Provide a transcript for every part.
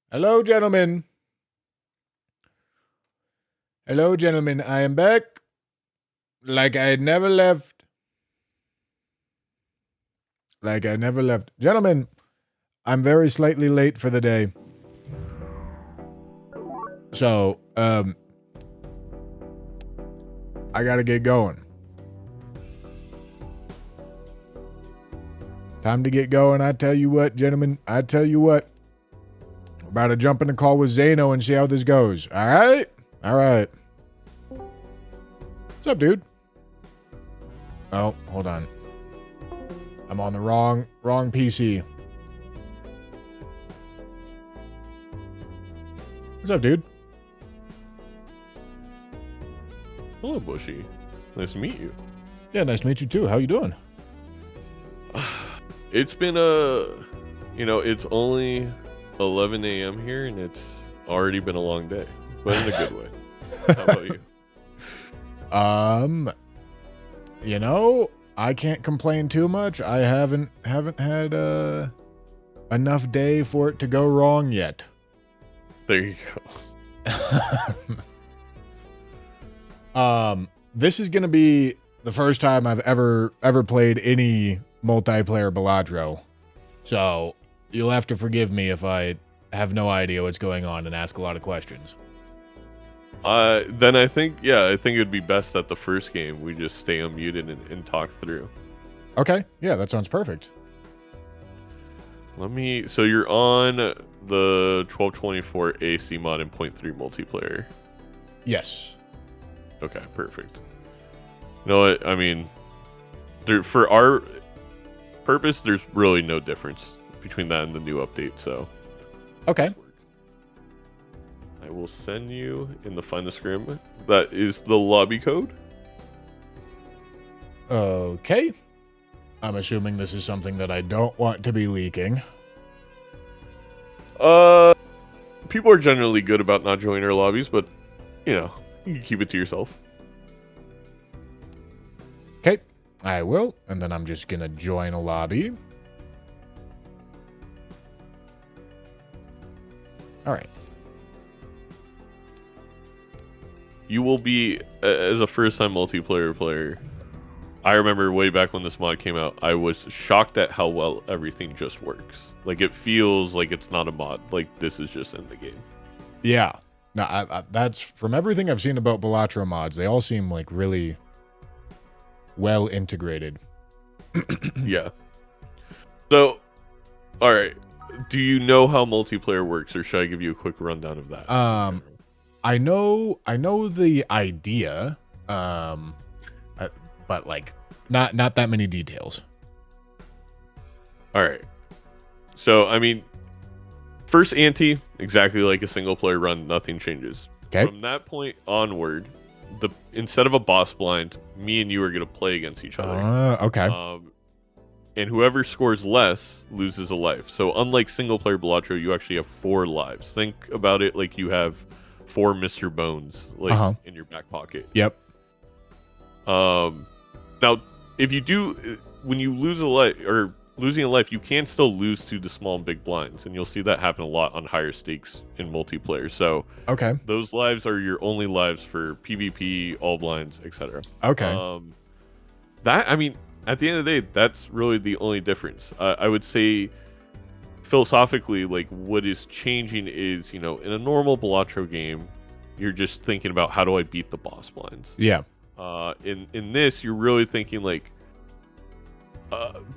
Hello, gentlemen. Hello, gentlemen. I am back. Like I had never left. Like I never left. Gentlemen, I'm very slightly late for the day. So, I gotta get going. Time to get going. I tell you what, gentlemen. I tell you what. We're about to jump in the call with Zano and see how this goes. All right? All right. What's up, dude? Oh, hold on. I'm on the wrong PC. What's up, dude? Hello, Bushy. Nice to meet you. Yeah, nice to meet you too. How you doing? It's been it's only 11 a.m. here, and it's already been a long day, but in a good way. How about you? I can't complain too much. I haven't had enough day for it to go wrong yet. There you go. This is gonna be the first time I've ever played any multiplayer Balatro, so you'll have to forgive me if I have no idea what's going on and ask a lot of questions. Then I think it'd be best that the first game we just stay unmuted and talk through. Okay, yeah, that sounds perfect. So you're on the 1224 AC mod in 0.3 multiplayer. Yes. Okay, perfect. You know what? I mean, for our purpose, there's really no difference between that and the new update, so. Okay. I will send you in the Find the Scrim. That is the lobby code. Okay. I'm assuming this is something that I don't want to be leaking. People are generally good about not joining our lobbies, but, you can keep it to yourself. Okay, I will, and then I'm just gonna join a lobby. All right. You will be, as a first-time multiplayer player, I remember way back when this mod came out, I was shocked at how well everything just works. Like, it feels like it's not a mod. Like, this is just in the game. Yeah. No, that's, from everything I've seen about Balatro mods, they all seem, like, really well integrated. Yeah. So, alright. Do you know how multiplayer works, or should I give you a quick rundown of that? I know the idea, but like not that many details. All right. So, I mean, first ante, exactly like a single player run, nothing changes. Okay. From that point onward, instead of a boss blind, me and you are going to play against each other. Okay. And whoever scores less loses a life. So, unlike single player Balatro, you actually have 4 lives. Think about it like you have 4 Mr. Bones in your back pocket. Yep. Now, if you do, when you lose a life, or losing a life, you can still lose to the small and big blinds, and you'll see that happen a lot on higher stakes in multiplayer. So, okay, those lives are your only lives for PvP, all blinds, etc. Okay. I mean, at the end of the day, that's really the only difference. I would say, philosophically, like, what is changing is, in a normal Balatro game, you're just thinking about how do I beat the boss blinds. Yeah. In this, you're really thinking like,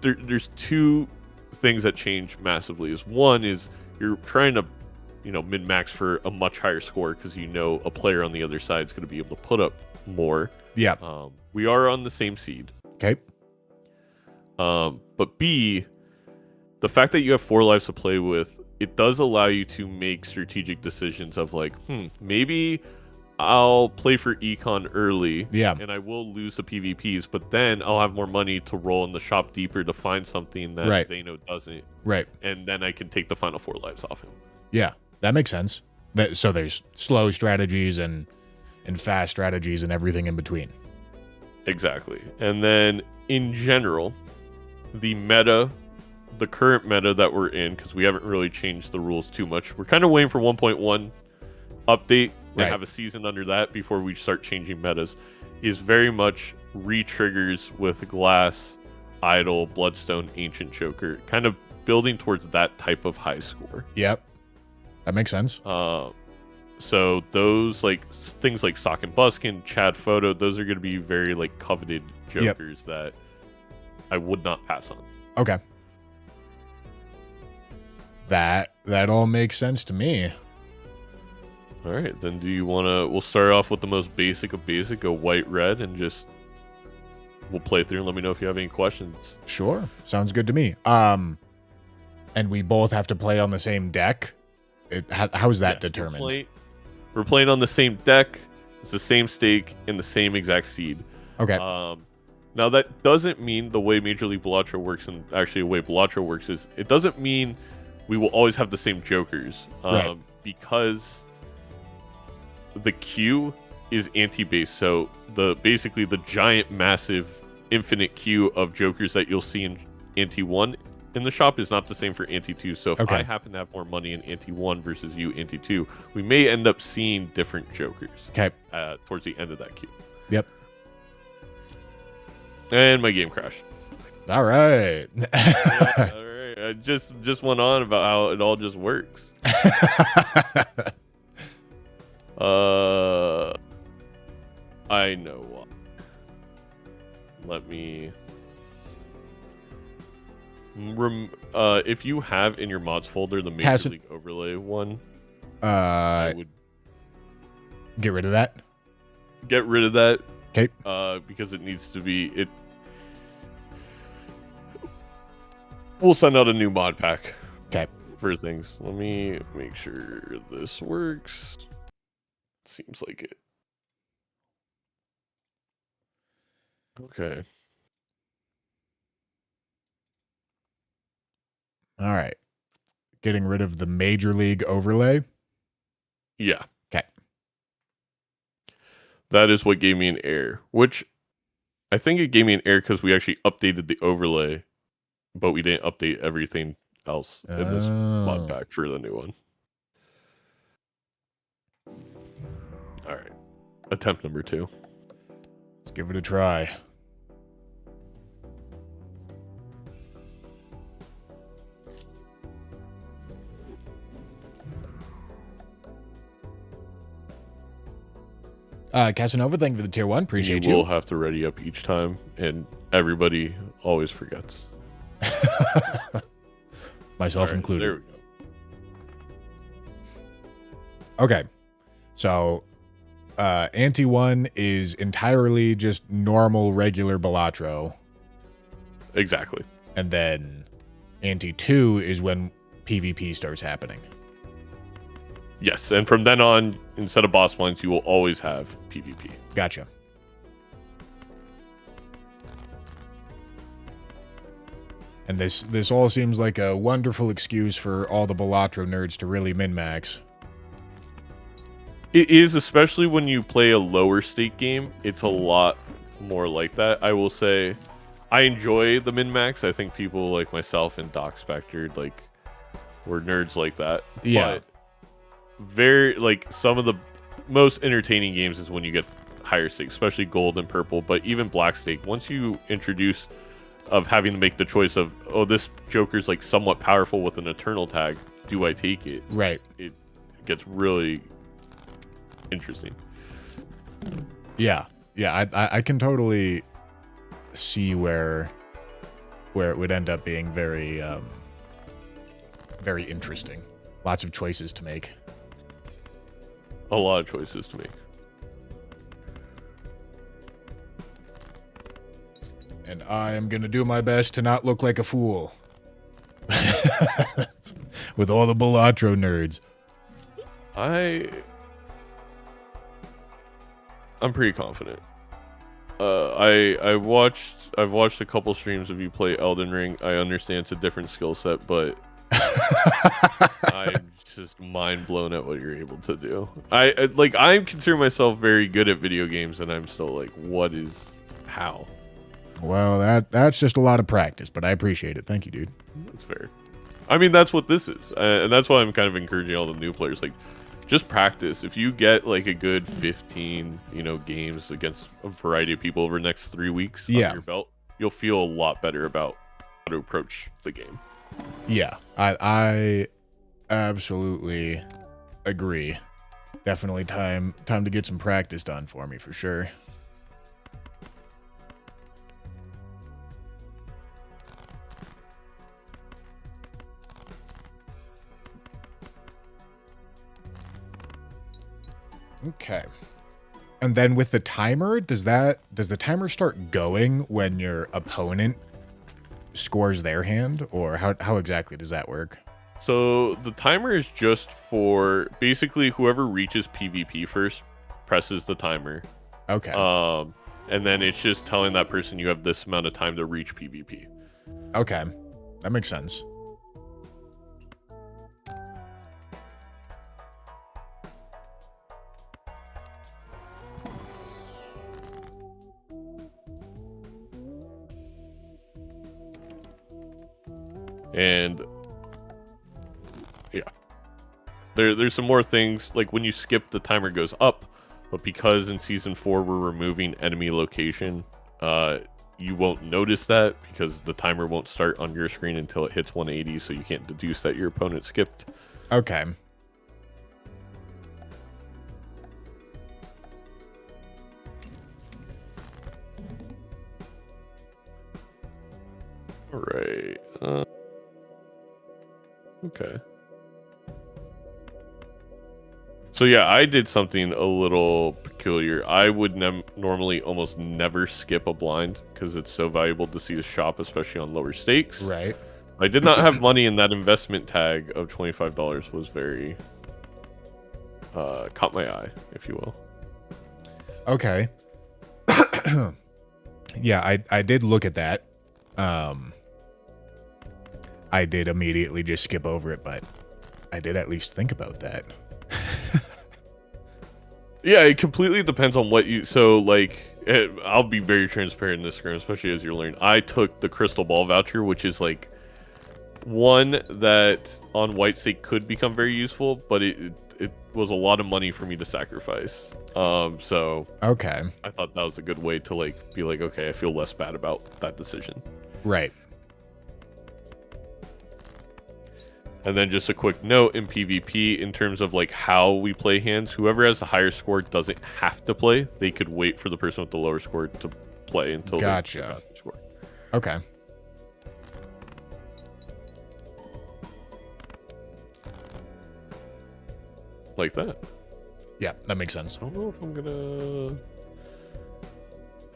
there's 2 things that change massively. One is you're trying to, min-max for a much higher score because a player on the other side is going to be able to put up more. Yeah. We are on the same seed. Okay. But B, the fact that you have 4 lives to play with, it does allow you to make strategic decisions of like, maybe I'll play for econ early, and I will lose the PvPs, but then I'll have more money to roll in the shop deeper to find something that Zano doesn't. Right. And then I can take the final 4 lives off him. Yeah, that makes sense. So there's slow strategies and fast strategies and everything in between. Exactly. And then, in general, the meta the current meta that we're in, because we haven't really changed the rules too much. We're kind of waiting for 1.1 update and have a season under that before we start changing metas. Is very much re-triggers with Glass, Idol, Bloodstone, Ancient Joker, kind of building towards that type of high score. Yep, that makes sense. So those like things like Sock and Buskin, Chad Photo, those are going to be very like coveted Jokers that I would not pass on. Okay. That all makes sense to me. All right, then do you want to... We'll start off with the most basic of basic, go white-red, and just... We'll play through and let me know if you have any questions. Sure. Sounds good to me. And we both have to play on the same deck? How is that determined? We're playing on the same deck. It's the same stake and the same exact seed. Okay. Now, that doesn't mean the way Major League Balatro works, and actually the way Balatro works is... It doesn't mean we will always have the same Jokers. Right. Because... the queue is anti-base, so basically the giant, massive, infinite queue of Jokers that you'll see in anti-1 in the shop is not the same for anti-2. So if I happen to have more money in anti-1 versus you anti-2, we may end up seeing different Jokers. Okay. Towards the end of that queue. Yep. And my game crashed. All right. Yeah, all right. I just went on about how it all just works. I know what. Let me... if you have in your mods folder the Major League Overlay one, I would... Get rid of that? Get rid of that. Okay. Because it needs to be... We'll send out a new mod pack. Okay. For things. Let me make sure this works. Seems like it. Okay. All right. Getting rid of the Major League Overlay? Yeah. Okay. That is what gave me an error, which I think it gave me an error because we actually updated the overlay, but we didn't update everything else in this mod pack for the new one. All right. Attempt number 2. Let's give it a try. Casanova, thank you for the tier 1. Appreciate you. You will have to ready up each time, and everybody always forgets. Myself included. There we go. Okay. So, Anti-1 is entirely just normal, regular Balatro. Exactly. And then Anti-2 is when PvP starts happening. Yes, and from then on, instead of boss points, you will always have PvP. Gotcha. And this all seems like a wonderful excuse for all the Balatro nerds to really min-max. It is, especially when you play a lower stake game. It's a lot more like that. I will say, I enjoy the min-max. I think people like myself and Doc Spectre, like, we're nerds like that. Yeah. But very, like, some of the most entertaining games is when you get higher stakes, especially gold and purple, but even black stake. Once you introduce of having to make the choice of, oh, this Joker's like somewhat powerful with an eternal tag, do I take it? Right. It gets really interesting. Yeah. Yeah, I can totally see where it would end up being very very interesting. Lots of choices to make. A lot of choices to make. And I am going to do my best to not look like a fool. With all the Balatro nerds. I'm pretty confident. I've watched a couple streams of you play Elden Ring. I understand it's a different skill set, but I'm just mind blown at what you're able to do. I consider myself very good at video games, and I'm still like, how? Well, that's just a lot of practice, but I appreciate it. Thank you, dude. That's fair. I mean, that's what this is. And that's why I'm kind of encouraging all the new players. Like, just practice. If you get, like, a good 15, games against a variety of people over the next 3 weeks under your belt, you'll feel a lot better about how to approach the game. Yeah, I absolutely agree. Definitely time to get some practice done for me, for sure. Okay. And then with the timer, does the timer start going when your opponent scores their hand, or how exactly does that work? So the timer is just for basically whoever reaches PvP first presses the timer. Okay. And then it's just telling that person you have this amount of time to reach PvP. Okay. That makes sense. And yeah, there's some more things, like when you skip, the timer goes up, but because in season 4 we're removing enemy location, you won't notice that because the timer won't start on your screen until it hits 180, so you can't deduce that your opponent skipped. Okay. All right. Okay. So yeah, I did something a little peculiar. I would normally almost never skip a blind because it's so valuable to see the shop, especially on lower stakes. Right. I did not have money, and that investment tag of $25 was very caught my eye, if you will. Okay. Yeah, I did look at that. I did immediately just skip over it, but I did at least think about that. Yeah, it completely depends on what you... So, like, I'll be very transparent in this game, especially as you're learning. I took the Crystal Ball voucher, which is, like, one that on white stake could become very useful, but it was a lot of money for me to sacrifice. So... Okay. I thought that was a good way to, like, be like, okay, I feel less bad about that decision. Right. And then just a quick note in PvP in terms of like how we play hands, whoever has the higher score doesn't have to play. They could wait for the person with the lower score to play until they got the score. Okay. Like that. Yeah, that makes sense. I don't know if I'm gonna...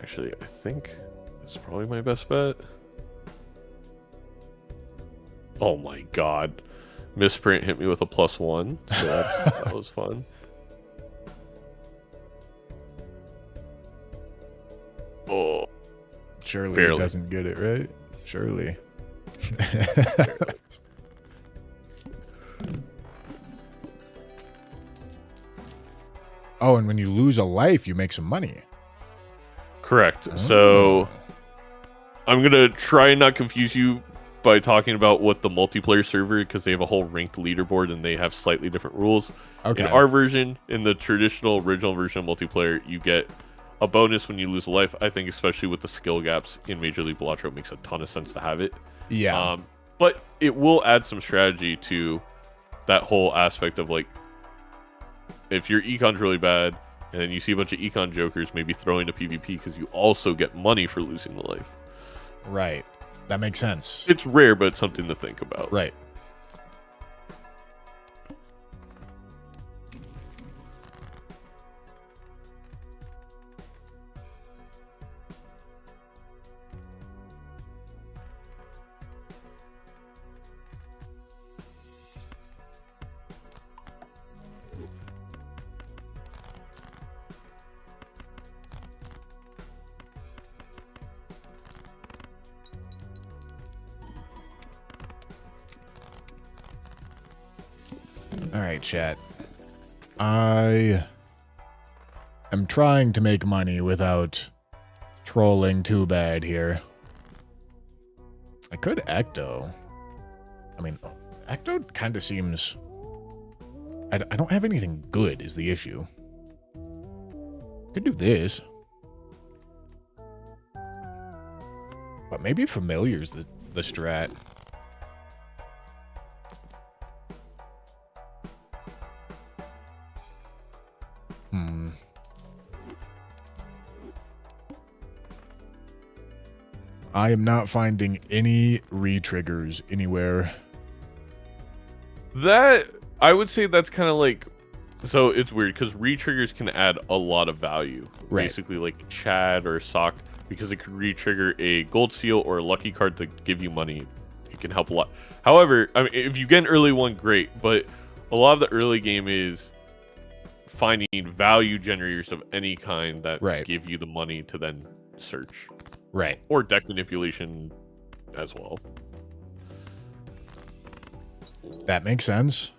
Actually, I think that's probably my best bet. Oh my god. Misprint hit me with a +1, so that was fun. Oh. Surely barely. He doesn't get it, right? Surely. Oh, and when you lose a life, you make some money. Correct. Oh. So, I'm going to try and not confuse you by talking about what the multiplayer server, because they have a whole ranked leaderboard and they have slightly different rules. Okay. In our version, in the traditional original version of multiplayer, you get a bonus when you lose a life. I think especially with the skill gaps in Major League Balatro, it makes a ton of sense to have it. Yeah. But it will add some strategy to that whole aspect of like, if your econ's really bad and then you see a bunch of econ jokers maybe throwing to PvP because you also get money for losing the life. Right. That makes sense. It's rare, but it's something to think about. Right. All right, chat. I am trying to make money without trolling too bad here. I could Ecto. I mean, Ecto kind of seems... I don't have anything good is the issue. Could do this. But maybe Familiar's the strat. I am not finding any re-triggers anywhere. That, I would say that's kind of like, so it's weird because re-triggers can add a lot of value. Right. Basically like Chad or Sock, because it could re-trigger a gold seal or a lucky card to give you money. It can help a lot. However, I mean, if you get an early one, great. But a lot of the early game is finding value generators of any kind that give you the money to then search. Right. Or deck manipulation as well. That makes sense.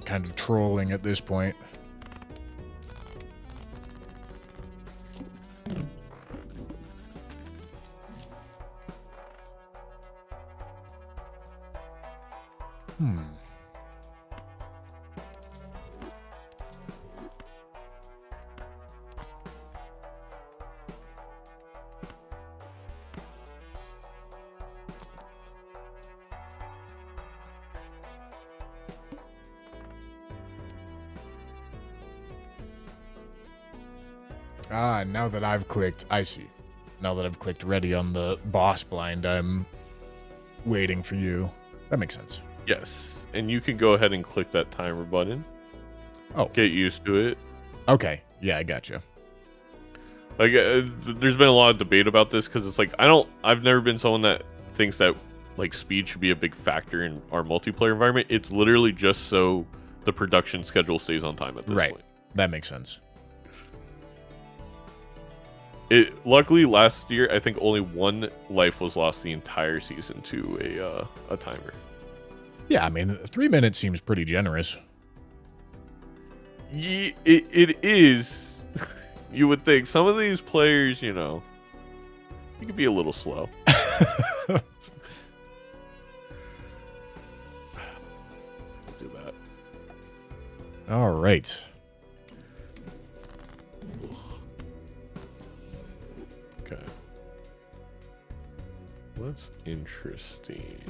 Kind of trolling at this point. Ah, now that I've clicked, I see. Now that I've clicked ready on the boss blind, I'm waiting for you. That makes sense. Yes, and you can go ahead and click that timer button. Oh. Get used to it. Okay, yeah, I gotcha. Like, there's been a lot of debate about this, because it's like, I've never been someone that thinks that, like, speed should be a big factor in our multiplayer environment. It's literally just so the production schedule stays on time at this point. That makes sense. Luckily, last year, I think only one life was lost the entire season to a timer. Yeah, I mean, 3 minutes seems pretty generous. Yeah, it is. You would think some of these players, you know, you could be a little slow. Do that. All right. Okay. What's interesting?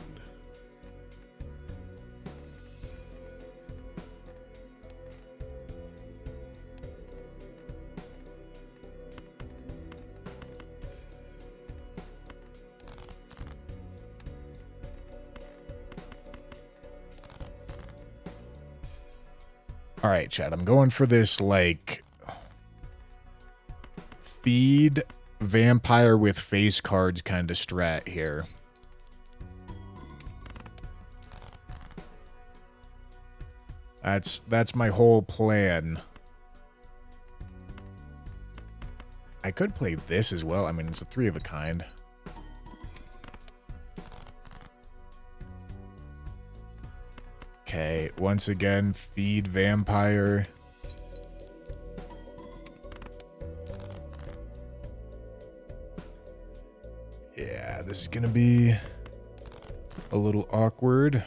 All right, Chad, I'm going for this, like, feed vampire with face cards kind of strat here. That's my whole plan. I could play this as well. I mean, it's a 3 of a kind. Okay, once again, feed vampire. Yeah, this is gonna be a little awkward.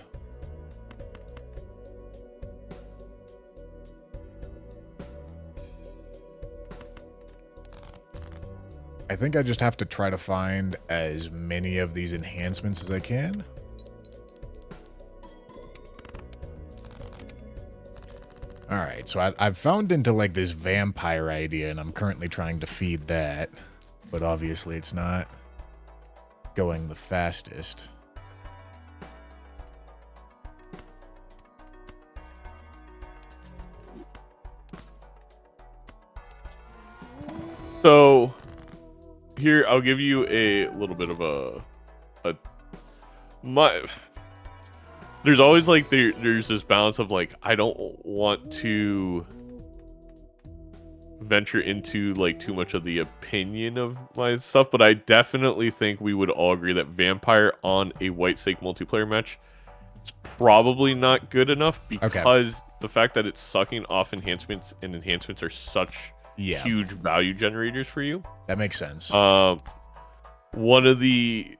I think I just have to try to find as many of these enhancements as I can. Alright, so I've found into, like, this vampire idea, and I'm currently trying to feed that. But obviously it's not going the fastest. So, here, I'll give you a little bit of there's always like there's this balance of like I don't want to venture into like too much of the opinion of my stuff, but I definitely think we would all agree that Vampire on a White Snake multiplayer match is probably not good enough because the fact that it's sucking off enhancements and enhancements are such huge value generators for you. That makes sense. One of the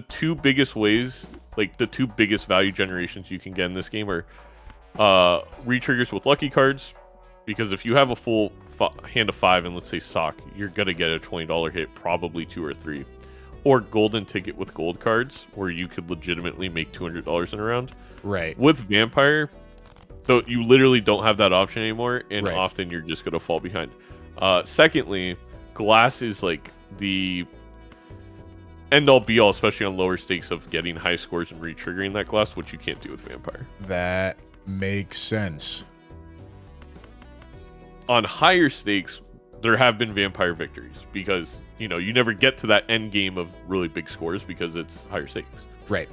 two biggest ways, like the two biggest value generations you can get in this game are re-triggers with lucky cards, because if you have a full hand of 5 and let's say sock, you're gonna get a $20 hit, probably 2 or 3. Or golden ticket with gold cards, where you could legitimately make $200 in a round. Right. With Vampire, so you literally don't have that option anymore, and often you're just gonna fall behind. Secondly, glass is like the end-all be-all, especially on lower stakes, of getting high scores and re-triggering that glass, which you can't do with Vampire. That makes sense. On higher stakes, there have been Vampire victories because, you know, you never get to that end game of really big scores because it's higher stakes. Right.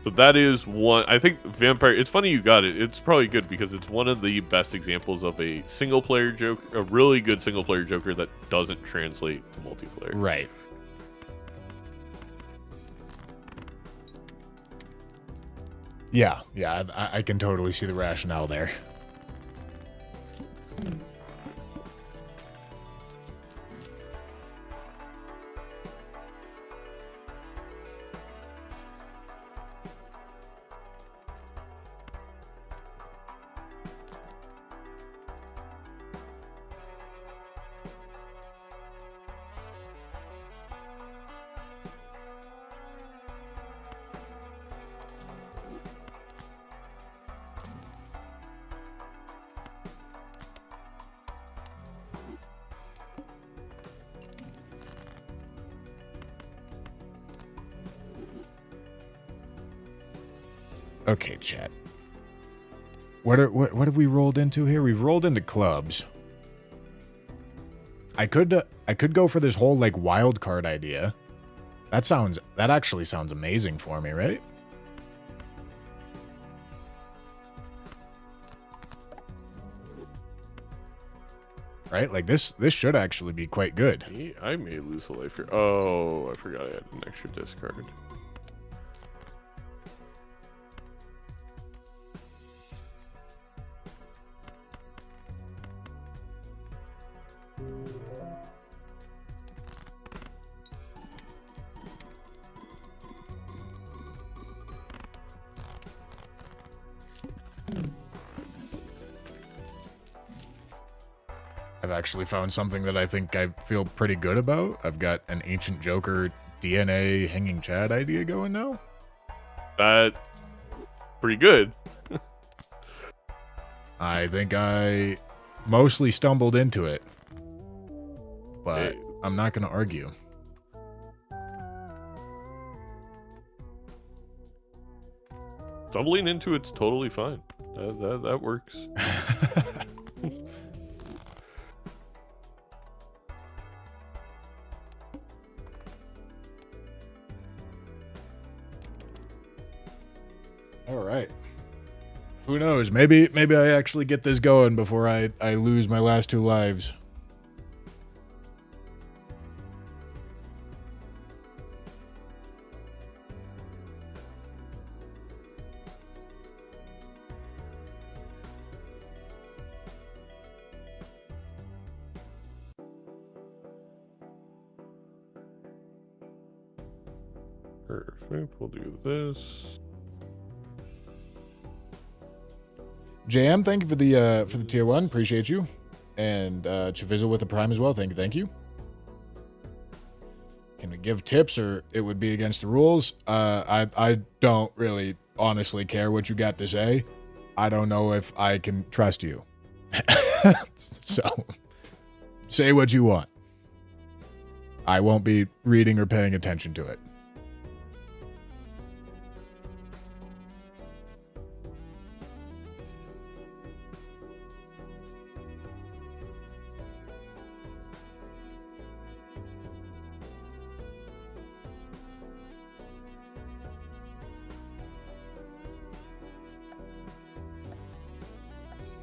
So that is one. I think Vampire, it's funny you got it. It's probably good because it's one of the best examples of a single player joke, a really good single player Joker that doesn't translate to multiplayer. Right. Yeah, I can totally see the rationale there. Okay, chat. What have we rolled into here? We've rolled into clubs. I could go for this whole like wild card idea. That actually sounds amazing for me, right? Right? Like this should actually be quite good. I may lose a life here. Oh, I forgot I had an extra discard. I've actually found something that I think I feel pretty good about. I've got an Ancient Joker DNA Hanging Chad idea going now. That's pretty good. I think I mostly stumbled into it, but I'm not going to argue. Stumbling into it's totally fine. That works. All right. Who knows? Maybe I actually get this going before I lose my last 2 lives. Perfect. We'll do this. JM, thank you for the tier 1. Appreciate you. And Chavizzle with the prime as well. Thank you. Can we give tips or it would be against the rules? I don't really honestly care what you got to say. I don't know if I can trust you. So say what you want. I won't be reading or paying attention to it.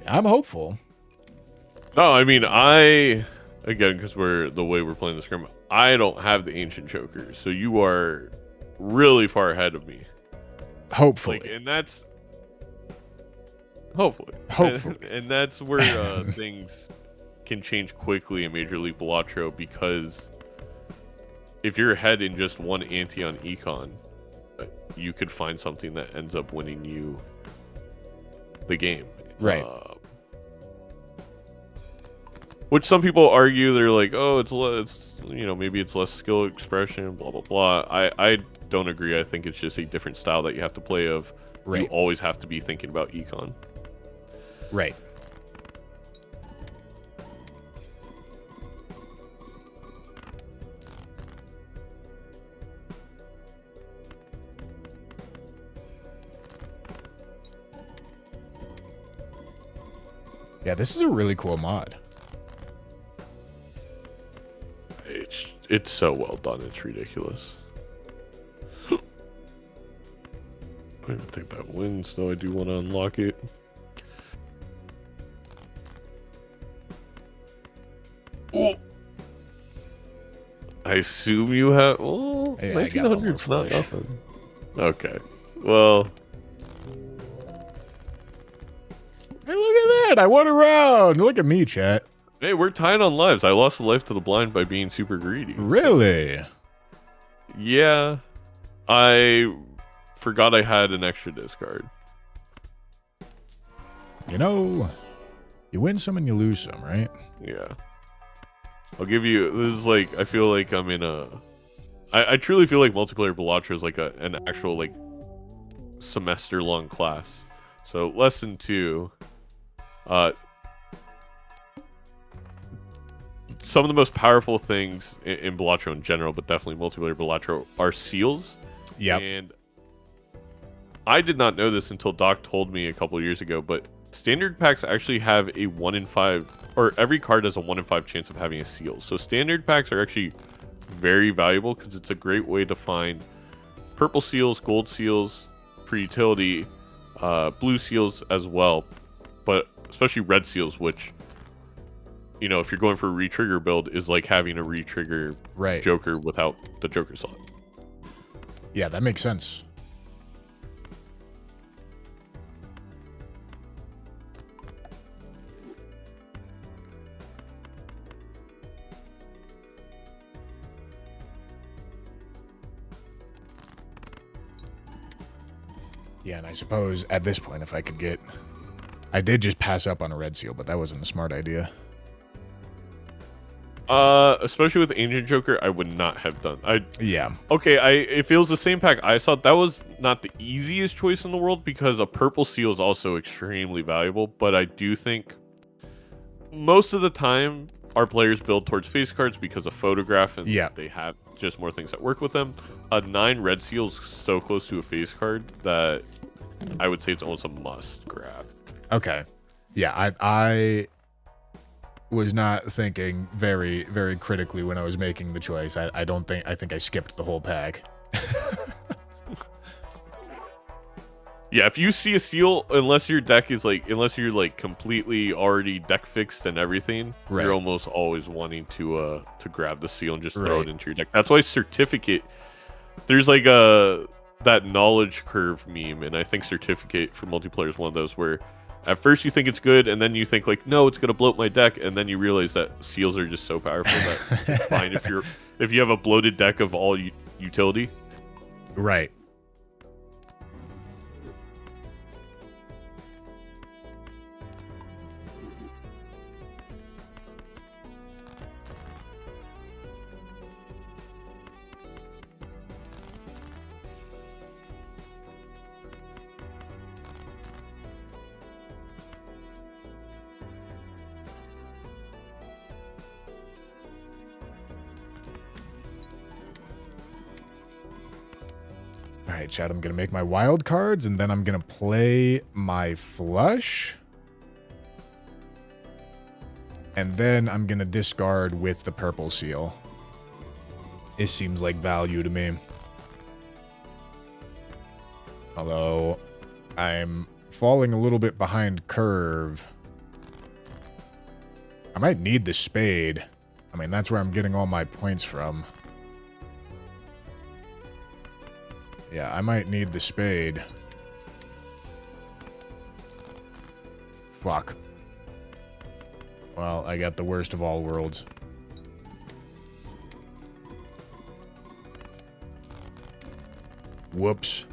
I'm hopeful. No, I mean, again, because the way we're playing the scrim, I don't have the ancient chokers, so you are really far ahead of me. Hopefully. And that's hopefully. And that's where things can change quickly in Major League Balatro, because if you're ahead in just one ante on Econ, you could find something that ends up winning you the game. Right. Which some people argue, they're like, oh, it's maybe it's less skill expression, blah blah blah. I don't agree. I think it's just a different style that you have to play of. Right. You always have to be thinking about Econ. Right. Yeah, this is a really cool mod. It's so well done. It's ridiculous. I don't even think that wins, though. I do want to unlock it. Oh! I assume you have... Oh, hey, 1900's not nothing. Okay. Well... Hey, look at that! I won a round! Look at me, chat. Hey, we're tied on lives. I lost a life to the blind by being super greedy. Really? So. Yeah. I forgot I had an extra discard. You know, you win some and you lose some, right? Yeah. I'll give you... This is like... I feel like I'm in a... I truly feel like multiplayer Balatro is like an actual, like, semester-long class. So, lesson 2... some of the most powerful things in Balatro in general, but definitely multiplayer Balatro, are seals. Yeah. And I did not know this until Doc told me a couple years ago, but standard packs actually have a 1 in 5, or every card has a 1 in 5 chance of having a seal. So standard packs are actually very valuable because it's a great way to find purple seals, gold seals for utility, blue seals as well, but especially red seals, which, you know, if you're going for a re-trigger build, is like having a re-trigger Joker without the Joker slot. Yeah, that makes sense. Yeah, and I suppose at this point, if I could get... I did just pass up on a red seal, but that wasn't a smart idea. Especially with Ancient Joker, I would not have done. Yeah. Okay, if it was the same pack I saw, that was not the easiest choice in the world because a purple seal is also extremely valuable, but I do think most of the time our players build towards face cards because of photograph and they have just more things that work with them. A 9 red seal is so close to a face card that I would say it's almost a must grab. Okay. Yeah, I was not thinking very, very critically when I was making the choice. I think I skipped the whole pack. Yeah, if you see a seal, unless you're like completely already deck fixed and everything, you're almost always wanting to grab the seal and just throw it into your deck. That's why certificate, there's like that knowledge curve meme, and I think certificate for multiplayer is one of those where at first you think it's good, and then you think like, no, it's gonna bloat my deck, and then you realize that seals are just so powerful that it's fine if you have a bloated deck of all utility. Right. Alright, chat, I'm going to make my wild cards, and then I'm going to play my flush. And then I'm going to discard with the purple seal. It seems like value to me. Although, I'm falling a little bit behind curve might need the spade. I mean, that's where I'm getting all my points from. Yeah, I might need the spade. Fuck. Well, I got the worst of all worlds. Whoops.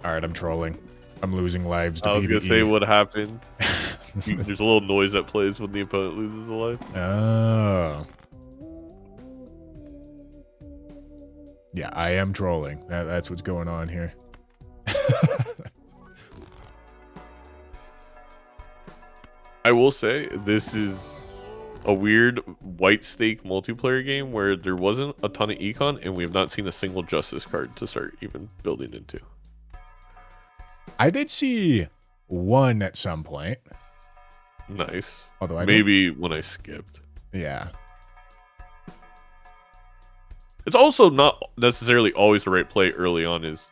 Alright, I'm trolling. I'm losing lives to PvE. I was gonna say what happened. There's a little noise that plays when the opponent loses a life. Oh. Yeah, I am trolling. That's what's going on here. I will say, this is a weird white stake multiplayer game where there wasn't a ton of econ, and we have not seen a single justice card to start even building into. I did see one at some point. Nice. Although maybe when I skipped. Yeah. It's also not necessarily always the right play early on. Is,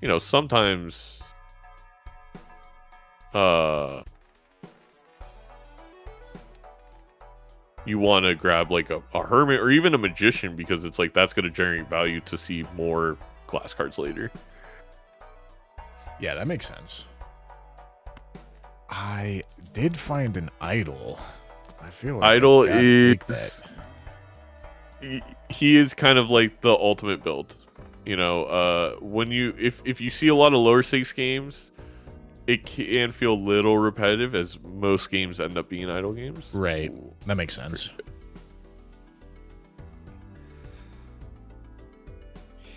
you know, sometimes you want to grab like a hermit or even a magician, because it's like that's going to generate value to see more class cards later. Yeah, that makes sense. I did find an idol. I feel like idol is he is kind of like the ultimate build. You know, when you if you see a lot of lower stakes games, it can feel a little repetitive, as most games end up being idle games. Right. That makes sense.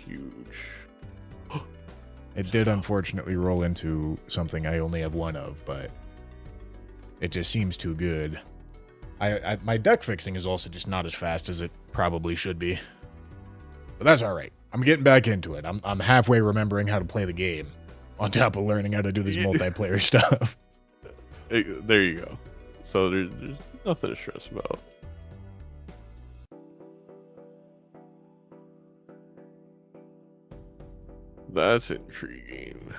Huge. It did unfortunately roll into something I only have one of, but it just seems too good. My deck fixing is also just not as fast as it probably should be. But that's all right. I'm getting back into it. I'm halfway remembering how to play the game, on top of learning how to do this multiplayer stuff. There you go. So there's nothing to stress about. That's intriguing.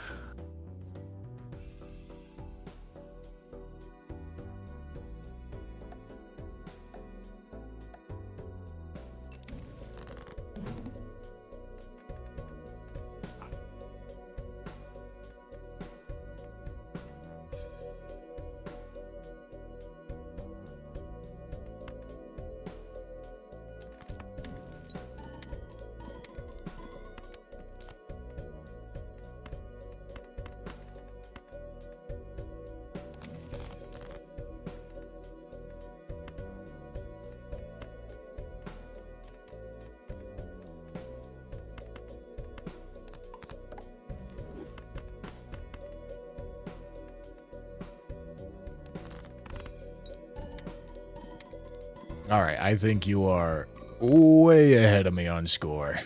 Alright, I think you are way ahead of me on score.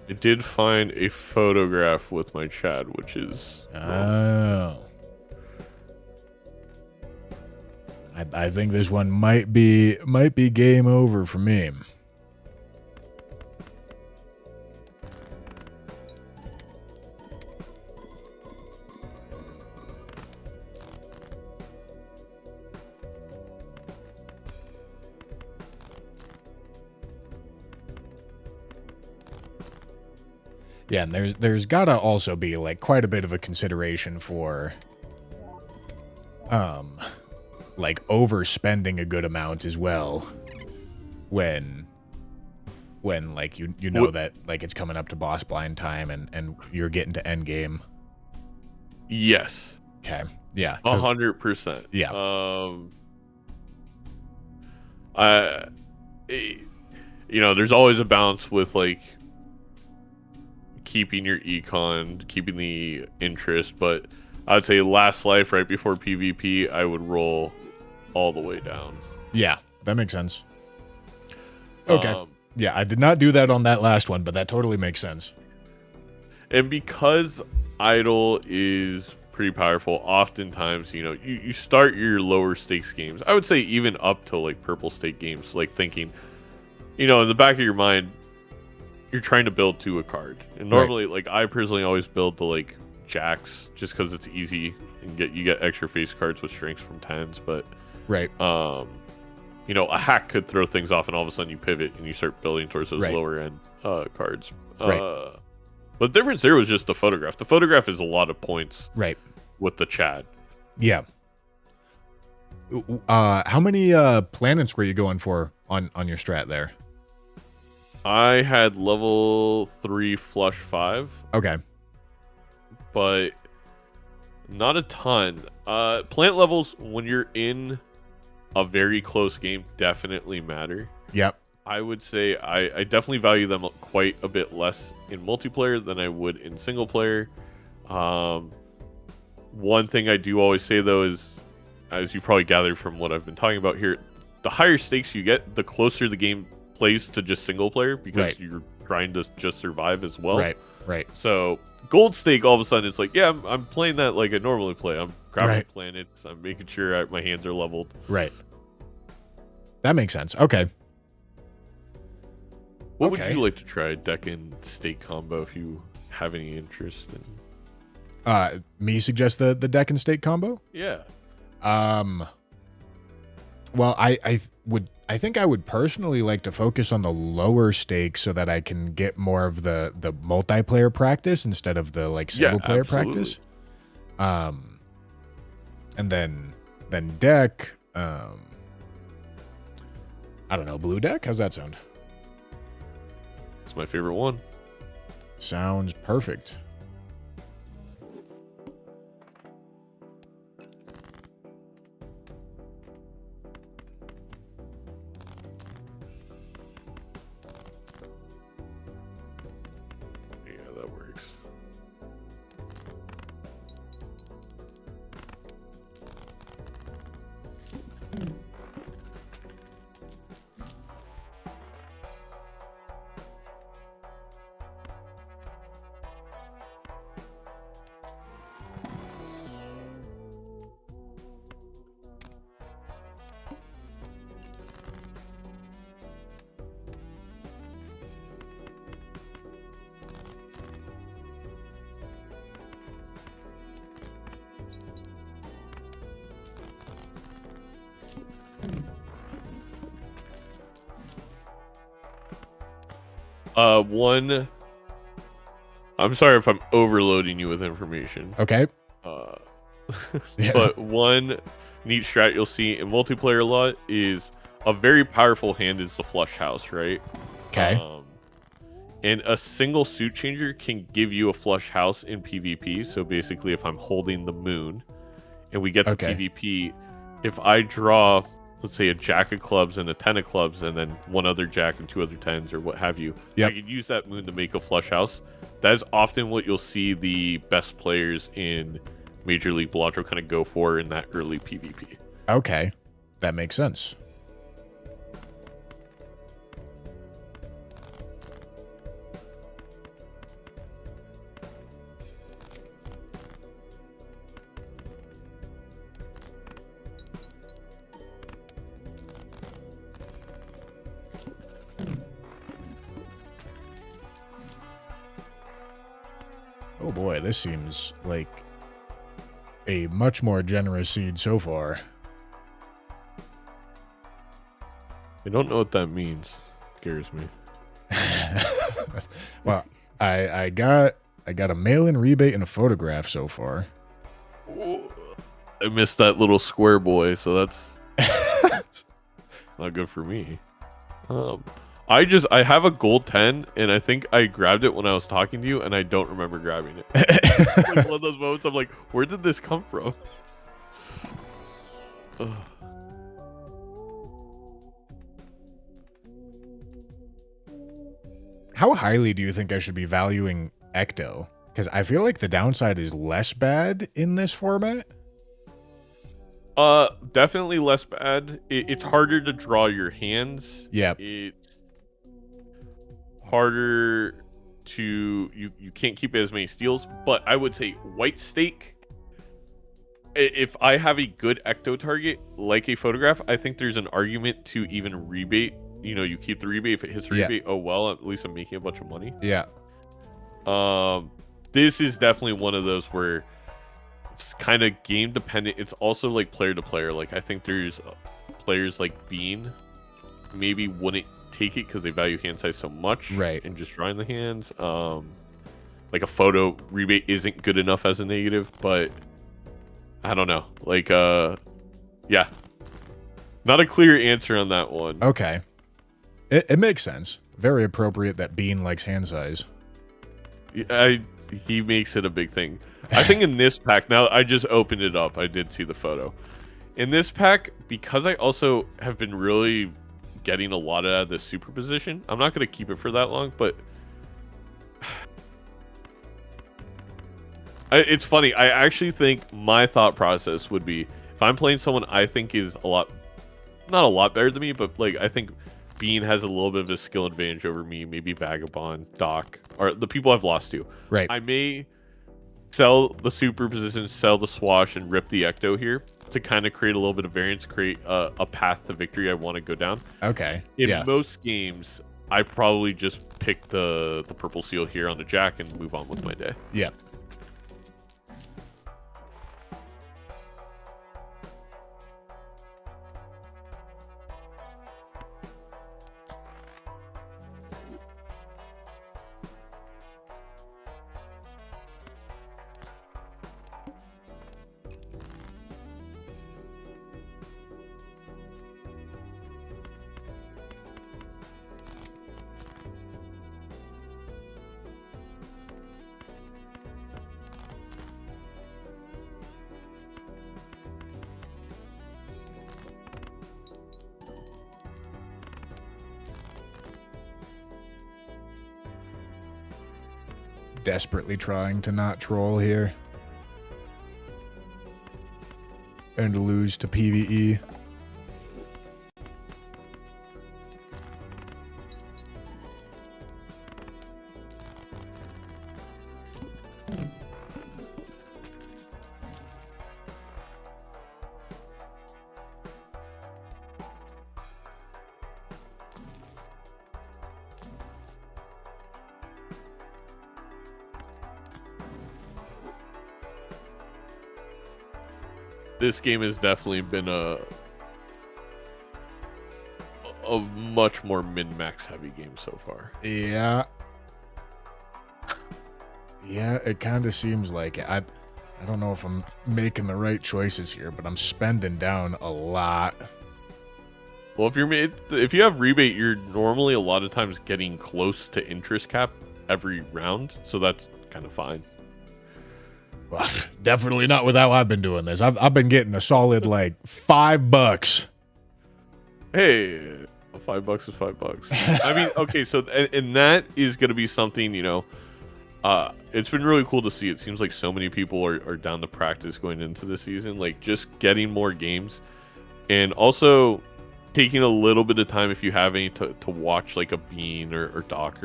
I did find a photograph with my Chad, which is... Oh. I think this one might be game over for me. Yeah, and there's gotta also be like quite a bit of a consideration for like overspending a good amount as well when like you know that like it's coming up to boss blind time and you're getting to end game. Yes. Okay. Yeah. 100%. Yeah. You know, there's always a balance with like keeping your econ, keeping the interest, but I would say last life right before PvP, I would roll all the way down. Yeah, that makes sense. Okay. Yeah, I did not do that on that last one, but that totally makes sense. And because idle is pretty powerful, oftentimes, you know, you start your lower stakes games. I would say even up to like purple stake games, like thinking, you know, in the back of your mind, you're trying to build to a card. And normally, like, I personally always build to like jacks just because it's easy and you get extra face cards with strengths from 10s. But Right. You know, a hack could throw things off, and all of a sudden you pivot and you start building towards those lower end cards. But the difference there was just the photograph. The photograph is a lot of points. Right. With the Chad. Yeah. How many planets were you going for on your strat there? I had level 3 flush 5. Okay. But not a ton. Plant levels, when you're in a very close game, definitely matter. Yep. I would say I definitely value them quite a bit less in multiplayer than I would in single player. One thing I do always say, though, is, as you probably gathered from what I've been talking about here, the higher stakes you get, the closer the game plays to just single player, because you're trying to just survive as well. Right. So gold stake, all of a sudden, it's like, yeah, I'm playing that like I normally play. I'm grabbing planets. I'm making sure my hands are leveled. Right. That makes sense. Okay. What would you like to try, deck and stake combo, if you have any interest in? Me suggest the deck and stake combo? Yeah. Well, I think I would personally like to focus on the lower stakes so that I can get more of the multiplayer practice instead of the like single player practice. And then deck, I don't know, blue deck? How's that sound? It's my favorite one. Sounds perfect. One, I'm sorry if I'm overloading you with information. Okay. But one neat strat you'll see in multiplayer a lot is a very powerful hand is the flush house, right? Okay. And a single suit changer can give you a flush house in PvP. So basically, if I'm holding the moon and we get the PvP, if I draw, let's say, a jack of clubs and a 10 of clubs, and then one other jack and two other 10s or what have you, I could use that moon to make a flush house. That is often what you'll see the best players in Major League Balatro kind of go for in that early PvP. Okay. That makes sense. Oh boy, this seems like a much more generous seed so far. I don't know what that means. Scares me. Well, I got a mail-in rebate and a photograph so far. I missed that little square boy, so that's it's not good for me. I have a gold 10, and I think I grabbed it when I was talking to you, and I don't remember grabbing it. Like one of those moments, I'm like, where did this come from? How highly do you think I should be valuing Ecto? Because I feel like the downside is less bad in this format. Definitely less bad. It's harder to draw your hands. Yeah. It's harder to you can't keep as many steals, but I would say white stake, if I have a good ecto target like a photograph, I think there's an argument to even rebate. You know, you keep the rebate. If it hits the rebate, oh well, at least I'm making a bunch of money. Yeah. This is definitely one of those where it's kind of game dependent. It's also like player to player. Like I think there's players like Bean maybe wouldn't take it because they value hand size so much, right? And just drawing the hands. Like a photo rebate isn't good enough as a negative, but I don't know. Like yeah, not a clear answer on that one. Okay, it makes sense. Very appropriate that Bean likes hand size. He makes it a big thing. I think in this pack, now I just opened it up. I did see the photo. In this pack, because I also have been really getting a lot out of the superposition, I'm not going to keep it for that long, but it's funny. I actually think my thought process would be, if I'm playing someone I think is not a lot better than me, but like I think Bean has a little bit of a skill advantage over me, maybe Vagabond, Doc, or the people I've lost to. Right. I may sell the superposition, sell the swash, and rip the Ecto here to kind of create a little bit of variance, create a path to victory I want to go down. Okay. In most games, I probably just pick the purple seal here on the Jack and move on with my day. Yeah. Desperately trying to not troll here and lose to PvE. This game has definitely been a much more min-max heavy game so far. Yeah. Yeah, it kind of seems like it. I don't know if I'm making the right choices here, but I'm spending down a lot. Well, if you have rebate, you're normally a lot of times getting close to interest cap every round, so that's kind of fine. Well, definitely not with how I've been doing this. I've been getting a solid like $5. Hey, $5 is $5. I mean, okay, so and that is going to be something, you know, it's been really cool to see. It seems like so many people are down to practice going into the season, like just getting more games, and also taking a little bit of time if you have any to watch like a Bean or Doc.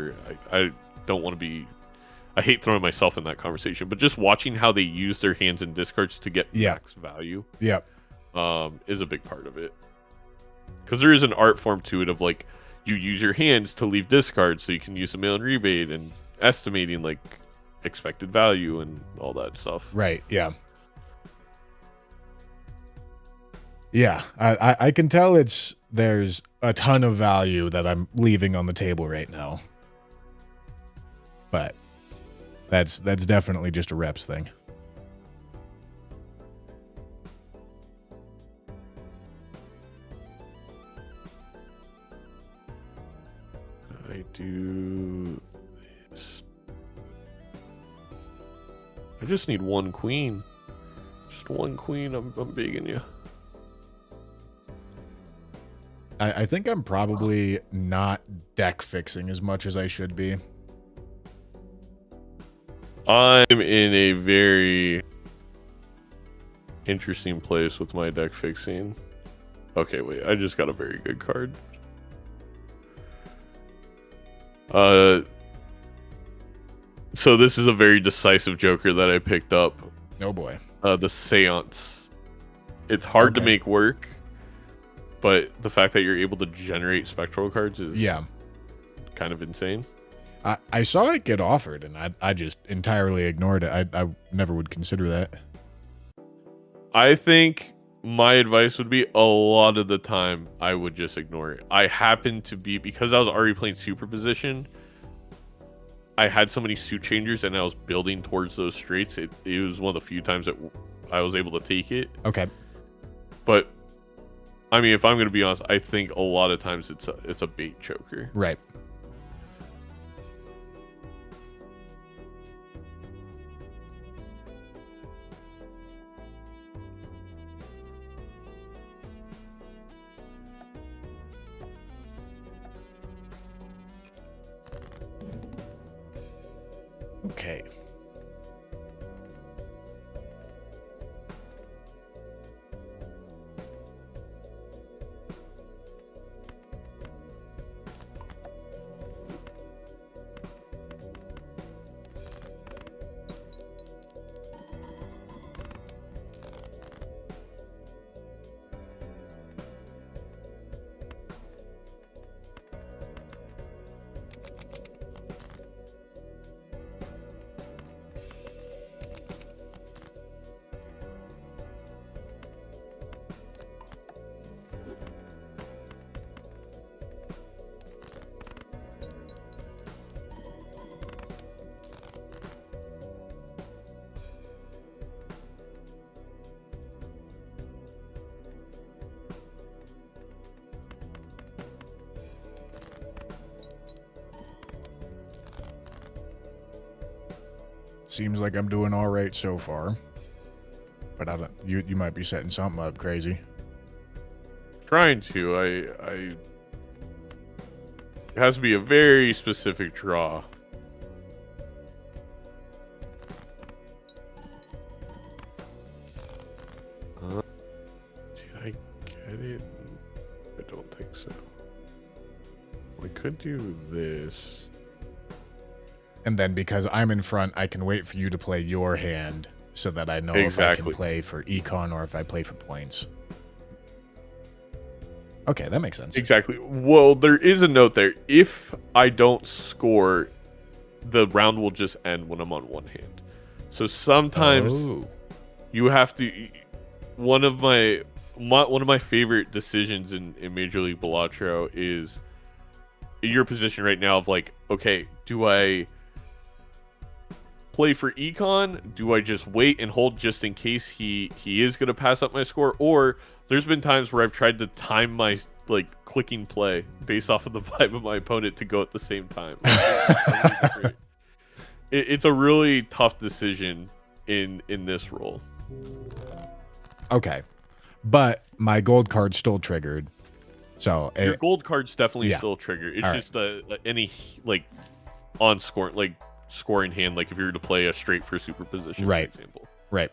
I don't want to be. I hate throwing myself in that conversation, but just watching how they use their hands and discards to get max value, is a big part of it. Because there is an art form to it of like you use your hands to leave discards, so you can use a mail and rebate and estimating like expected value and all that stuff. Right. Yeah. Yeah. I can tell there's a ton of value that I'm leaving on the table right now, but. That's definitely just a reps thing. I do this. I just need one queen. Just one queen. I'm begging you. I think I'm probably not deck fixing as much as I should be. I'm in a very interesting place with my deck fixing. Okay, wait, I just got a very good card. So this is a very decisive Joker that I picked up. Oh boy. The Seance. It's hard to make work, but the fact that you're able to generate spectral cards is kind of insane. I saw it get offered, and I just entirely ignored it. I never would consider that. I think my advice would be a lot of the time I would just ignore it. I happen to be, because I was already playing superposition, I had so many suit changers and I was building towards those straights. It was one of the few times that I was able to take it. Okay. But I mean, if I'm going to be honest, I think a lot of times it's a bait choker. Right. Okay. Seems like I'm doing all right so far. But I don't, you might be setting something up crazy. Trying to. It has to be a very specific draw. Did I get it? I don't think so. We could do this. And then because I'm in front, I can wait for you to play your hand so that I know if I can play for econ or if I play for points. Okay, that makes sense. Exactly. Well, there is a note there. If I don't score, the round will just end when I'm on one hand. So sometimes you have to. One of my favorite decisions in Major League Balatro is your position right now of like, okay, do I play for econ? Do I just wait and hold just in case he is going to pass up my score? Or there's been times where I've tried to time my like clicking play based off of the vibe of my opponent to go at the same time. It's a really tough decision in this role. Okay, but my gold card's still triggered. So your gold card's definitely still triggered. It's just any like on score like scoring hand, like if you were to play a straight for superposition, right? For example. Right.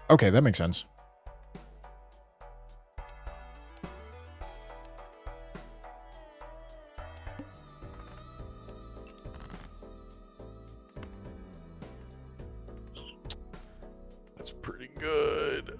Okay, that makes sense. That's pretty good.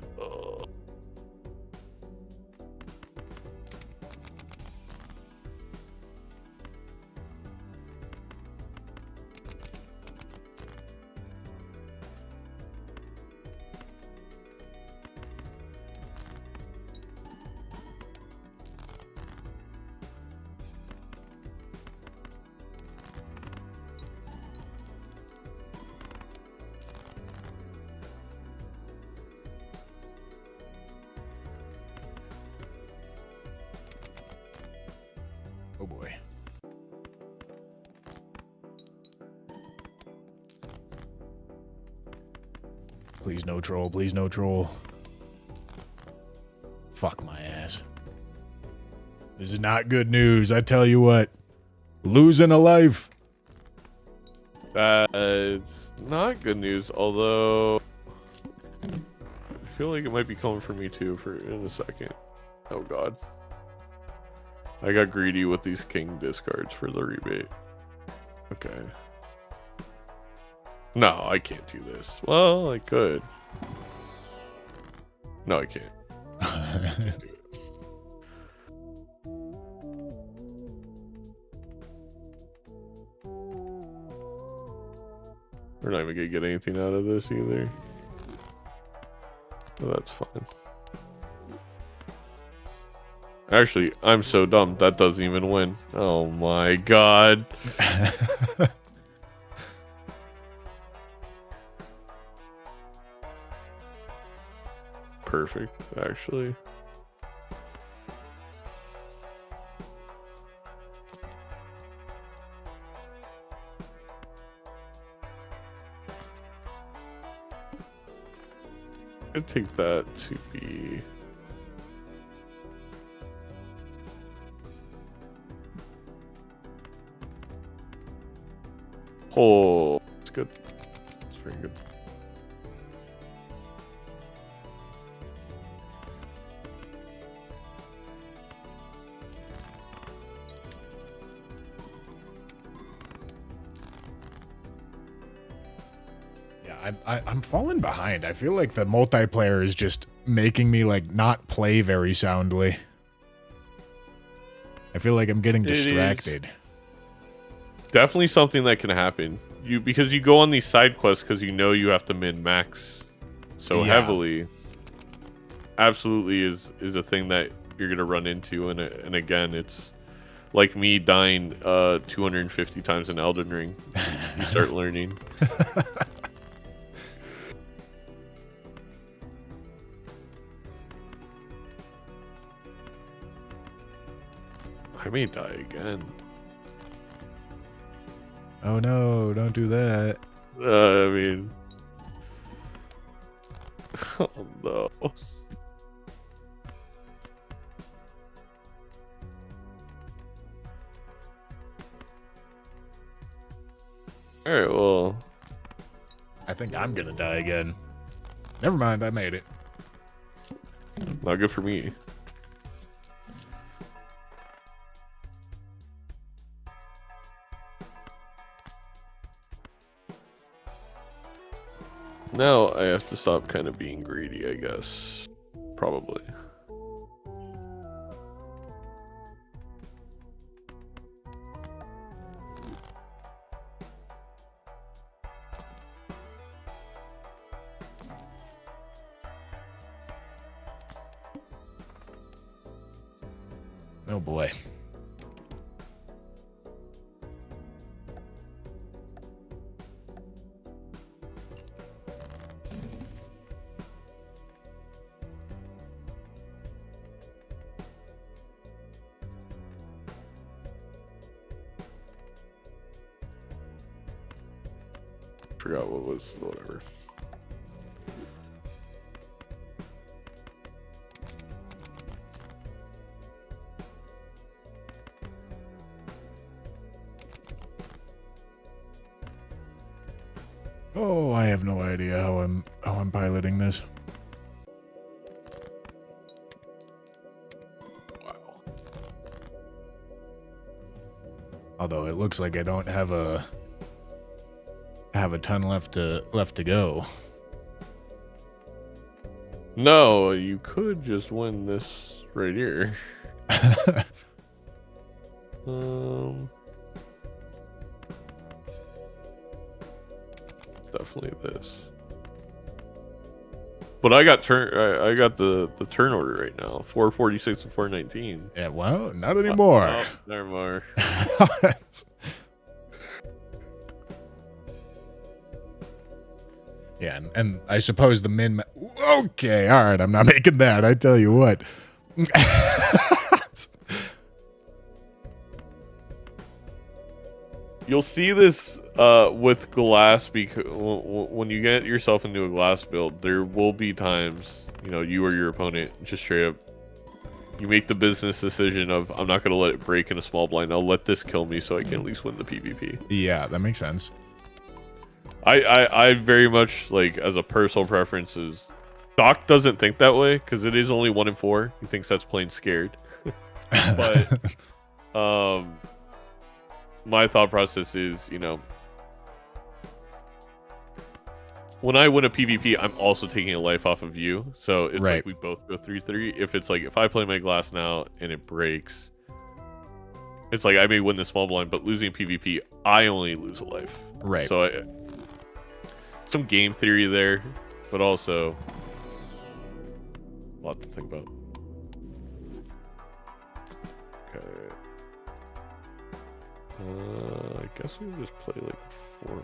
Oh boy. Please no troll, please no troll. Fuck my ass. This is not good news, I tell you what. Losing a life. It's not good news, although I feel like it might be coming for me too in a second. Oh god. I got greedy with these king discards for the rebate. Okay. No, I can't do this. Well, I could. No, I can't. I can't do it. We're not even gonna get anything out of this either. That's fine. Actually, I'm so dumb. That doesn't even win. Oh my god. Perfect, actually. I'd take that to be... Oh, it's good. It's very good. Yeah, I'm falling behind. I feel like the multiplayer is just making me like not play very soundly. I feel like I'm getting distracted. Definitely something that can happen. Because you go on these side quests because you know you have to min max so heavily. Absolutely is a thing that you're gonna run into, and again, it's like me dying 250 times in Elden Ring. You start learning. I may die again. Oh no, don't do that. I mean... Oh no. Alright, well... I think I'm gonna die again. Never mind, I made it. Not good for me. Now I have to stop kind of being greedy, I guess. Probably. Oh boy. Forgot what was whatever. Oh, I have no idea how I'm piloting this. Wow. Although it looks like I don't have a ton left to go. No, you could just win this right here. Definitely this. But I got the turn order right now. 446 and 419. Yeah, well, not anymore. Oh, never mind. Yeah, and I suppose the min... Okay, all right, I'm not making that, I tell you what. You'll see this with glass, because when you get yourself into a glass build, there will be times, you know, you or your opponent just straight up, you make the business decision of, I'm not going to let it break in a small blind, I'll let this kill me so I can at least win the PvP. Yeah, that makes sense. I very much, like, as a personal preference, is Doc doesn't think that way because it is only 1 in 4. He thinks that's plain scared. But my thought process is, you know, when I win a PvP, I'm also taking a life off of you. So it's like we both go 3-3. If it's like, if I play my glass now and it breaks, it's like I may win the small blind, but losing PvP, I only lose a life. Right. So some game theory there, but also A lot to think about. Okay. I guess we would just play like 4.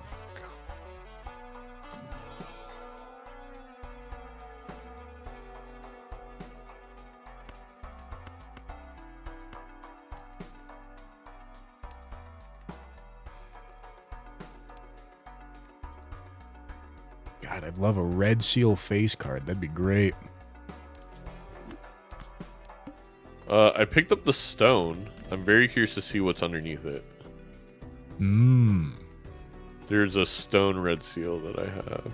God, I'd love a red seal face card. That'd be great. I picked up the stone. I'm very curious to see what's underneath it. There's a stone red seal that I have.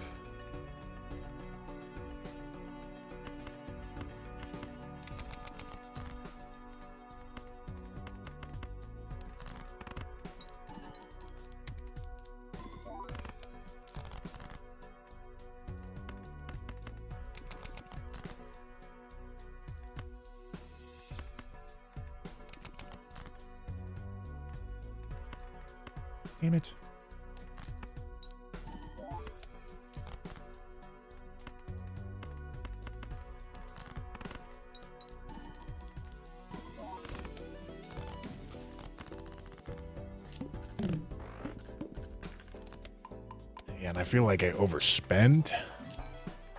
Damn it. Yeah, and I feel like I overspent.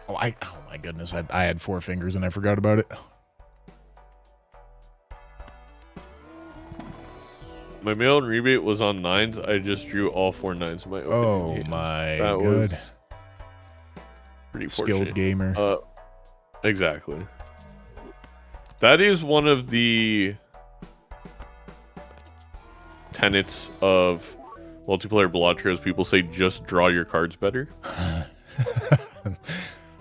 Oh my goodness, I had 4 fingers and I forgot about it. My mail-in rebate was on 9s. I just drew all 4 9s in my opening game. My that good. Was pretty skilled fortunate. Gamer. Exactly. That is one of the tenets of multiplayer Balatros. People say just draw your cards better.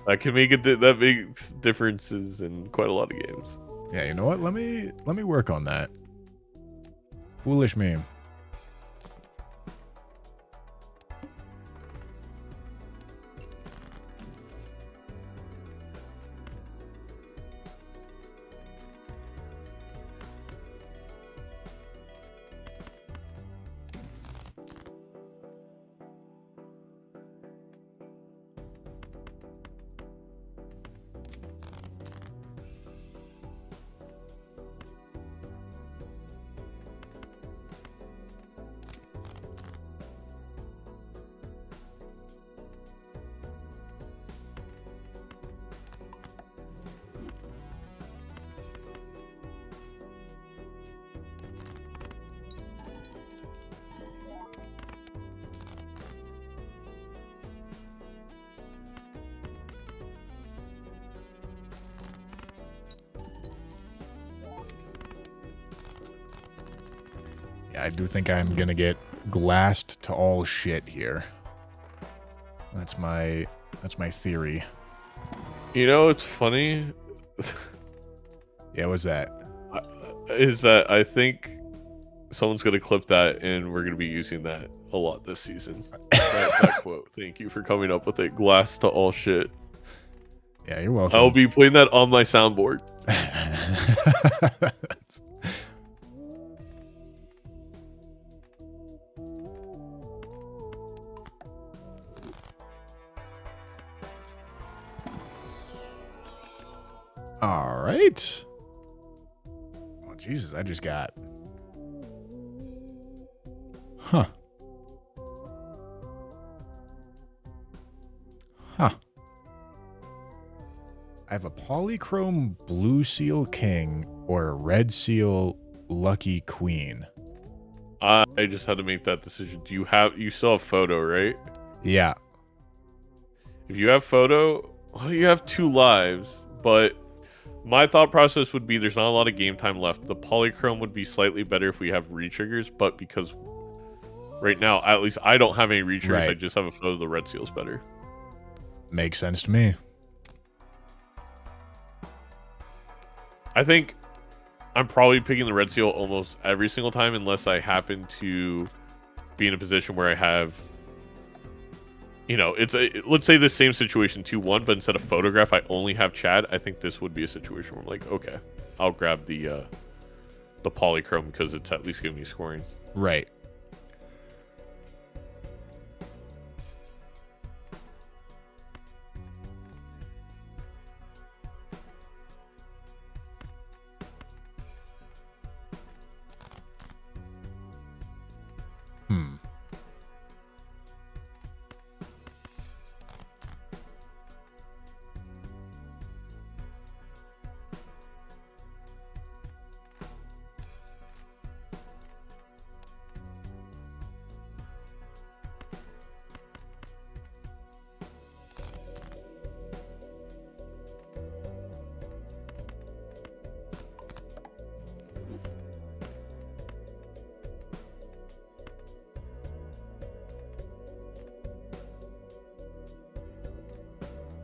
That can make it. That makes differences in quite a lot of games. Yeah, you know what? Let me work on that. Foolish me. Yeah, I do think I'm gonna get glassed to all shit here. That's my theory. You know, it's funny. Yeah, what's that? Is that I think someone's gonna clip that, and we're gonna be using that a lot this season. that quote. Thank you for coming up with it. Glass to all shit. Yeah, you're welcome. I'll be putting that on my soundboard. All right. Oh, Jesus, I just got... Huh. Huh. I have a polychrome blue seal king or a red seal lucky queen. I just had to make that decision. You still have photo, right? Yeah. If you have photo, well, you have 2 lives, but my thought process would be there's not a lot of game time left. The polychrome would be slightly better if we have re-triggers, but because right now, at least I don't have any re-triggers, right. I just have a photo, the red seal's better. Makes sense to me. I think I'm probably picking the red seal almost every single time unless I happen to be in a position where I have, you know, let's say the same situation 2-1, but instead of photograph, I only have Chad. I think this would be a situation where I'm like, okay, I'll grab the polychrome because it's at least giving me scoring. Right.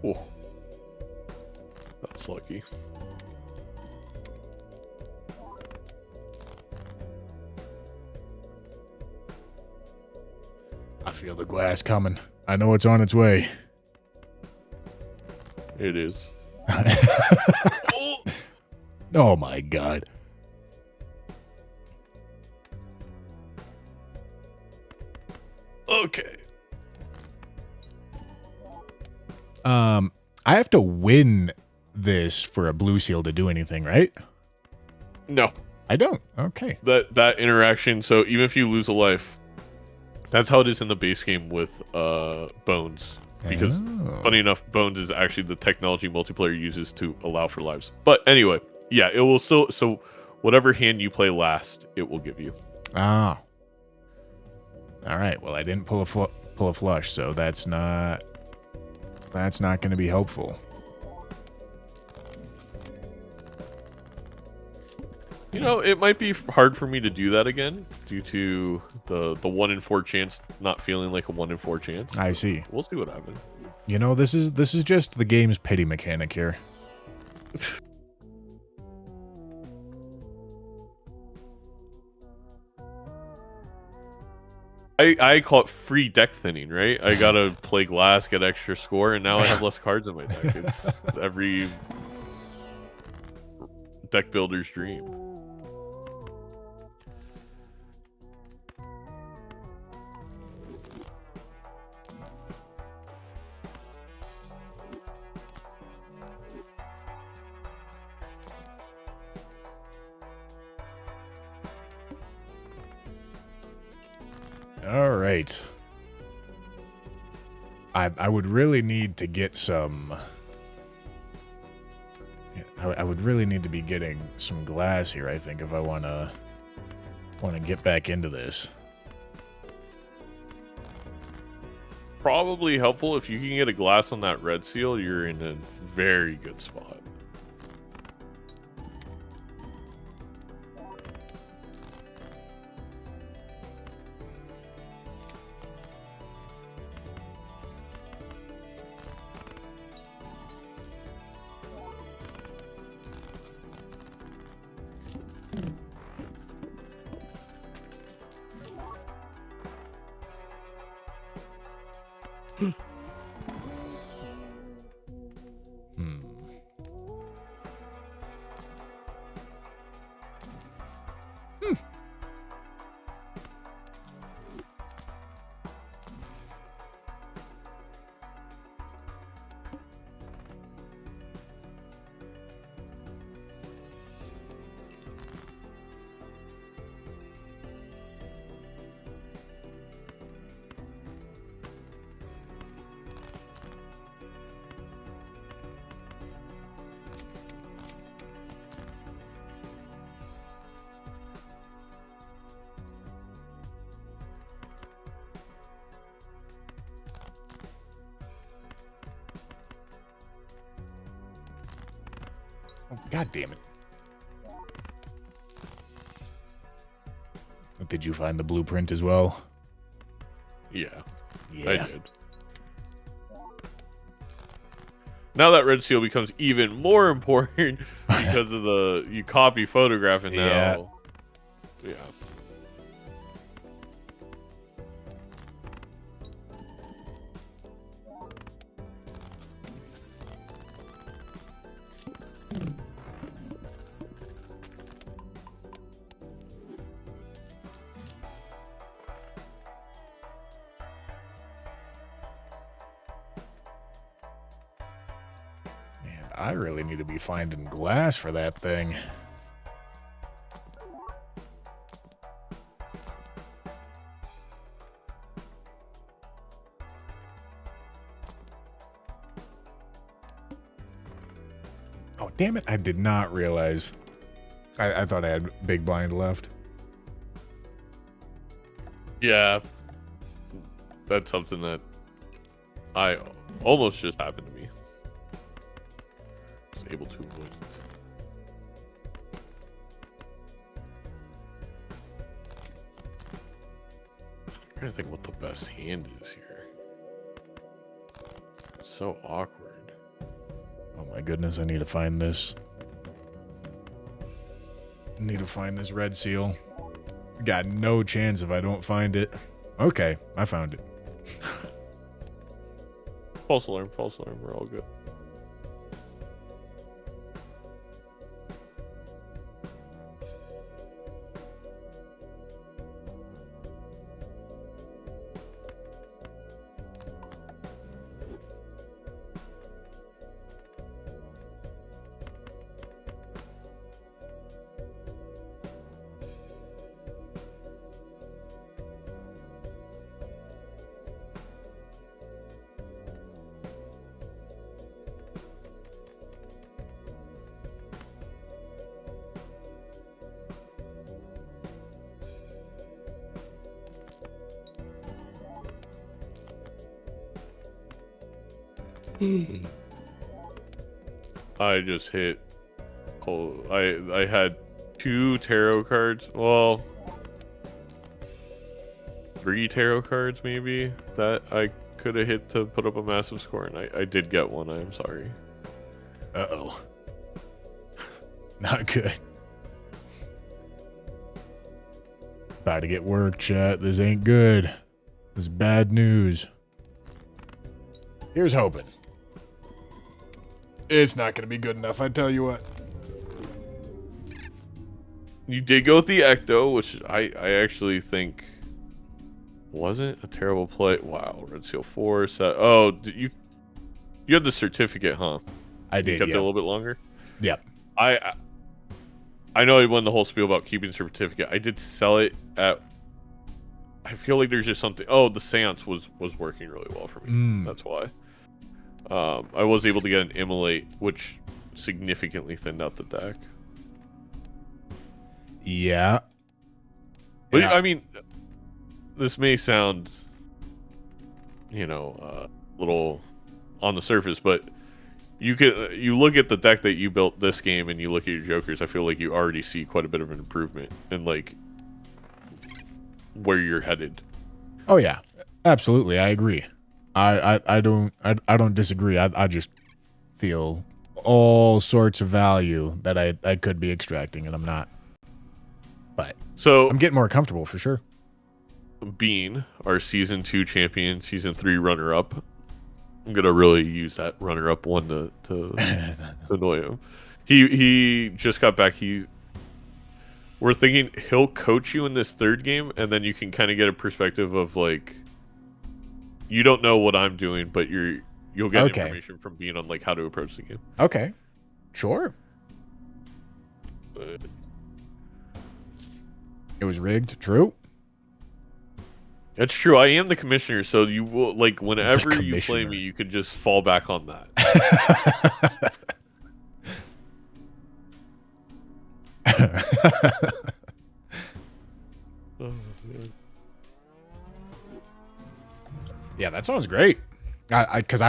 Oh, that's lucky. I feel the glass coming. I know it's on its way. It is. Oh! Oh my god. Okay. I have to win this for a blue seal to do anything, right? No. I don't. Okay. That interaction, so even if you lose a life, that's how it is in the base game with Bones. Because, funny enough, Bones is actually the technology multiplayer uses to allow for lives. But anyway, yeah, it will still... So, whatever hand you play last, it will give you. Ah. All right. Well, I didn't pull a flush, so that's not going to be helpful. You know, it might be hard for me to do that again due to the 1 in 4 chance not feeling like a 1 in 4 chance. I see. We'll see what happens. You know, this is just the game's pity mechanic here. I call it free deck thinning, right? I gotta play glass, get extra score, and now I have less cards in my deck. It's every deck builder's dream. All right. I would really need to get some... I would really need to be getting some glass here, I think, if I want to get back into this. Probably helpful if you can get a glass on that red seal, you're in a very good spot. Oh, God damn it. Did you find the blueprint as well? Yeah. Yeah. I did. Now that red seal becomes even more important because of you copy photograph it now. Yeah. I really need to be finding glass for that thing. Oh, damn it. I did not realize. I thought I had big blind left. Yeah. That's something that I almost just happened to me. Able to avoid it. I'm trying to think what the best hand is here. It's so awkward. Oh my goodness, I need to find this. I need to find this red seal. Got no chance if I don't find it. Okay, I found it. False alarm, we're all good. I just hit. Oh, I had 2 tarot cards. Well, 3 tarot cards maybe that I could have hit to put up a massive score, and I did get one. I'm sorry. Uh-oh. Not good. About to get work, chat. This ain't good. This is bad news. Here's hoping. It's not going to be good enough, I tell you what. You did go with the Ecto, which I actually think wasn't a terrible play. Wow, Red Seal 4. Oh, you had the certificate, huh? I did, you kept it a little bit longer? Yep. I know I won the whole spiel about keeping the certificate. I did sell it at... I feel like there's just something... Oh, the Seance was working really well for me. That's why. I was able to get an Immolate, which significantly thinned out the deck. Yeah. But I mean, this may sound, little on the surface, but you look at the deck that you built this game and you look at your jokers, I feel like you already see quite a bit of an improvement in like where you're headed. Oh yeah, absolutely, I agree. I don't disagree. I just feel all sorts of value that I could be extracting, and I'm not. But so I'm getting more comfortable for sure. Bean, our season 2 champion, season 3 runner-up. I'm gonna really use that runner-up one to annoy him. He just got back. We're thinking he'll coach you in this 3rd game, and then you can kind of get a perspective of like, you don't know what I'm doing, but you'll get information from Bean on like how to approach the game. Okay, sure. It was rigged. True. That's true. I am the commissioner, so you will like whenever you play me, you can just fall back on that. Oh, yeah, that sounds great. Because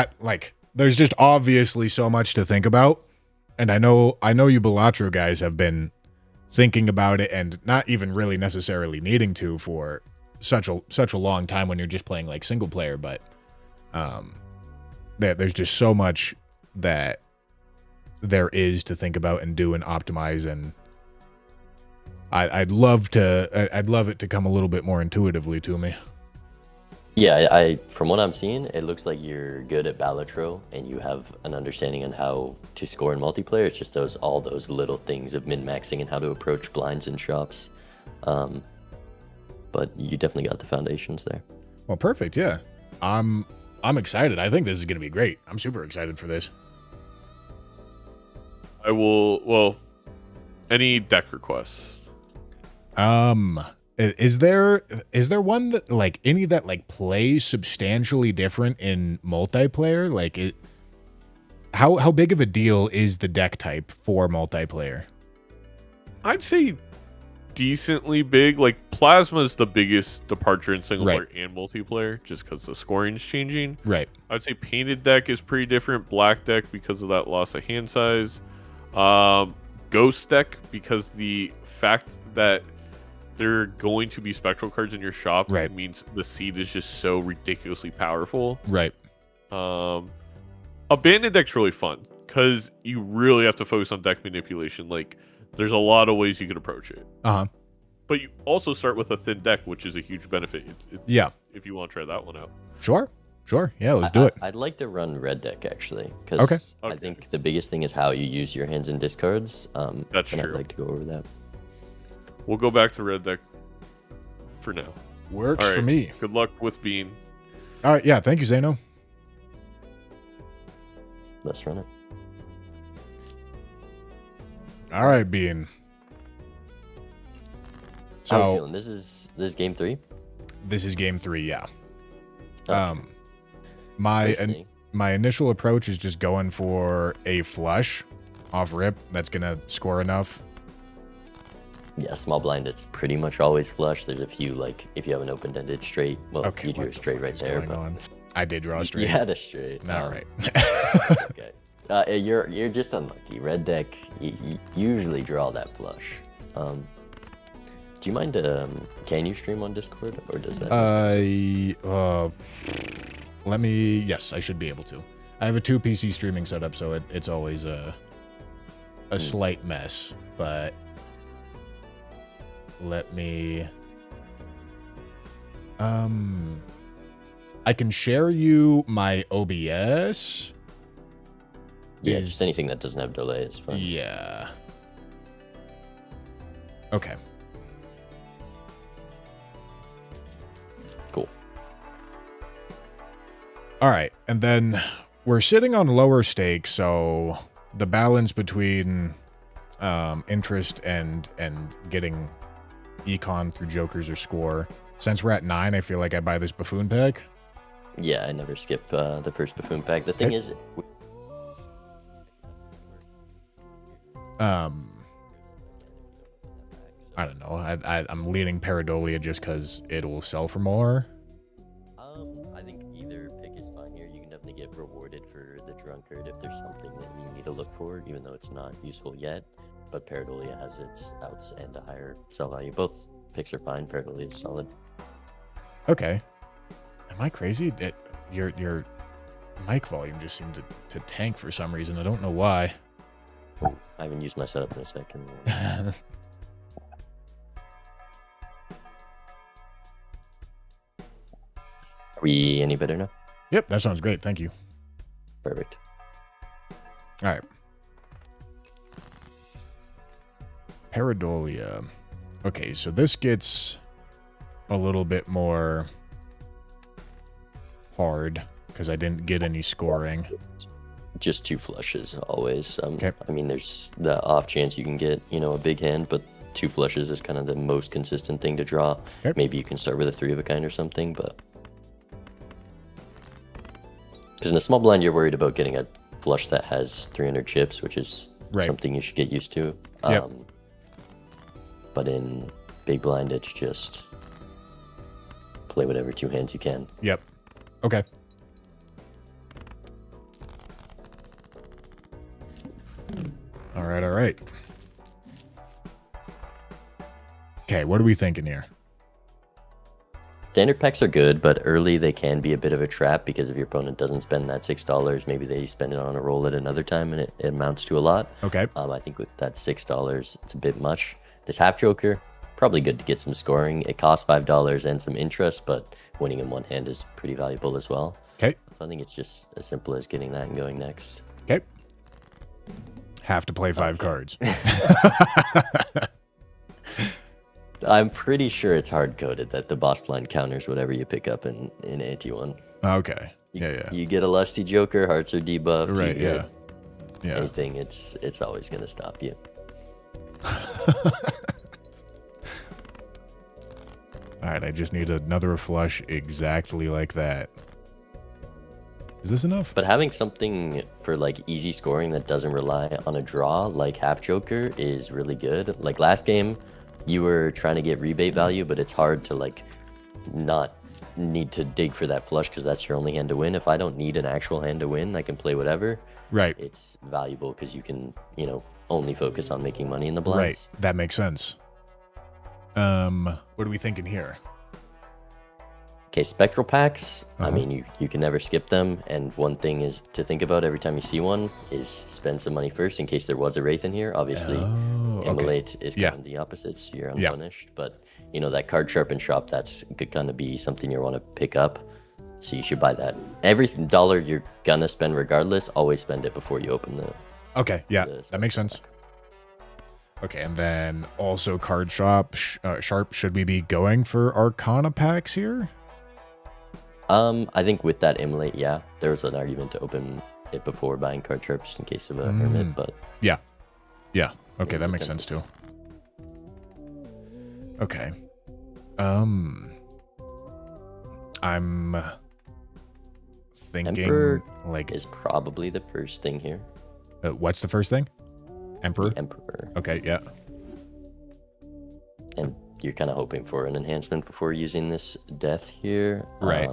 there's just obviously so much to think about, and I know you Balatro guys have been thinking about it and not even really necessarily needing to for such a long time when you're just playing like single player, but there's just so much that there is to think about and do and optimize, and I'd love it to come a little bit more intuitively to me. Yeah, I from what I'm seeing, it looks like you're good at Balatro and you have an understanding on how to score in multiplayer. It's just all those little things of min-maxing and how to approach blinds and shops. But you definitely got the foundations there. Well, perfect. Yeah, I'm excited. I think this is gonna be great. I'm super excited for this. I will. Well, any deck requests? Is there one that like any that like plays substantially different in multiplayer? Like how big of a deal is the deck type for multiplayer? I'd say decently big. Like Plasma is the biggest departure in single player and multiplayer, just because the scoring's changing. Right. I'd say Painted deck is pretty different. Black deck because of that loss of hand size. Ghost deck because the fact that there are going to be spectral cards in your shop means the seed is just so ridiculously powerful. Right. Abandoned deck's really fun because you really have to focus on deck manipulation. Like, there's a lot of ways you can approach it. But you also start with a thin deck, which is a huge benefit. Yeah. If you want to try that one out. Sure. Yeah, let's do it. I'd like to run red deck, actually, because I think the biggest thing is how you use your hands and discards. That's and true. I'd like to go over that. We'll go back to red deck for now. Works for me. Good luck with Bean. All right, yeah, thank you, Zeno. Let's run it. All right, Bean. So, how are you feeling? This is game 3? This is game 3, yeah. Okay. My initial approach is just going for a flush off rip. That's going to score enough. Yeah, small blind, it's pretty much always flush. There's a few, like, if you have an open-ended straight, well, you drew a straight right there. But I did draw a straight. You had a straight. All right. Okay. You're just unlucky. Red deck, you usually draw that flush. Do you mind, can you stream on Discord, or does that? Yes, I should be able to. I have a 2 PC streaming setup, so it's always a slight mess, but let me, I can share you my OBS. Yeah, just anything that doesn't have delay is fine. Yeah. Okay. Cool. All right, and then we're sitting on lower stakes, so the balance between interest and getting econ through jokers or score. Since we're at 9, I feel like I buy this buffoon pack. Yeah, I never skip the first buffoon pack. The thing is, I don't know. I'm leaning Pareidolia just because it will sell for more. I think either pick is fine here. You can definitely get rewarded for the drunkard if there's something that you need to look for, even though it's not useful yet. But Pareidolia has its outs and a higher sell value. Both picks are fine. Pareidolia is solid. Okay. Am I crazy? Your mic volume just seemed to tank for some reason. I don't know why. I haven't used my setup in a second. Are we any better now? Yep, that sounds great. Thank you. Perfect. All right. Pareidolia. Okay, so this gets a little bit more hard because I didn't get any scoring. Just 2 flushes always. Okay. I mean, there's the off chance you can get, a big hand, but 2 flushes is kind of the most consistent thing to draw. Okay. Maybe you can start with a 3 of a kind or something, but because in a small blind you're worried about getting a flush that has 300 chips, which is something you should get used to. Yep. But in big blind, it's just play whatever 2 hands you can. Yep. Okay. All right. Okay, what are we thinking here? Standard packs are good, but early they can be a bit of a trap because if your opponent doesn't spend that $6, maybe they spend it on a roll at another time and it amounts to a lot. Okay. I think with that $6, it's a bit much. This half joker, probably good to get some scoring. It costs $5 and some interest, but winning in one hand is pretty valuable as well. Okay. So I think it's just as simple as getting that and going next. Okay. Have to play 5 cards. I'm pretty sure it's hard-coded that the boss blind counters whatever you pick up in AT1. Okay. You get a lusty joker, hearts are debuffed. Right, yeah. Anything, it's always going to stop you. Alright, I just need another flush exactly like that. Is this enough? But having something for like easy scoring that doesn't rely on a draw, like half joker, is really good. Like last game, you were trying to get rebate value, but it's hard to like not need to dig for that flush because that's your only hand to win. If I don't need an actual hand to win, I can play whatever. Right. It's valuable because you can, only focus on making money in the blinds. Right. That makes sense. What are we thinking here? Okay, spectral packs, I mean, you can never skip them, and one thing is to think about every time you see one is spend some money first in case there was a Wraith in here. Obviously, Immolate is kind of the opposite, so you're unpunished, but, you know, that card sharpen shop, that's gonna be something you want to pick up, so you should buy that. Every dollar you're gonna spend regardless, always spend it before you open the... Okay, yeah, that makes sense. Okay, and then also card shop, sharp, should we be going for Arcana packs here? I think with that Immolate, yeah, there was an argument to open it before buying card sharp just in case of a Hermit, but... Yeah. Okay, that makes sense too. Okay. I'm thinking Emperor like is probably the first thing here. What's the first thing? Emperor? The Emperor. Okay, yeah. And you're kind of hoping for an enhancement before using this death here. Right.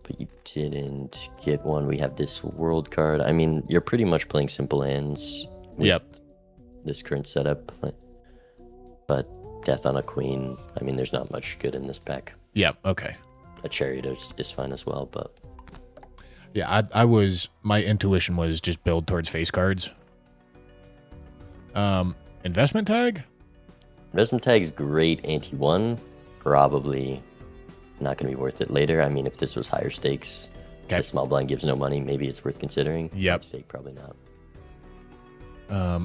But you didn't get one. We have this world card. I mean, you're pretty much playing simple hands with this current setup. But death on a queen, I mean, there's not much good in this pack. Yeah, okay. A chariot is fine as well, but... Yeah, my intuition was just build towards face cards. Investment tag? Investment tag is great anti-1. Probably not going to be worth it later. I mean, if this was higher stakes, the small blind gives no money, maybe it's worth considering. Yep. Stake, probably not.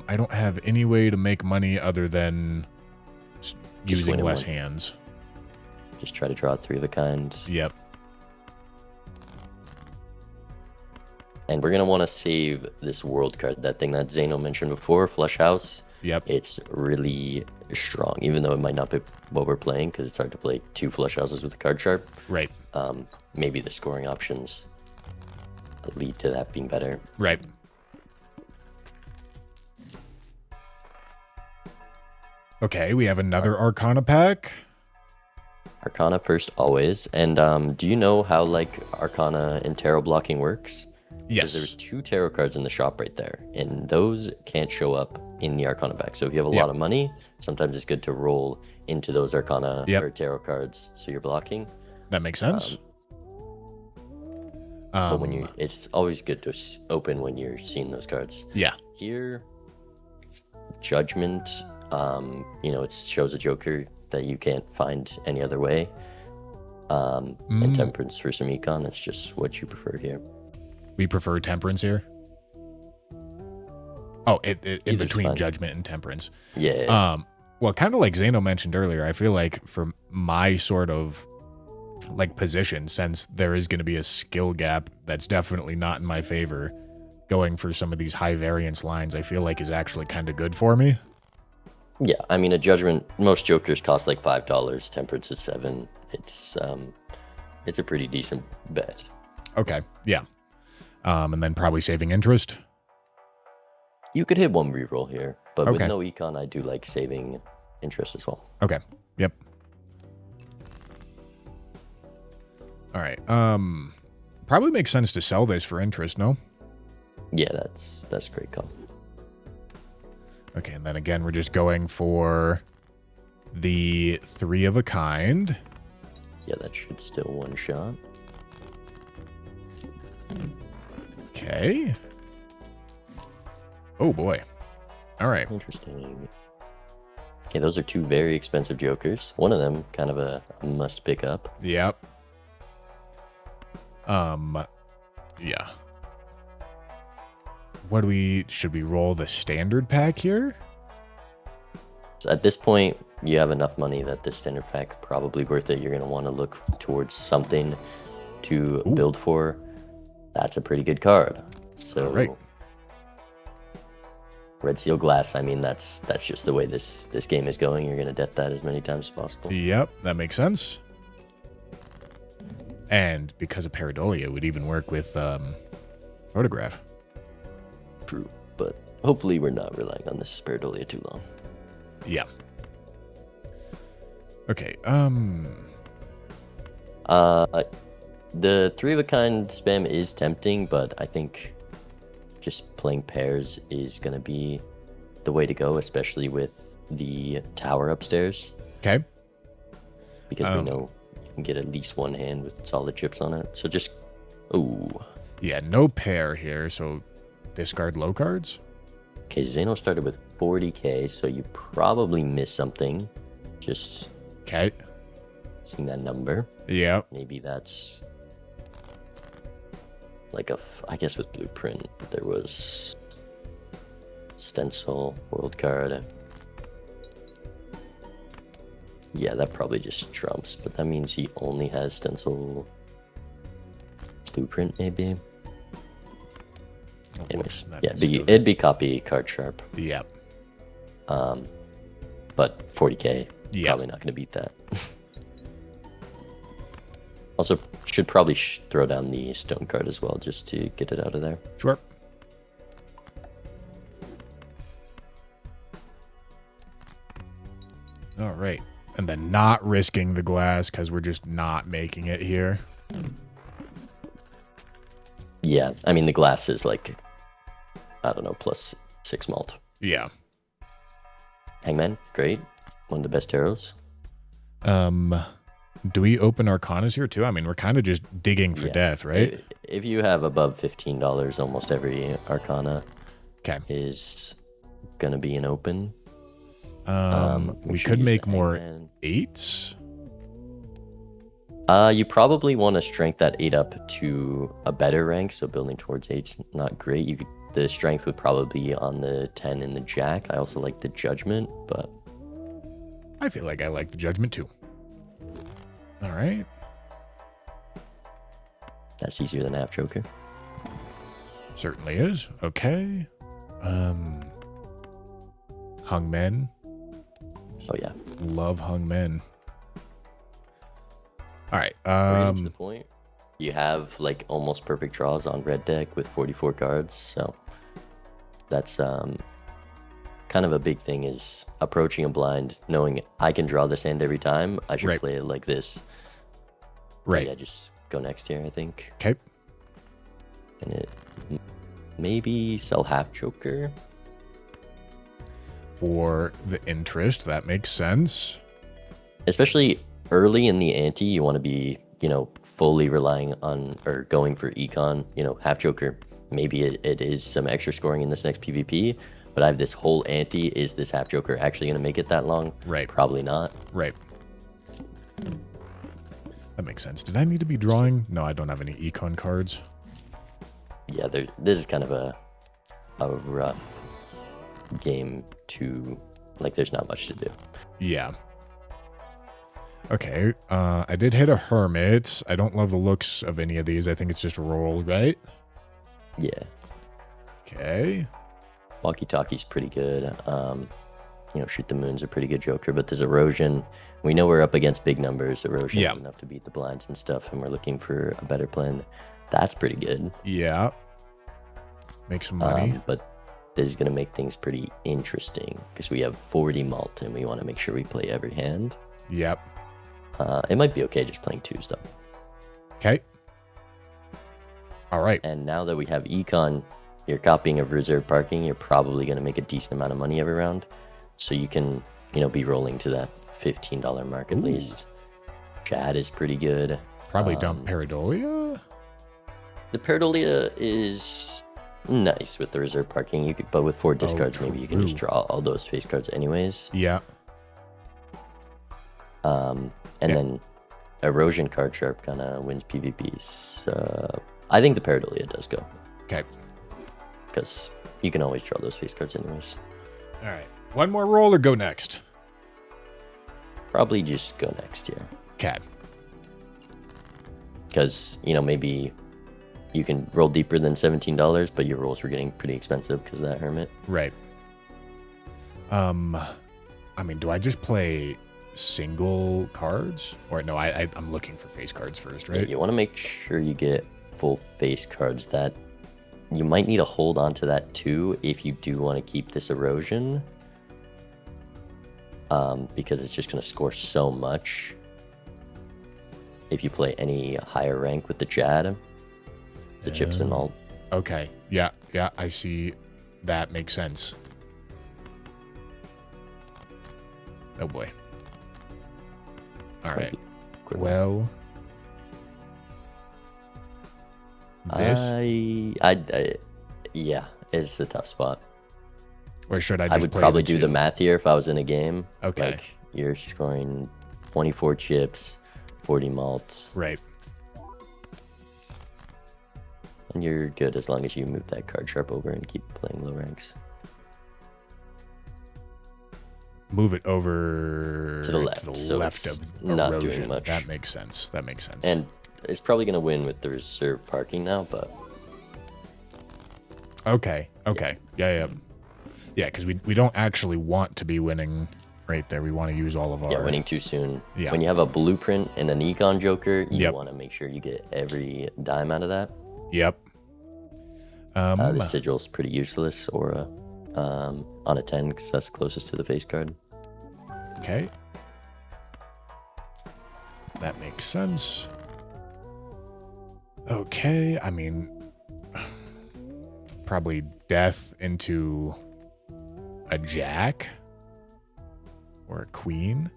I don't have any way to make money other than using less hands. Just try to draw 3 of a kind. Yep. And we're going to want to save this world card, that thing that Zeno mentioned before, Flush House. Yep. It's really strong, even though it might not be what we're playing, because it's hard to play 2 Flush Houses with a card sharp. Right. Maybe the scoring options lead to that being better. Right. Okay, we have another Arcana pack. Arcana first always. And do you know how like Arcana and Tarot blocking works? Yes. There's 2 tarot cards in the shop right there, and those can't show up in the Arcana pack. So if you have a lot of money, sometimes it's good to roll into those Arcana or tarot cards so you're blocking. That makes sense. But when it's always good to open when you're seeing those cards. Yeah. Here, Judgment, you know, it shows a Joker that you can't find any other way. And Temperance for some econ, it's just what you prefer here. We prefer Temperance here. Oh, in between fine. Judgment and Temperance. Yeah. Well, kind of like Zeno mentioned earlier, I feel like for my sort of like position, since there is going to be a skill gap that's definitely not in my favor, going for some of these high variance lines, I feel like is actually kind of good for me. Yeah, I mean, a Judgment, most Jokers cost like $5. Temperance is $7. It's a pretty decent bet. Okay, yeah. And then probably saving interest. You could hit 1 reroll here, but with no econ, I do like saving interest as well. Okay, yep. All right, probably makes sense to sell this for interest, no? Yeah, that's a great call. Okay, and then again, we're just going for the 3 of a kind. Yeah, that should still one shot. Okay. Oh boy. All right. Interesting. Okay, those are 2 very expensive Jokers. One of them kind of a must pick up. Yep. Yeah. What should we roll the standard pack here? So at this point, you have enough money that this standard pack probably worth it. You're going to want to look towards something to build for. That's a pretty good card. So Red Seal Glass, I mean, that's just the way this game is going. You're going to death that as many times as possible. Yep, that makes sense. And because of Pareidolia, it would even work with Photograph. True, but hopefully we're not relying on this Pareidolia too long. Yeah. Okay, the 3 of a kind spam is tempting, but I think just playing pairs is going to be the way to go, especially with the tower upstairs. Okay. because we know you can get at least one hand with solid chips on it. So just, oh. Yeah, no pair here, so discard low cards? Okay, Zeno started with 40k, so you probably missed something. Just okay. Seeing that number. Yeah. Maybe that's like I guess with Blueprint, there was Stencil, World Card. Yeah, that probably just trumps, but that means he only has Stencil, Blueprint, maybe. Anyways, yeah, it'd be copy card sharp. Yeah. But 40k, probably not going to beat that. Also, should probably throw down the stone card as well, just to get it out of there. Sure. All right. And then not risking the glass because we're just not making it here. Yeah, I mean, the glass is like, I don't know, +6 malt. Yeah. Hangman, great. One of the best arrows. Do we open Arcanas here too? I mean, we're kind of just digging for death, right? If you have above $15, almost every Arcana is going to be an open. We could make more 8s. You probably want to strength that 8 up to a better rank, so building towards 8's not great. The strength would probably be on the 10 and the Jack. I also like the Judgment, but I feel like I like the Judgment too. All right. That's easier than half Joker. Certainly is. Okay. Hung Men. Oh yeah. Love Hung Men. All right. Right to the point. You have like almost perfect draws on red deck with 44 cards, so that's kind of a big thing is approaching a blind, knowing I can draw this hand every time. I should play it like this. Right. Yeah, just go next here, I think. Okay. And it maybe sell half Joker. For the interest, that makes sense. Especially early in the ante, you want to be, fully relying on or going for econ, half Joker. Maybe it is some extra scoring in this next PvP, but I have this whole ante. Is this half Joker actually going to make it that long? Right. Probably not. Right. That makes sense. Did I need to be drawing? No, I don't have any econ cards. Yeah, this is kind of a rough game to, there's not much to do. Yeah. Okay, I did hit a Hermit. I don't love the looks of any of these. I think it's just a roll, right? Yeah. Okay. Walkie-talkie's pretty good. Shoot the moon's a pretty good Joker, but there's erosion. We know we're up against big numbers. Erosion is enough to beat the blinds and stuff, and we're looking for a better plan. That's pretty good. Yeah. Make some money. But this is going to make things pretty interesting because we have 40 malt, and we want to make sure we play every hand. Yep. It might be okay just playing 2s, though. Okay. All right. And now that we have econ, you're copying of reserve parking, you're probably going to make a decent amount of money every round. So you can, be rolling to that $15 mark at least. Chad is pretty good. Probably dump Pareidolia? The Pareidolia is nice with the reserve parking. But with 4 discards, maybe you can just draw all those face cards anyways. Yeah. And then erosion card sharp kind of wins PvPs. I think the Pareidolia does go. Okay. Because you can always draw those face cards anyways. All right. One more roll or go next? Probably just go next year. Okay. Because, maybe you can roll deeper than $17, but your rolls were getting pretty expensive because of that Hermit. Right. I mean, do I just play single cards? Or no, I'm looking for face cards first, right? Yeah, you want to make sure you get full face cards. That you might need to hold on to that too if you do want to keep this erosion. Because it's just going to score so much if you play any higher rank with the Jad, the chips and all. Okay. Yeah, I see. That makes sense. Oh boy. All right. Well, yeah, it's a tough spot. Or should I just I would probably do the math here if I was in a game. Okay. Like, you're scoring 24 chips, 40 malts. Right. And you're good as long as you move that card sharp over and keep playing low ranks. Move it over to the left, of erosion. Not doing much. That makes sense. That makes sense. And it's probably going to win with the reserve parking now, but... Okay. Yeah, because we don't actually want to be winning right there. We want to use all of our... Yeah, winning too soon. Yeah. When you have a blueprint and an econ joker, you want to make sure you get every dime out of that. Yep. The sigil's pretty useless, or on a 10, because that's closest to the face card. Okay. That makes sense. Okay, I mean, probably death into a jack or a queen.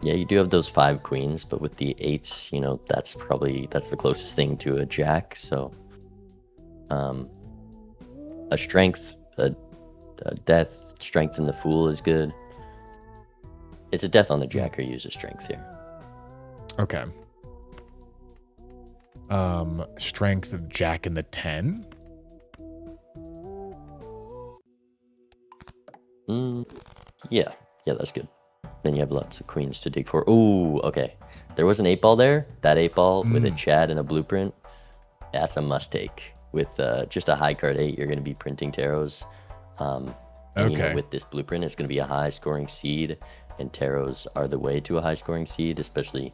Yeah, you do have those 5 queens, but with the 8s, you know, that's the closest thing to a jack. So, a strength, a death, strength in the fool is good. It's a death on the jack or use a strength here. Okay. Strength of jack in the 10. Yeah, that's good. Then you have lots of queens to dig for. Ooh, okay. There was an 8-ball there. That 8-ball with a Chad and a blueprint. That's a must take. With just a high card 8, you're going to be printing tarots. And, you know, with this blueprint, it's going to be a high scoring seed, and tarots are the way to a high scoring seed, especially,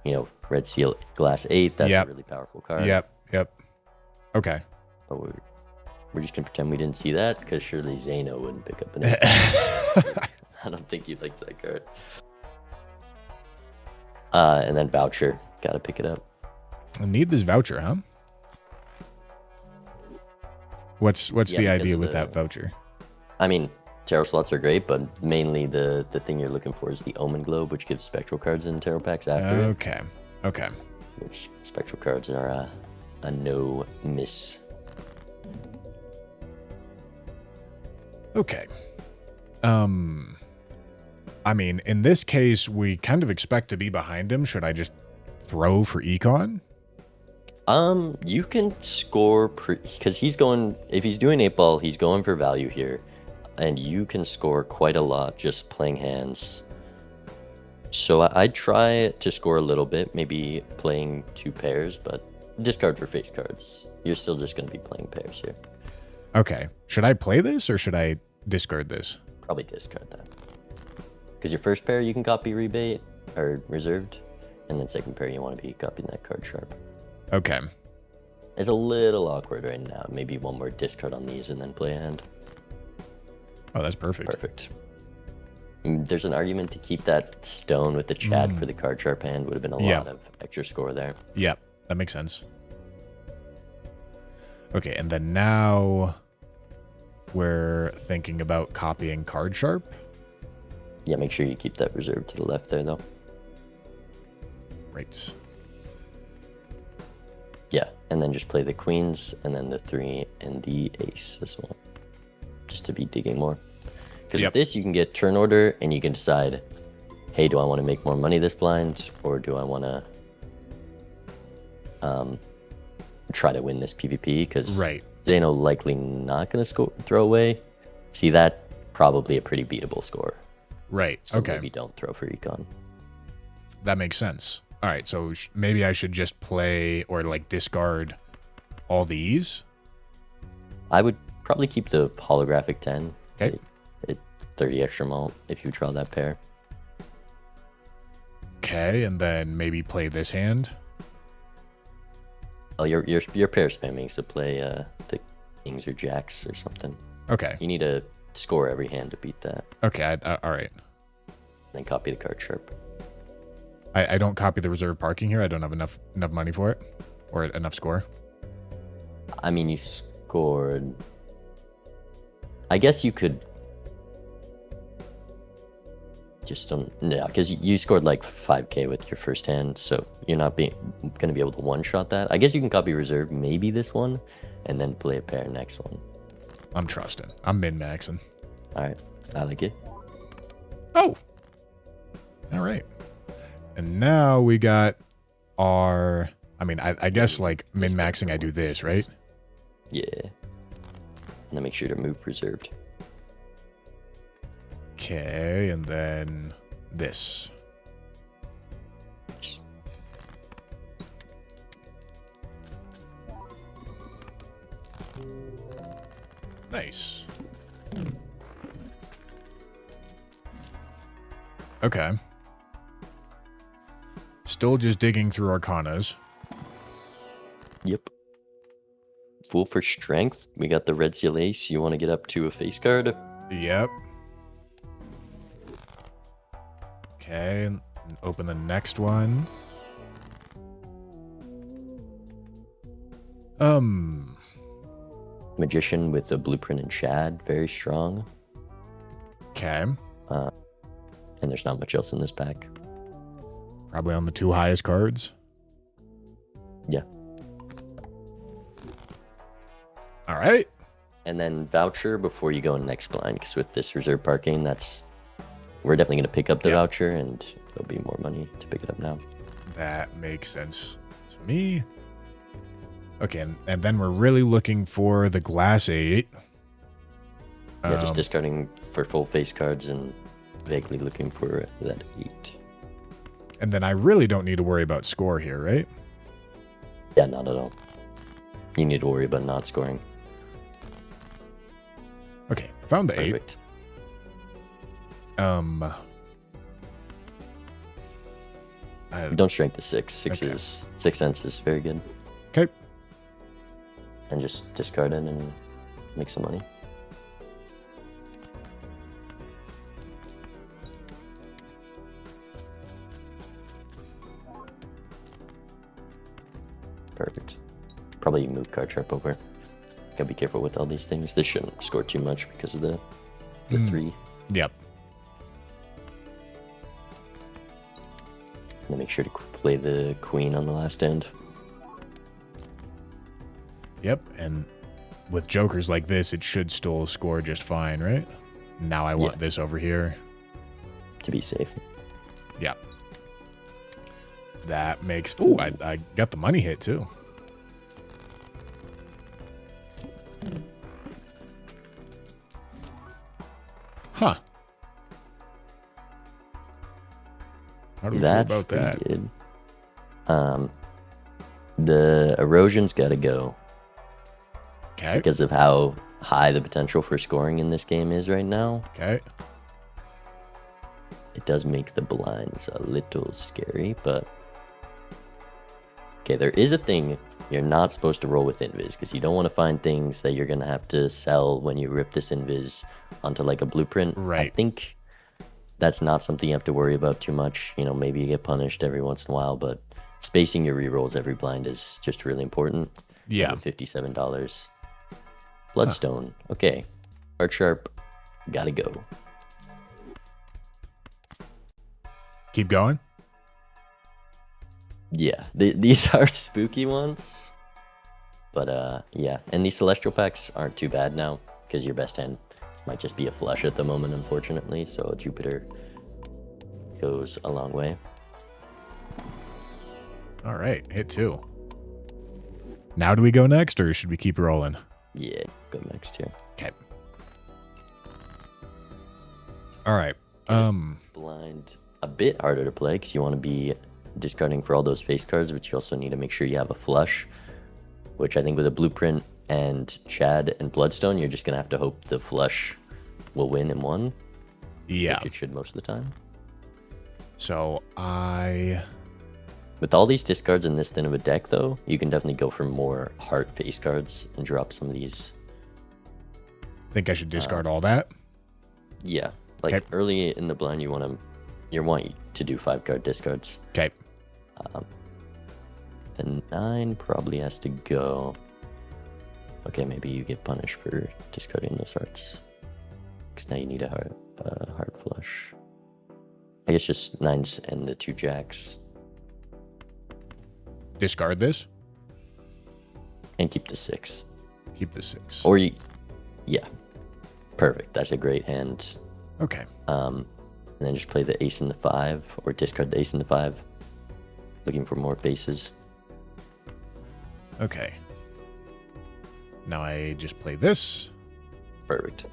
you know, red seal glass 8. That's a really powerful card. Yep. Okay. But we're just going to pretend we didn't see that, because surely Zeno wouldn't pick up an 8. I don't think he likes that card. And then voucher. Got to pick it up. I need this voucher, huh? What's the idea with that voucher? I mean, tarot slots are great, but mainly the thing you're looking for is the Omen Globe, which gives spectral cards in tarot packs after. Okay. Which spectral cards are a no miss. Okay. I mean, in this case, we kind of expect to be behind him. Should I just throw for econ? You can score because if he's doing 8-ball, he's going for value here, and you can score quite a lot just playing hands. So I'd try to score a little bit, maybe playing 2 pairs, but discard for face cards. You're still just going to be playing pairs here. Okay. Should I play this or should I discard this? Probably discard that. Because your first pair you can copy rebate or reserved, and then second pair you want to be copying that card sharp. Okay. It's a little awkward right now. Maybe one more discard on these and then play a hand. Oh, that's perfect. Perfect. There's an argument to keep that stone with the Chad for the card sharp hand. Would have been a lot of extra score there. Yeah, that makes sense. Okay, and then now we're thinking about copying card sharp. Yeah, make sure you keep that reserved to the left there, though. Right. Yeah, and then just play the queens, and then the 3 and the ace as well. Just to be digging more. Because with this, you can get turn order, and you can decide, hey, do I want to make more money this blind, or do I want to try to win this PvP? Because Zeno likely not going to throw away. See, that probably a pretty beatable score. Right, so maybe don't throw for econ. That makes sense. All right, so maybe I should just play or like discard all these. I would probably keep the holographic 10. Okay. 30 extra malt if you draw that pair. Okay, and then maybe play this hand. Oh, you're pair spamming, so play the kings or jacks or something. Okay. You need to score every hand to beat that. Okay, all right. Then copy the card sharp. I don't copy the reserve parking here. I don't have enough money for it, or enough score. I mean, you scored. I guess you could. just don't. Yeah, because you scored like 5k with your first hand, so you're not gonna be able to one-shot that. I guess you can copy reserve maybe this one, and then play a pair next one. I'm trusting. I'm min-maxing. All right, I like it. Oh, all right. And now we got our. I mean, I guess like min-maxing, I do this, right? Yeah. And then make sure to move reserved. Okay, and then this. Nice. Okay. Still just digging through Arcanas. Yep. Full for strength. We got the Red Seal Ace. You want to get up to a face card? Yep. Okay, and open the next one. Magician with a blueprint and Shad, very strong. Okay. And there's not much else in this pack. Probably on the 2 highest cards. Yeah. All right. And then voucher before you go in next blind, because with this reserve parking, we're definitely going to pick up the voucher, and there'll be more money to pick it up now. That makes sense to me. Okay, and then we're really looking for the glass 8. Yeah, just discarding for full face cards and vaguely looking for that 8. And then I really don't need to worry about score here, right? Yeah, not at all. You need to worry about not scoring. Okay, found the Perfect. 8. Don't strength the 6. 6 is 6 cents is very good. Okay. And just discard it and make some money. Perfect. Probably move card sharp over. Gotta be careful with all these things. This shouldn't score too much because of the 3. Yep. And then make sure to play the queen on the last end. Yep, and with jokers like this, it should still score just fine, right? Now I want this over here. To be safe. Yep. That makes... Ooh, I got the money hit, too. Huh. How do we feel about that? Good. The erosion's got to go. Okay. Because of how high the potential for scoring in this game is right now. Okay. It does make the blinds a little scary, but... Okay, there is a thing you're not supposed to roll with invis, because you don't want to find things that you're going to have to sell when you rip this invis onto like a blueprint. Right. I think that's not something you have to worry about too much. You know, maybe you get punished every once in a while, but spacing your rerolls every blind is just really important. Yeah. $57. Bloodstone. Huh. Okay. Art sharp. Gotta go. Keep going? Yeah. These are spooky ones. But, yeah. And these celestial packs aren't too bad now, because your best hand might just be a flush at the moment, unfortunately. So Jupiter goes a long way. All right. Hit 2. Now do we go next, or should we keep rolling? Yeah, go next here. Okay. All right. Blind a bit harder to play because you want to be discarding for all those face cards, but you also need to make sure you have a flush, which I think with a blueprint and Chad and Bloodstone, you're just gonna have to hope the flush will win in one. Yeah, which it should most of the time. So with all these discards in this thin of a deck, though, you can definitely go for more heart face cards and drop some of these. Think I should discard all that? Yeah, like early in the blind, you want to do 5-card discards. Okay. The 9 probably has to go. Okay, maybe you get punished for discarding those hearts, because now you need a heart flush. I guess just 9s and the 2 jacks. Discard this? And keep the 6. Keep the 6. Or you... Yeah. Perfect. That's a great hand. Okay. And then just play the ace and the 5, or discard the ace and the 5. Looking for more faces. Okay. Now I just play this. Perfect.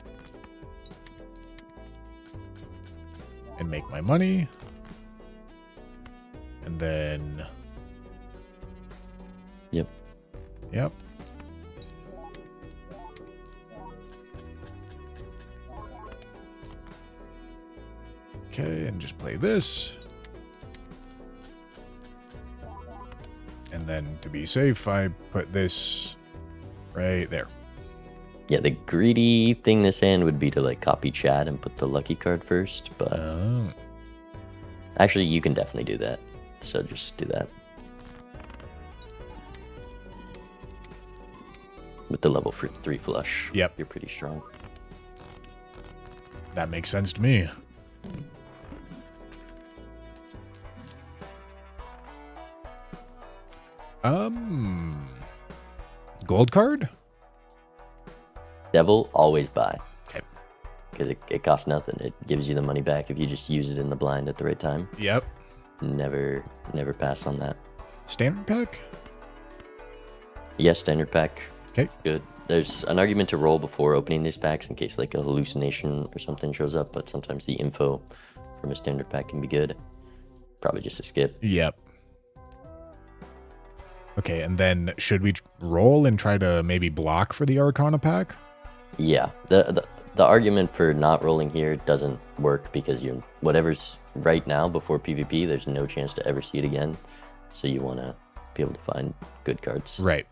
And make my money. And then... Yep. Yep. Okay, and just play this. And then to be safe, I put this right there. Yeah, the greedy thing this hand would be to like copy Chad and put the lucky card first, but actually you can definitely do that. So just do that. With the level 3 flush. Yep. You're pretty strong. That makes sense to me. Gold card? Devil, always buy. Okay. Because it costs nothing. It gives you the money back if you just use it in the blind at the right time. Yep. Never pass on that. Standard pack? Yes, standard pack. Okay. Good. There's an argument to roll before opening these packs in case like a hallucination or something shows up, but sometimes the info from a standard pack can be good. Probably just a skip. Yep. Okay, and then should we roll and try to maybe block for the Arcana pack? Yeah. The argument for not rolling here doesn't work because you whatever's right now before PvP, there's no chance to ever see it again. So you want to be able to find good cards. Right.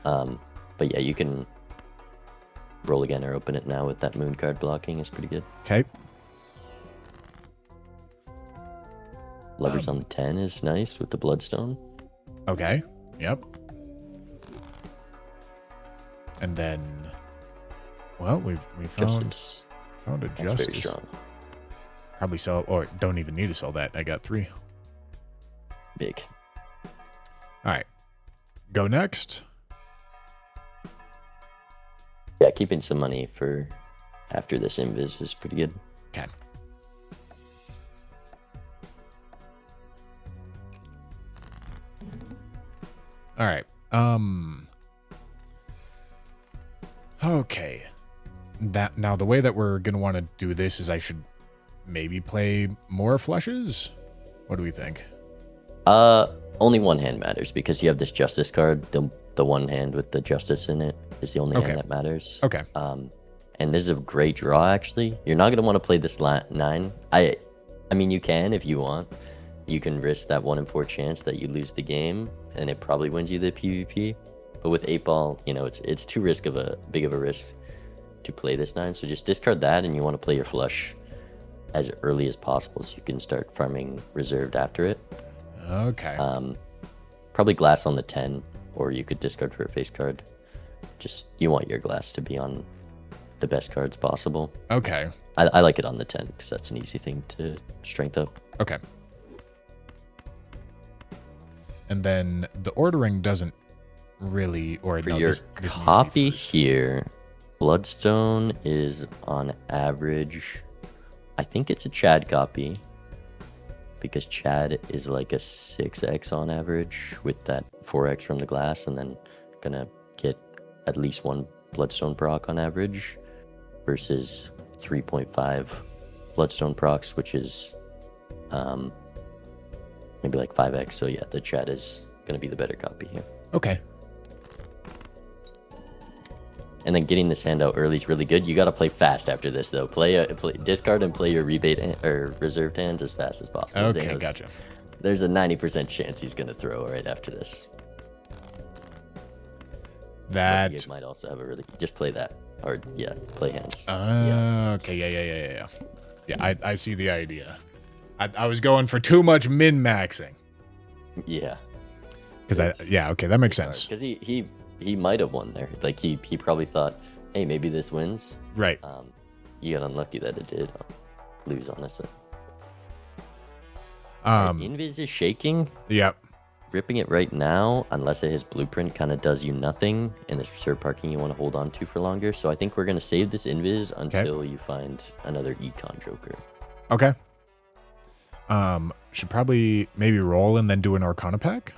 But yeah, you can roll again or open it now with that moon card blocking. Is pretty good. Okay. Levers on the 10 is nice with the Bloodstone. Okay. Yep. And then, well, we found Justice. Found a That's Justice. very strong. Probably sell, or don't even need to sell that. I got 3. Big. All right. Go next. Yeah, keeping some money for after this invis is pretty good. Okay. All right. Okay. Now the way that we're gonna want to do this is I should maybe play more flushes. What do we think? Only one hand matters because you have this Justice card. The one hand with the Justice in it is the only hand that matters. Okay. And this is a great draw actually. You're not gonna want to play this 9. I mean you can if you want. You can risk that 1 in 4 chance that you lose the game, and it probably wins you the PvP. But with 8-ball, you know, it's too big of a risk to play this 9. So just discard that, and you want to play your flush as early as possible, so you can start farming reserved after it. Okay. Probably glass on the 10, or you could discard for a face card. Just you want your glass to be on the best cards possible. Okay. I like it on the 10 because that's an easy thing to strength up. Okay. And then the ordering doesn't really, or for no, your this copy here, Bloodstone is on average, I think it's a Chad copy, because Chad is like a 6x on average with that 4x from the glass, and then gonna get at least 1 Bloodstone proc on average, versus 3.5 Bloodstone procs, which is maybe like 5x. So yeah, the Chad is gonna be the better copy here. Okay. And then getting this hand out early is really good. You got to play fast after this, though. Play discard and play your rebate or reserved hand as fast as possible. Okay, gotcha. There's a 90% chance he's going to throw right after this. That you might also have a really... Just play that. Or, yeah, play hands. Okay, yeah. Yeah, I see the idea. I was going for too much min-maxing. Yeah. Because okay, that makes sense. Because he might have won there. Like he probably thought, hey, maybe this wins. Right. You got unlucky that it did lose, honestly. Invis is shaking. Yep. Ripping it right now, unless it has blueprint, kind of does you nothing, and there's reserve parking you want to hold on to for longer. So I think we're going to save this Invis until you find another Econ Joker. Okay. Should probably maybe roll and then do an Arcana pack.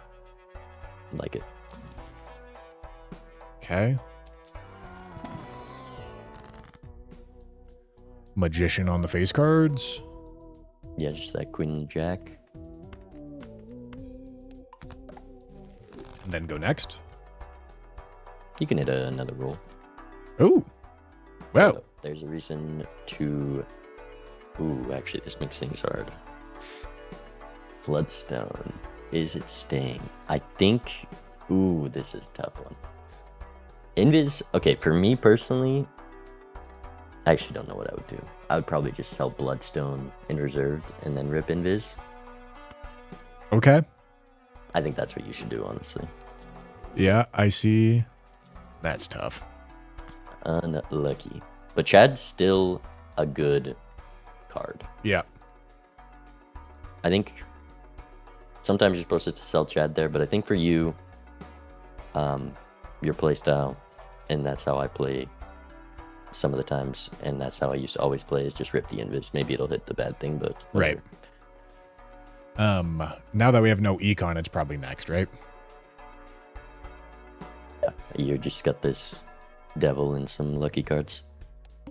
Like it. Okay. Magician on the face cards. Yeah, just that Queen and Jack. And then go next. You can hit another roll. Oh. Well. So there's a reason to... Ooh, actually, this makes things hard. Bloodstone. Is it staying? I think... Ooh, this is a tough one. Invis... Okay, for me personally, I actually don't know what I would do. I would probably just sell Bloodstone in reserved and then rip Invis. Okay. I think that's what you should do, honestly. Yeah, I see. That's tough. Unlucky. But Chad's still a good card. Yeah. I think sometimes you're supposed to sell Chad there, but I think for you, your playstyle, and that's how I play some of the times, and that's how I used to always play, is just rip the Invis. Maybe it'll hit the bad thing, but whatever. Right. Now that we have no Econ, it's probably next, right? Yeah, you just got this Devil and some lucky cards.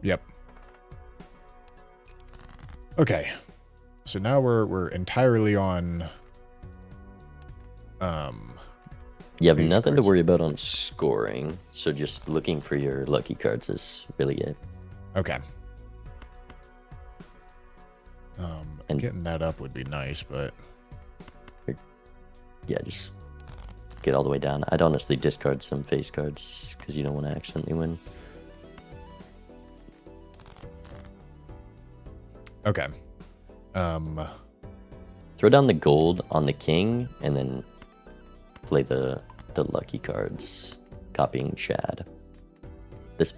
Yep. Okay. So now we're entirely on you have nothing to worry about on scoring, so just looking for your lucky cards is really it. Okay. And getting that up would be nice, but yeah, just get all the way down. I'd honestly discard some face cards because you don't want to accidentally win. Okay. Throw down the gold on the king and then play the lucky cards, copying Chad. This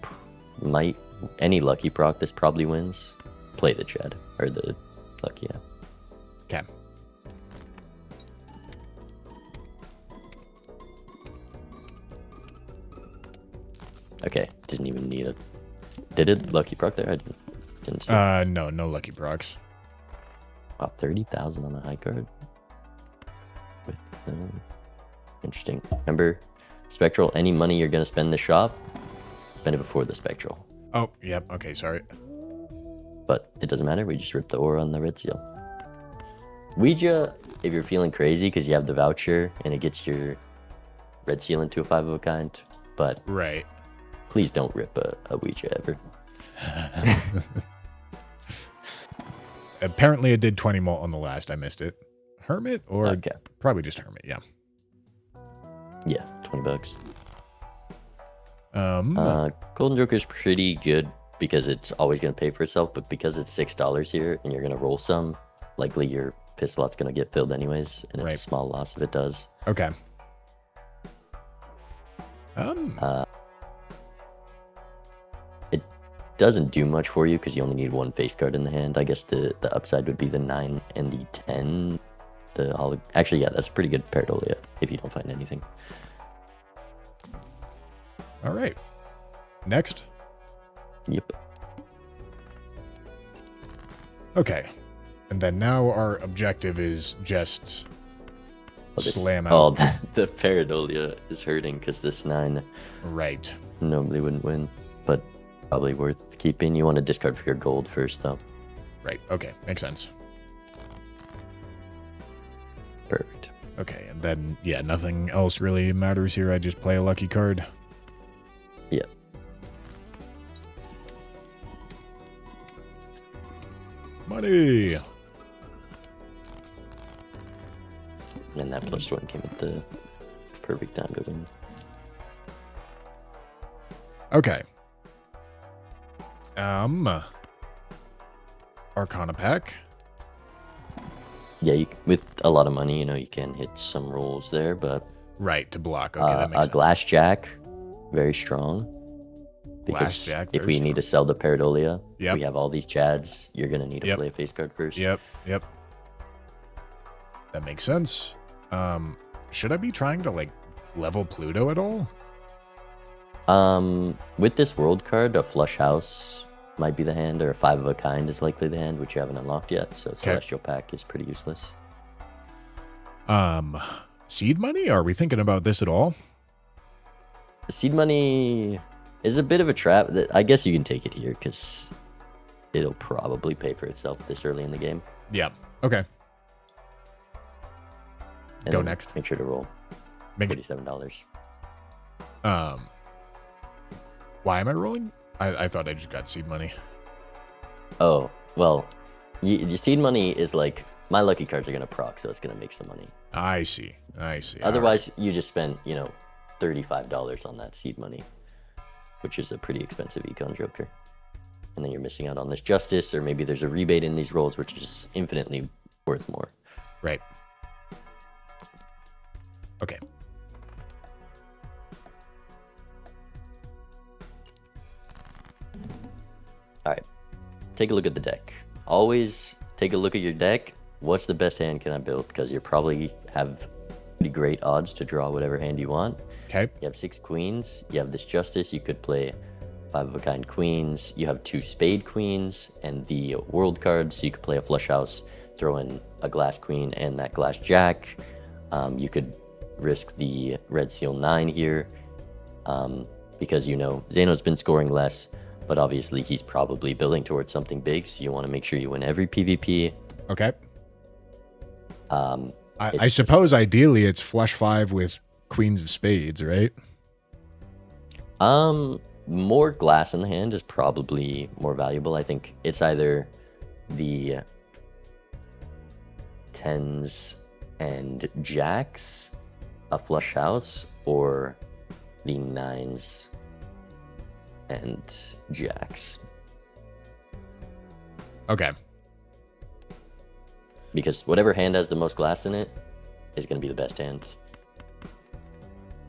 might, any lucky proc, this probably wins. Play the Chad, or the lucky, yeah. Okay. Okay, didn't even need it. Did it lucky proc there? I didn't see. No lucky procs. Wow, 30,000 on a high card. With interesting. Remember, Spectral, any money you're gonna spend in the shop, spend it before the Spectral. Oh, yep. Okay, sorry. But it doesn't matter. We just rip the aura on the red seal. Ouija, if you're feeling crazy because you have the voucher and it gets your red seal into a 5 of a kind, but right. Please don't rip a Ouija ever. Apparently it did 20 mult on the last. I missed it. Hermit or okay. Probably just Hermit, yeah. Yeah, $20. Golden Joker's pretty good because it's always going to pay for itself, but because it's $6 here and you're going to roll some, likely your piss slot's going to get filled anyways, and it's a small loss if it does. Okay. It doesn't do much for you because you only need one face card in the hand. I guess the upside would be the 9 and the 10. Actually, yeah, that's a pretty good Pareidolia if you don't find anything. All right. Next. Yep. Okay. And then now our objective is just slam out. Oh, the Pareidolia is hurting because this 9 right normally wouldn't win, but probably worth keeping. You want to discard for your gold first, though. Right. Okay. Makes sense. Perfect. Okay. And then, yeah, nothing else really matters here. I just play a lucky card. Yeah. Money. And that +1 came at the perfect time to win. Okay. Arcana pack. Yeah, with a lot of money, you can hit some rolls there, but right to block. Okay, that makes sense. Glass Jack, very strong. Because if we need to sell the Pareidolia, we have all these Chads. You're gonna need to play a face card first. Yep. That makes sense. Should I be trying to, like, level Pluto at all? With this world card, a flush house might be the hand, or a 5 of a kind is likely the hand, which you haven't unlocked yet, so Celestial Pack is pretty useless. Seed money? Are we thinking about this at all? Seed money is a bit of a trap. I guess you can take it here, because it'll probably pay for itself this early in the game. Yeah, okay. And go next. Make sure to roll $47. Why am I rolling? I thought I just got seed money. Oh, well, your seed money is like, my lucky cards are going to proc, so it's going to make some money. I see. Otherwise, you just spend, $35 on that seed money, which is a pretty expensive econ joker. And then you're missing out on this justice, or maybe there's a rebate in these rolls, which is infinitely worth more. Right. Okay. All right. Take a look at the deck. Always take a look at your deck. What's the best hand can I build? Because you probably have pretty great odds to draw whatever hand you want. Okay. You have 6 queens. You have this justice. You could play 5 of a kind queens. You have 2 spade queens and the world cards. So you could play a flush house, throw in a glass queen and that glass jack. You could risk the red seal 9 here because Zeno's been scoring less, but obviously he's probably building towards something big, so you want to make sure you win every PvP. Okay. I suppose ideally it's flush 5 with queens of spades, right? More glass in the hand is probably more valuable. I think it's either the 10s and jacks, a flush house, or the 9s and jacks. Okay. Because whatever hand has the most glass in it is going to be the best hand.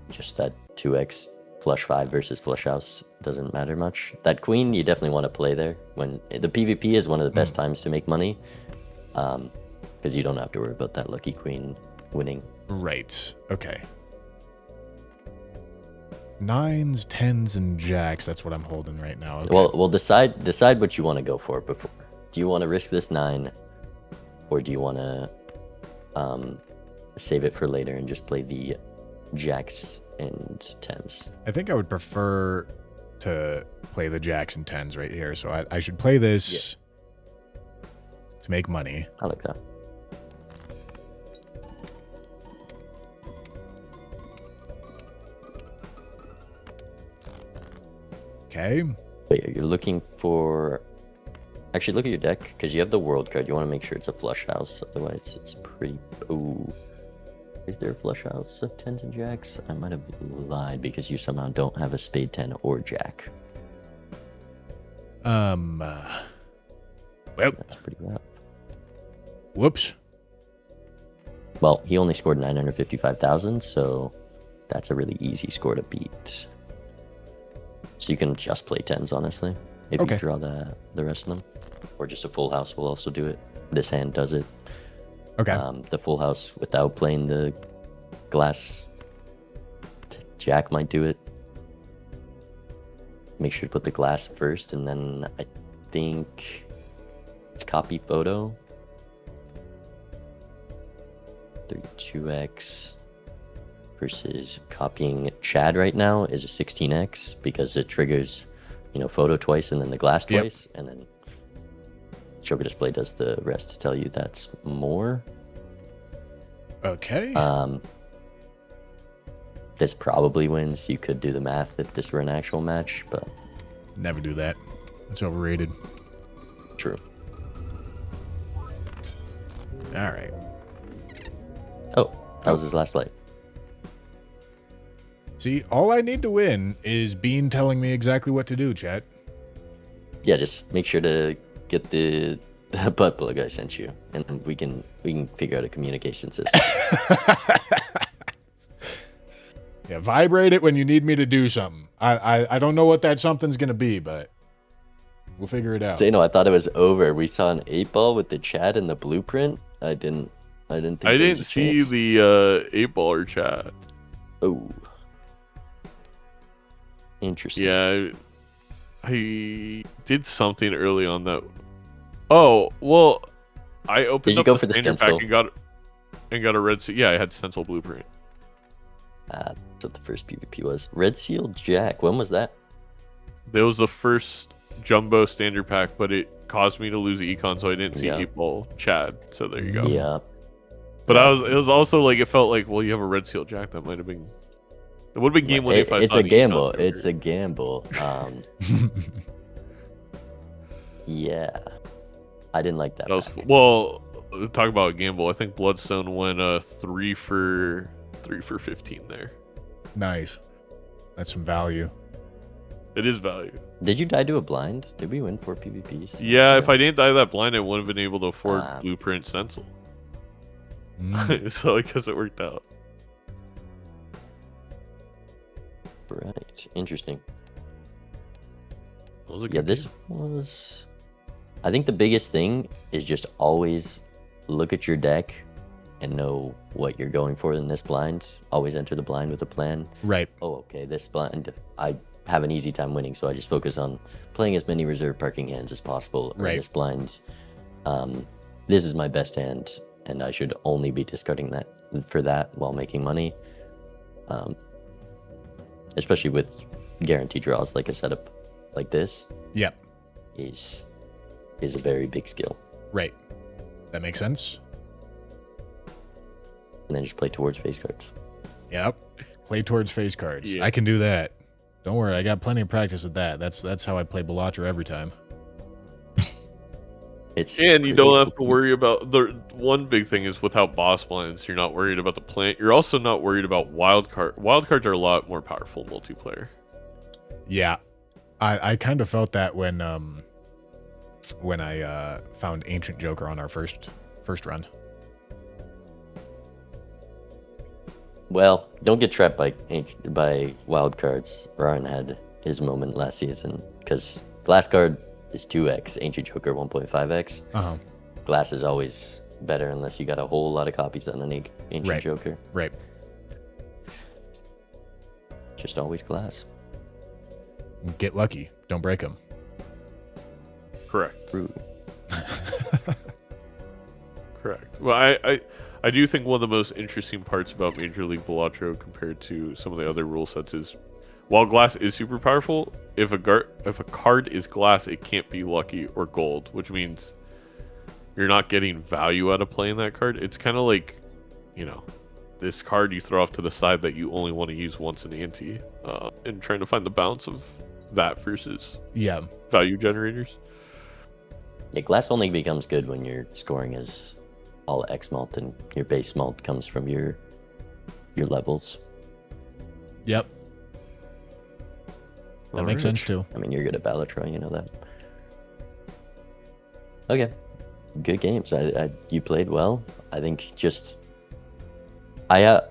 Just that 2x flush 5 versus flush house doesn't matter much. That queen, you definitely want to play there. When the PvP is one of the best times to make money, because you don't have to worry about that lucky queen winning. Right. Okay. 9s, 10s, and jacks. That's what I'm holding right now. Okay. Well, decide what you want to go for before. Do you want to risk this 9, or do you want to save it for later and just play the jacks and 10s? I think I would prefer to play the jacks and 10s right here. So I should play this to make money. I like that. Okay. Wait, you're looking for... Actually, look at your deck, because you have the world card. You want to make sure it's a flush house, otherwise it's pretty... Ooh. Is there a flush house of 10s and jacks? I might have lied, because you somehow don't have a spade 10 or jack. Well... That's pretty rough. Whoops. Well, he only scored 955,000, so that's a really easy score to beat. So you can just play 10s, honestly, if you draw the rest of them. Or just a full house will also do it. This hand does it. Okay. The full house without playing the glass jack might do it. Make sure to put the glass first, and then I think it's copy photo. 32x versus copying Chad right now is a 16x because it triggers, photo twice and then the glass twice, and then Joker Display does the rest to tell you that's more. Okay. This probably wins. You could do the math if this were an actual match, but never do that. It's overrated. True. All right. Oh, that was his last life. See, all I need to win is Bean telling me exactly what to do, chat. Yeah, just make sure to get the butt plug I sent you, and then we can figure out a communication system. Yeah, vibrate it when you need me to do something. I don't know what that something's gonna be, but we'll figure it out. So, I thought it was over. We saw an 8-ball with the chat and the blueprint. I didn't I didn't see the 8-baller chat. Oh. Interesting. Yeah, I did something early on that. Oh, well, I opened up the standard pack and got a red seal. Yeah, I had stencil blueprint. That's what the first PvP was. Red Seal Jack. When was that? That was the first jumbo standard pack, but it caused me to lose Econ, so I didn't see 8-ball Chad. So there you go. Yeah. But it was also like, it felt like, well, you have a red seal Jack. That might have been, it would have been game winning if I saw a gamble. It's a gamble. Yeah. I didn't like that. Well, talk about a gamble. I think Bloodstone went 3 for 15 there. Nice. That's some value. It is value. Did you die to a blind? Did we win 4 PvPs? Yeah, if I didn't die to that blind, I wouldn't have been able to afford Blueprint Stencil. So I guess it worked out. Right. Interesting. Yeah, this was... I think the biggest thing is just always look at your deck and know what you're going for in this blind. Always enter the blind with a plan. Right. Oh, okay, this blind, I have an easy time winning, so I just focus on playing as many reserve parking hands as possible. Right. This blind, this is my best hand, and I should only be discarding that for that while making money. Especially with guaranteed draws, like a setup like this. Yep. Is a very big skill. Right. That makes sense. And then just play towards face cards. Yep. Play towards face cards. Yeah. I can do that. Don't worry, I got plenty of practice at that. That's how I play Balatro every time. And you don't have to worry about the one big thing is without boss blinds, you're not worried about the plant. You're also not worried about wild card. Wild cards are a lot more powerful multiplayer. Yeah. I kind of felt that when I found Ancient Joker on our first run. Well, don't get trapped by wild cards. Ryan had his moment last season because glass card is 2x, Ancient Joker 1.5x. Uh-huh. Glass is always better unless you got a whole lot of copies on an Ancient Joker. Right. Just always glass. Get lucky. Don't break them. Correct. True. Correct. Well, I do think one of the most interesting parts about Major League Balatro compared to some of the other rule sets is, while glass is super powerful, if a card is glass, it can't be lucky or gold, which means you're not getting value out of playing that card. It's kind of like, you know, this card you throw off to the side that you only want to use once in ante, and trying to find the balance of that versus value generators. Yeah, glass only becomes good when you're scoring as all X malt and your base malt comes from your levels. Yep. That makes sense too. I mean, you're good at Balatro, you know that. Okay. Good games. You played well. I think just I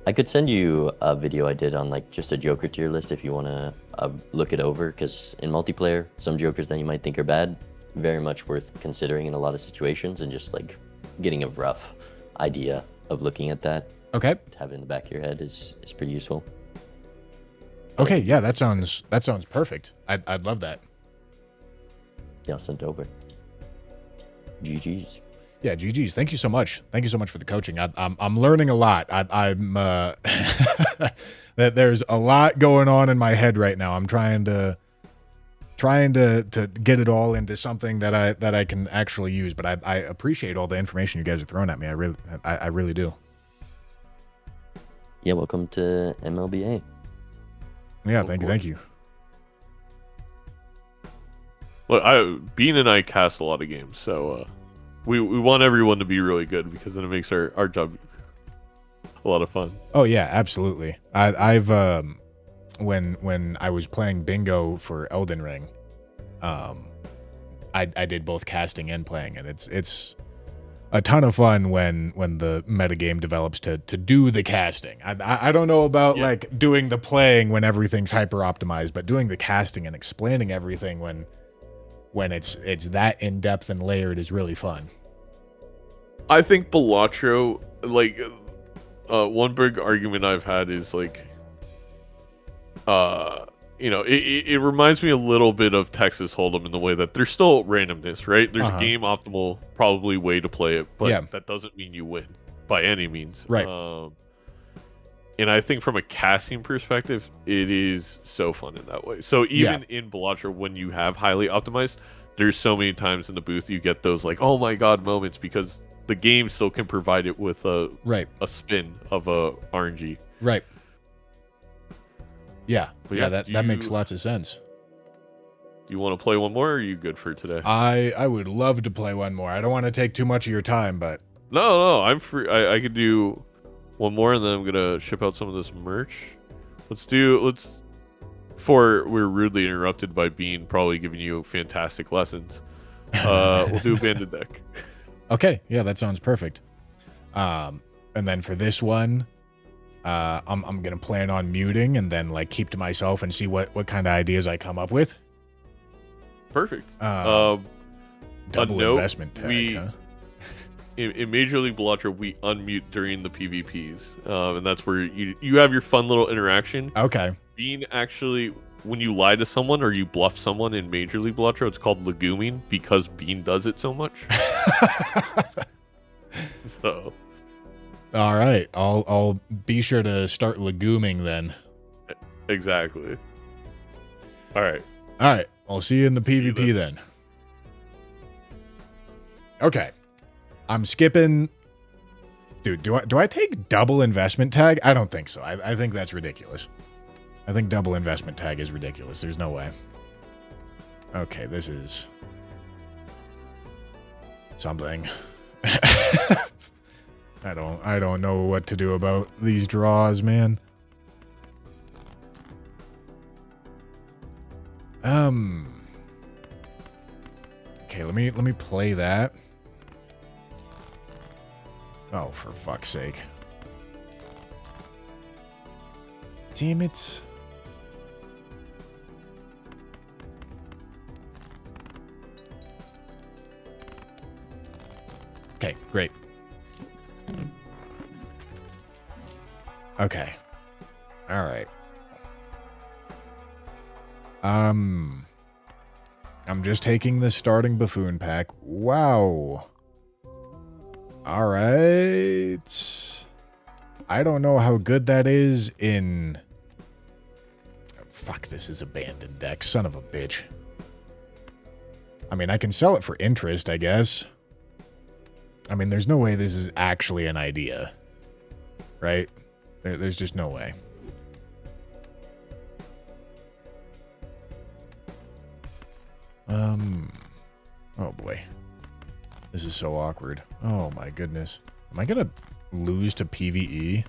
could send you a video I did on like just a Joker tier list if you want to look it over, because in multiplayer, some Jokers that you might think are bad, very much worth considering in a lot of situations, and just like getting a rough idea of looking at that. Okay. To have it in the back of your head is pretty useful. Okay, yeah, that sounds perfect. I'd love that. Yeah, I'll send it over. GG's. Yeah, GG's. Thank you so much. Thank you so much for the coaching. I'm learning a lot. I'm that there's a lot going on in my head right now. I'm trying to get it all into something that I can actually use. But I appreciate all the information you guys are throwing at me. I really do. Yeah, welcome to MLBA. Yeah, thank you. Look, Bean and I cast a lot of games, so we want everyone to be really good, because then it makes our job a lot of fun. Oh yeah, absolutely. I've when I was playing bingo for Elden Ring, I did both casting and playing, and it's a ton of fun when the metagame develops to do the casting. I don't know about like doing the playing when everything's hyper optimized, but doing the casting and explaining everything when it's that in depth and layered is really fun. I think Balatro, like, one big argument I've had is like, it reminds me a little bit of Texas Hold'em in the way that there's still randomness, right? There's a game optimal, probably way to play it, but that doesn't mean you win by any means. Right. And I think from a casting perspective, it is so fun in that way. So even in Balatro, when you have highly optimized, there's so many times in the booth you get those like, oh my god moments, because the game still can provide it with a spin of a RNG. Right. Yeah. That makes lots of sense. You want to play one more, or are you good for today? I would love to play one more. I don't want to take too much of your time, but... No, I'm free. I could do one more, and then I'm gonna ship out some of this merch. Before we're rudely interrupted by Bean probably giving you fantastic lessons. We'll do Abandoned Deck. Okay, yeah, that sounds perfect. And then for this one, I'm gonna plan on muting and then like keep to myself and see what kind of ideas I come up with. Perfect. Double investment tag, huh? In Major League Balatro, we unmute during the PvPs, and that's where you have your fun little interaction. Okay. Being actually, when you lie to someone or you bluff someone in Major League Balatro, it's called leguming because Bean does it so much. So. All right, I'll be sure to start leguming then. Exactly. All right. I'll see you in the PvP then. Okay. I'm skipping. Dude, do I take double investment tag? I don't think so. I think that's ridiculous. I think double investment tag is ridiculous. There's no way. Okay, this is something. I don't know what to do about these draws, man. Okay, let me play that. Oh, for fuck's sake. Damn it. Okay, great. Okay. All right. I'm just taking the starting buffoon pack. Wow. All right. I don't know how good that is in... Fuck, this is abandoned deck. Son of a bitch. I mean, I can sell it for interest, I guess. I mean, there's no way this is actually an idea. Right? There's just no way. Oh boy. This is so awkward. Oh my goodness. Am I gonna lose to PvE?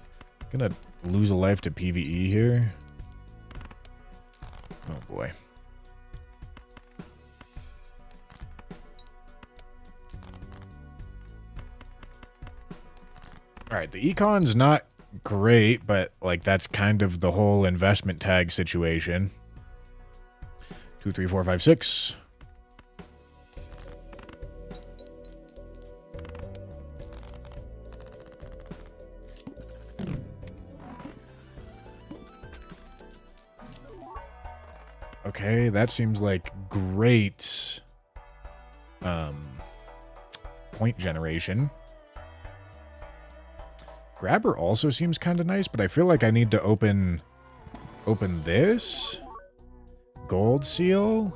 Gonna lose a life to PvE here? Oh boy. Alright, the econ's not great, but like that's kind of the whole investment tag situation. 2, 3, 4, 5, 6. Okay, that seems like great point generation. Grabber also seems kind of nice, but I feel like I need to open this. Gold seal.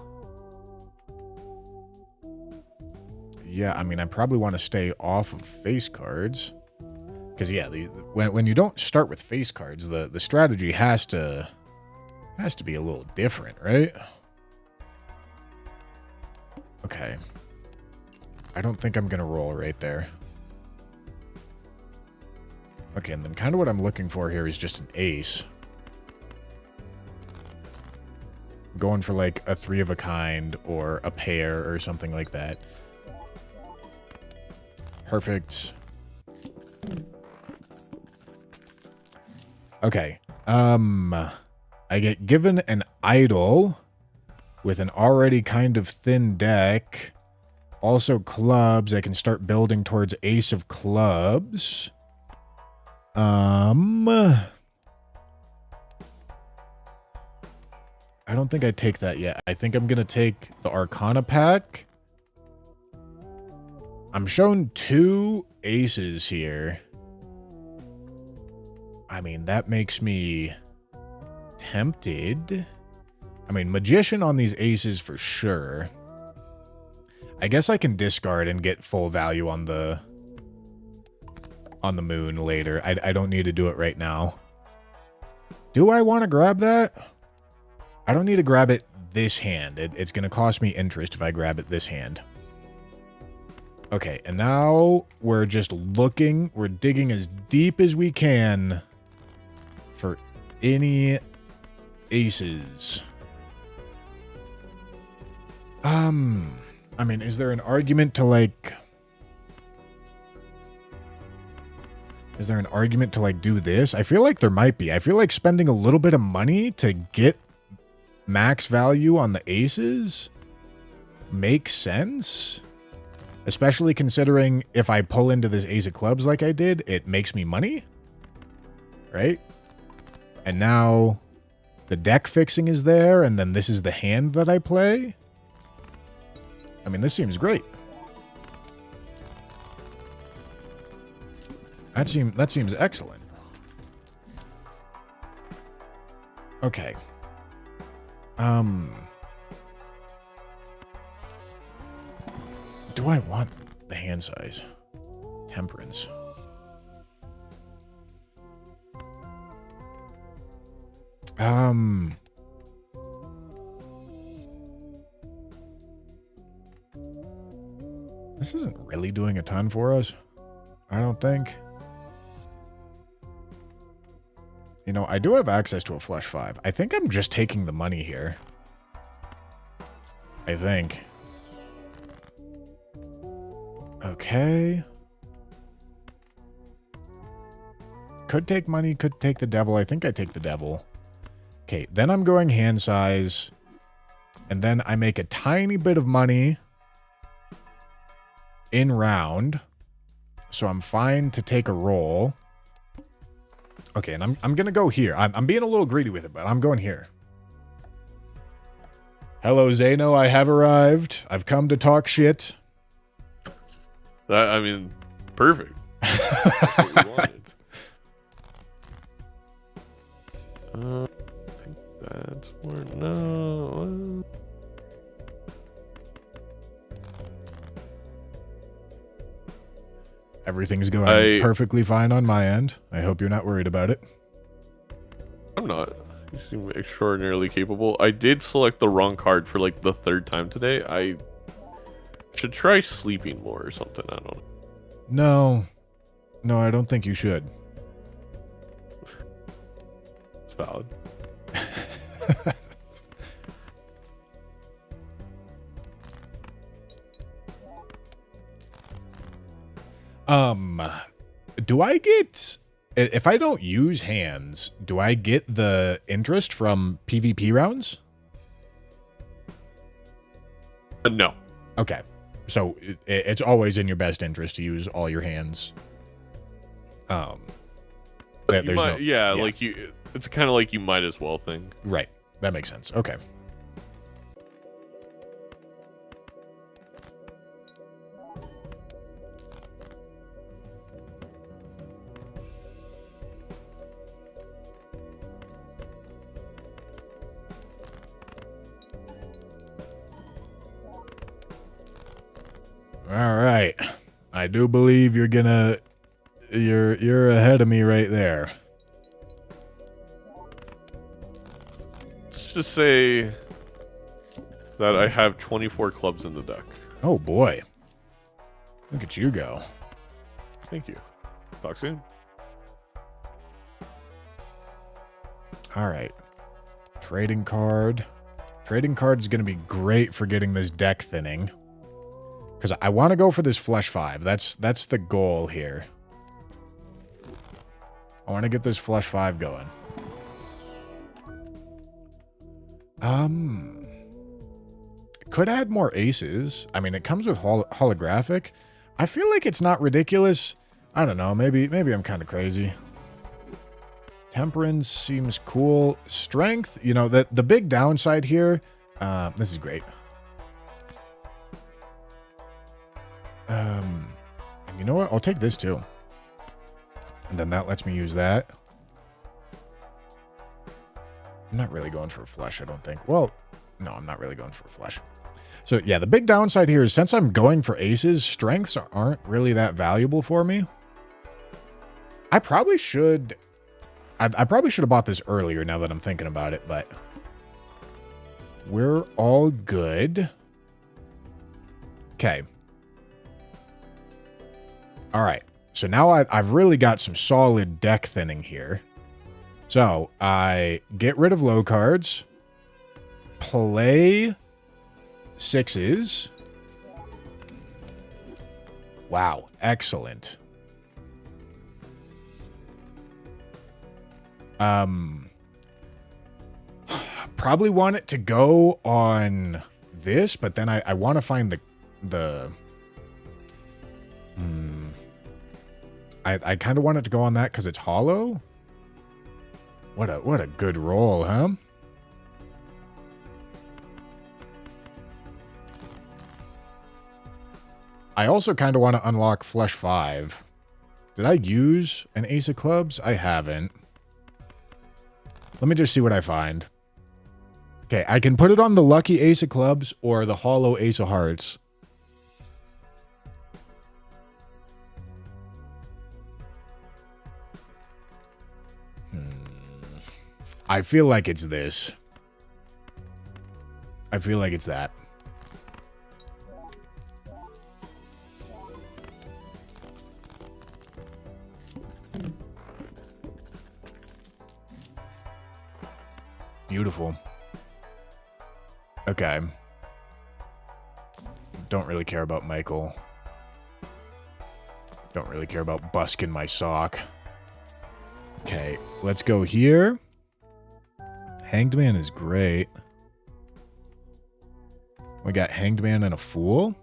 Yeah, I mean, I probably want to stay off of face cards. Because, yeah, when you don't start with face cards, the strategy has to be a little different, right? Okay. I don't think I'm going to roll right there. Okay, and then kind of what I'm looking for here is just an ace. Going for like a 3 of a kind or a pair or something like that. Perfect. Okay. I get given an idol with an already kind of thin deck, Also clubs. I can start building towards ace of clubs. I don't think I take that yet. I think I'm going to take the Arcana pack. I'm shown 2 aces here. I mean, that makes me tempted. I mean, Magician on these aces for sure. I guess I can discard and get full value on the moon later. I don't need to do it right now. Do I want to grab that? I don't need to grab it this hand. It's going to cost me interest if I grab it this hand. Okay, and now we're just looking. We're digging as deep as we can for any aces. I mean, is there an argument to like... Is there an argument to like do this? I feel like there might be. I feel like spending a little bit of money to get max value on the aces makes sense. Especially considering if I pull into this ace of clubs like I did, it makes me money. Right? And now the deck fixing is there, and then this is the hand that I play. I mean, this seems great. That seems excellent. Okay. Do I want the hand size? Temperance. This isn't really doing a ton for us, I don't think. You know, I do have access to a flush 5. I think I'm just taking the money here. I think. Okay. Could take money, could take the devil. I think I take the devil. Okay, then I'm going hand size. And then I make a tiny bit of money in round. So I'm fine to take a roll. Okay, and I'm going to go here. I'm being a little greedy with it, but I'm going here. Hello, Zeno. I have arrived. I've come to talk shit. I mean, perfect. That's what we wanted. I think that's more... No... Everything's going perfectly fine on my end. I hope you're not worried about it. I'm not. You seem extraordinarily capable. I did select the wrong card for like the 3rd time today. I should try sleeping more or something. I don't know. No, I don't think you should. It's valid. Do I get, if I don't use hands, do I get the interest from PvP rounds? No. Okay. So it's always in your best interest to use all your hands. There's like it's kind of like you might as well thing. Right. That makes sense. Okay. All right. I do believe you're ahead of me right there. Let's just say that I have 24 clubs in the deck. Oh boy. Look at you go. Thank you. Talk soon. All right. Trading card. Trading card is going to be great for getting this deck thinning. Because I want to go for this flush 5. That's the goal here. I want to get this flush 5 going. Could add more aces. I mean, it comes with holographic. I feel like it's not ridiculous. I don't know. Maybe I'm kind of crazy. Temperance seems cool. Strength, you know, the big downside here. This is great. And you know what? I'll take this too. And then that lets me use that. I'm not really going for a flush, I don't think. Well, no, I'm not really going for a flush. So yeah, the big downside here is since I'm going for aces, strengths aren't really that valuable for me. I probably should have bought this earlier now that I'm thinking about it, but we're all good. Okay. All right. So now I've really got some solid deck thinning here. So I get rid of low cards, play sixes. Wow, excellent. Probably want it to go on this, but then I want to find I kind of want it to go on that because it's hollow. What a good roll, huh? I also kind of want to unlock flush 5. Did I use an ace of clubs? I haven't. Let me just see what I find. Okay, I can put it on the lucky ace of clubs or the hollow ace of hearts. I feel like it's this. I feel like it's that. Beautiful. Okay. Don't really care about Michael. Don't really care about busking my sock. Okay, let's go here. Hanged Man is great. We got Hanged Man and a Fool.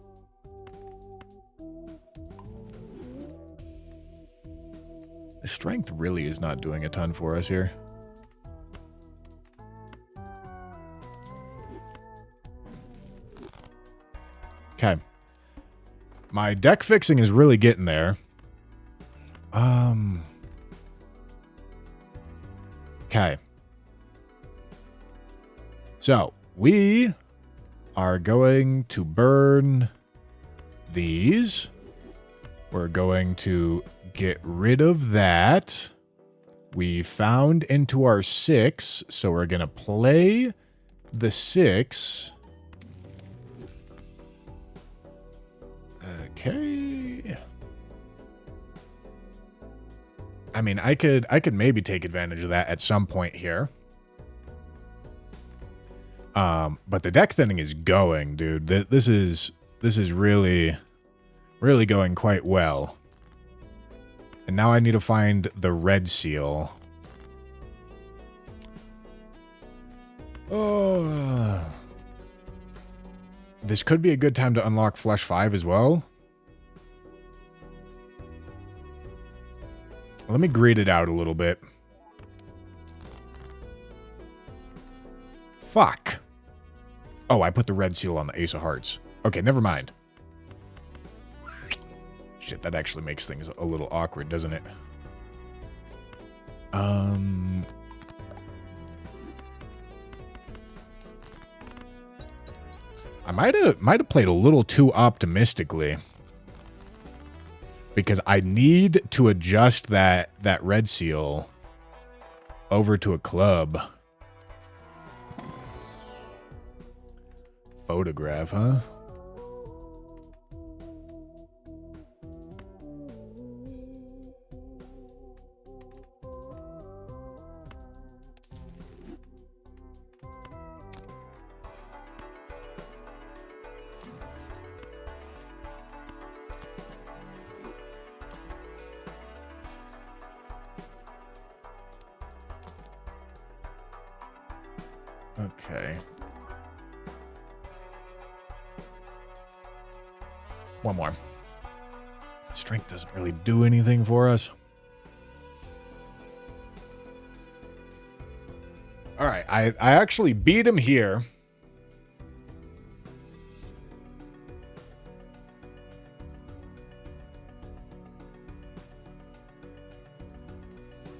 Strength really is not doing a ton for us here. Okay. My deck fixing is really getting there. Okay. So, we are going to burn these. We're going to get rid of that. We found into our 6, so we're going to play the 6. Okay. I mean, I could maybe take advantage of that at some point here. But the deck thinning is going, dude. This is really going quite well. And now I need to find the red seal. Oh. This could be a good time to unlock flush 5 as well. Let me grade it out a little bit. Fuck. Oh, I put the red seal on the ace of hearts. Okay, never mind. Shit, that actually makes things a little awkward, doesn't it? I might have played a little too optimistically. Because I need to adjust that red seal over to a club. Photograph, huh? Okay. One more. Strength doesn't really do anything for us. All right, I actually beat him here.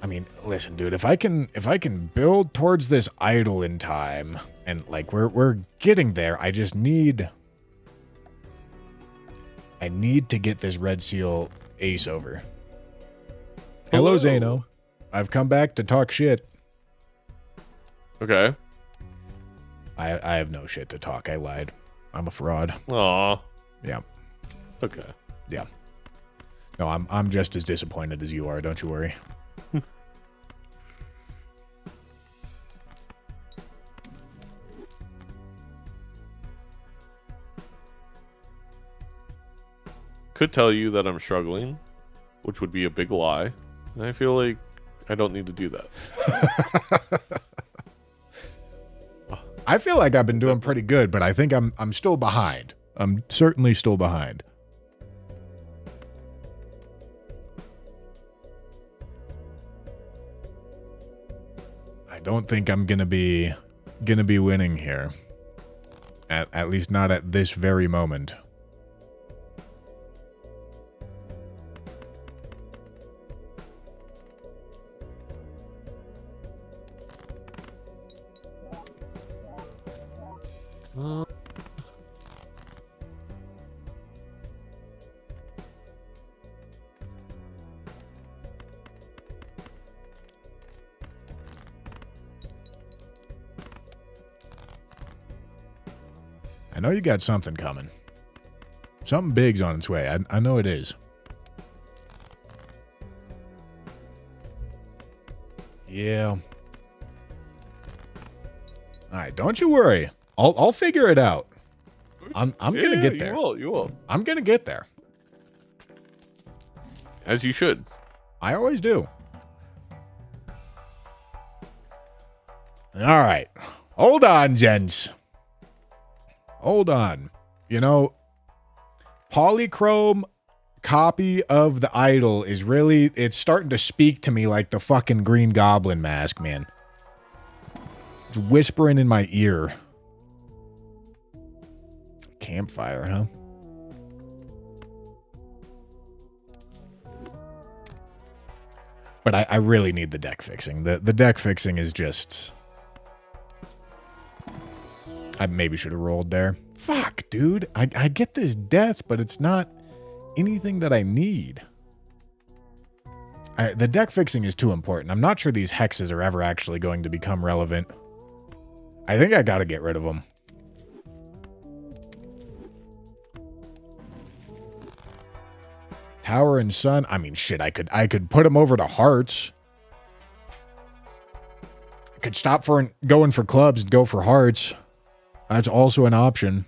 I mean, listen, dude, if I can build towards this idol in time, and like we're getting there, I need to get this red seal ace over. Hello, Zano. I've come back to talk shit. Okay. I have no shit to talk. I lied. I'm a fraud. Aw. Yeah. Okay. Yeah. No, I'm just as disappointed as you are. Don't you worry. Could tell you that I'm struggling, which would be a big lie. And I feel like I don't need to do that. I feel like I've been doing pretty good, but I think I'm still behind. I'm certainly still behind. I don't think I'm gonna be winning here. At least not at this very moment. I know you got something coming. Something big's on its way. I know it is. Yeah. All right, don't you worry. I'll figure it out. I'm gonna get there. You will. I'm gonna get there. As you should. I always do. All right. Hold on, gents. Hold on. You know, polychrome copy of the idol is really, it's starting to speak to me like the fucking Green Goblin mask, man. It's whispering in my ear. Campfire, huh? But I really need the deck fixing. The deck fixing is just... I maybe should have rolled there. Fuck, dude. I get this death, but it's not anything that I need. The deck fixing is too important. I'm not sure these hexes are ever actually going to become relevant. I think I gotta get rid of them. Tower and Sun. I mean, shit, I could put them over to hearts. I could stop for going for clubs and go for hearts. That's also an option.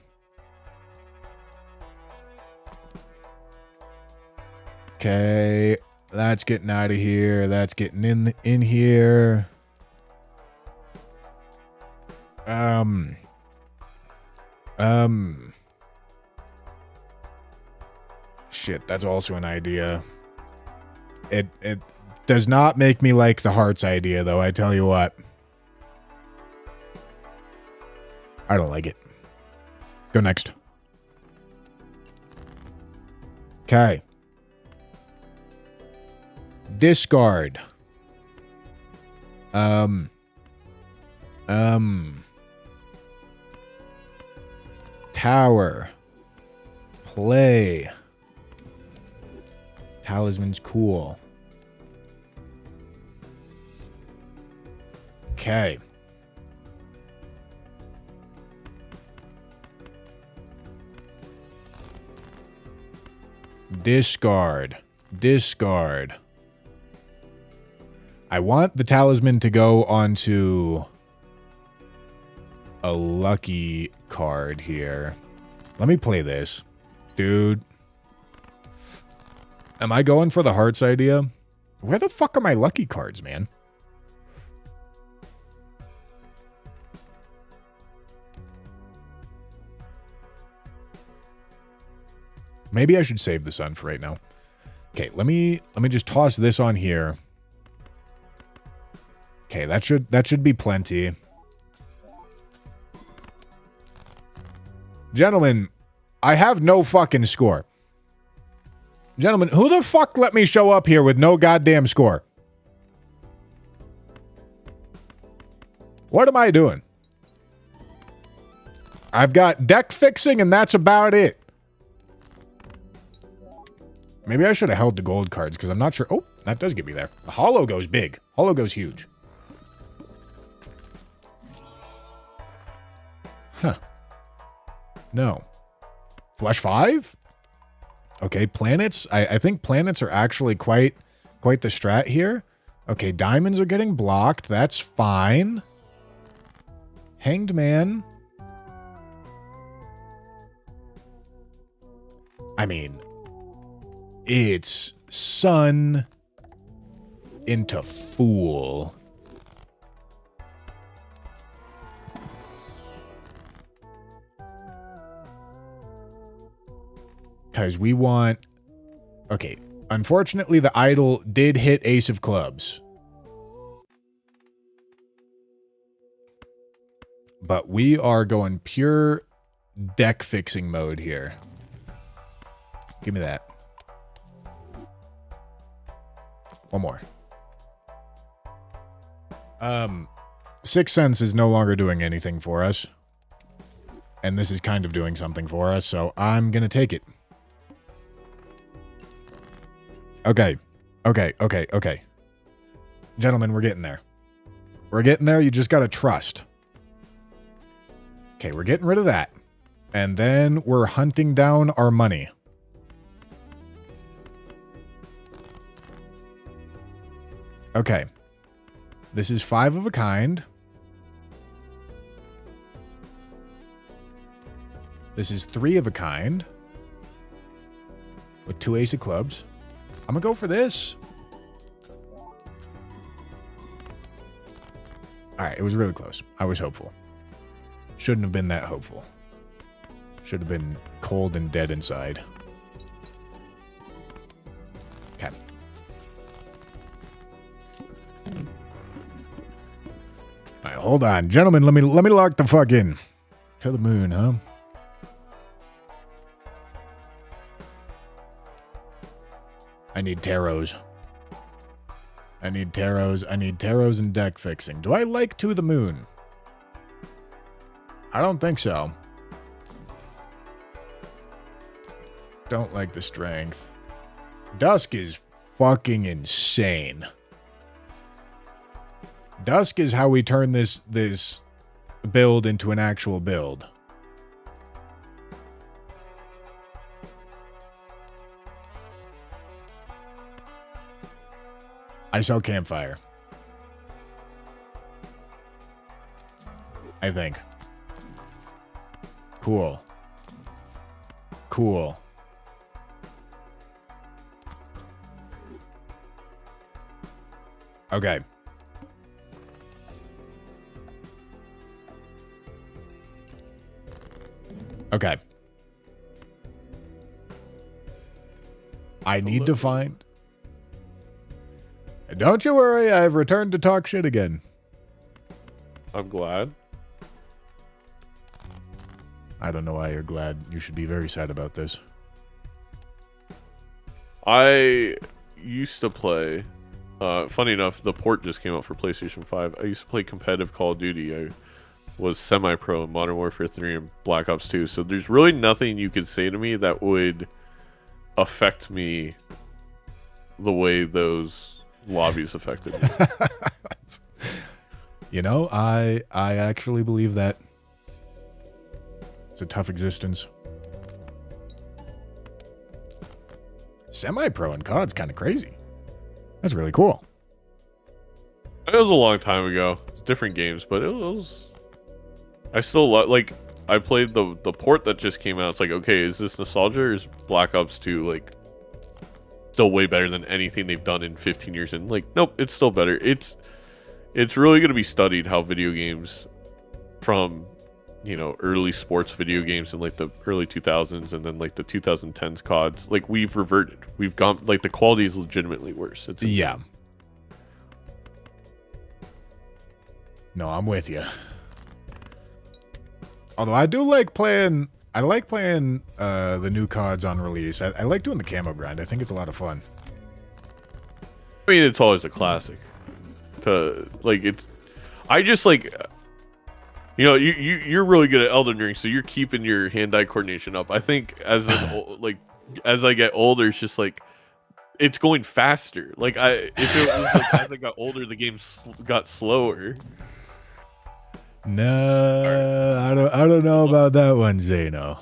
Okay, that's getting out of here. That's getting in here. Shit, that's also an idea. It does not make me like the hearts idea, though, I tell you what. I don't like it. Go next. Okay. Discard. Tower. Play. Talisman's cool. Okay. Discard. Discard. I want the talisman to go onto a lucky card here. Let me play this. Dude. Am I going for the hearts idea? Where the fuck are my lucky cards, man? Maybe I should save the sun for right now. Okay, let me just toss this on here. Okay, that should be plenty. Gentlemen, I have no fucking score. Gentlemen, who the fuck let me show up here with no goddamn score? What am I doing? I've got deck fixing and that's about it. Maybe I should have held the gold cards because I'm not sure. Oh, that does get me there. The holo goes big. Holo goes huge. Huh. No. Flush 5? Okay, planets. I think planets are actually quite the strat here. Okay, diamonds are getting blocked. That's fine. Hanged Man. I mean, it's sun into fool. Because we want... Okay, unfortunately, the idol did hit Ace of Clubs. But we are going pure deck fixing mode here. Give me that. One more. Sixth Sense is no longer doing anything for us. And this is kind of doing something for us, so I'm gonna take it. Okay. Okay. Gentlemen, we're getting there. We're getting there, you just gotta trust. Okay, we're getting rid of that. And then we're hunting down our money. Okay. This is 5 of a kind. This is 3 of a kind. With 2 Ace of Clubs. I'm gonna go for this. Alright, it was really close. I was hopeful. Shouldn't have been that hopeful. Should have been cold and dead inside. Okay. Alright, hold on. Gentlemen, let me lock the fuck in. To the moon, huh? I need tarots. I need tarots and deck fixing. Do I like To the Moon? I don't think so. Don't like the strength. Dusk is fucking insane. Dusk is how we turn this build into an actual build. I sell campfire. I think. Cool. Cool. Okay. Okay. I need to find... Don't you worry, I've returned to talk shit again. I'm glad. I don't know why you're glad. You should be very sad about this. I used to play... funny enough, the port just came out for PlayStation 5. I used to play competitive Call of Duty. I was semi-pro in Modern Warfare 3 and Black Ops 2. So there's really nothing you could say to me that would affect me the way those lobbies affected me. You know, I actually believe that. It's a tough existence. Semi-pro in COD's kind of crazy. That's really cool. It was a long time ago. It's different games, but it was... I still like... I played the port that just came out. It's like, okay, is this nostalgia or is Black Ops 2 like still way better than anything they've done in 15 years? And like, nope, it's still better. It's really going to be studied how video games from early sports video games in like the early 2000s and then like the 2010s CODs, like we've reverted. We've gone, like, the quality is legitimately worse. It's insane. Yeah. No, I'm with you. Although I do like playing, the new CODs on release. I like doing the camo grind. I think it's a lot of fun. I mean, it's always a classic. I just like, you're really good at Elden Ring, so you're keeping your hand-eye coordination up. I think as I get older, it's just like, it's going faster. Like if it was like as I got older, the game got slower. No, I don't know about that one, Zeno.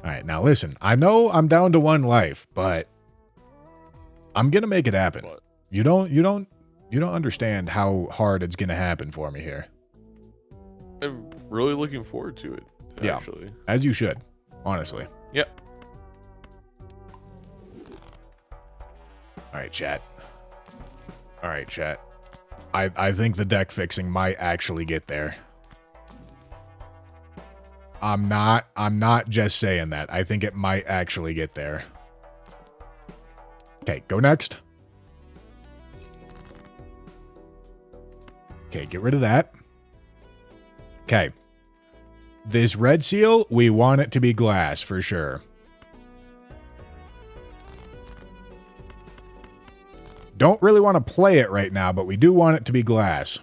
All right, now listen. I know I'm down to 1 life, but I'm gonna make it happen. What? You don't understand how hard it's gonna happen for me here. I'm really looking forward to it. Actually, as you should, honestly. Yep. All right, chat. I think the deck fixing might actually get there. I'm not just saying that. I think it might actually get there. Okay, go next. Okay, get rid of that. Okay. This red seal, we want it to be glass for sure. Don't really want to play it right now, but we do want it to be glass.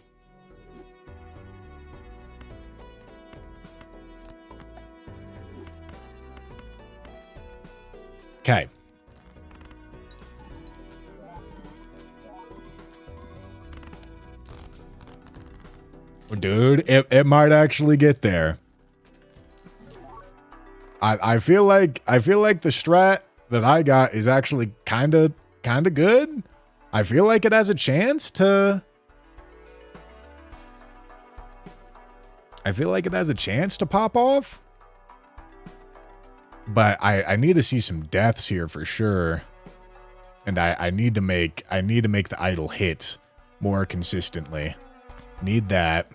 Okay. Dude, it might actually get there. I feel like the strat that I got is actually kind of good. I feel like it has a chance to... pop off. But I need to see some deaths here for sure. And I need to make the idle hit more consistently. Need that.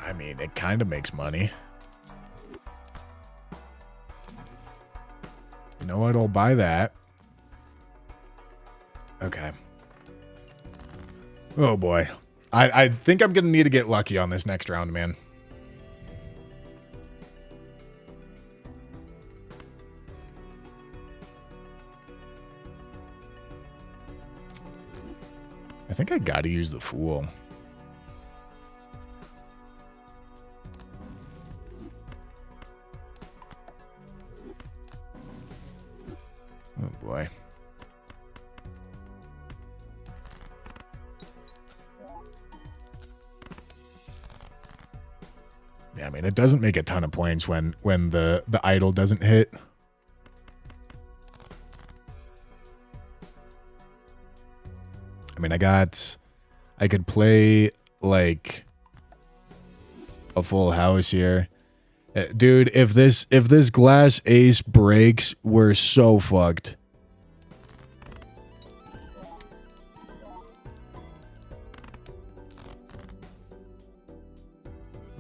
I mean, it kind of makes money. You know what? I'll buy that. Okay. Oh boy. I think I'm gonna need to get lucky on this next round, man. I think I gotta use the Fool. Oh boy. Yeah, I mean, it doesn't make a ton of points when the idol doesn't hit. I mean, I could play like a full house here. Dude, if this glass ace breaks, we're so fucked.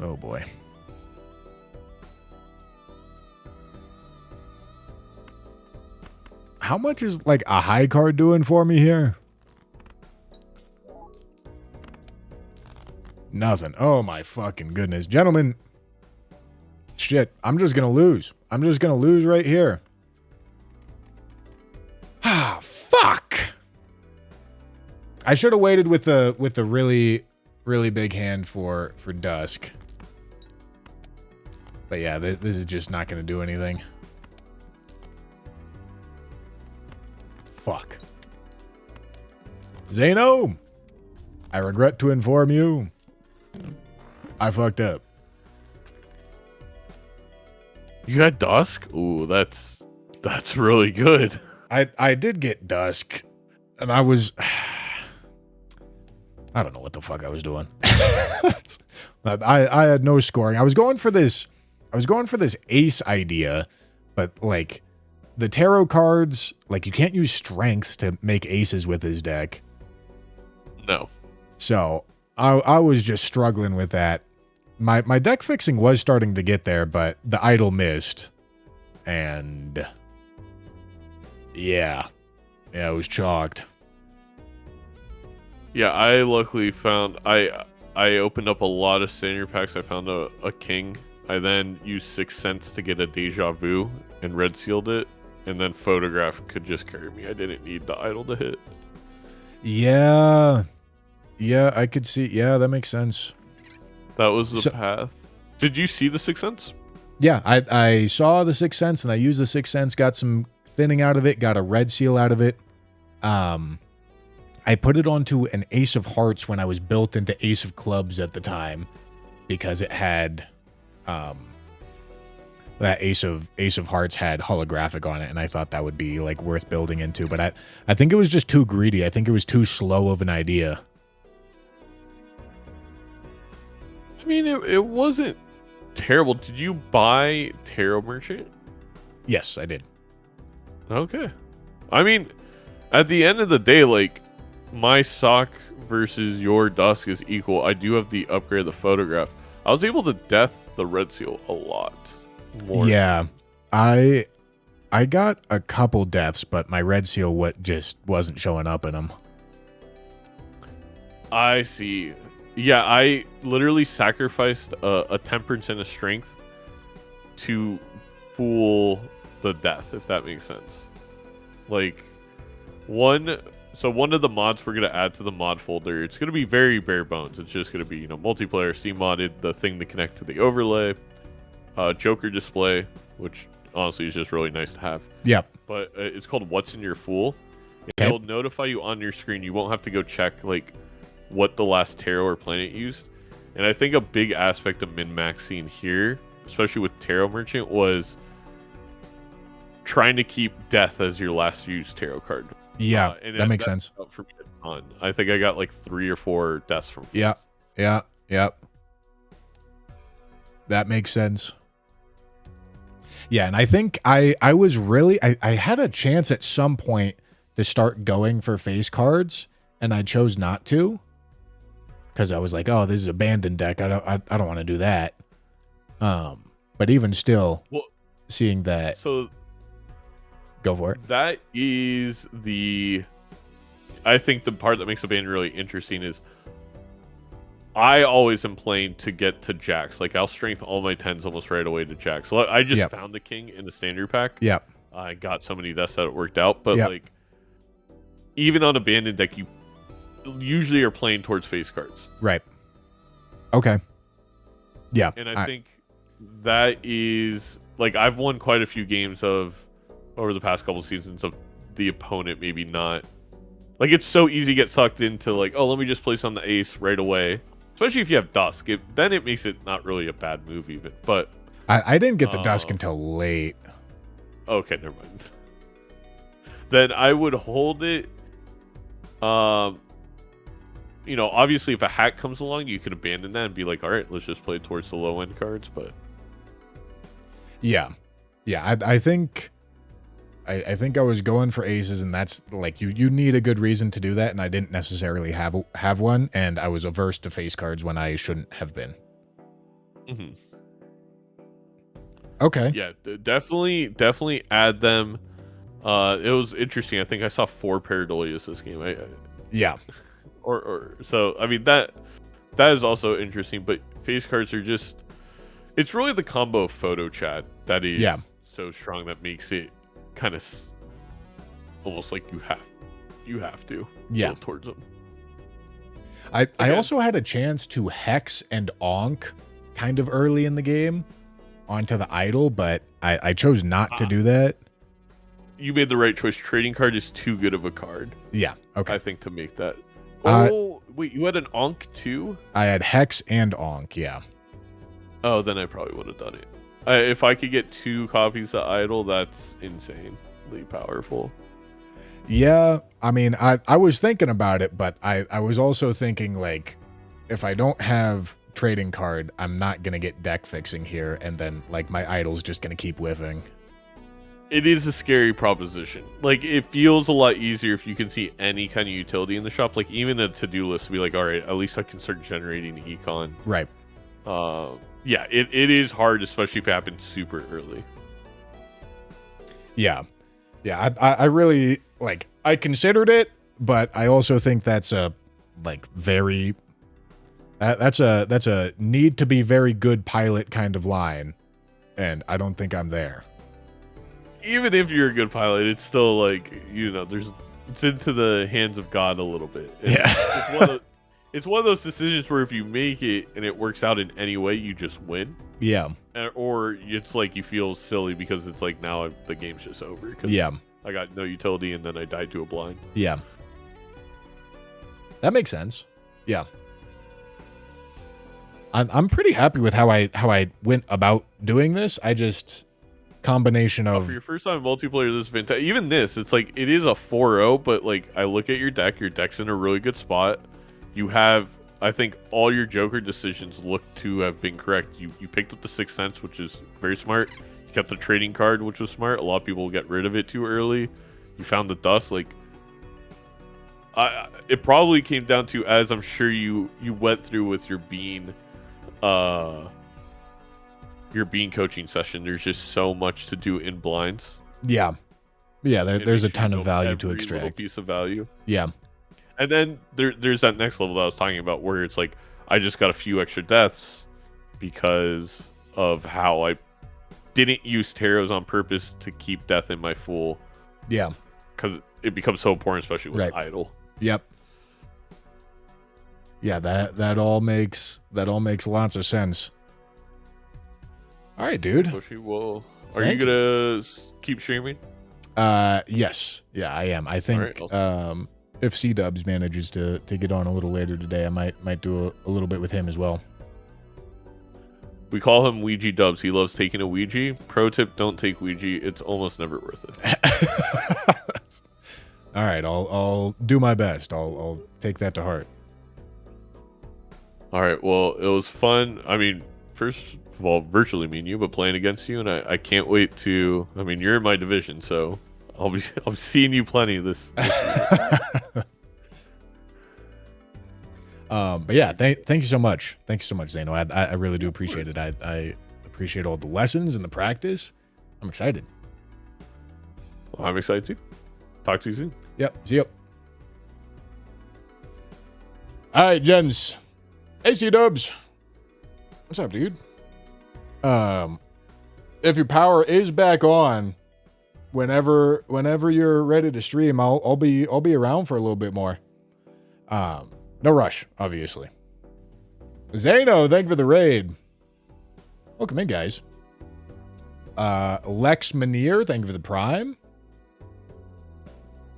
Oh boy. How much is like a high card doing for me here? Nothing. Oh my fucking goodness. Gentlemen. Shit. I'm just gonna lose. I'm just gonna lose right here. Ah, fuck. I should have waited with the really, really big hand for Dusk. But yeah, this is just not gonna do anything. Fuck. Zeno! I regret to inform you. I fucked up. You got Dusk? Ooh, that's really good. I did get Dusk, and I was... I don't know what the fuck I was doing. I had no scoring. I was going for this ace idea, but like the tarot cards, like you can't use strengths to make aces with his deck. No. So I was just struggling with that. My deck fixing was starting to get there, but the idol missed. And yeah, it was chalked. Yeah, I luckily found I opened up a lot of standard packs. I found a king. I then used Sixth Sense to get a Deja Vu and red sealed it, and then Photograph could just carry me. I didn't need the idol to hit. Yeah, I could see. Yeah, that makes sense. That was the path. Did you see the Sixth Sense? Yeah, I saw the Sixth Sense, and I used the Sixth Sense, got some thinning out of it, got a red seal out of it. I put it onto an Ace of Hearts when I was built into Ace of Clubs at the time, because it had, that Ace of Hearts had holographic on it, and I thought that would be like worth building into. But I think it was just too greedy. I think it was too slow of an idea. I mean, it wasn't terrible. Did you buy Tarot Merchant? Yes, I did. Okay. I mean, at the end of the day, like, my sock versus your dusk is equal. I do have the upgrade of the Photograph. I was able to death the red seal a lot more. Yeah. I got a couple deaths, but my red seal just wasn't showing up in them. I see. Yeah, I literally sacrificed a temperance and a strength to fool the death, if that makes sense. Like, one of the mods we're going to add to the mod folder, it's going to be very bare bones. It's just going to be, you know, multiplayer, Steam modded, the thing to connect to the overlay, Joker display, which honestly is just really nice to have. Yeah. But it's called What's in Your Fool. Okay. It'll notify you on your screen. You won't have to go check, like, what the last tarot or planet used. And I think a big aspect of min-maxing here, especially with Tarot Merchant, was trying to keep death as your last used tarot card. Yeah, that makes sense. For me a ton. I think I got like 3 or 4 deaths from. Yeah. That makes sense. Yeah, and I think I was really I had a chance at some point to start going for face cards, and I chose not to. Because I was like, oh, this is abandoned deck. I don't want to do that. But even still, seeing that. So, go for it. That is I think the part that makes abandoned really interesting is I always am playing to get to jacks. Like, I'll strength all my 10s almost right away to jacks. So I just found the king in the standard pack. Yeah. I got so many deaths that it worked out. But like, even on abandoned deck, you usually are playing towards face cards. Right. Okay. Yeah. And I think that is, like, I've won quite a few games over the past couple seasons of the opponent maybe not. Like, it's so easy to get sucked into, like, oh, let me just place on the ace right away. Especially if you have dusk. Then it makes it not really a bad move even. But I didn't get the dusk until late. Okay, never mind. Then I would hold it. You know, obviously, if a hack comes along, you could abandon that and be like, all right, let's just play towards the low-end cards, but... Yeah. I think I was going for aces, and that's, like, you need a good reason to do that, and I didn't necessarily have one, and I was averse to face cards when I shouldn't have been. Mm-hmm. Okay. Yeah, definitely add them. It was interesting. I think I saw 4 Paradolias this game. Yeah. Or so I mean that is also interesting, but face cards are just, it's really the combo of photo chat that is so strong that makes it kind of almost like you have to build towards them. I also had a chance to hex and onk kind of early in the game onto the idol, but I chose not to do that. You made the right choice. Trading card is too good of a card. Yeah. Okay. I think to make that. Oh, wait, you had an Onk too? I had Hex and Onk, yeah. Oh, then I probably would have done it. If I could get 2 copies of Idol, that's insanely powerful. Yeah, I mean, I was thinking about it, but I was also thinking, like, if I don't have trading card, I'm not going to get deck fixing here, and then, like, my Idol's just going to keep whiffing. it is a scary proposition. Like, it feels a lot easier if you can see any kind of utility in the shop. Like, even a to-do list to be like, all right, at least I can start generating econ. Right. Yeah, it is hard, especially if it happens super early. Yeah. Yeah, I really, like, I considered it, but I also think that's a, like, very... That's a need to be very good pilot kind of line, and I don't think I'm there. Even if you're a good pilot, it's still like, you know, it's into the hands of God a little bit. And yeah. it's one of those decisions where if you make it and it works out in any way, you just win. Yeah. Or it's like you feel silly because it's like now the game's just over. Yeah. I got no utility and then I died to a blind. Yeah. That makes sense. Yeah. I'm pretty happy with how I went about doing this. I just combination of for your first time multiplayer, this is even this, it's like it is a 4-0, but like I look at your deck's in a really good spot. You have, I think, all your Joker decisions look to have been correct. You picked up the Sixth Sense, which is very smart. You kept the trading card, which was smart. A lot of people get rid of it too early. You found the dust. Like, it probably came down to, as I'm sure you went through with your bean coaching session, there's just so much to do in blinds. Yeah. Yeah, there's a ton of value to extract. Little piece of value. Yeah. And then there's that next level that I was talking about where it's like, I just got a few extra deaths because of how I didn't use tarots on purpose to keep death in my full. Yeah. Because it becomes so important, especially with idle. Yep. Yeah, that all makes lots of sense. All right, dude. Well, are you gonna keep streaming? Yes. Yeah, I am. I think right, if C-Dubs manages to get on a little later today, I might do a little bit with him as well. We call him Ouija Dubs. He loves taking a Ouija. Pro tip: don't take Ouija. It's almost never worth it. All right, I'll do my best. I'll take that to heart. All right. Well, it was fun. I mean, first of all, virtually meeting you, but playing against you, and I can't wait to. I mean, you're in my division, so I'll be seeing you plenty this year. But yeah, thank you so much. Thank you so much, Zeno. I really do appreciate it. I appreciate all the lessons and the practice. I'm excited. Well, I'm excited too. Talk to you soon. Yep. See you. All right, gents. Hey, C-Dubs. What's up, dude? If your power is back on, whenever you're ready to stream, I'll be around for a little bit more. No rush, obviously. Zeno, thank you for the raid. Welcome in, guys. Lex Manier, thank you for the prime.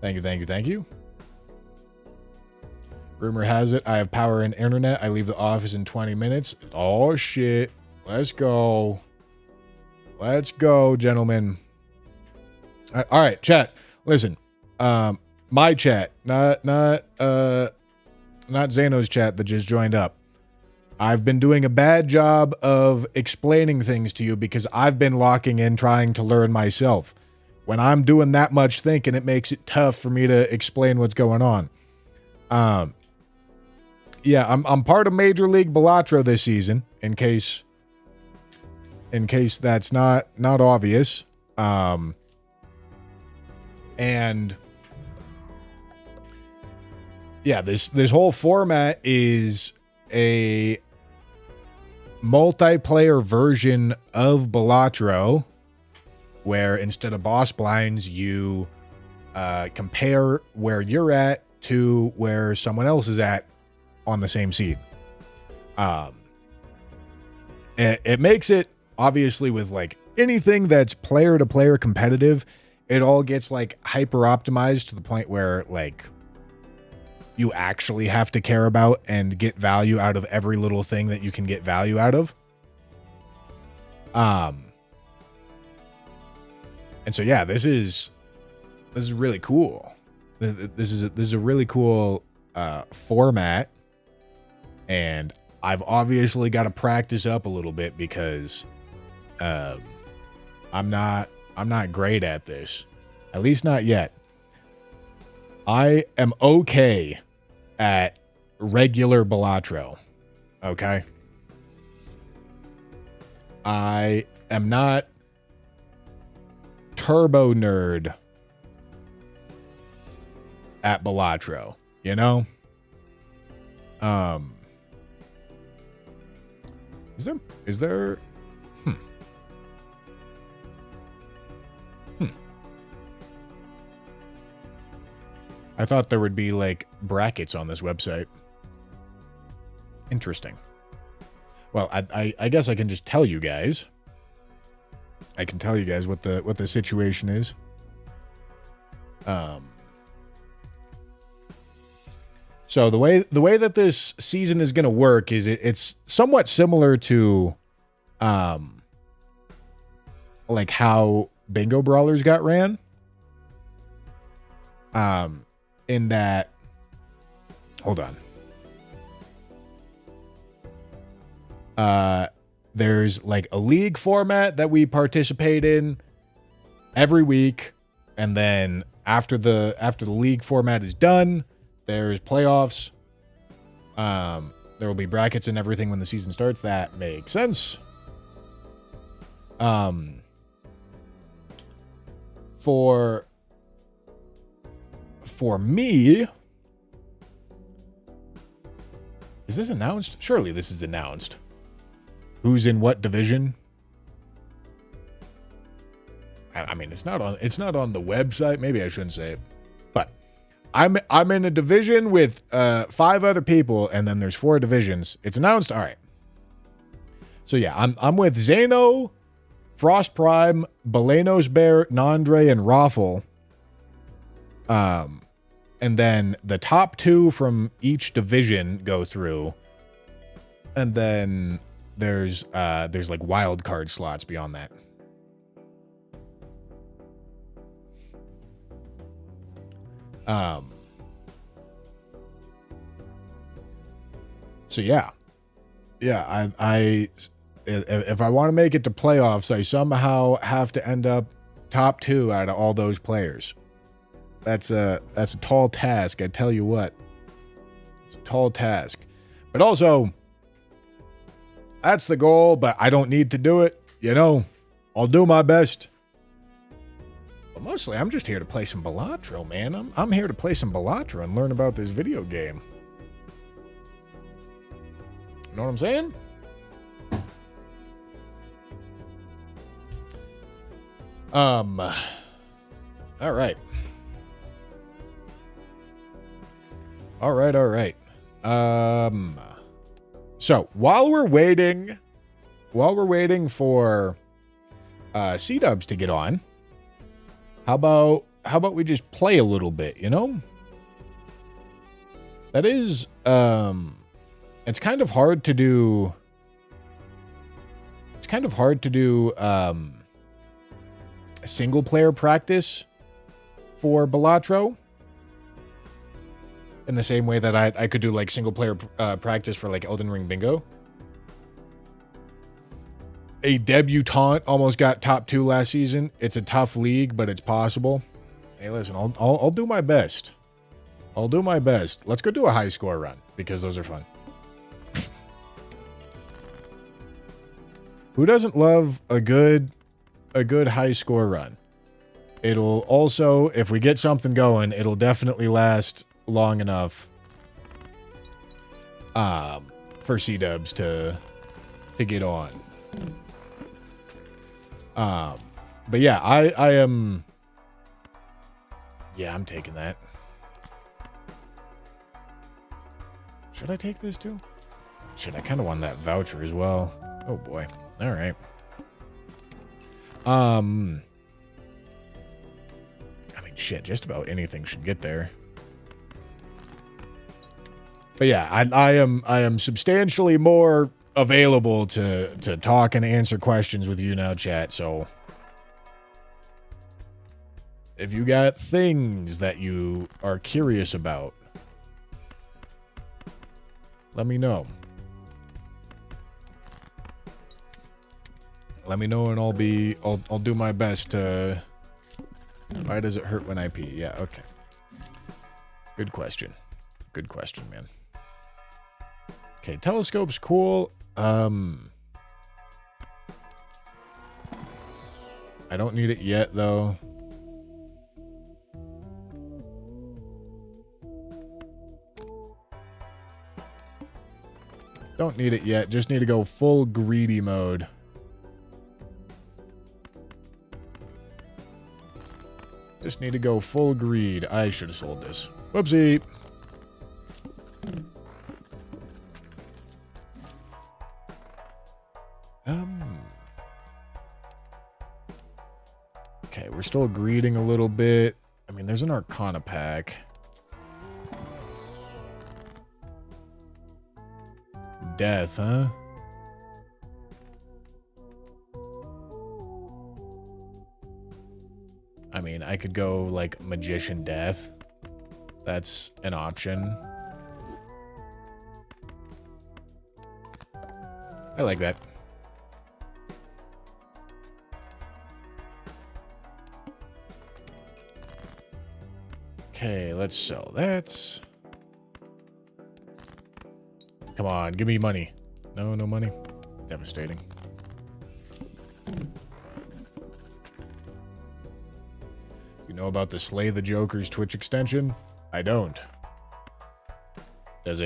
Thank you. Rumor has it I have power and internet. I leave the office in 20 minutes. Oh, shit. Let's go. Let's go, gentlemen. All right, chat. Listen. My chat, not Zeno's chat that just joined up. I've been doing a bad job of explaining things to you because I've been locking in trying to learn myself. When I'm doing that much thinking, it makes it tough for me to explain what's going on. Yeah, I'm part of Major League Balatro this season, in case that's not obvious. And yeah, this whole format is a multiplayer version of Balatro, where instead of boss blinds, you compare where you're at to where someone else is at on the same seed. It makes it, obviously, with like anything that's player to player competitive, it all gets like hyper optimized to the point where like you actually have to care about and get value out of every little thing that you can get value out of. And so yeah, this is really cool. This is a really cool format, and I've obviously got to practice up a little bit because I'm not I'm not great at this. At least not yet. I am okay at regular Balatro. Okay? I am not turbo nerd at Balatro, you know? Is there I thought there would be like brackets on this website. Interesting. Well, I guess I can just tell you guys. I can tell you guys what the situation is. So the way that this season is going to work is it's somewhat similar to like how Bingo Brawlers got ran. In that, hold on. There's like a league format that we participate in every week, and then after the league format is done, there's playoffs. There will be brackets and everything when the season starts. That makes sense. For me, is this announced? Surely this is announced. Who's in what division? I mean, it's not on the website. Maybe I shouldn't say it. But I'm in a division with 5 other people, and then there's 4 divisions. It's announced. All right. So yeah, I'm with Zano, Frost Prime, Balenos Bear, Nandre, and Raffle. And then the top 2 from each division go through. And then there's like wild card slots beyond that. So yeah. Yeah, if I want to make it to playoffs, I somehow have to end up top 2 out of all those players. That's a tall task, I tell you what. It's a tall task. But also, that's the goal, but I don't need to do it. You know, I'll do my best. But mostly, I'm just here to play some Balatro, man. I'm here to play some Balatro and learn about this video game. You know what I'm saying? All right. All right. So while we're waiting for C-Dubs to get on, how about we just play a little bit, you know? That is it's kind of hard to do single player practice for Balatro. In the same way that I could do like single player practice for like Elden Ring Bingo. A debutante almost got top 2 last season. It's a tough league, but it's possible. Hey, listen, I'll do my best. I'll do my best. Let's go do a high score run because those are fun. Who doesn't love a good high score run? It'll also, if we get something going, it'll definitely last long enough for C-Dubs to get on. But yeah, I am. Yeah, I'm taking that. Should I take this too? Should I kind of want that voucher as well? Oh boy. All right. I mean, shit, just about anything should get there. But yeah, I am substantially more available to talk and answer questions with you now, chat. So if you got things that you are curious about, let me know. Let me know and I'll do my best to... Why does it hurt when I pee? Yeah, okay. Good question. Good question, man. Okay, telescope's cool. I don't need it yet, though. Don't need it yet. Just need to go full greedy mode. Just need to go full greed. I should have sold this. Whoopsie. Okay, we're still greeding a little bit. I mean, there's an Arcana pack. Death, huh? I mean, I could go, like, Magician Death. That's an option. I like that. Okay, let's sell that. Come on, give me money. No, no money. Devastating. You know about the Slay the Joker's Twitch extension? I don't. Does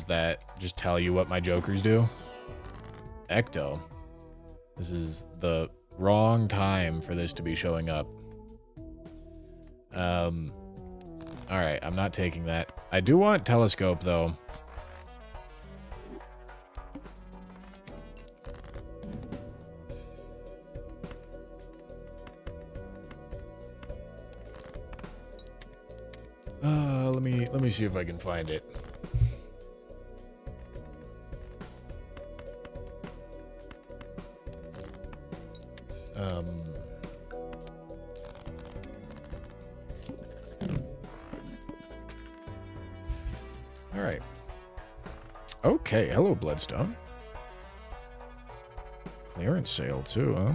that just tell you what my Jokers do? Ecto. This is the wrong time for this to be showing up. Alright, I'm not taking that. I do want Telescope, though. Let me see if I can find it. All right. Okay, hello, Bloodstone. Clearance sale, too, huh?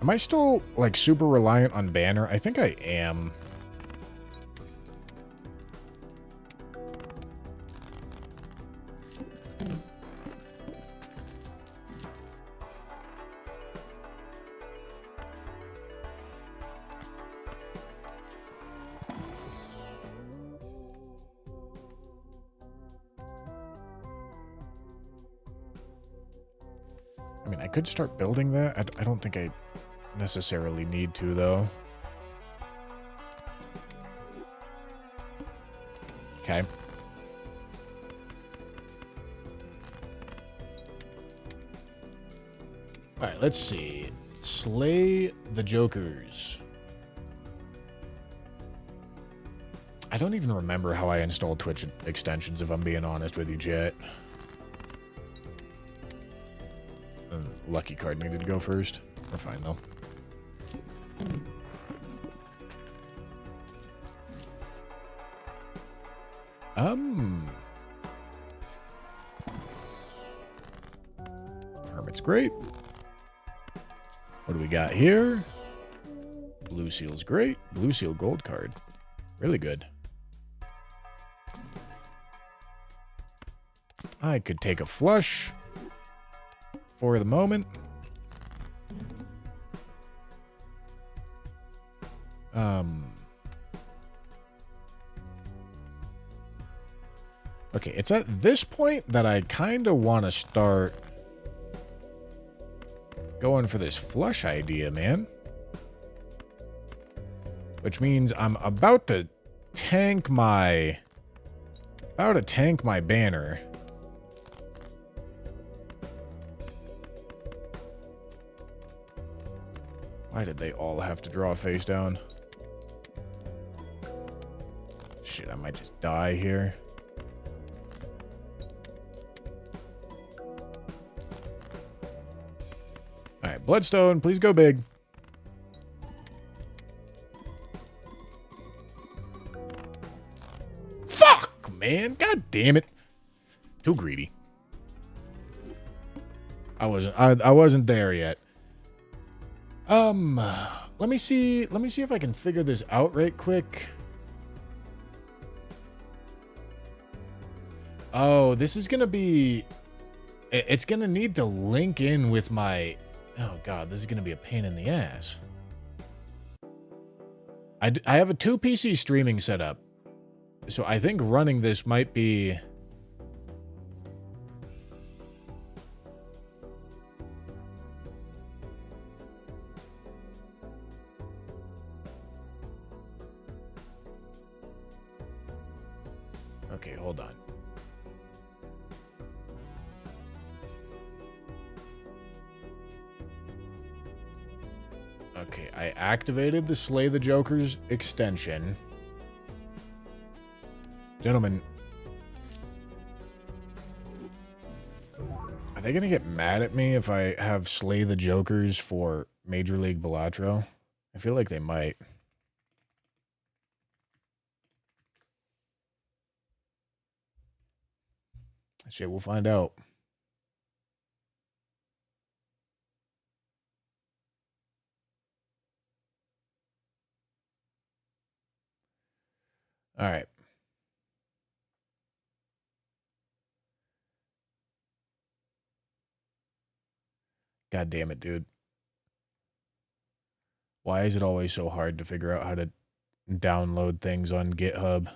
Am I still, like, super reliant on Banner? I think I am. I mean, I could start building that. I don't think I necessarily need to, though. Okay. Alright, let's see. Slay the Jokers. I don't even remember how I installed Twitch extensions, if I'm being honest with you, chat. Lucky card needed to go first. We're fine, though. Hermit's great. What do we got here? Blue Seal's great. Blue Seal gold card. Really good. I could take a flush for the moment. Okay, it's at this point that I kind of want to start going for this flush idea, man. Which means I'm about to tank my banner. Why did they all have to draw face down? Shit, I might just die here. Alright, Bloodstone, please go big. man. God damn it. Too greedy. I wasn't there yet. Let me see if I can figure this out right quick. Oh, this is gonna be... It's gonna need to link in with my... Oh god, this is gonna be a pain in the ass. I have a 2 PC streaming setup. So I think running this might be... Okay, hold on. Okay, I activated the Slay the Jokers extension. Gentlemen, are they going to get mad at me if I have Slay the Jokers for Major League Balatro? I feel like they might. Shit, we'll find out. All right. God damn it, dude. Why is it always so hard to figure out how to download things on GitHub?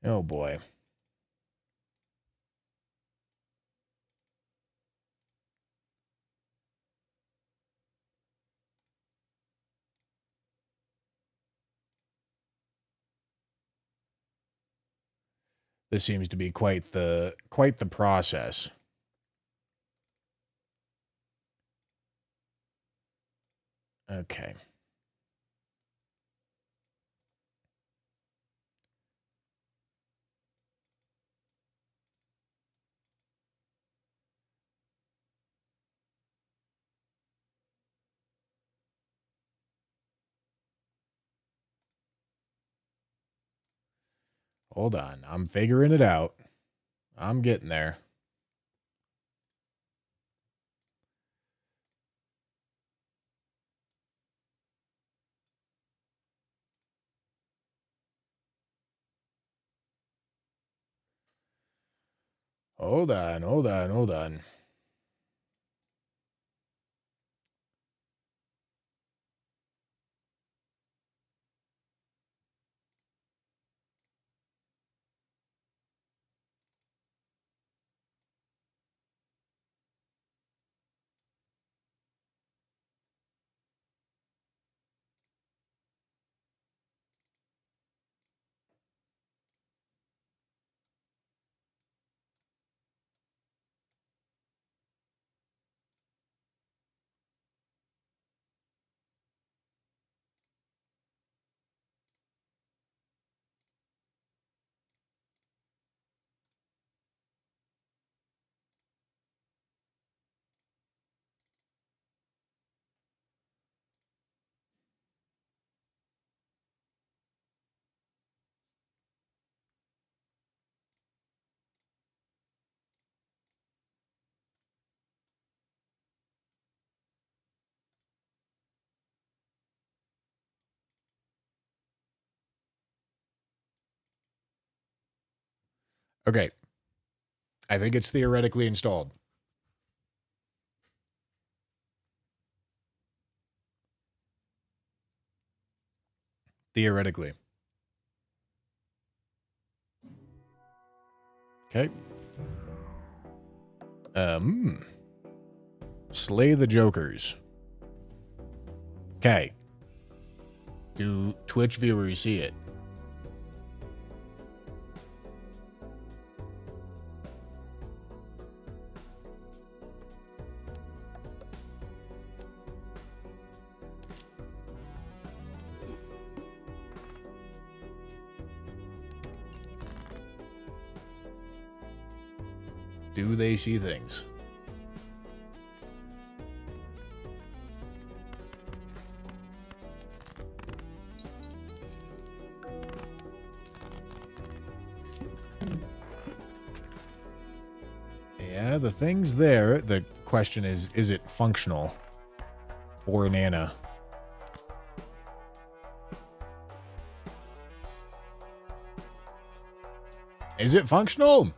Oh boy. This seems to be quite the process. Okay. Hold on. I'm figuring it out. I'm getting there. Hold on, hold on, hold on. Okay. I think it's theoretically installed. Theoretically. Okay. Slay the Jokers. Okay. Do Twitch viewers see it? Do they see things? The thing's there. The question is it functional? Or Nana? Is it functional?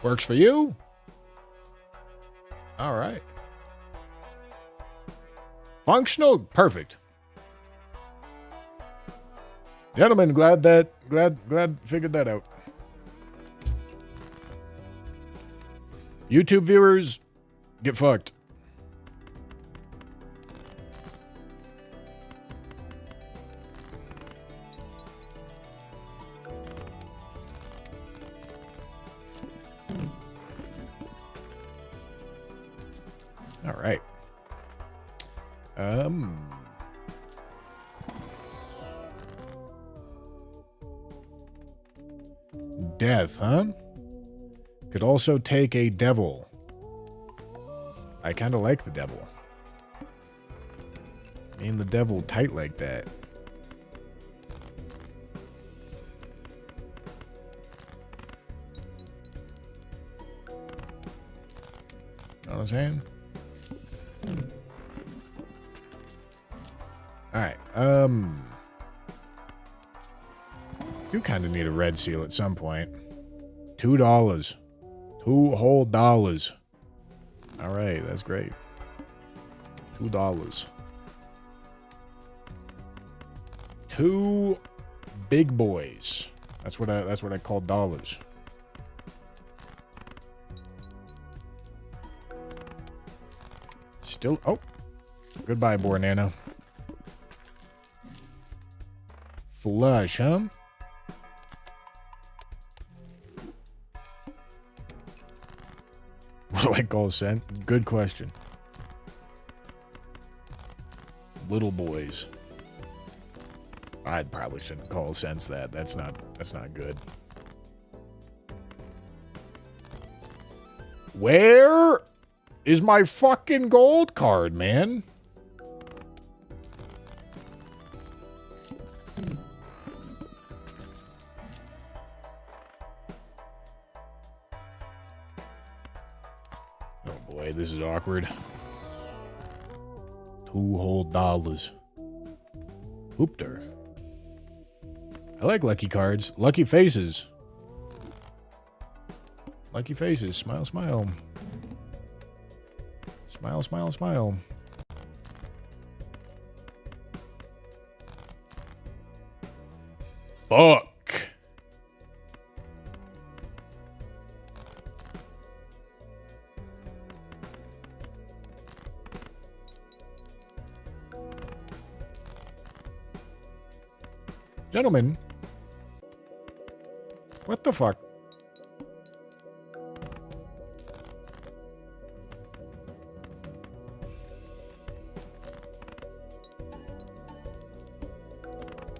Works for you? All right. Functional? Perfect. Gentlemen, glad figured that out. YouTube viewers, get fucked. All right. Death, huh? Could also take a devil. I kind of like the devil. Me and the devil tight like that. Know what I'm saying? Alright, do kind of need a red seal at some point. $2. $2 whole dollars. Alright, that's great. $2. 2 big boys. That's what I call dollars. Still, oh. Goodbye, Bornano. Flush, huh? What do I call sense? Good question. Little boys. I probably shouldn't call sense that. That's not good. Where is my fucking gold card, man? This is awkward. $2 whole dollars. Hoopter. I like lucky cards. Lucky faces. Lucky faces. Smile, smile. Smile, smile, smile. Fuck. Gentlemen, what the fuck?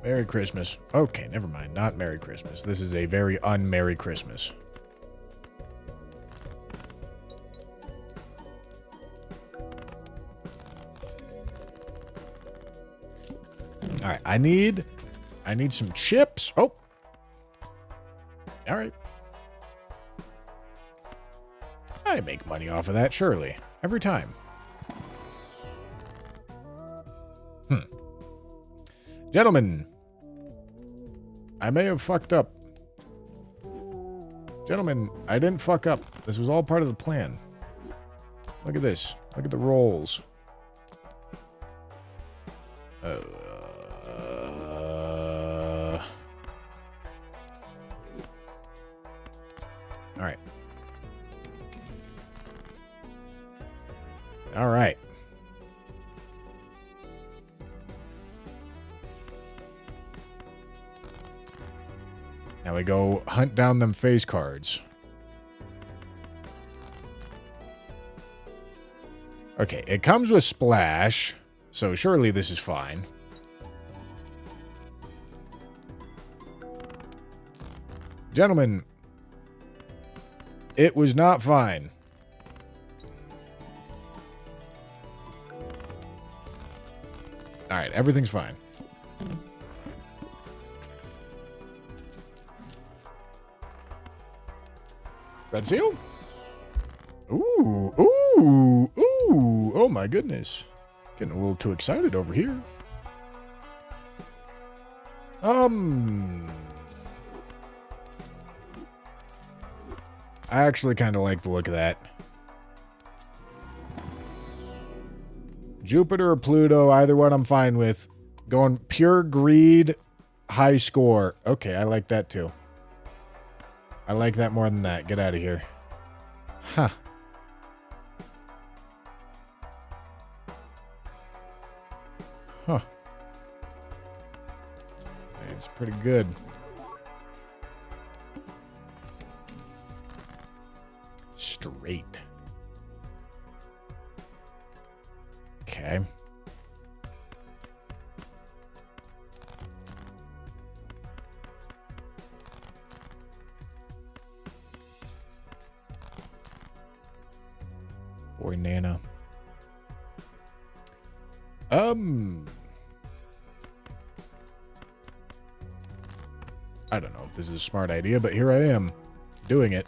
Merry Christmas. Okay, never mind. Not Merry Christmas. This is a very un-Merry Christmas. Alright, I need some chips. Oh. All right. I make money off of that, surely. Every time. Gentlemen. I may have fucked up. Gentlemen, I didn't fuck up. This was all part of the plan. Look at this. Look at the rolls. All right. All right. Now we go hunt down them face cards. Okay, it comes with splash, so surely this is fine. Gentlemen, it was not fine. All right, everything's fine. Red seal? Ooh, ooh, ooh. Oh my goodness. Getting a little too excited over here. I actually kind of like the look of that. Jupiter or Pluto, either one I'm fine with. Going pure greed, high score. Okay, I like that too. I like that more than that. Get out of here. Huh. Huh. It's pretty good. Straight. Okay. Boy, Nana. I don't know if this is a smart idea, but here I am doing it.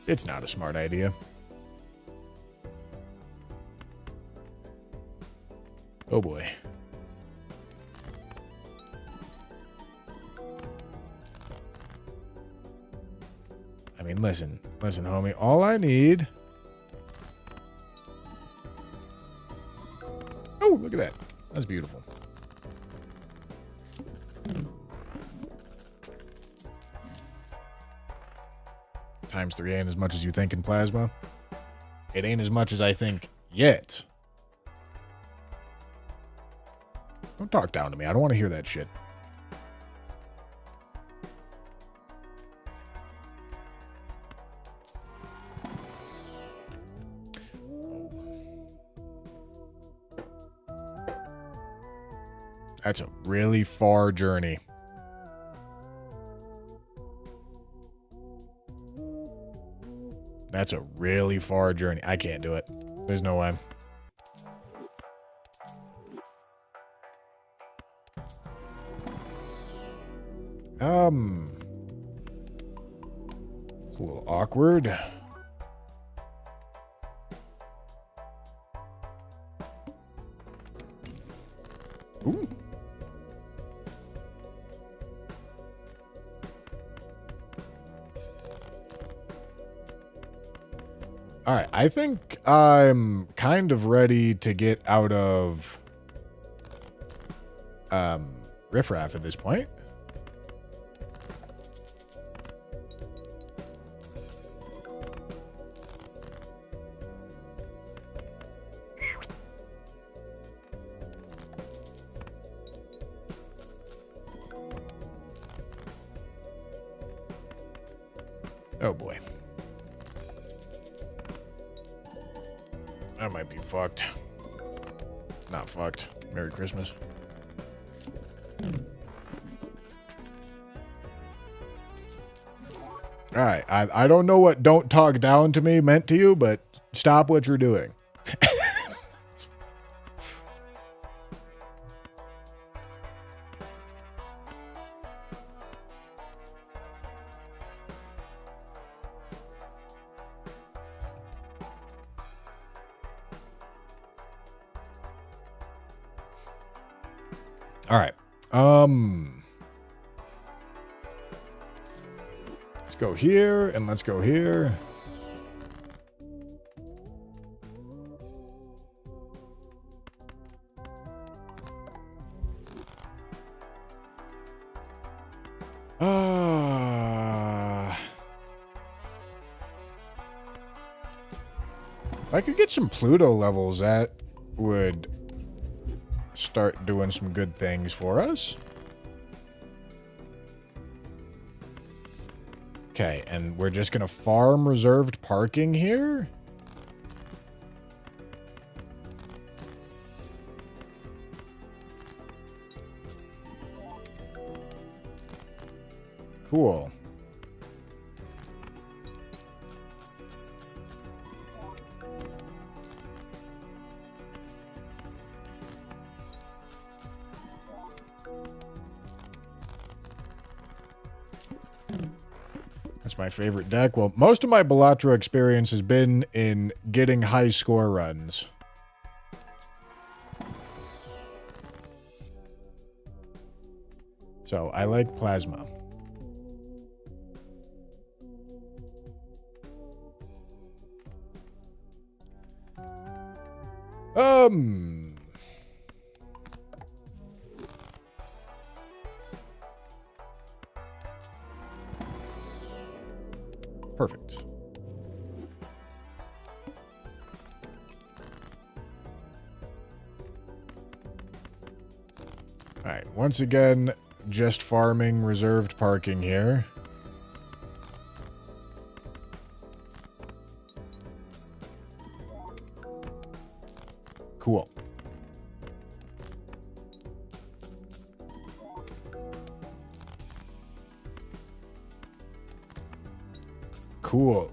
It's not a smart idea. Oh boy. I mean, listen, homie. All I need... Oh, look at that. That's beautiful. Times 3 ain't as much as you think in plasma. It ain't as much as I think yet. Don't talk down to me. I don't want to hear that shit. That's a really far journey. That's a really far journey. I can't do it. There's no way. It's a little awkward. Ooh. All right, I think I'm kind of ready to get out of riffraff at this point. Oh boy. That might be fucked. Not fucked. Merry Christmas. Alright, I don't know what "don't talk down to me" meant to you, but stop what you're doing. All right. Let's go here and let's go here. If I could get some Pluto levels, that would start doing some good things for us. Okay, and we're just gonna farm reserved parking here. Cool. It's my favorite deck. Well, most of my Balatro experience has been in getting high score runs. So, I like Plasma. Perfect. Alright, once again, just farming reserved parking here. Cool. Cool.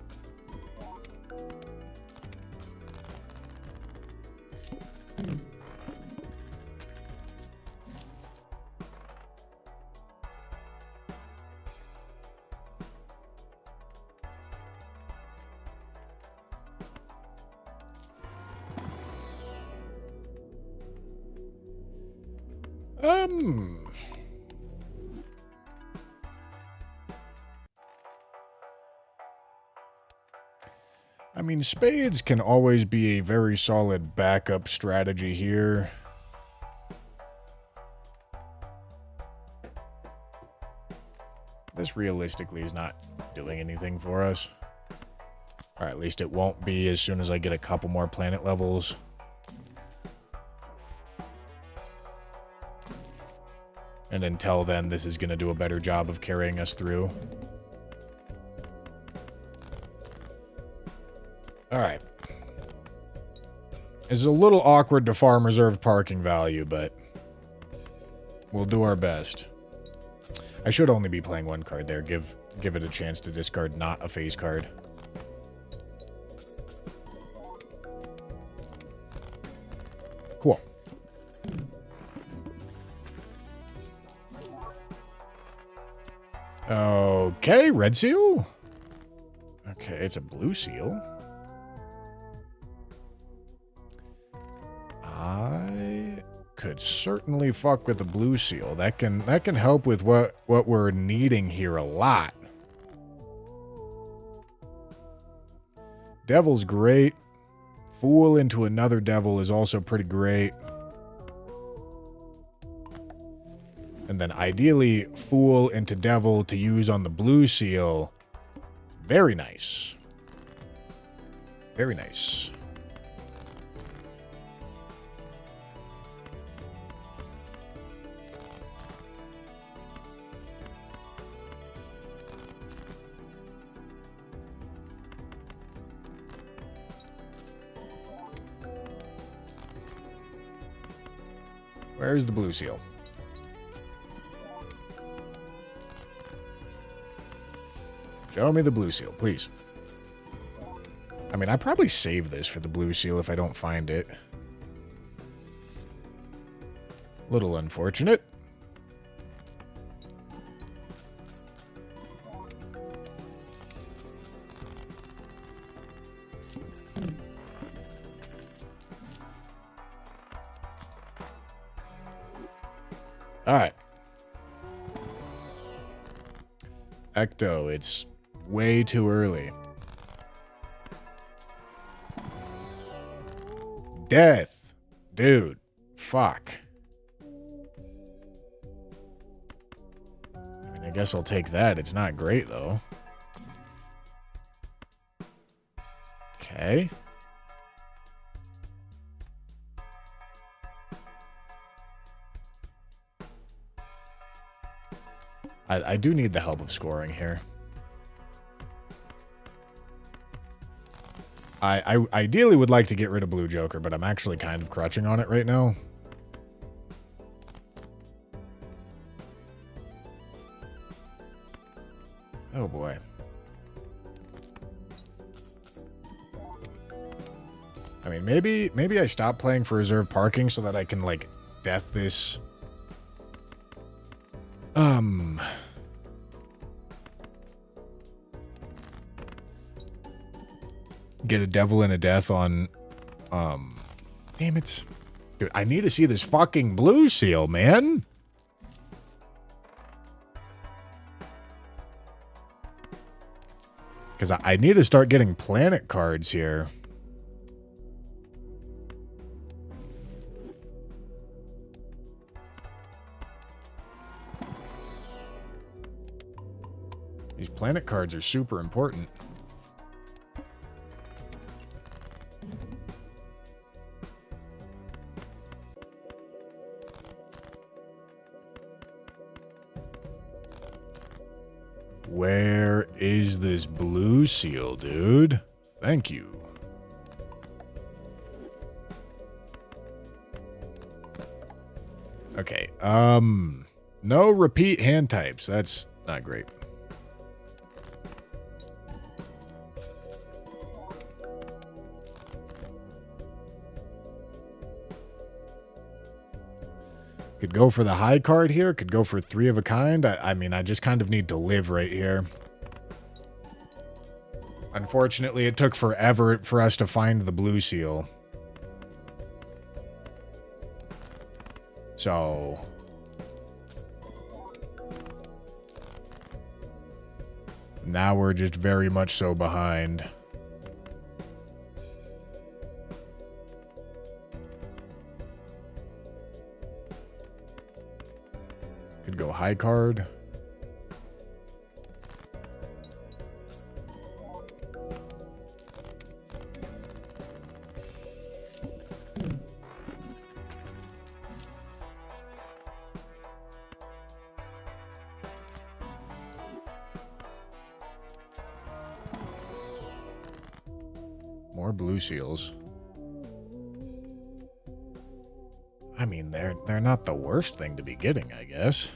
I mean, spades can always be a very solid backup strategy here. This realistically is not doing anything for us. Or at least it won't be as soon as I get a couple more planet levels. And until then, this is going to do a better job of carrying us through. Alright. It's a little awkward to farm reserved parking value, but we'll do our best. I should only be playing one card there. Give it a chance to discard not a face card. Cool. Okay, red seal? Okay, it's a blue seal. I could certainly fuck with the blue seal. That can help with what we're needing here a lot. Devil's great. Fool into another devil is also pretty great. And then ideally, Fool into Devil to use on the blue seal. Very nice. Very nice. Where's the blue seal? Show me the blue seal, please. I mean, I probably save this for the blue seal if I don't find it. Little unfortunate. Alright. Ecto, it's way too early. Death. Dude. Fuck. I mean, I guess I'll take that. It's not great, though. Okay. I do need the help of scoring here. I ideally would like to get rid of Blue Joker, but I'm actually kind of crutching on it right now. Oh boy. I mean, maybe I stop playing for reserve parking so that I can, like, death this. Get a devil and a death on, damn it. Dude, I need to see this fucking blue seal, man. Because I need to start getting planet cards here. These planet cards are super important. Where is this blue seal, dude? Thank you. Okay, no repeat hand types. That's not great. Could go for the high card here. Could go for 3 of a kind. I mean, I just kind of need to live right here. Unfortunately, it took forever for us to find the blue seal. So... now we're just very much so behind. Could go high card. More blue seals. I mean, they're not the worst thing to be getting, I guess.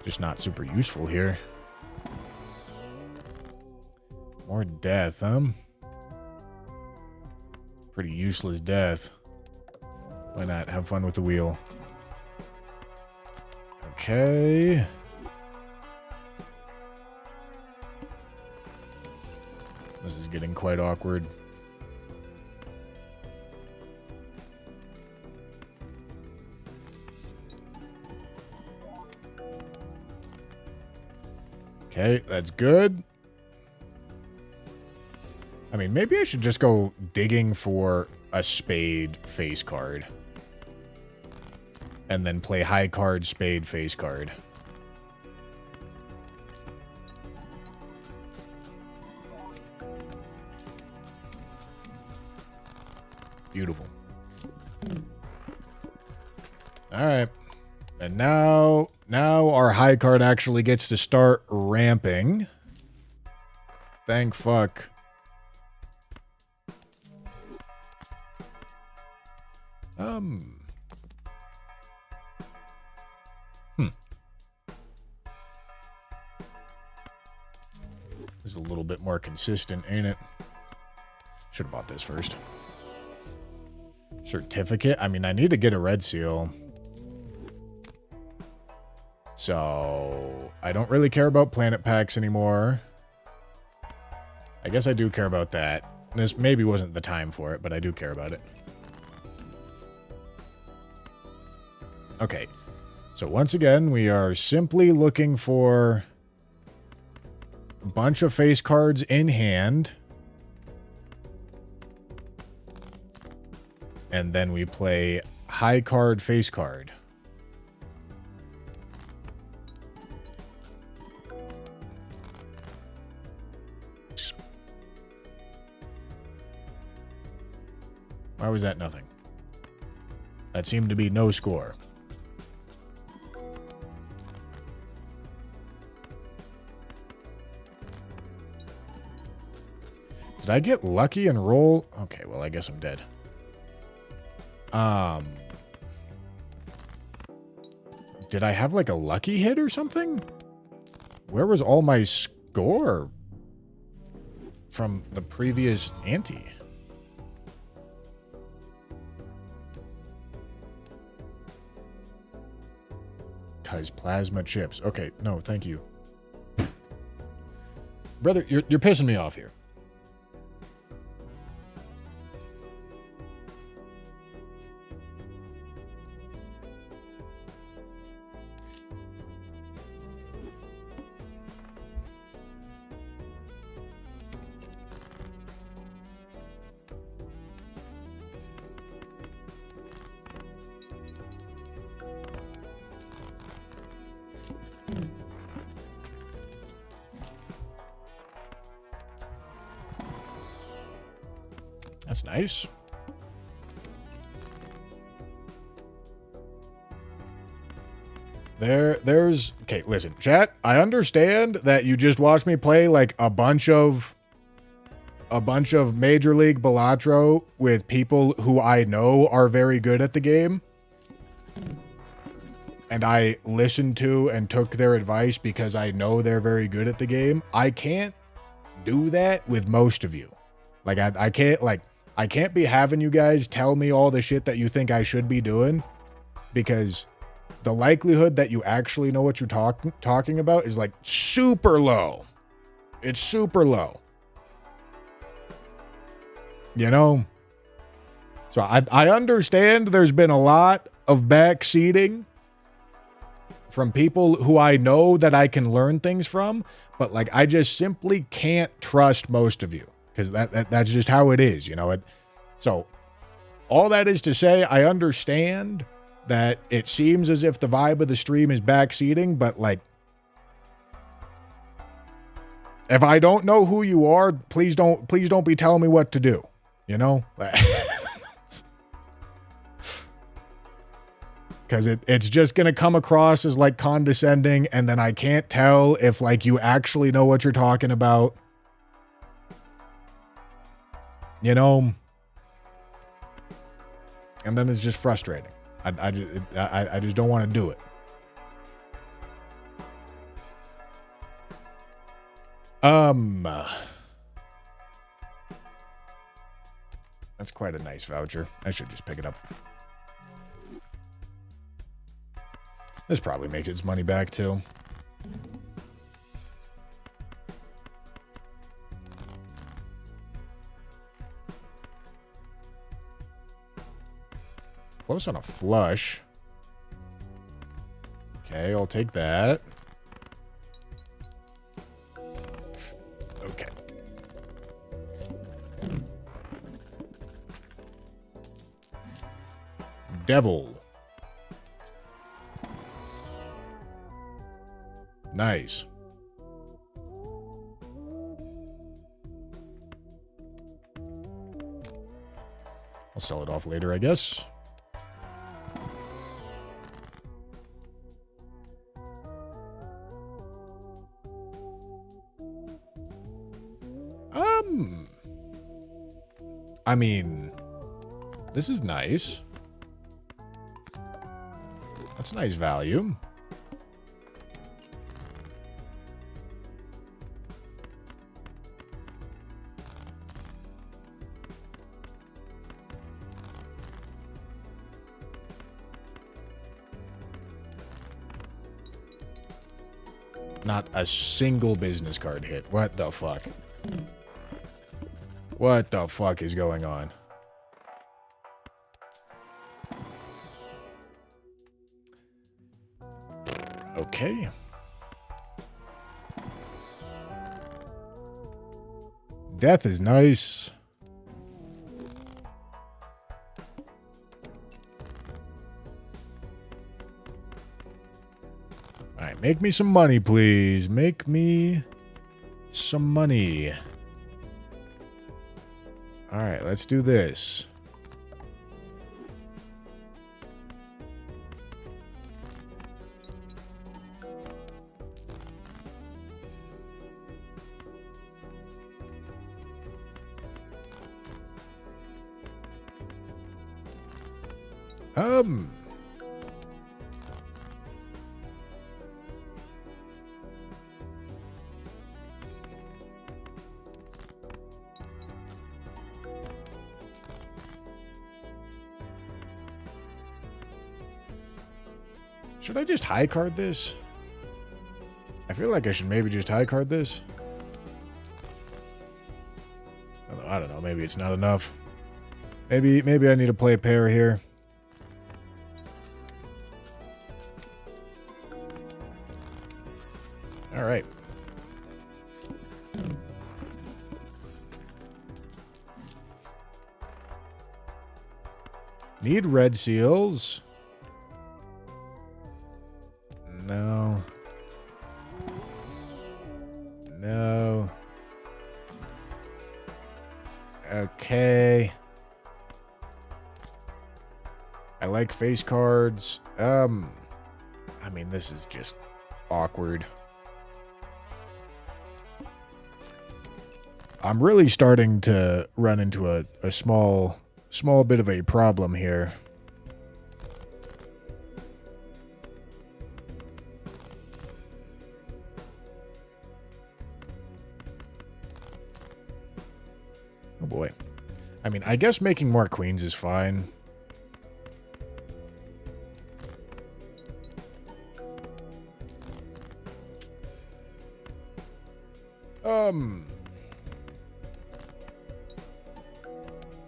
Just not super useful here. More death, Pretty useless death. Why not? Have fun with the wheel. Okay. This is getting quite awkward. Okay, that's good. I mean, maybe I should just go digging for a spade face card. And then play high card, spade, face card. Beautiful. Alright. And now our high card actually gets to start ramping. Thank fuck. This is a little bit more consistent, ain't it? Should have bought this first. Certificate? I mean, I need to get a red seal. So, I don't really care about planet packs anymore. I guess I do care about that. This maybe wasn't the time for it, but I do care about it. Okay. So once again, we are simply looking for a bunch of face cards in hand. And then we play high card, face card. Why was that nothing? That seemed to be no score. Did I get lucky and roll? Okay, well, I guess I'm dead. Did I have like a lucky hit or something? Where was all my score from the previous ante? Because plasma chips. Okay, no, thank you. Brother, you're pissing me off here. That's nice. There's okay, listen, chat, I understand that you just watched me play like a bunch of Major League Balatro with people who I know are very good at the game. And I listened to and took their advice because I know they're very good at the game. I can't do that with most of you. Like I can't be having you guys tell me all the shit that you think I should be doing, because the likelihood that you actually know what you're talking about is like super low. It's super low. You know? So I understand there's been a lot of backseating from people who I know that I can learn things from, but like I just simply can't trust most of you. Because that's just how it is, you know. So all that is to say, I understand that it seems as if the vibe of the stream is backseating, but like, if I don't know who you are, please don't be telling me what to do, you know. Because it's just gonna come across as like condescending, and then I can't tell if like you actually know what you're talking about. You know, and then it's just frustrating. I just don't want to do it. That's quite a nice voucher. I should just pick it up. This probably makes its money back too. Close on a flush. Okay, I'll take that. Okay. Devil. Nice. I'll sell it off later, I guess. I mean, this is nice. That's a nice value. Not a single business card hit. What the fuck? What the fuck is going on? Okay. Death is nice. Alright, make me some money, please. Make me some money. Alright, let's do this. Should I just high card this? I feel like I should maybe just high card this. I don't know. Maybe it's not enough. Maybe I need to play a pair here. All right. Need red seals. No. No. Okay. I like face cards. I mean, this is just awkward. I'm really starting to run into a small bit of a problem here. Oh boy. I mean, I guess making more queens is fine.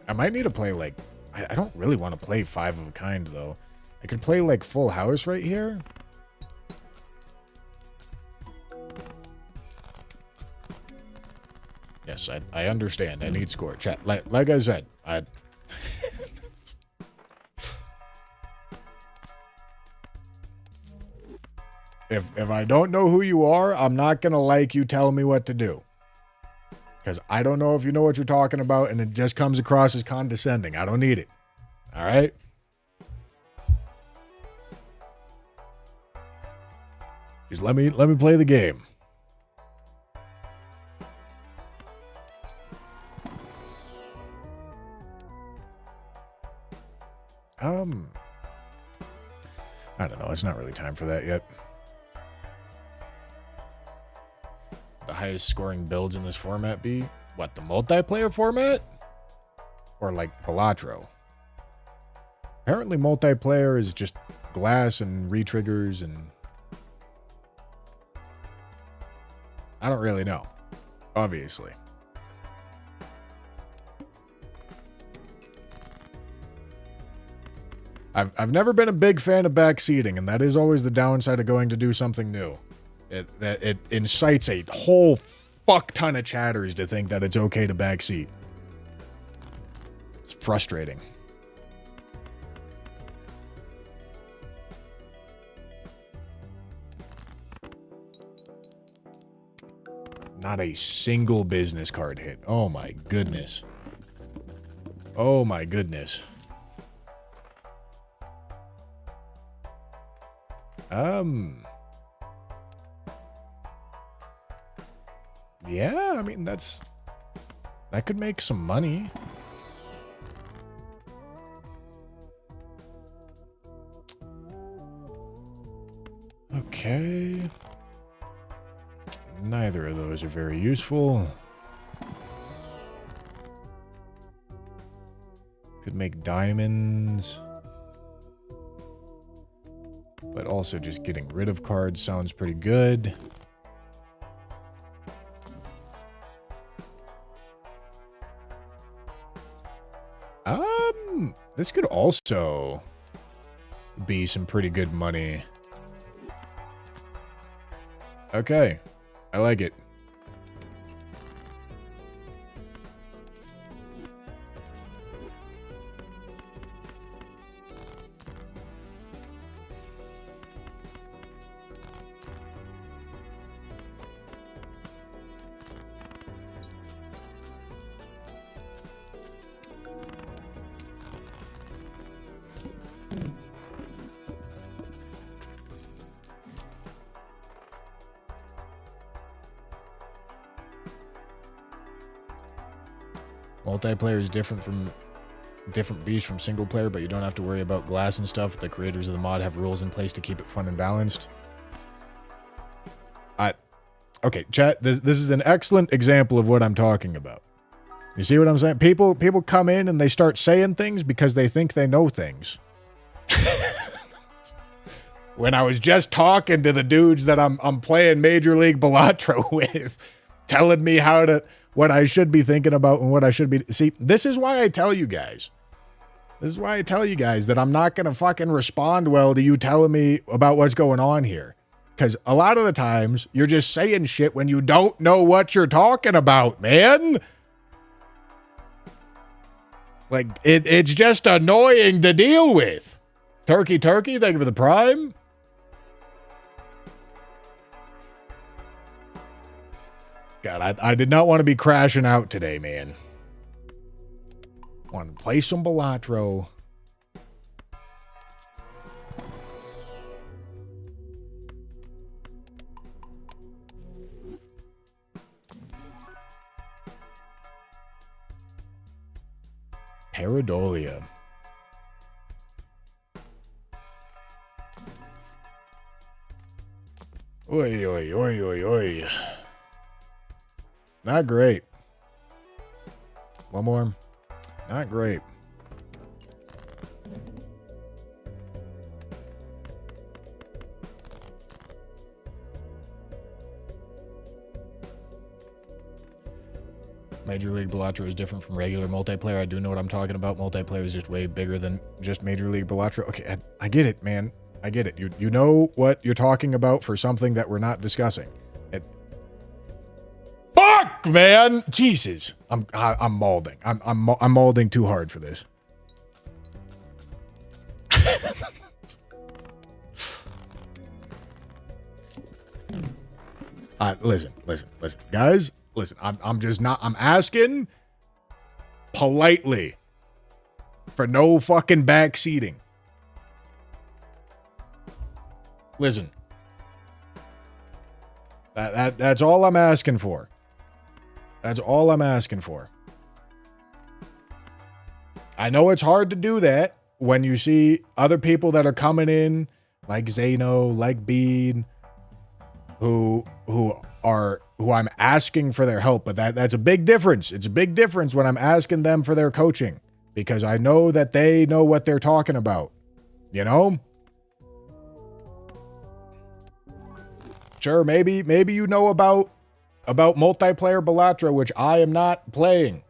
I might need to play, like... I don't really want to play 5 of a kind, though. I could play, like, full house right here. Yes, I understand. I need score. Chat. Like I said, If I don't know who you are, I'm not going to like you telling me what to do. Because I don't know if you know what you're talking about, and it just comes across as condescending. I don't need it. All right? Just let me play the game. I don't know. It's not really time for that yet. The highest scoring builds in this format be? What, the multiplayer format? Or like Balatro? Apparently multiplayer is just glass and retriggers and... I don't really know. Obviously. I've never been a big fan of backseating, and that is always the downside of going to do something new. It incites a whole fuck ton of chatters to think that it's okay to backseat. It's frustrating. Not a single business card hit. Oh my goodness. Oh my goodness. Yeah, I mean, that could make some money. Okay. Neither of those are very useful. Could make diamonds. But also just getting rid of cards sounds pretty good. This could also be some pretty good money. Okay. I like it. Multiplayer is different beast from single player, but you don't have to worry about glass and stuff. The creators of the mod have rules in place to keep it fun and balanced. Okay, chat, this is an excellent example of what I'm talking about. You see what I'm saying? People come in and they start saying things because they think they know things. when I was just talking to the dudes that I'm playing Major League Balatro with, telling me what I should be thinking about and what I should be. See, this is why I tell you guys. This is why I tell you guys that I'm not going to fucking respond well to you telling me about what's going on here. Because a lot of the times, you're just saying shit when you don't know what you're talking about, man. Like, it's just annoying to deal with. Turkey, thank you for the prime. God, I did not want to be crashing out today, man. Want to play some Balatro. Paradolia. Oi, oi, oi, oi, oi. Not great. One more. Not great. Major League Balatro is different from regular multiplayer. I do know what I'm talking about. Multiplayer is just way bigger than just Major League Balatro. Okay, I get it, man. I get it. You know what you're talking about for something that we're not discussing. Fuck, man! Jesus, I'm mauling. I'm mauling too hard for this. Listen, guys. Listen, I'm just not. I'm asking politely for no fucking backseating. Listen, that's all I'm asking for. That's all I'm asking for. I know it's hard to do that when you see other people that are coming in, like Zeno, like Bean, who I'm asking for their help, but that's a big difference. It's a big difference when I'm asking them for their coaching, because I know that they know what they're talking about. You know? Sure, maybe you know about multiplayer Balatro, which I am not playing.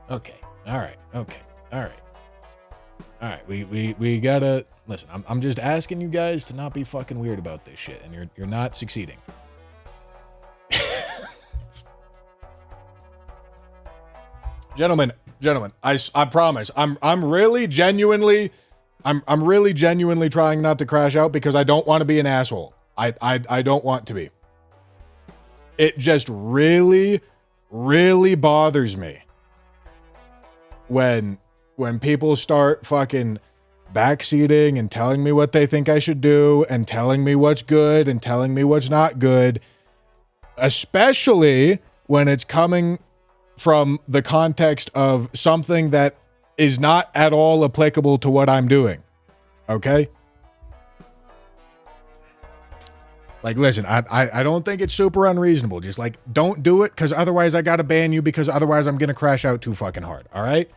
Okay. All right. Okay. All right. All right. We gotta listen. I'm just asking you guys to not be fucking weird about this shit, and you're not succeeding. Gentlemen, I promise. I'm really genuinely trying not to crash out because I don't want to be an asshole. I don't want to be. It just really, really bothers me when people start fucking backseating and telling me what they think I should do and telling me what's good and telling me what's not good, especially when it's coming from the context of something that is not at all applicable to what I'm doing. Okay? Like, listen, I don't think it's super unreasonable. Just, like, don't do it, because otherwise I gotta ban you, because otherwise I'm gonna crash out too fucking hard, all right?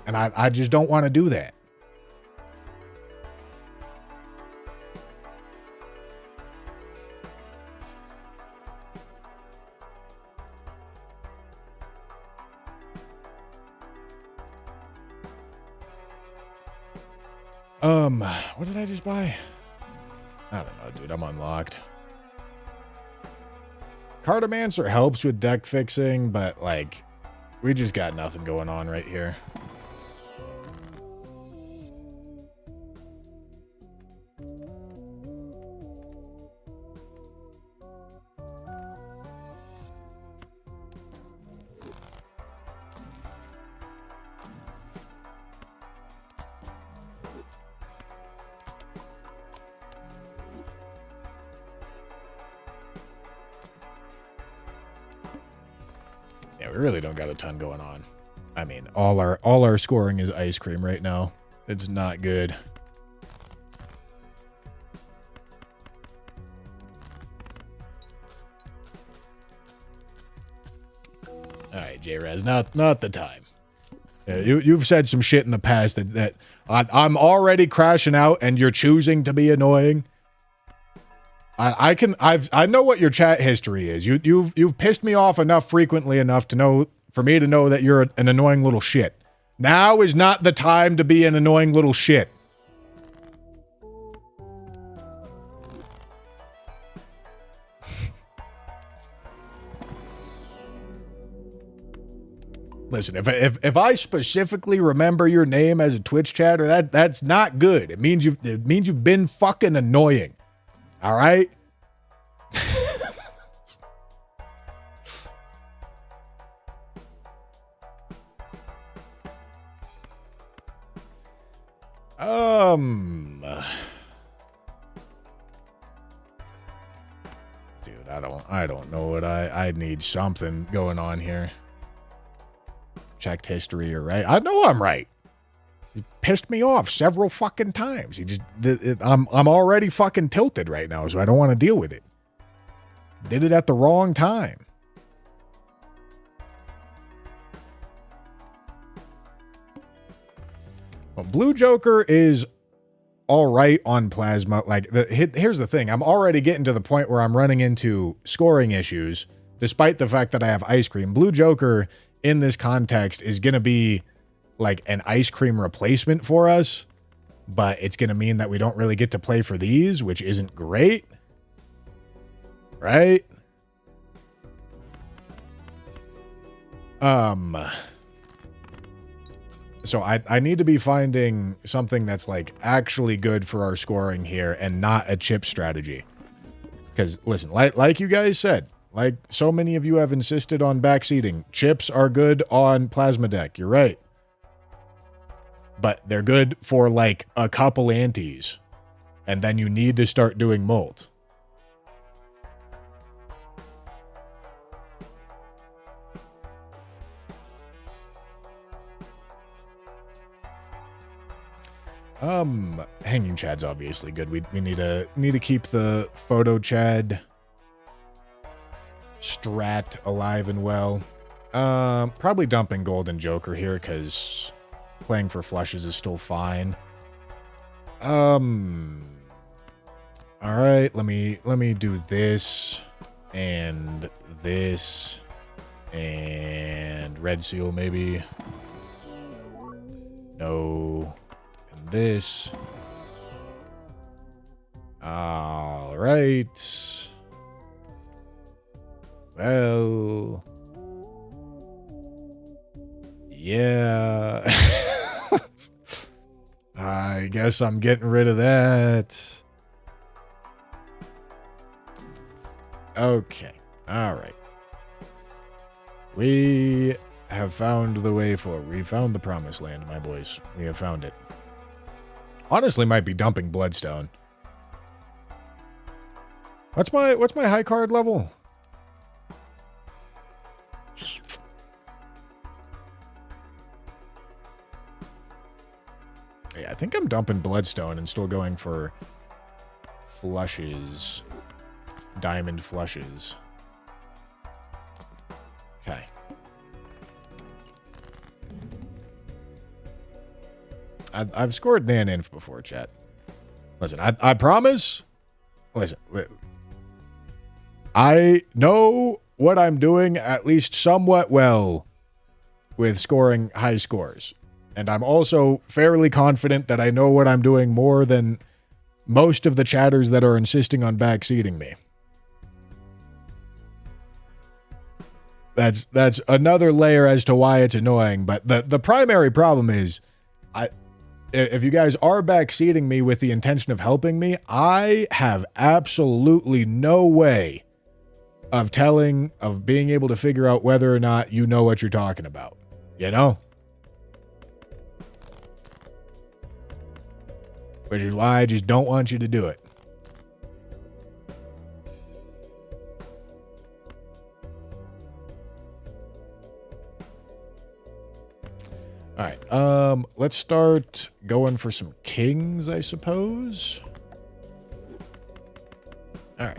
And I just don't want to do that. What did I just buy? I don't know, dude. I'm unlocked. Cartomancer helps with deck fixing, but, like, we just got nothing going on right here. Yeah, we really don't got a ton going on. I mean, all our scoring is ice cream right now. It's not good. All right, J-Raz, not the time. You've said some shit in the past that I'm already crashing out, and you're choosing to be annoying. I know what your chat history is. You've pissed me off enough frequently enough for me to know that you're an annoying little shit. Now is not the time to be an annoying little shit. Listen, if I specifically remember your name as a Twitch chatter, that's not good. It means you've been fucking annoying. All right? Dude, I don't know what I need something going on here. Checked history, you're right. I know I'm right. He pissed me off several fucking times. I'm already fucking tilted right now, so I don't want to deal with it. Did it at the wrong time. Well, Blue Joker is all right on Plasma. Like, here's the thing. I'm already getting to the point where I'm running into scoring issues, despite the fact that I have Ice Cream. Blue Joker, in this context, is going to be like an Ice Cream replacement for us, but it's going to mean that we don't really get to play for these, which isn't great. Right? So I need to be finding something that's like actually good for our scoring here and not a chip strategy. Because listen, like you guys said, like so many of you have insisted on backseating, chips are good on Plasma Deck. You're right. But they're good for like a couple antes. And then you need to start doing molt. Hanging Chad's obviously good. We need to keep the photo Chad strat alive and well. Probably dumping Golden Joker here because playing for flushes is still fine. All right, let me do this and this and Red Seal maybe. No. This. All right. Well. Yeah. I guess I'm getting rid of that. Okay. All right. We have found the way forward. We found the promised land, my boys. We have found it. Honestly, might be dumping Bloodstone. What's my high card level? Yeah, I think I'm dumping Bloodstone and still going for flushes. Diamond flushes. Okay. I've scored Nan-Inf before, chat. Listen, I promise. Listen. I know what I'm doing at least somewhat well with scoring high scores. And I'm also fairly confident that I know what I'm doing more than most of the chatters that are insisting on backseating me. That's another layer as to why it's annoying. But the primary problem is, if you guys are backseating me with the intention of helping me, I have absolutely no way of being able to figure out whether or not you know what you're talking about. You know? Which is why I just don't want you to do it. All right, let's start going for some kings, I suppose. All right.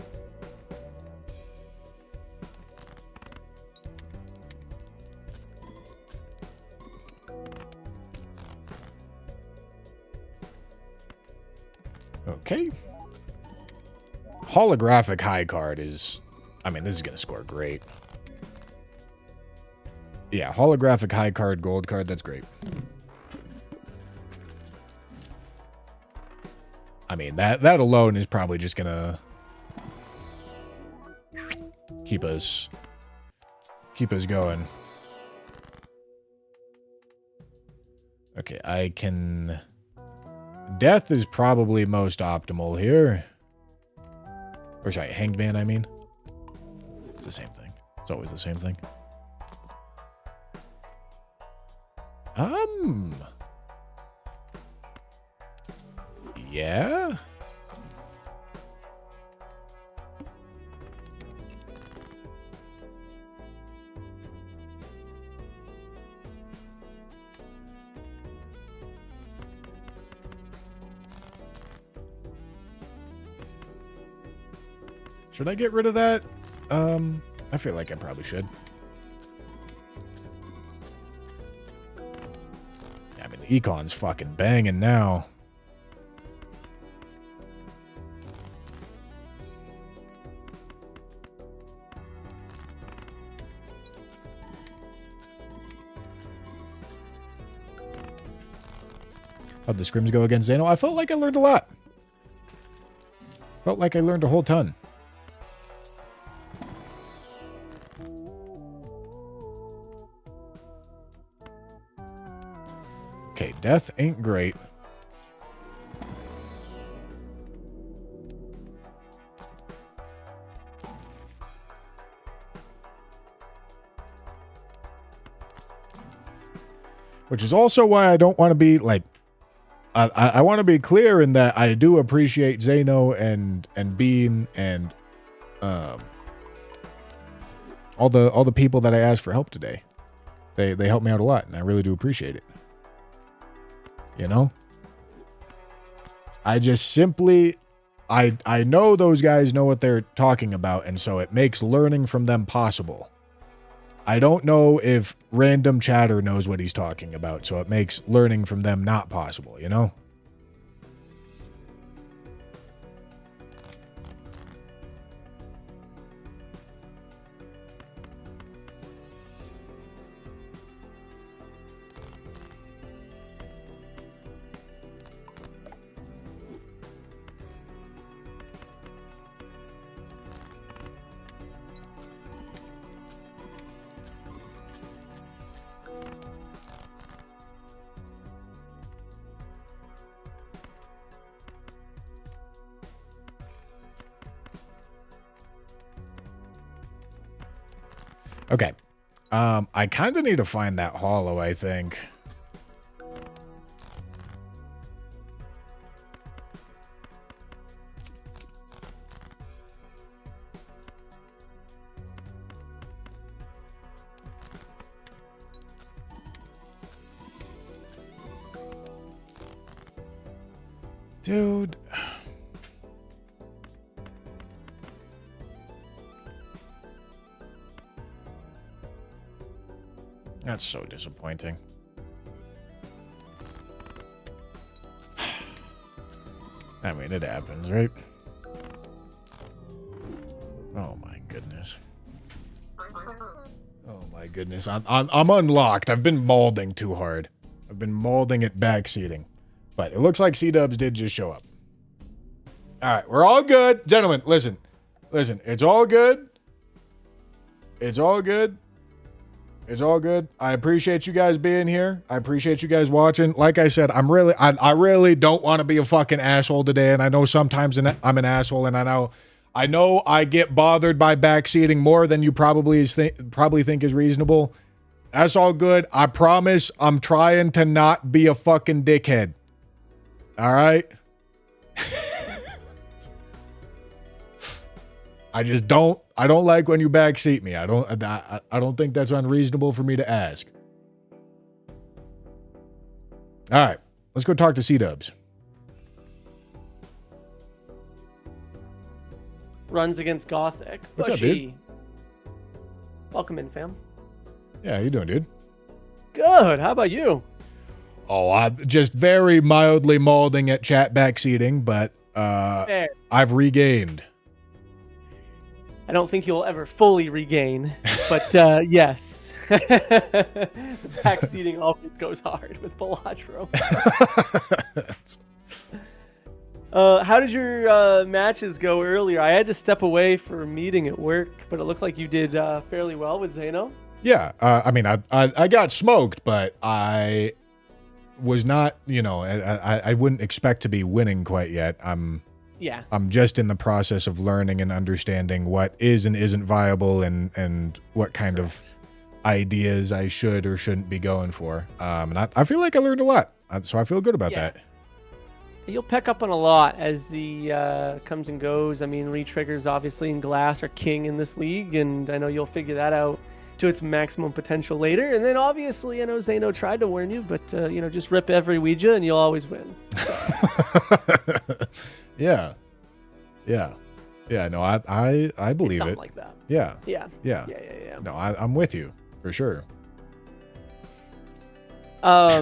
Okay. Holographic high card is... I mean, this is going to score great. Yeah, holographic high card, gold card, that's great. I mean, that alone is probably just going to keep us going. Okay, I can... Death is probably most optimal here. Or sorry, Hanged Man, I mean. It's the same thing. It's always the same thing. Yeah? Should I get rid of that? I feel like I probably should. Yeah, I mean, the Econ's fucking banging now. How'd the scrims go against Zeno? I felt like I learned a lot. Felt like I learned a whole ton. Okay, death ain't great. Which is also why I don't want to be, like... I want to be clear in that I do appreciate Zeno and Bean and all the people that I asked for help today. They helped me out a lot, and I really do appreciate it. You know? I just simply... I know those guys know what they're talking about, and so it makes learning from them possible. I don't know if random chatter knows what he's talking about, so it makes learning from them not possible, you know? Okay. I kind of need to find that hollow, I think. Dude. That's so disappointing. I mean, it happens, right? Oh my goodness. Oh my goodness. I'm unlocked. I've been molding too hard. I've been molding it backseating. But it looks like C-Dubs did just show up. Alright, we're all good. Gentlemen, listen. Listen, it's all good. It's all good. It's all good. I appreciate you guys being here. I appreciate you guys watching. Like I said, I really don't want to be a fucking asshole today, and I know sometimes I'm an asshole, and I know I get bothered by backseating more than you probably think is reasonable. That's all good. I promise I'm trying to not be a fucking dickhead. All right? I don't like when you backseat me. I don't think that's unreasonable for me to ask. All right, let's go talk to C-Dubs. Runs against Gothic. What's up, dude? Welcome in, fam. Yeah, how you doing, dude? Good. How about you? Oh, I'm just very mildly molding at chat backseating, but I've regained. I don't think you'll ever fully regain, but yes. The backseating always goes hard with Balatro. How did your matches go earlier? I had to step away for a meeting at work, but it looked like you did fairly well with Zeno. Yeah, I mean, I got smoked, but I was not, I wouldn't expect to be winning quite yet. I'm just in the process of learning and understanding what is and isn't viable and what kind of ideas I should or shouldn't be going for. And I feel like I learned a lot, so I feel good about that. You'll pick up on a lot as the comes and goes. I mean, re-triggers obviously in Glass are king in this league, and I know you'll figure that out to its maximum potential later. And then obviously, I know Zeno tried to warn you, but just rip every Ouija and you'll always win. Yeah. No, I believe it. Like that. Yeah. Yeah. No, I'm with you for sure. I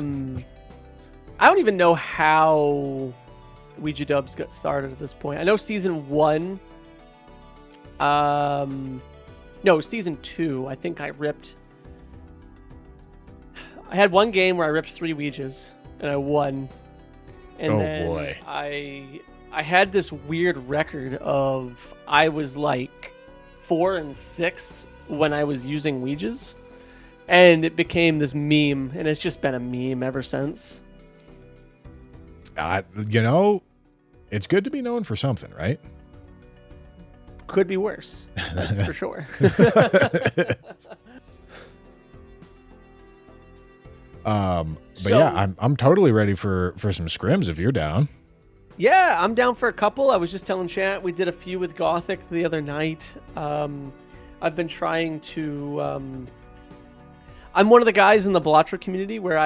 don't even know how Ouija Dubs got started at this point. I know season 1. No, season 2. I think I had one game where I ripped 3 Ouijas and I won. And then boy. I had this weird record of I was like 4 and 6 when I was using Ouijas, and it became this meme, and it's just been a meme ever since. It's good to be known for something, right? Could be worse, that's for sure. But yeah, I'm totally ready for some scrims if you're down. Yeah, I'm down for a couple. I was just telling chat we did a few with Gothic the other night. I've been trying to. I'm one of the guys in the Balatro community where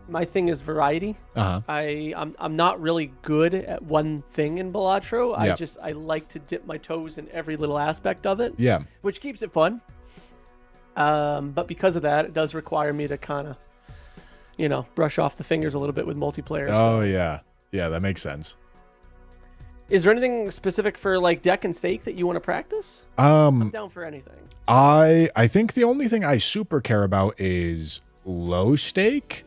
my thing is variety. I'm not really good at one thing in Balatro. Yep. I like to dip my toes in every little aspect of it. Yeah. Which keeps it fun. But because of that, it does require me to kind of, brush off the fingers a little bit with multiplayer. Oh yeah. Yeah, that makes sense. Is there anything specific for like deck and stake that you want to practice? I'm down for anything. I think the only thing I super care about is low stake,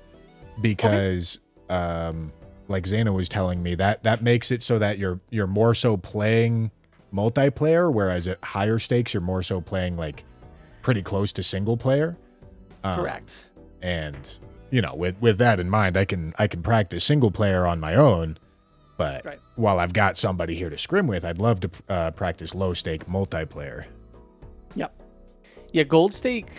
because like Zeno was telling me that makes it so that you're more so playing multiplayer, whereas at higher stakes you're more so playing like pretty close to single player. Correct. And with that in mind, I can practice single player on my own, but while I've got somebody here to scrim with, I'd love to practice low stake multiplayer. Yep. Yeah, gold stake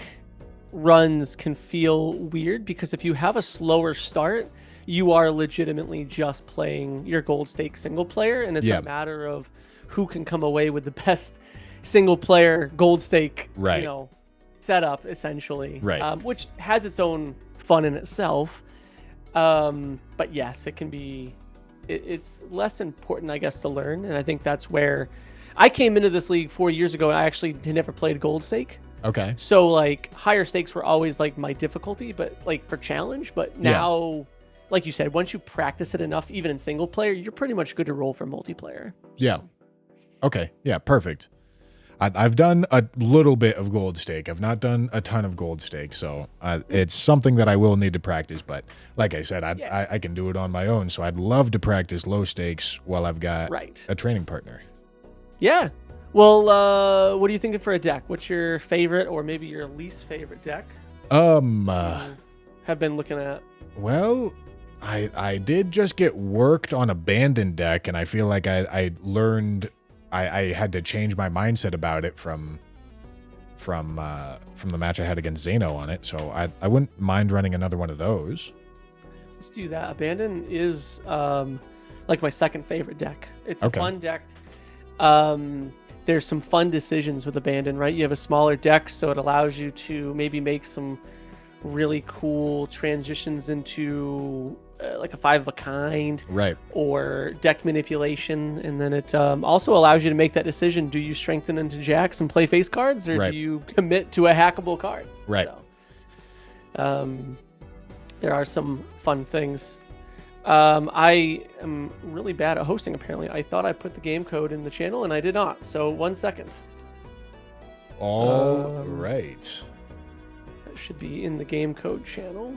runs can feel weird because if you have a slower start, you are legitimately just playing your gold stake single player, and it's a matter of who can come away with the best single player gold stake setup essentially, which has its own fun in itself, but yes, it can be it's less important, I guess, to learn. And I think that's where I came into this league 4 years ago, and I actually had never played gold stake. Okay. So like higher stakes were always like my difficulty, but like for challenge. But now, like you said, once you practice it enough, even in single player, you're pretty much good to roll for multiplayer. Yeah. Okay. Yeah. Perfect. I've done a little bit of gold stake. I've not done a ton of gold stake, so it's something that I will need to practice. But like I said, I can do it on my own, so I'd love to practice low stakes while I've got a training partner. Yeah. Well, what are you thinking for a deck? What's your favorite or maybe your least favorite deck? Have been looking at. Well, I did just get worked on Abandoned deck, and I feel like I learned. I had to change my mindset about it from the match I had against Zeno on it, so I wouldn't mind running another one of those. Let's do that. Abandon is like my second favorite deck. It's a fun deck. There's some fun decisions with Abandon, right? You have a smaller deck, so it allows you to maybe make some really cool transitions into like a 5 of a kind, right? Or deck manipulation, and then it also allows you to make that decision: do you strengthen into jacks and play face cards, or do you commit to a hackable card? Right. So, there are some fun things. I am really bad at hosting, apparently. I thought I put the game code in the channel, and I did not. So 1 second. All right. That should be in the game code channel.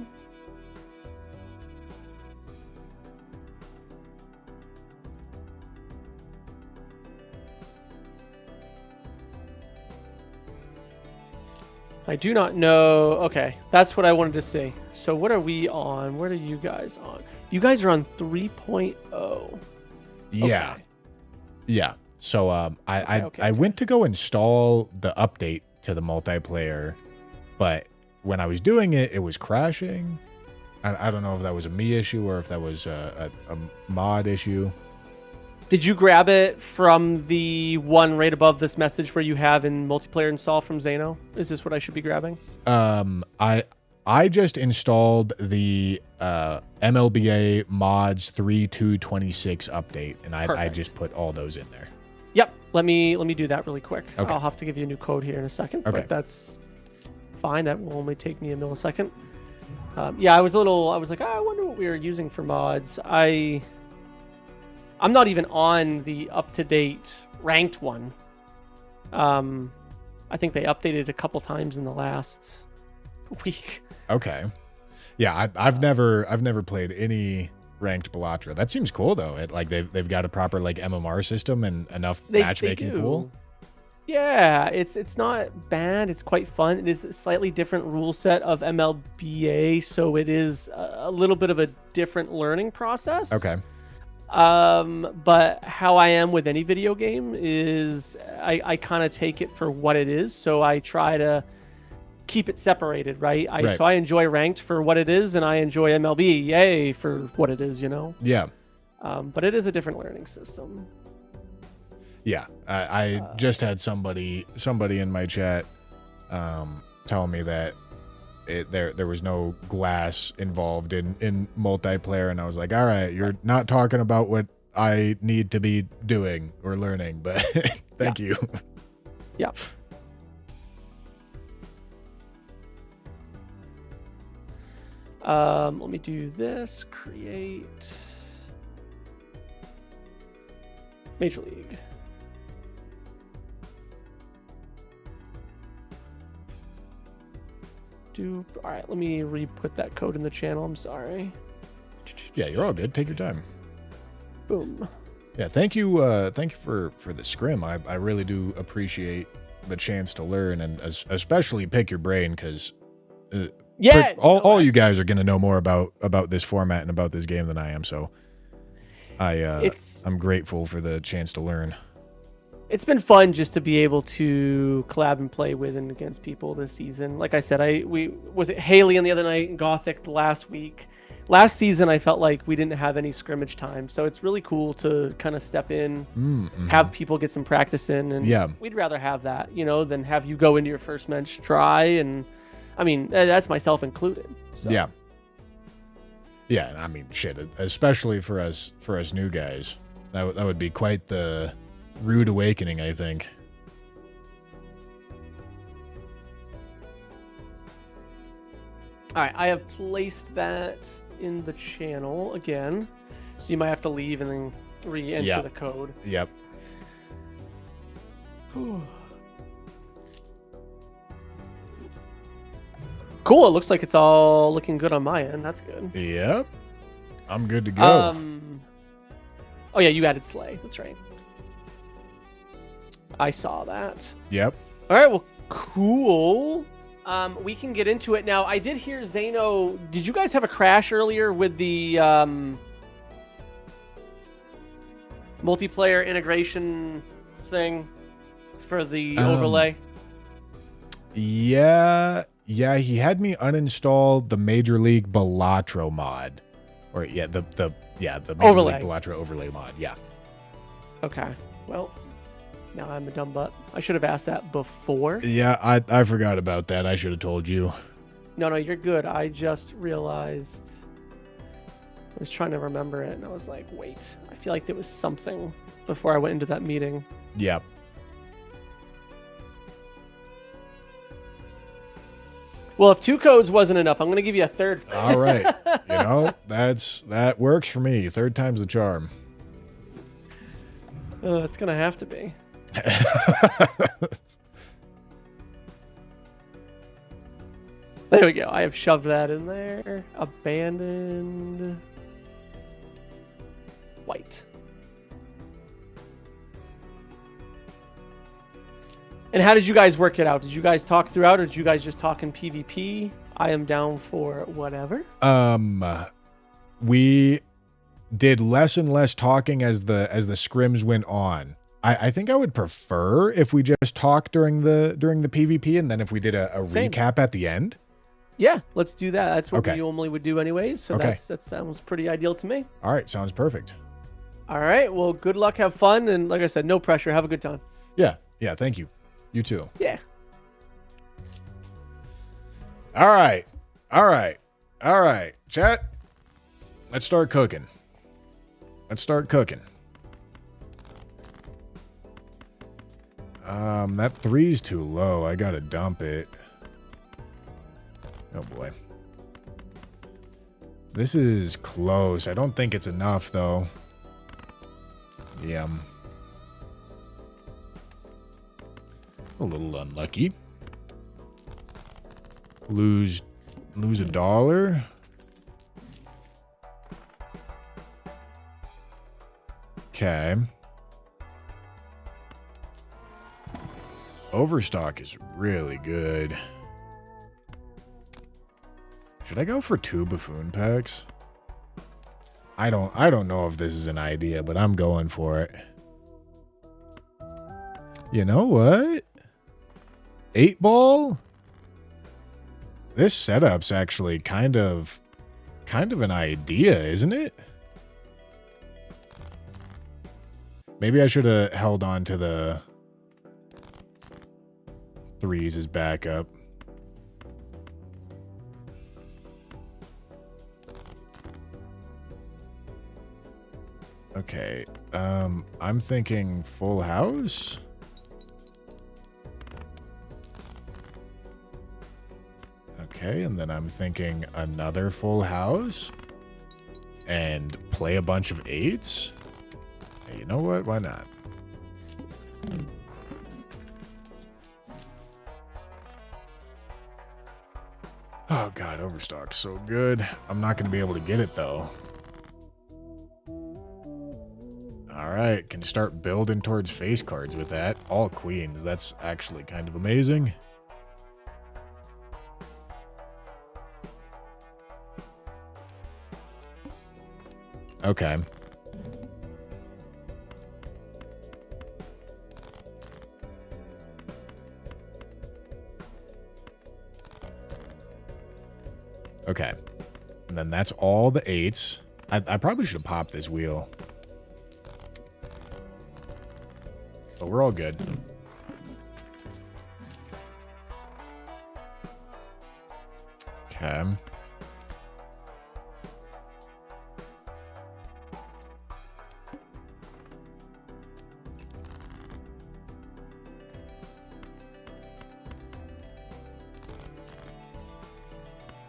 I do not know. Okay, that's what I wanted to say. So what are we on? What are you guys on? You guys are on 3.0. Yeah. Okay. Yeah. So I went to go install the update to the multiplayer, but when I was doing it, it was crashing. I don't know if that was a me issue or if that was a mod issue. Did you grab it from the one right above this message where you have in multiplayer install from Zano? Is this what I should be grabbing? I just installed the MLBA mods 3.2.26 update, and I just put all those in there. Yep. Let me do that really quick. Okay. I'll have to give you a new code here in a second, okay. But that's fine. That will only take me a millisecond. Yeah, I was like, I wonder what we were using for mods. I'm not even on the up-to-date ranked one. I think they updated a couple times in the last week. Okay. Yeah, I've never played any ranked Balatro. That seems cool though. They've got a proper like MMR system and enough matchmaking pool. Yeah, it's not bad. It's quite fun. It is a slightly different rule set of MLBA, so it is a little bit of a different learning process. Okay. But how I am with any video game is I kind of take it for what it is. So I try to keep it separated, right? So I enjoy ranked for what it is, and I enjoy MLB, yay, for what it is, you know? Yeah. But it is a different learning system. Yeah. I just had somebody in my chat tell me that there was no glass involved in multiplayer, and I was like, all right, you're not talking about what I need to be doing or learning, but thank you. Yeah. Let me do this. Create Major League. All right, let me re-put that code in the channel. I'm sorry. Yeah, you're all good. Take your time. Boom. Yeah, thank you for the scrim. I really do appreciate the chance to learn, and especially pick your brain, because all you guys are gonna know more about this format and about this game than I am. So I'm grateful for the chance to learn. It's been fun just to be able to collab and play with and against people this season. Like I said, was it Haley on the other night and Gothic the last week. Last season, I felt like we didn't have any scrimmage time, so it's really cool to kind of step in, have people get some practice in, and we'd rather have that, than have you go into your first match try, and I mean that's myself included. So. Yeah. I mean, shit, especially for us new guys, that would be quite the rude awakening, I think. All right, I have placed that in the channel again, so you might have to leave and then re-enter the code. Yep. Cool. It looks like it's all looking good on my end. That's good. Yep. I'm good to go. Oh yeah, you added Slay. That's right. I saw that. Yep. All right, well, cool. We can get into it now. I did hear Zano. Did you guys have a crash earlier with the multiplayer integration thing for the overlay? Yeah, he had me uninstall the Major League Balatro mod. Or the Major League Balatro overlay mod. Yeah. Okay. Well, now I'm a dumb butt. I should have asked that before. Yeah, I forgot about that. I should have told you. No, you're good. I just realized I was trying to remember it, and I was like, wait, I feel like there was something before I went into that meeting. Yep. Well, if 2 codes wasn't enough, I'm going to give you a third. All right. You know, that works for me. 3rd time's the charm. It's going to have to be. There we go. I have shoved that in there. Abandoned. White. And how did you guys work it out? Did you guys talk throughout, or did you guys just talk in PvP? I am down for whatever. We did less and less talking as the scrims went on. I think I would prefer if we just talked during the PvP, and then if we did a recap at the end. Yeah, let's do that. That's what we normally would do anyways. So that sounds pretty ideal to me. All right, sounds perfect. All right, well, good luck, have fun, and like I said, no pressure. Have a good time. Yeah, thank you. You too. Yeah. All right. Chat, let's start cooking. That 3's too low. I gotta dump it. Oh boy. This is close. I don't think it's enough though. Yeah. A little unlucky. Lose $1. Okay. Overstock is really good. Should I go for 2 buffoon packs? I don't know if this is an idea, but I'm going for it. You know what? 8-ball? This setup's actually kind of an idea, isn't it? Maybe I should have held on to the 3s as backup. Okay, I'm thinking full house. Okay, and then I'm thinking another full house and play a bunch of 8s. Hey, you know what? Why not? Oh god, Overstock's so good. I'm not going to be able to get it though. Alright, can start building towards face cards with that. All queens, that's actually kind of amazing. Okay. Okay. And then that's all the 8s. I probably should have popped this wheel. But we're all good. Okay.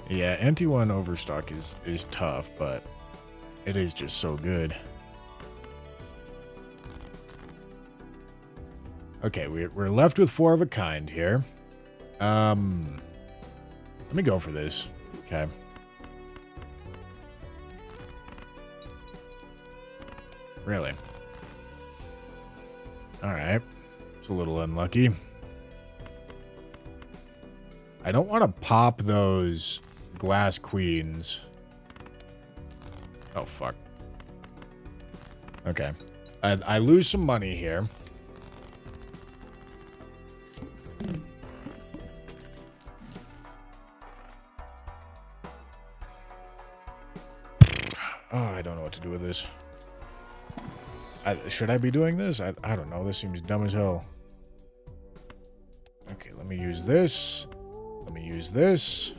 Yeah, NT1 Overstock is tough, but it is just so good. Okay, we're left with 4 of a kind here. Let me go for this. Okay. Really? Alright. It's a little unlucky. I don't want to pop those glass queens. Oh, fuck. Okay. I lose some money here. Oh, I don't know what to do with this. Should I be doing this? I don't know. This seems dumb as hell. Okay, let me use this. Let me use this.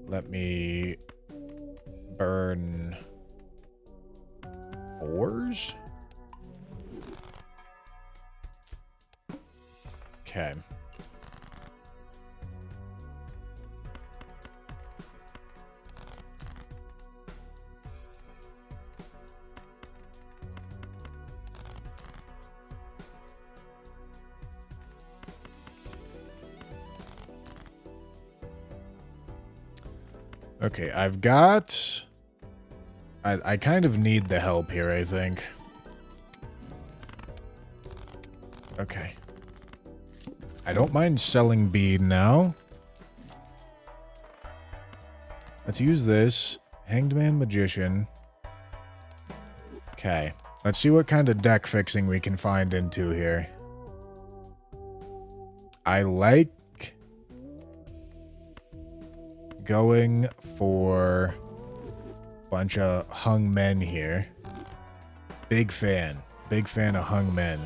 Let me burn 4s. Okay. Okay, I've got... I kind of need the help here, I think. Okay. I don't mind selling bead now. Let's use this. Hanged Man Magician. Okay. Let's see what kind of deck fixing we can find into here. I like going for a bunch of hung men here. Big fan. Big fan of hung men.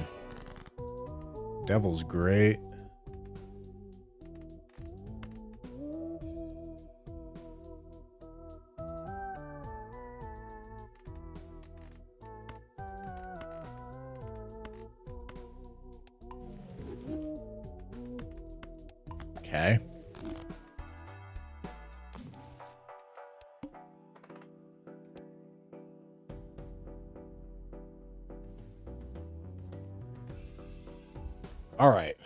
Devil's great. Okay. All right.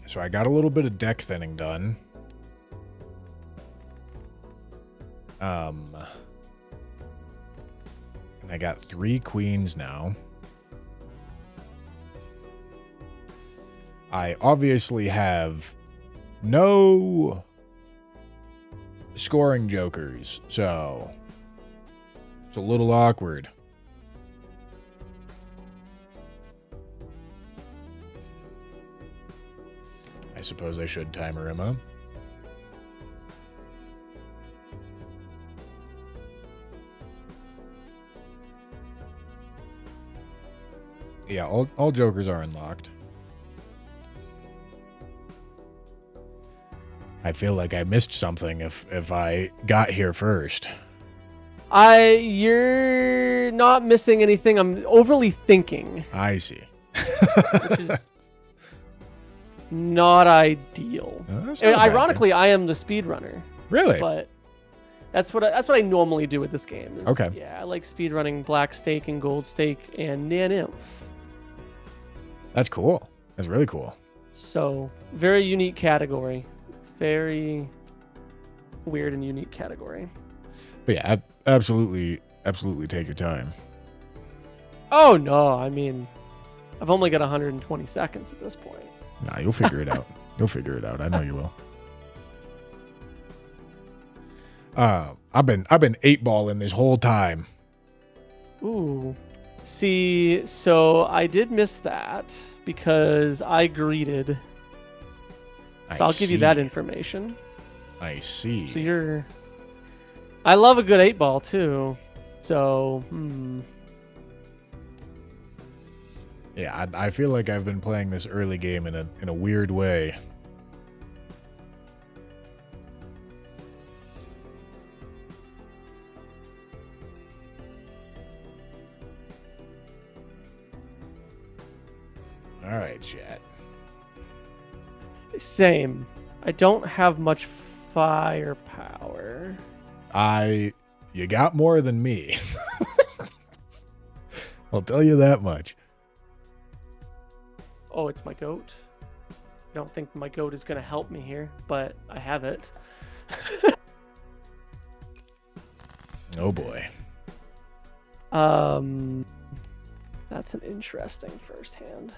So I got a little bit of deck thinning done. And I got 3 queens now. I obviously have no scoring jokers, so it's a little awkward. I suppose I should timer him up. Yeah, all jokers are unlocked. I feel like I missed something if I got here first. You're not missing anything. I'm overly thinking. I see. Which is not ideal. No, that's not ironically, I am the speedrunner. Really? But that's what I normally do with this game. Okay. Yeah, I like speedrunning Black Stake and Gold Stake and Nan-Inf. That's cool. That's really cool. So, very unique category. Very weird and unique category. But yeah, absolutely take your time. Oh, no. I mean, I've only got 120 seconds at this point. Nah, you'll figure it out. You'll figure it out. I know you will. I've been 8-balling this whole time. Ooh. See, so I did miss that because I greeted. So I'll give you that information. I see. So you're... I love a good 8-ball too. So, Yeah, I feel like I've been playing this early game in a weird way. All right, chat. Same. I don't have much firepower. You got more than me. I'll tell you that much. Oh, it's my goat. I don't think my goat is going to help me here, but I have it. Oh boy. That's an interesting first hand.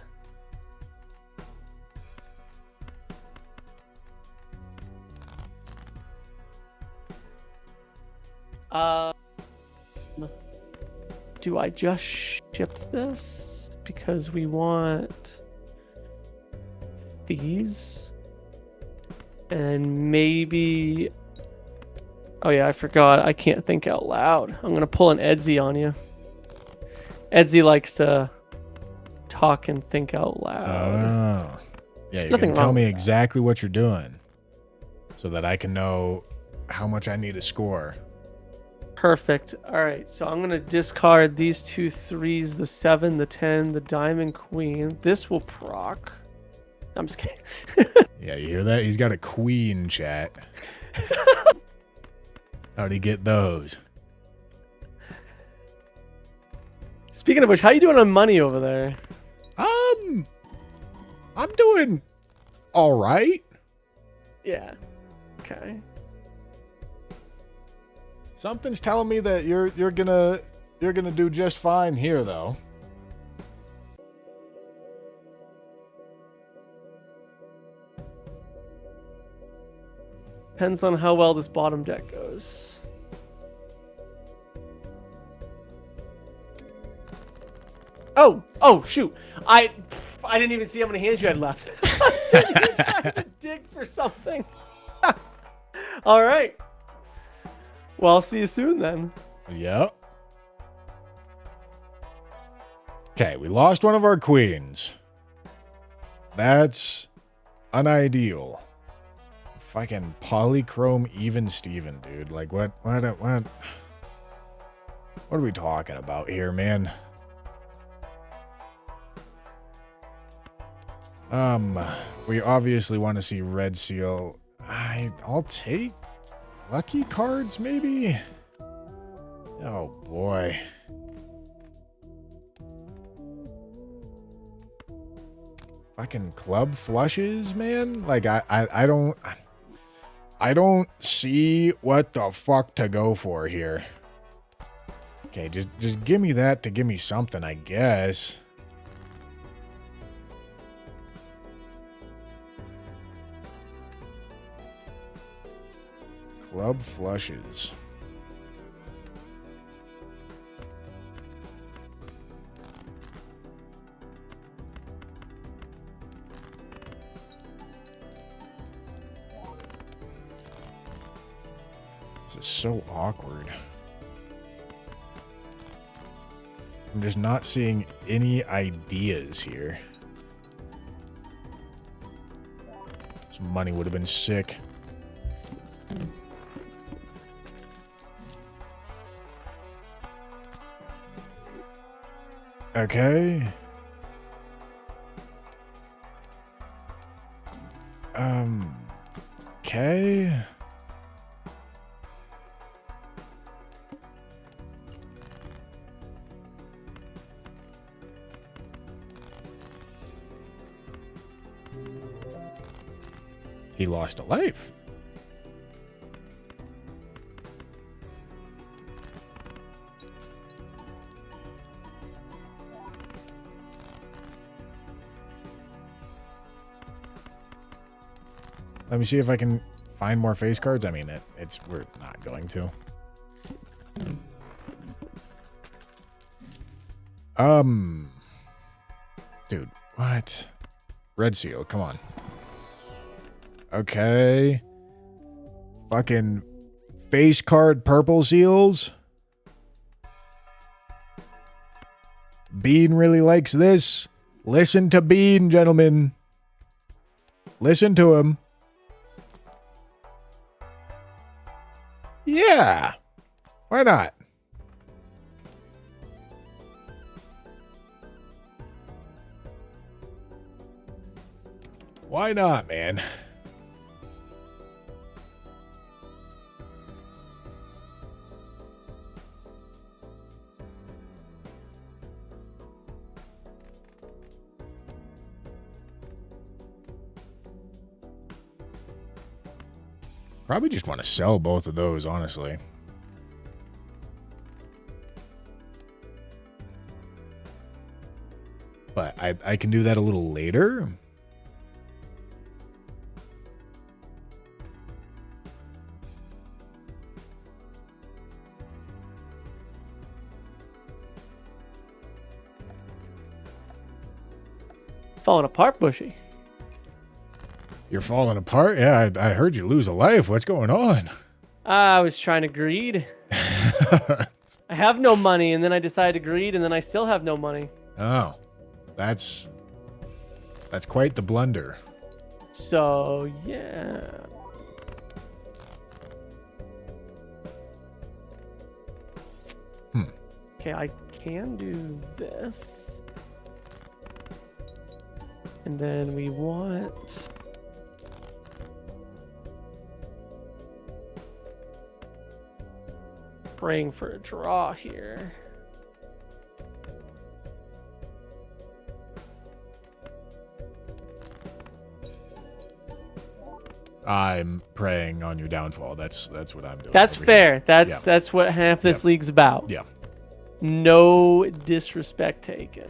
Do I just ship this because we want these? And maybe... Oh yeah, I forgot. I can't think out loud. I'm going to pull an Edsy on you. Edsy likes to talk and think out loud. Oh. Yeah, you're going to tell me exactly what you're doing so that I can know how much I need to score. Perfect. All right, so I'm going to discard these 2 3s, the 7, the 10, the diamond queen. This will proc. I'm just kidding. Yeah, you hear that? He's got a queen, chat. How'd he get those? Speaking of which, how you doing on money over there? I'm doing all right. Yeah. Okay. Something's telling me that you're gonna do just fine here, though. Depends on how well this bottom deck goes. Oh, shoot. I didn't even see how many hands you had left. I'm sitting here trying to dig for something. All right. Well, I'll see you soon then. Yep. Okay, we lost one of our queens. That's unideal. Fucking polychrome even Steven, dude. Like, what are we talking about here, man? We obviously want to see Red Seal. I'll take lucky cards, maybe? Oh, boy. Fucking club flushes, man? Like, I don't see what the fuck to go for here. Okay, just give me that to give me something, I guess. Club flushes. This is so awkward. I'm just not seeing any ideas here. Some money would have been sick. Okay. Okay. He lost a life. Let me see if I can find more face cards. I mean, we're not going to. Dude, what? Red Seal, come on. Okay. Fucking face card purple seals. Bean really likes this. Listen to Bean, gentlemen. Listen to him. Yeah. Why not? Why not, man? Probably just want to sell both of those, honestly. But I can do that a little later. Falling apart, Bushy. You're falling apart? Yeah, I heard you lose a life. What's going on? I was trying to greed. I have no money, and then I decided to greed, and then I still have no money. Oh. That's quite the blunder. So, yeah. Okay, I can do this. And then we want... praying for a draw here. I'm preying on your downfall. That's what I'm doing. That's fair. Here. That's what half this league's about. Yeah. No disrespect taken.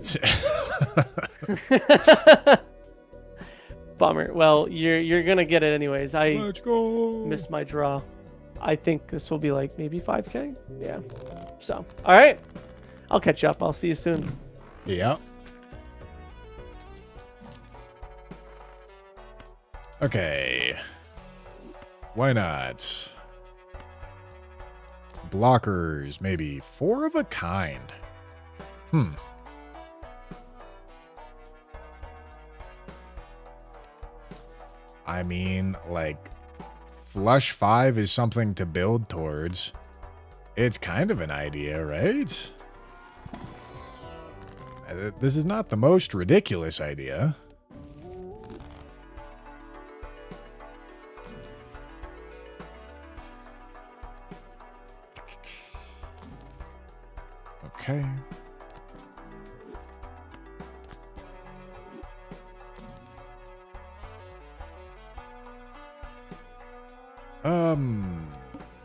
Bummer. Well, you're gonna get it anyways. Let's go. Missed my draw. I think this will be like maybe 5K. Yeah. So, all right. I'll catch up. I'll see you soon. Yeah. Okay. Why not? Blockers, maybe 4 of a kind. I mean, like, flush 5 is something to build towards. It's kind of an idea, right? This is not the most ridiculous idea. Okay.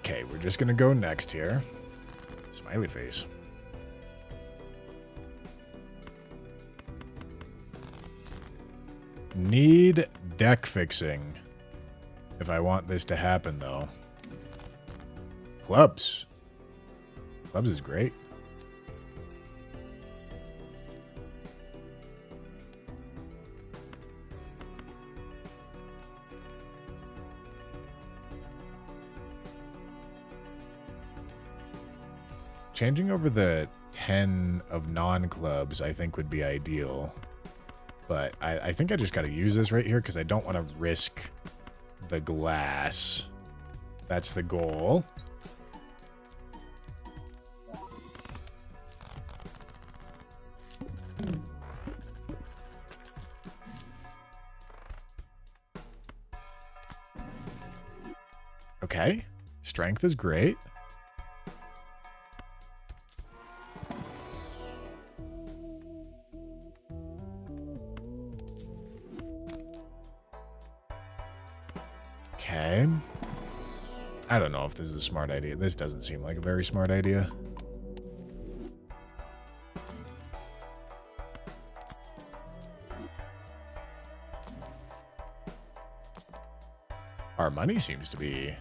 Okay, we're just gonna go next here. Smiley face. Need deck fixing if I want this to happen, though. Clubs. Clubs is great. Changing over the 10 of non-clubs, I think, would be ideal. But I think I just got to use this right here because I don't want to risk the glass. That's the goal. Okay. Strength is great. Okay. I don't know if this is a smart idea. This doesn't seem like a very smart idea. Our money seems to be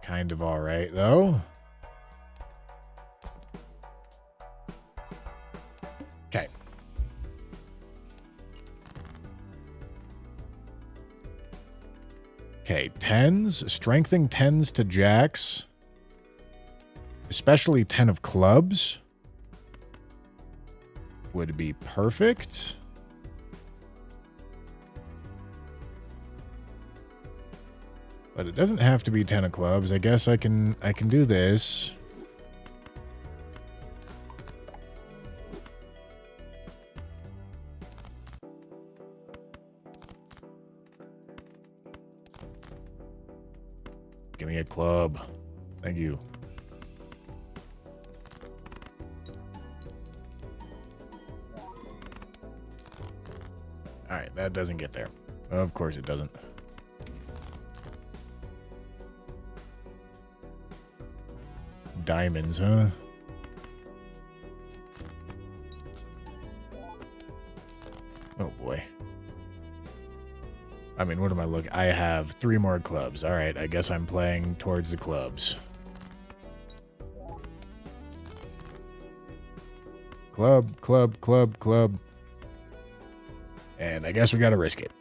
kind of all right, though. Okay. Okay, 10s. Strengthening 10s to jacks. Especially 10 of clubs. Would be perfect. But it doesn't have to be 10 of clubs. I guess I can do this. Give me a club. Thank you. Alright, that doesn't get there. Of course it doesn't. Diamonds, huh? Oh boy. I mean, what am I looking? I have 3 more clubs. All right, I guess I'm playing towards the clubs. Club, club, club, club. And I guess we gotta risk it.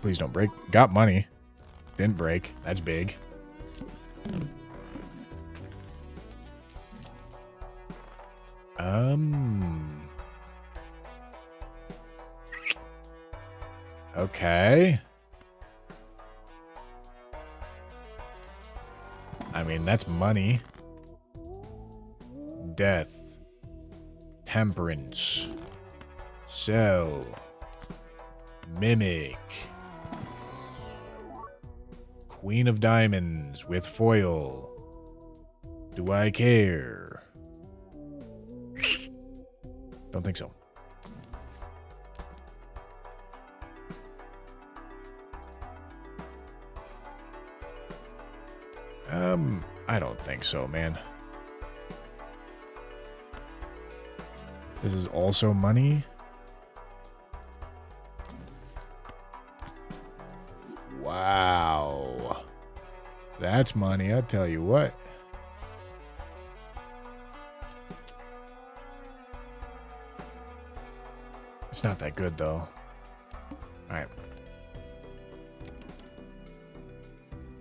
Please don't break. Got money. Didn't break. That's big. Okay. I mean, that's money. Death. Temperance. Sell. Mimic. Queen of Diamonds with foil. Do I care? Don't think so. I don't think so, man. This is also money. Wow. That's money, I tell you what. It's not that good, though. Alright.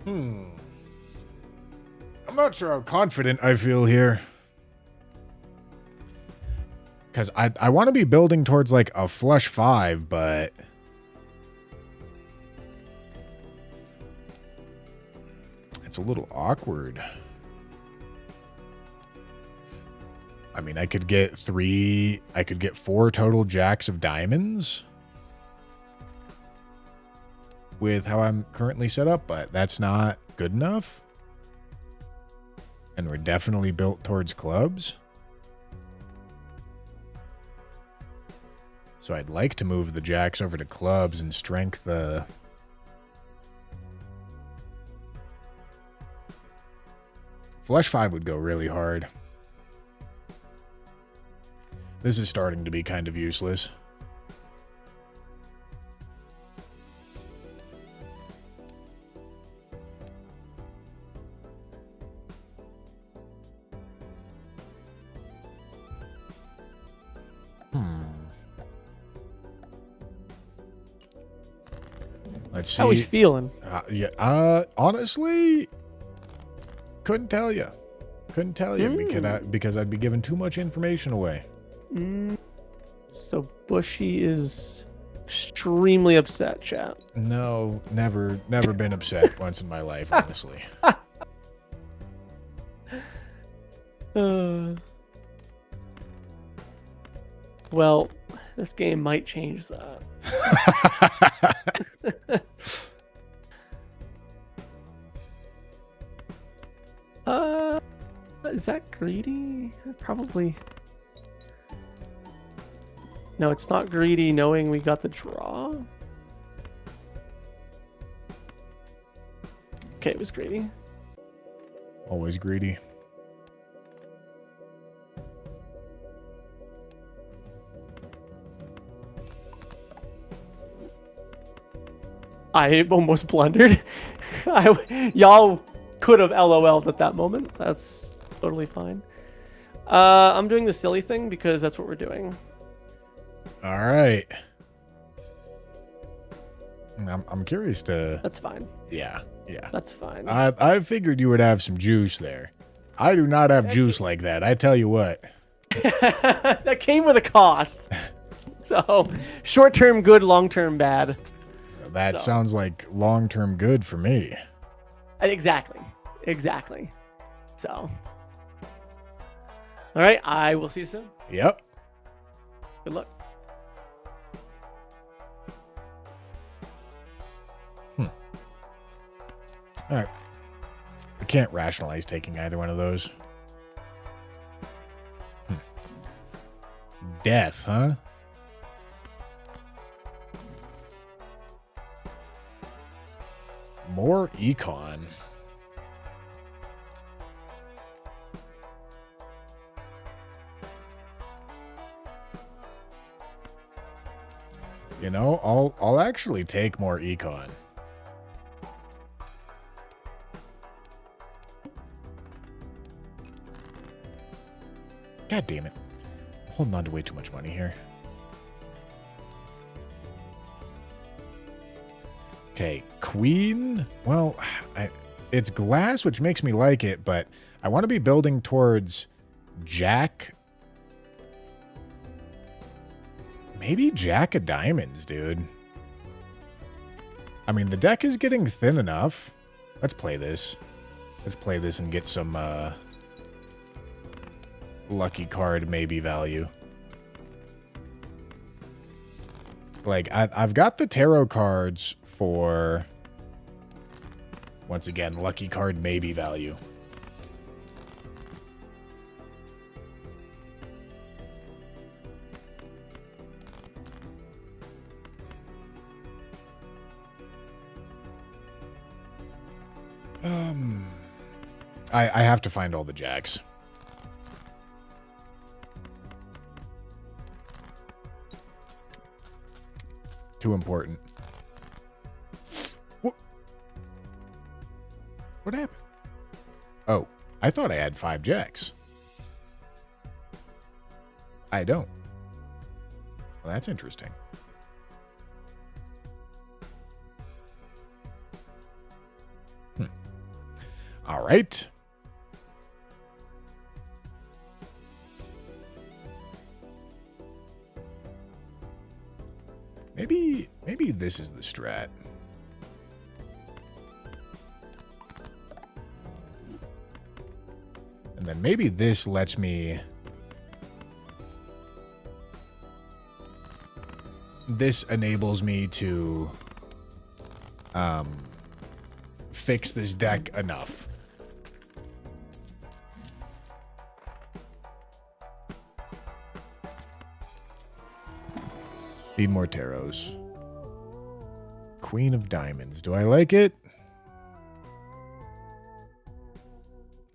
I'm not sure how confident I feel here. Because I want to be building towards, like, a flush 5, but... it's a little awkward. I mean, I could get 4 total jacks of diamonds with how I'm currently set up, but that's not good enough. And we're definitely built towards clubs. So I'd like to move the jacks over to clubs and strength the... Flush 5 would go really hard. This is starting to be kind of useless. Let's see. How he's feeling? Honestly, couldn't tell you. Couldn't tell you because I'd be giving too much information away. So Bushy is extremely upset, chat. No, never been upset once in my life, honestly. Well, this game might change that. Is that greedy? Probably. No, it's not greedy knowing we got the draw. Okay, it was greedy. Always greedy. I almost blundered. Y'all could have LOL'd at that moment. That's totally fine. I'm doing the silly thing because that's what we're doing. All right. I'm curious to... That's fine. Yeah. That's fine. I figured you would have some juice there. I do not have juice like that. I tell you what. That came with a cost. So, short-term good, long-term bad. That sounds like long-term good for me. Exactly. So. All right, I will see you soon. Yep. Good luck. All right. I can't rationalize taking either one of those. Death, huh? More econ. You know, I'll actually take more econ. God damn it. I'm holding on to way too much money here. Okay, queen. Well, it's glass, which makes me like it, but I want to be building towards jack. Maybe jack of diamonds, dude. I mean, the deck is getting thin enough. Let's play this. Let's play this and get some lucky card maybe value. Like, I've got the tarot cards for, once again, lucky card maybe value. I have to find all the jacks. Too important. What happened? Oh, I thought I had 5 jacks. I don't. Well, that's interesting. All right. Maybe this is the strat. And then maybe this lets me... This enables me to fix this deck enough. Need more taros. Queen of Diamonds. Do I like it?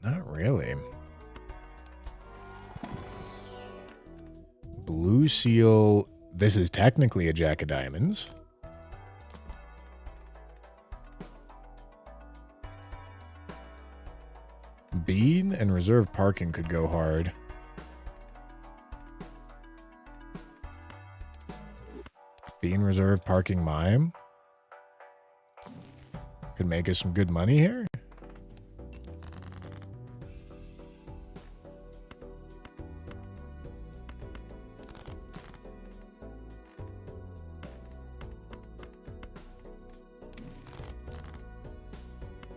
Not really. Blue Seal. This is technically a Jack of Diamonds. Bean and Reserve Parking could go hard. Bean, Reserve, Parking, Mime. Could make us some good money here.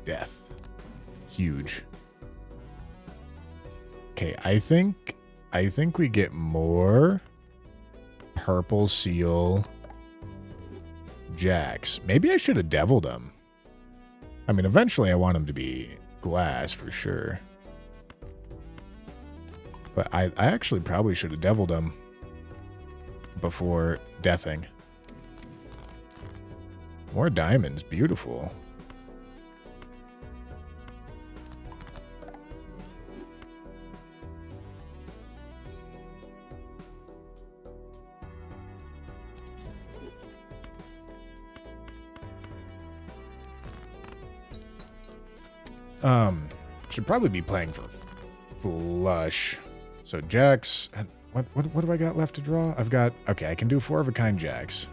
Death. Huge. Okay, I think we get more purple seal jacks. Maybe I should have deviled them. I mean, eventually I want them to be glass for sure. But I actually probably should have deviled them before deathing. More diamonds. Beautiful. Should probably be playing for flush. So jacks. What do I got left to draw? I've got, okay, I can do 4 of a kind jacks.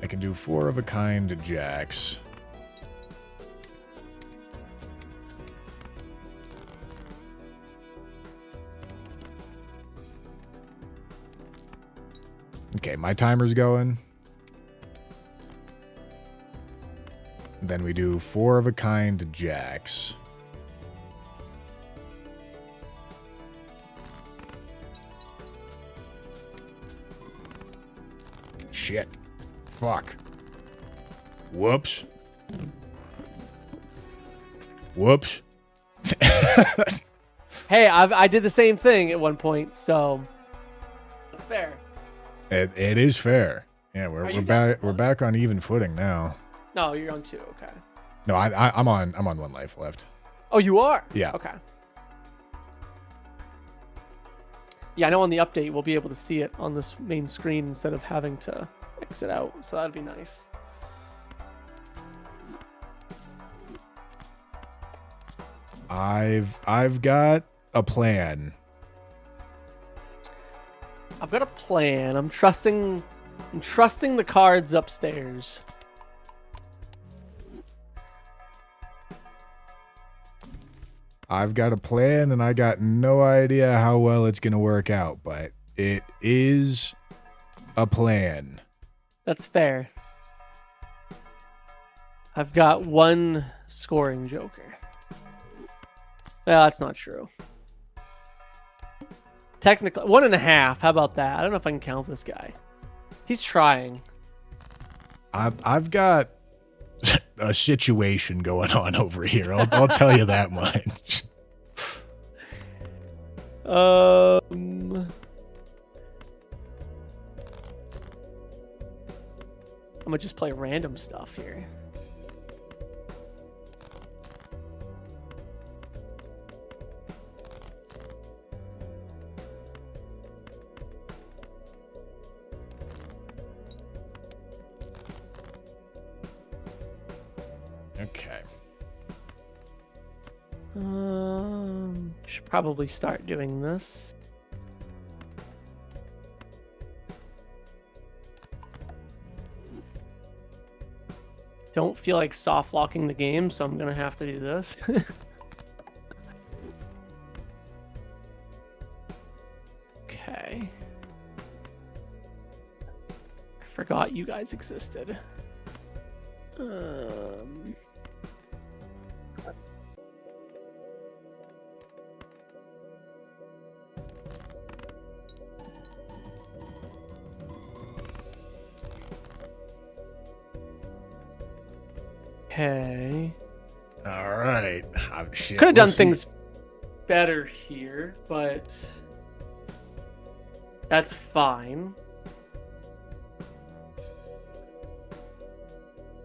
I can do 4 of a kind jacks. Okay, my timer's going. Then we do 4 of a kind jacks. Shit. Fuck. Whoops. Whoops. Hey, I did the same thing at one point, so it's fair. It is fair. Yeah, we're back on even footing now. No, you're on 2. Okay. No, I'm on 1 life left. Oh, you are? Yeah. Okay. Yeah, I know on the update we'll be able to see it on this main screen instead of having to exit out. So that'd be nice. I've got a plan. I've got a plan. I'm trusting the cards upstairs. I've got a plan, and I got no idea how well it's going to work out, but it is a plan. That's fair. I've got 1 scoring joker. Well, that's not true. Technically, 1.5. How about that? I don't know if I can count this guy. He's trying. I've got a situation going on over here. I'll tell you that much. I'm gonna just play random stuff here. Okay. Should probably start doing this. Don't feel like soft locking the game, so I'm gonna have to do this. Okay. I forgot you guys existed. Okay. All right. Could have done things better here, but that's fine.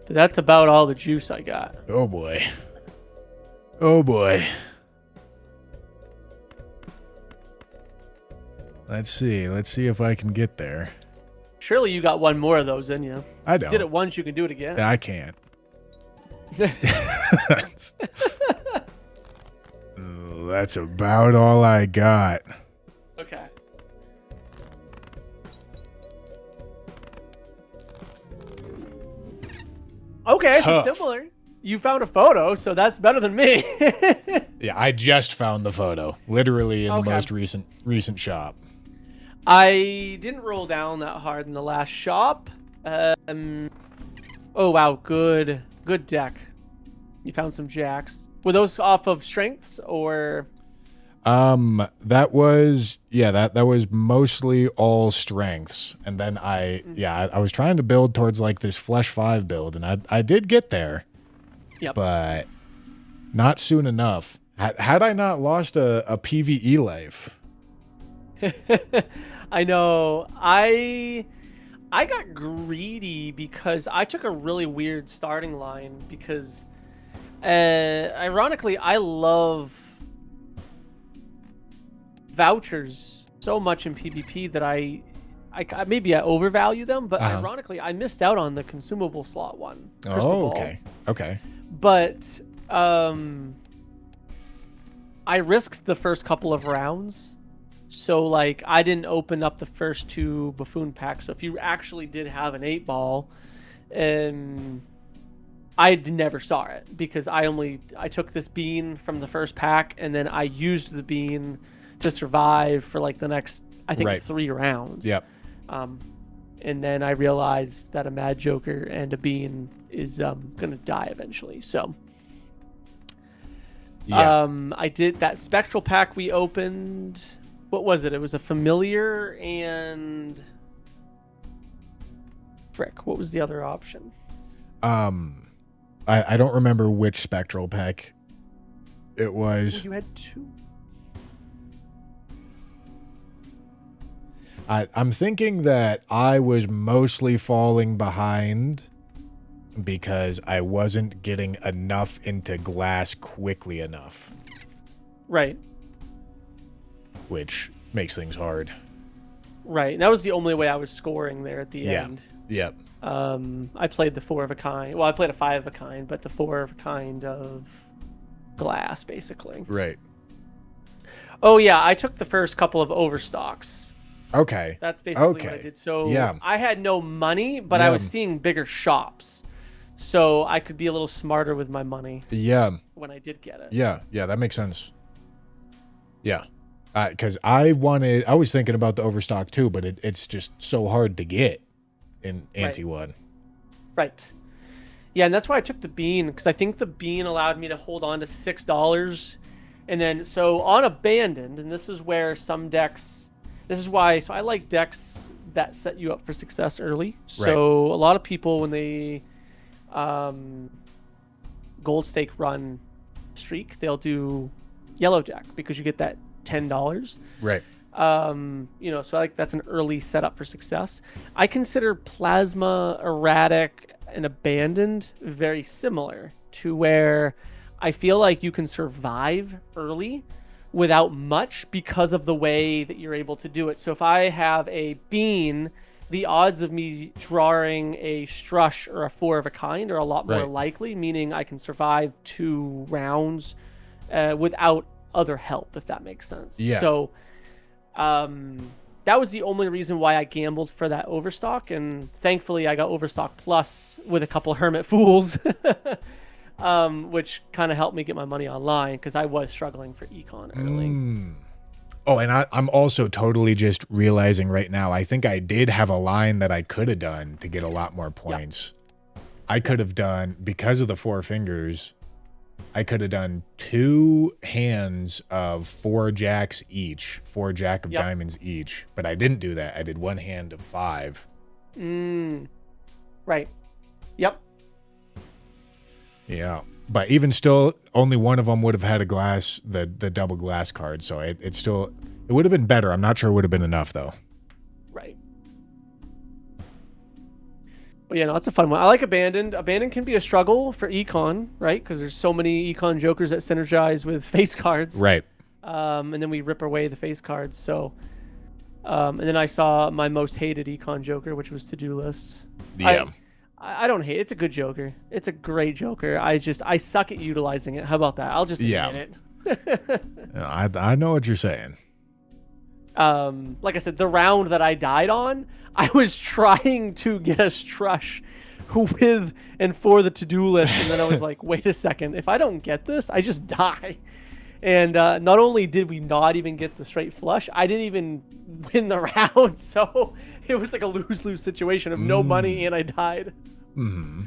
But that's about all the juice I got. Oh boy. Oh boy. Let's see. Let's see if I can get there. Surely you got one more of those in you. I don't. You did it once, you can do it again. I can't. That's about all I got. Okay. Okay, so similar. You found a photo, so that's better than me. Yeah, I just found the photo, literally in the most recent shop. I didn't roll down that hard in the last shop. Oh wow, good deck. You found some jacks. Were those off of strengths or? That was that was mostly all strengths, and then I was trying to build towards like this Flesh 5 build, and I did get there. Yep. But not soon enough. Had I not lost a PvE life. I know. I got greedy because I took a really weird starting line because ironically I love vouchers so much in PvP that I maybe I overvalue them, but ironically I missed out on the consumable slot one. Oh, okay. But I risked the first couple of rounds. So, like, I didn't open up the first 2 buffoon packs. So if you actually did have an 8-ball, I never saw it because I took this bean from the first pack and then I used the bean to survive for like the next, I think, 3 rounds. Yep. And then I realized that a Mad Joker and a bean is gonna die eventually. So I did that spectral pack we opened. What was it? It was a familiar and frick. What was the other option? I don't remember which spectral pack it was. You had 2. I'm thinking that I was mostly falling behind because I wasn't getting enough into glass quickly enough. Right. Which makes things hard. Right. And that was the only way I was scoring there at the end. Yep. I played the 4 of a kind. Well, I played a 5 of a kind, but the 4 of a kind of glass, basically. Right. Oh, yeah. I took the first couple of overstocks. Okay. That's basically what I did. So I had no money, but I was seeing bigger shops. So I could be a little smarter with my money. Yeah. When I did get it. Yeah. Yeah, that makes sense. Yeah. Because I was thinking about the overstock too, but it's just so hard to get in Anti-1. Right. Yeah, and that's why I took the bean, because I think the bean allowed me to hold on to $6. And then, so on Abandoned, and this is where some decks, so I like decks that set you up for success early. So a lot of people, when they gold stake run streak, they'll do yellow deck because you get that $10. Right. So like that's an early setup for success. I consider Plasma, Erratic, and Abandoned very similar to where I feel like you can survive early without much because of the way that you're able to do it. So if I have a bean the odds of me drawing a Strush or a 4 of a kind are a lot more Right. likely, meaning I can survive 2 rounds without other help, if that makes sense. Yeah. So that was the only reason why I gambled for that Overstock, and thankfully I got Overstock Plus with a couple Hermit Fools, which kind of helped me get my money online because I was struggling for Econ early. Oh, and I'm also totally just realizing right now, I think I did have a line that I could have done to get a lot more points. Yep. I could have done, because of the 4 fingers, I could have done 2 hands of 4 jacks each, 4 jack of diamonds each, but I didn't do that. I did 1 hand of 5. Right. Yep. Yeah. But even still, only one of them would have had a glass, the double glass card. So it would have been better. I'm not sure it would have been enough, though. Right. But yeah, no, it's a fun one. I like Abandoned. Abandoned can be a struggle for Econ, right? Because there's so many Econ jokers that synergize with face cards. Right. And then we rip away the face cards. So, and then I saw my most hated Econ joker, which was To-Do List. Yeah. I don't hate it. It's a good joker. It's a great joker. I suck at utilizing it. How about that? I'll just admit it. I know what you're saying. Like I said, the round that I died on, I was trying to get a Strush with and for the To-Do List, and then I was like, wait a second. If I don't get this, I just die. And not only did we not even get the straight flush, I didn't even win the round. So it was like a lose-lose situation of no money, and I died. Mm-hmm.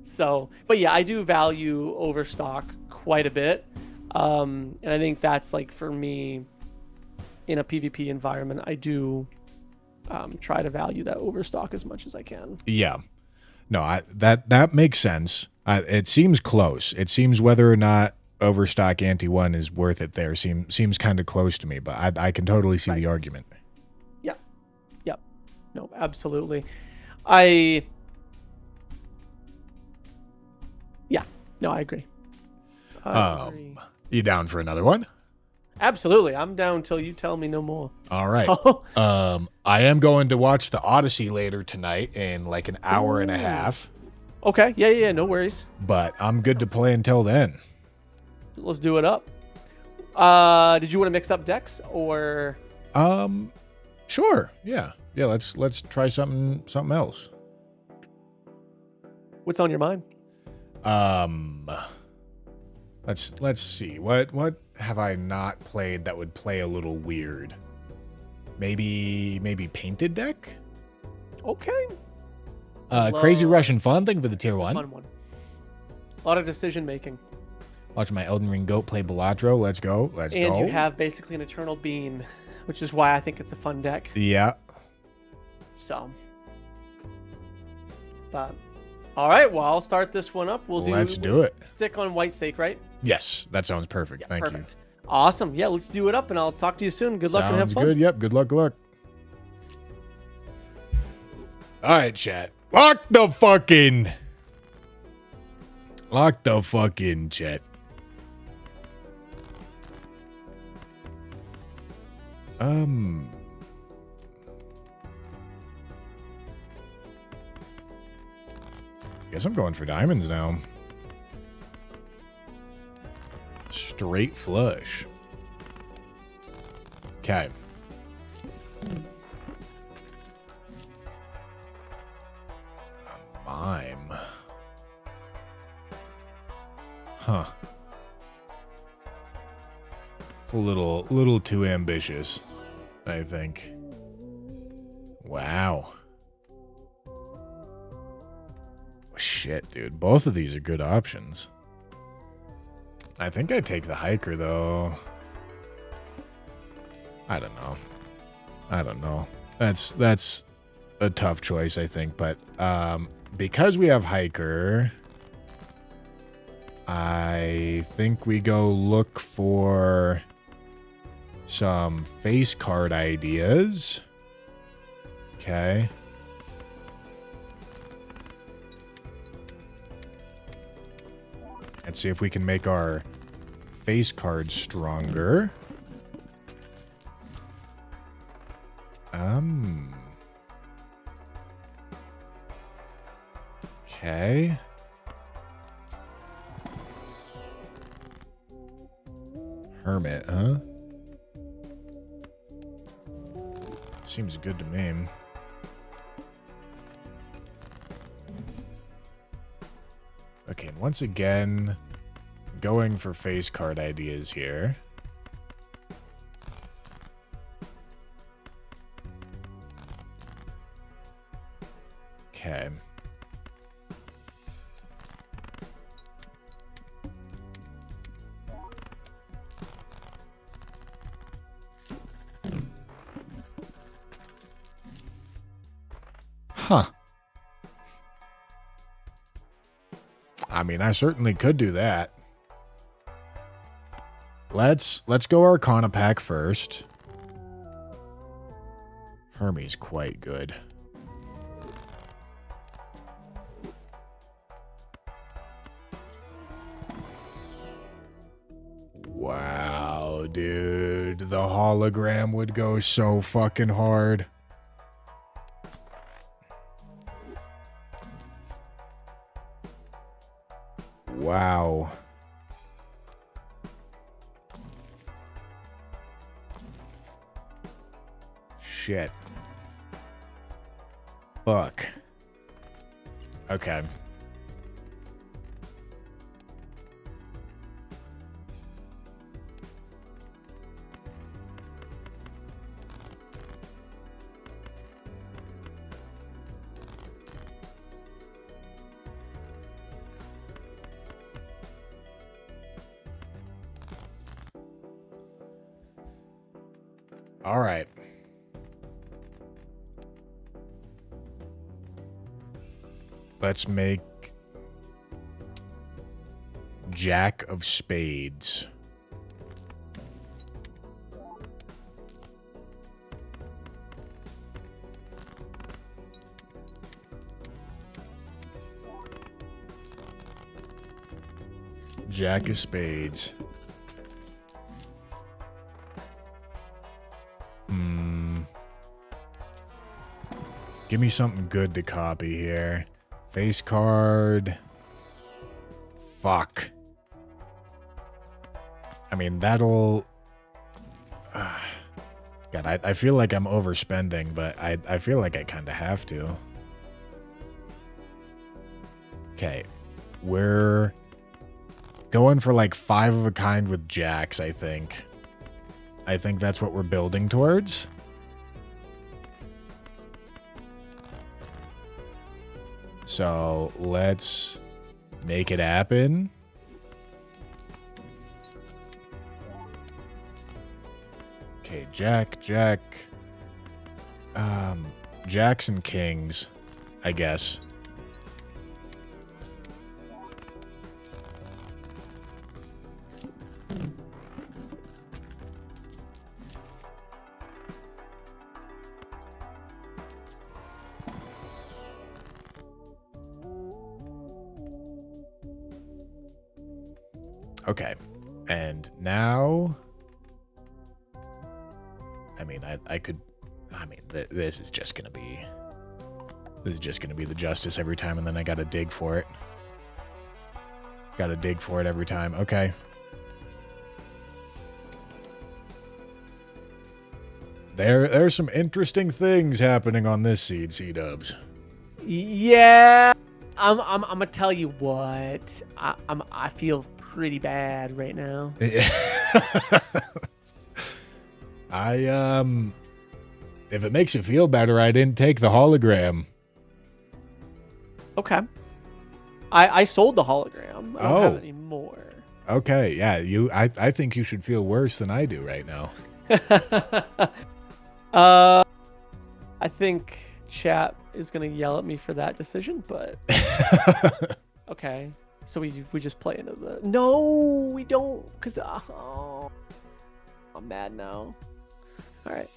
So, but yeah, I do value Overstock quite a bit. And I think that's like, for me, in a PvP environment, I do try to value that Overstock as much as I can. Yeah. No, that makes sense. It seems close. It seems whether or not Overstock Ante 1 is worth it there seems kind of close to me, but I can totally see the argument. Yep. No, absolutely. I agree. You down for another one? Absolutely. I'm down till you tell me no more. All right. I am going to watch the Odyssey later tonight in like an hour and a half. Okay. Yeah. No worries. But I'm good to play until then. Let's do it up. Did you want to mix up decks or? Sure. Yeah. Let's try something else. What's on your mind? Let's see. What have I not played that would play a little weird? Maybe Painted deck? Okay. Crazy Russian Fun. Thank you for the tier 1. Fun one. A lot of decision making. Watch my Elden Ring goat play Balatro. Let's go. And you have basically an Eternal Being, which is why I think it's a fun deck. Yeah. So. But. All right, well, I'll start this one up. Let's do it. Stick on White Stake, right? Yes, that sounds perfect. Yeah, Thank you. Awesome. Yeah, let's do it up, and I'll talk to you soon. Good luck and have fun. Sounds good. Yep. Good luck. All right, chat. Lock the fucking chat. Guess I'm going for diamonds now. Straight flush. Okay. Mime. Huh. It's a little too ambitious, I think. Wow. Shit, dude. Both of these are good options. I think I'd take the hiker, though. I don't know. That's a tough choice, I think. But because we have hiker, I think we go look for some face card ideas. Okay. Let's see if we can make our face cards stronger. Okay. Hermit, huh? Seems good to me. Okay, once again, going for face card ideas here. Okay. Huh. I mean, I certainly could do that. Let's go Arcana pack first. Hermes quite good. Wow, dude. The hologram would go so fucking hard. Wow. Shit. Fuck. Okay. All right. Let's make Jack of Spades. Jack of Spades. Give me something good to copy here. Face card. Fuck. I mean, that'll... God, I feel like I'm overspending, but I feel like I kind of have to. Okay. We're going for like 5 of a kind with jacks, I think. I think that's what we're building towards. So let's make it happen. Okay, Jack. Jacks and kings, I guess. Okay, and now, I mean, I could, I mean, this is just gonna be the justice every time, and then I gotta dig for it. Gotta dig for it every time. Okay. There's some interesting things happening on this seed, C-dubs. Yeah, I'm gonna tell you what. I feel pretty bad right now. If it makes you feel better, I didn't take the hologram. Okay. I sold the hologram. I don't have any more. Okay, yeah, I think you should feel worse than I do right now. I think chat is gonna yell at me for that decision, but okay. So we just play into the... No, we don't, because I'm mad now. All right.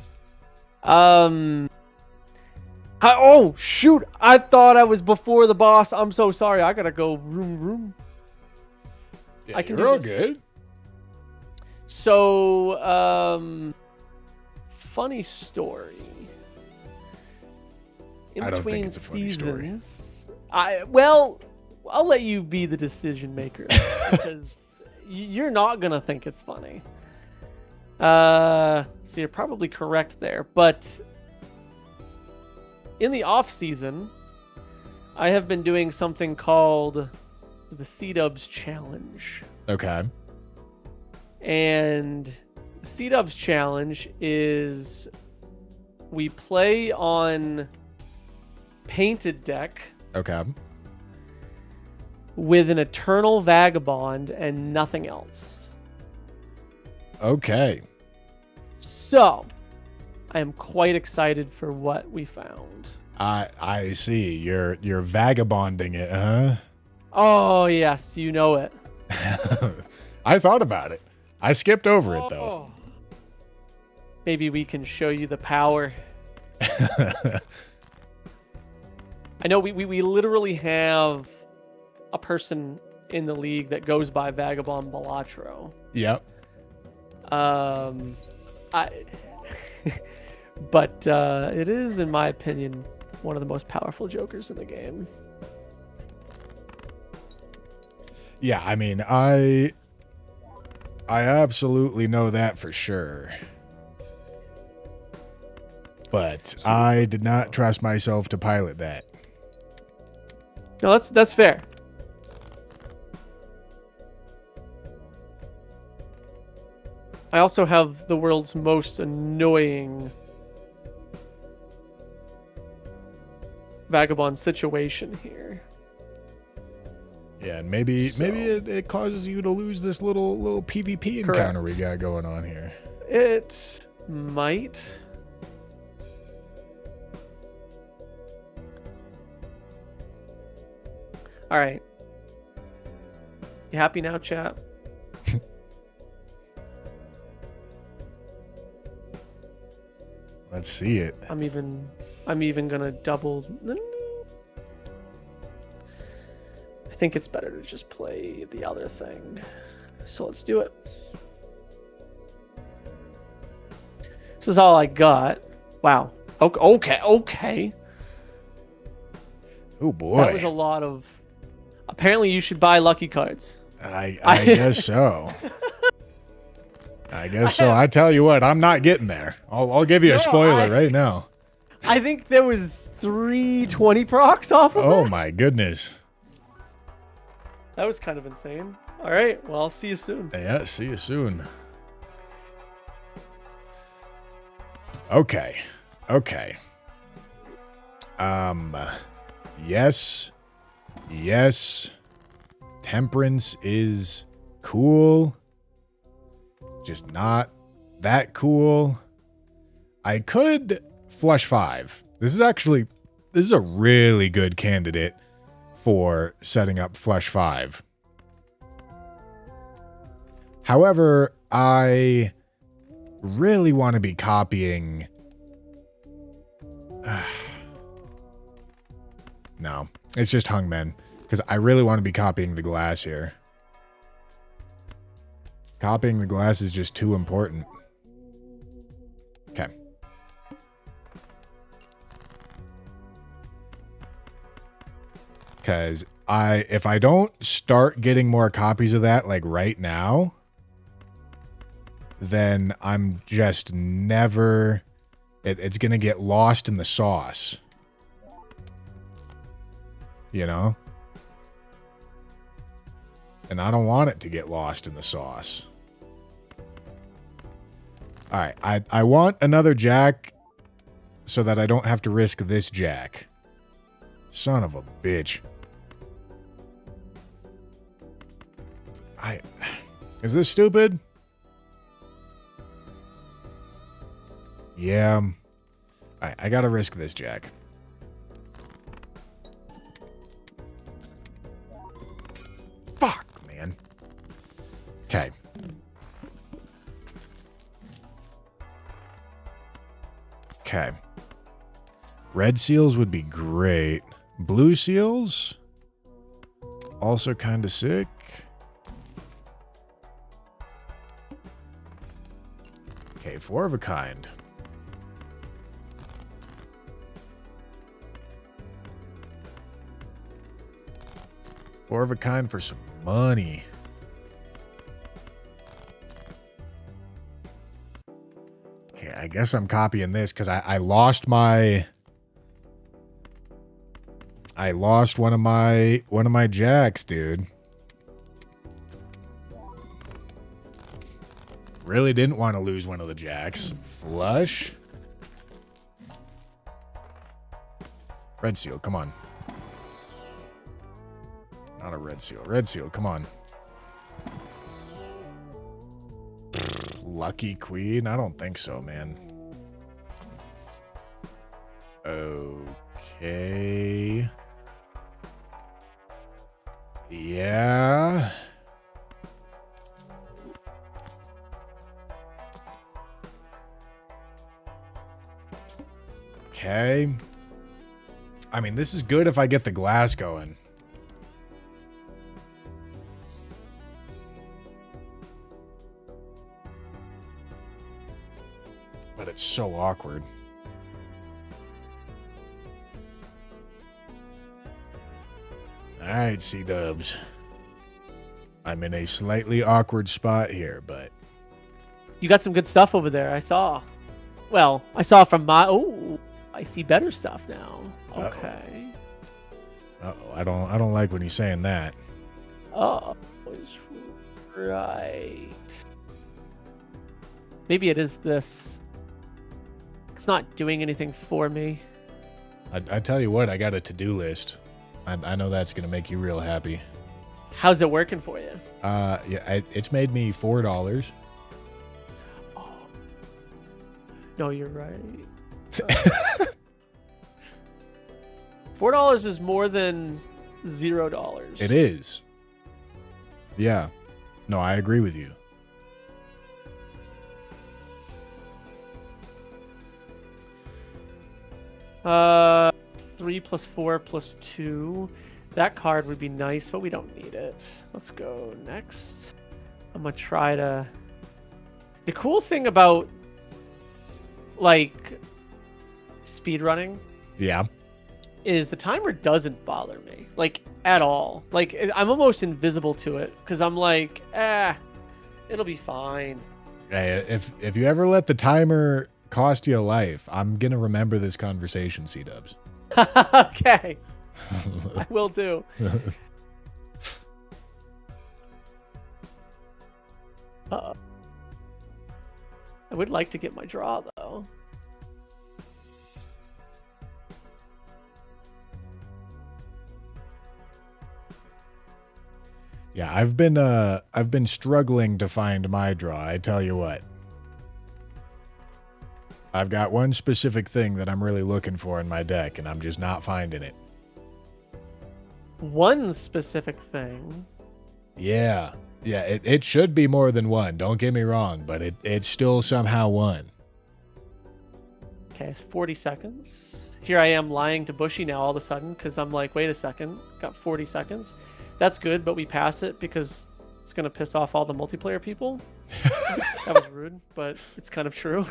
Oh shoot! I thought I was before the boss. I'm so sorry. I gotta go room. Yeah, you're all good. So, funny story. In I don't between think it's a funny seasons, story. Well, I'll let you be the decision maker because you're not gonna think it's funny. So you're probably correct there, but in the off season, I have been doing something called the C-Dubs Challenge. Okay. And the C-Dubs Challenge is we play on painted deck. Okay. With an Eternal Vagabond and nothing else. Okay. So, I am quite excited for what we found. I see. You're vagabonding it, huh? Oh, yes, you know it. I thought about it. I skipped over it, though. Maybe we can show you the power. I know we literally have a person in the league that goes by Vagabond Balatro. Yep. But it is, in my opinion, one of the most powerful jokers in the game. Yeah, I mean, I absolutely know that for sure. But I did not trust myself to pilot that. No, that's fair. I also have the world's most annoying Vagabond situation here. Yeah, and maybe it causes you to lose this little PvP encounter we got going on here. It might. All right. You happy now, chat? Let's see it. I'm even gonna double. I think it's better to just play the other thing. So let's do it. This is all I got. Wow. Okay. Oh boy. That was a lot of. Apparently, you should buy lucky cards. I guess so. I guess so. I tell you what, I'm not getting there. I'll give you a spoiler right now. I think there was 320 procs off of it. Oh my goodness. That was kind of insane. All right, well, I'll see you soon. Yeah, see you soon. Okay. Yes. Temperance is cool. Just not that cool. I could flush 5. This is a really good candidate for setting up flush 5. However, I really want to be copying. No, it's just Hungmen, because I really want to be copying the glass here. Copying the glass is just too important. Okay. Because if I don't start getting more copies of that, like right now, then I'm just never... It's going to get lost in the sauce. You know? And I don't want it to get lost in the sauce. Alright, I want another jack so that I don't have to risk this jack. Son of a bitch. Is this stupid? Yeah. Alright, I gotta risk this jack. Fuck, man. Okay. Okay. Red seals would be great. Blue seals? Also kind of sick. Okay, 4 of a kind. 4 of a kind for some money. Okay, I guess I'm copying this because I lost my... I lost one of my jacks, dude. Really didn't want to lose one of the jacks. Flush. Red seal, come on. Not a red seal. Red seal, come on. Lucky queen? I don't think so, man. Okay. Yeah. Okay. I mean, this is good if I get the glass going. But it's so awkward. Alright, C-dubs. I'm in a slightly awkward spot here, but... You got some good stuff over there, I saw. Well, I saw from my... Oh, I see better stuff now. Okay. Uh-oh, I don't like when you're saying that. Oh, is right. Maybe it is this. It's not doing anything for me. I tell you what, I got a to-do list. I know that's gonna make you real happy. How's it working for you? Yeah, it's made me $4. Oh. No, you're right. $4 is more than $0. It is. Yeah. No, I agree with you. Uh, 3 + 4 + 2. That card would be nice, but we don't need it. Let's go next. I'm gonna try to... The cool thing about, like, speedrunning... Yeah. Is the timer doesn't bother me, like, at all. Like, I'm almost invisible to it, because I'm like, it'll be fine. Hey, if you ever let the timer cost you a life, I'm gonna remember this conversation, C-dubs. Okay. I will do. I would like to get my draw, though. Yeah, I've been struggling to find my draw, I tell you what. I've got one specific thing that I'm really looking for in my deck, and I'm just not finding it. One specific thing? Yeah. Yeah, it should be more than one, don't get me wrong, but it's still somehow one. Okay, 40 seconds. Here I am lying to Bushy now all of a sudden, because I'm like, wait a second, got 40 seconds. That's good, but we pass it because it's going to piss off all the multiplayer people. That was rude, but it's kind of true.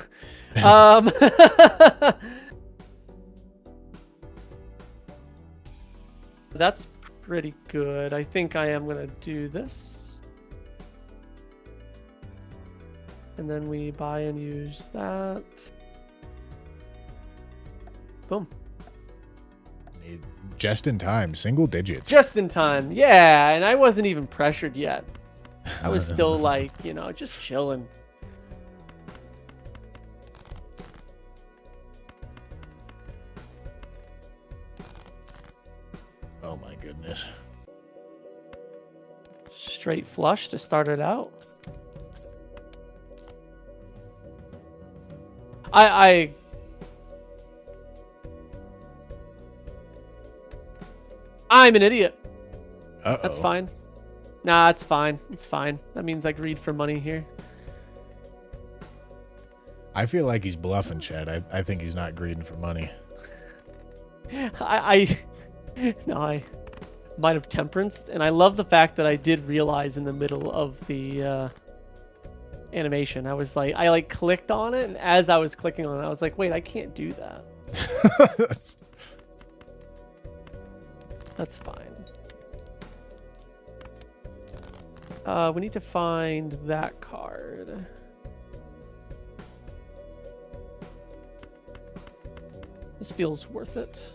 That's pretty good. I think I am going to do this. And then we buy and use that. Boom. Just in time, single digits. Just in time, yeah. And I wasn't even pressured yet. I was still like, you know, just chilling. Oh my goodness. Straight flush to start it out. I'm an idiot. Uh-oh. That's fine. Nah, it's fine. It's fine. That means I greed for money here. I feel like he's bluffing, Chad. I think he's not greeding for money. I might have temperance, and I love the fact that I did realize in the middle of the animation, I was like, I clicked on it, and as I was clicking on it, I was like, wait, I can't do that. That's fine. We need to find that card. This feels worth it.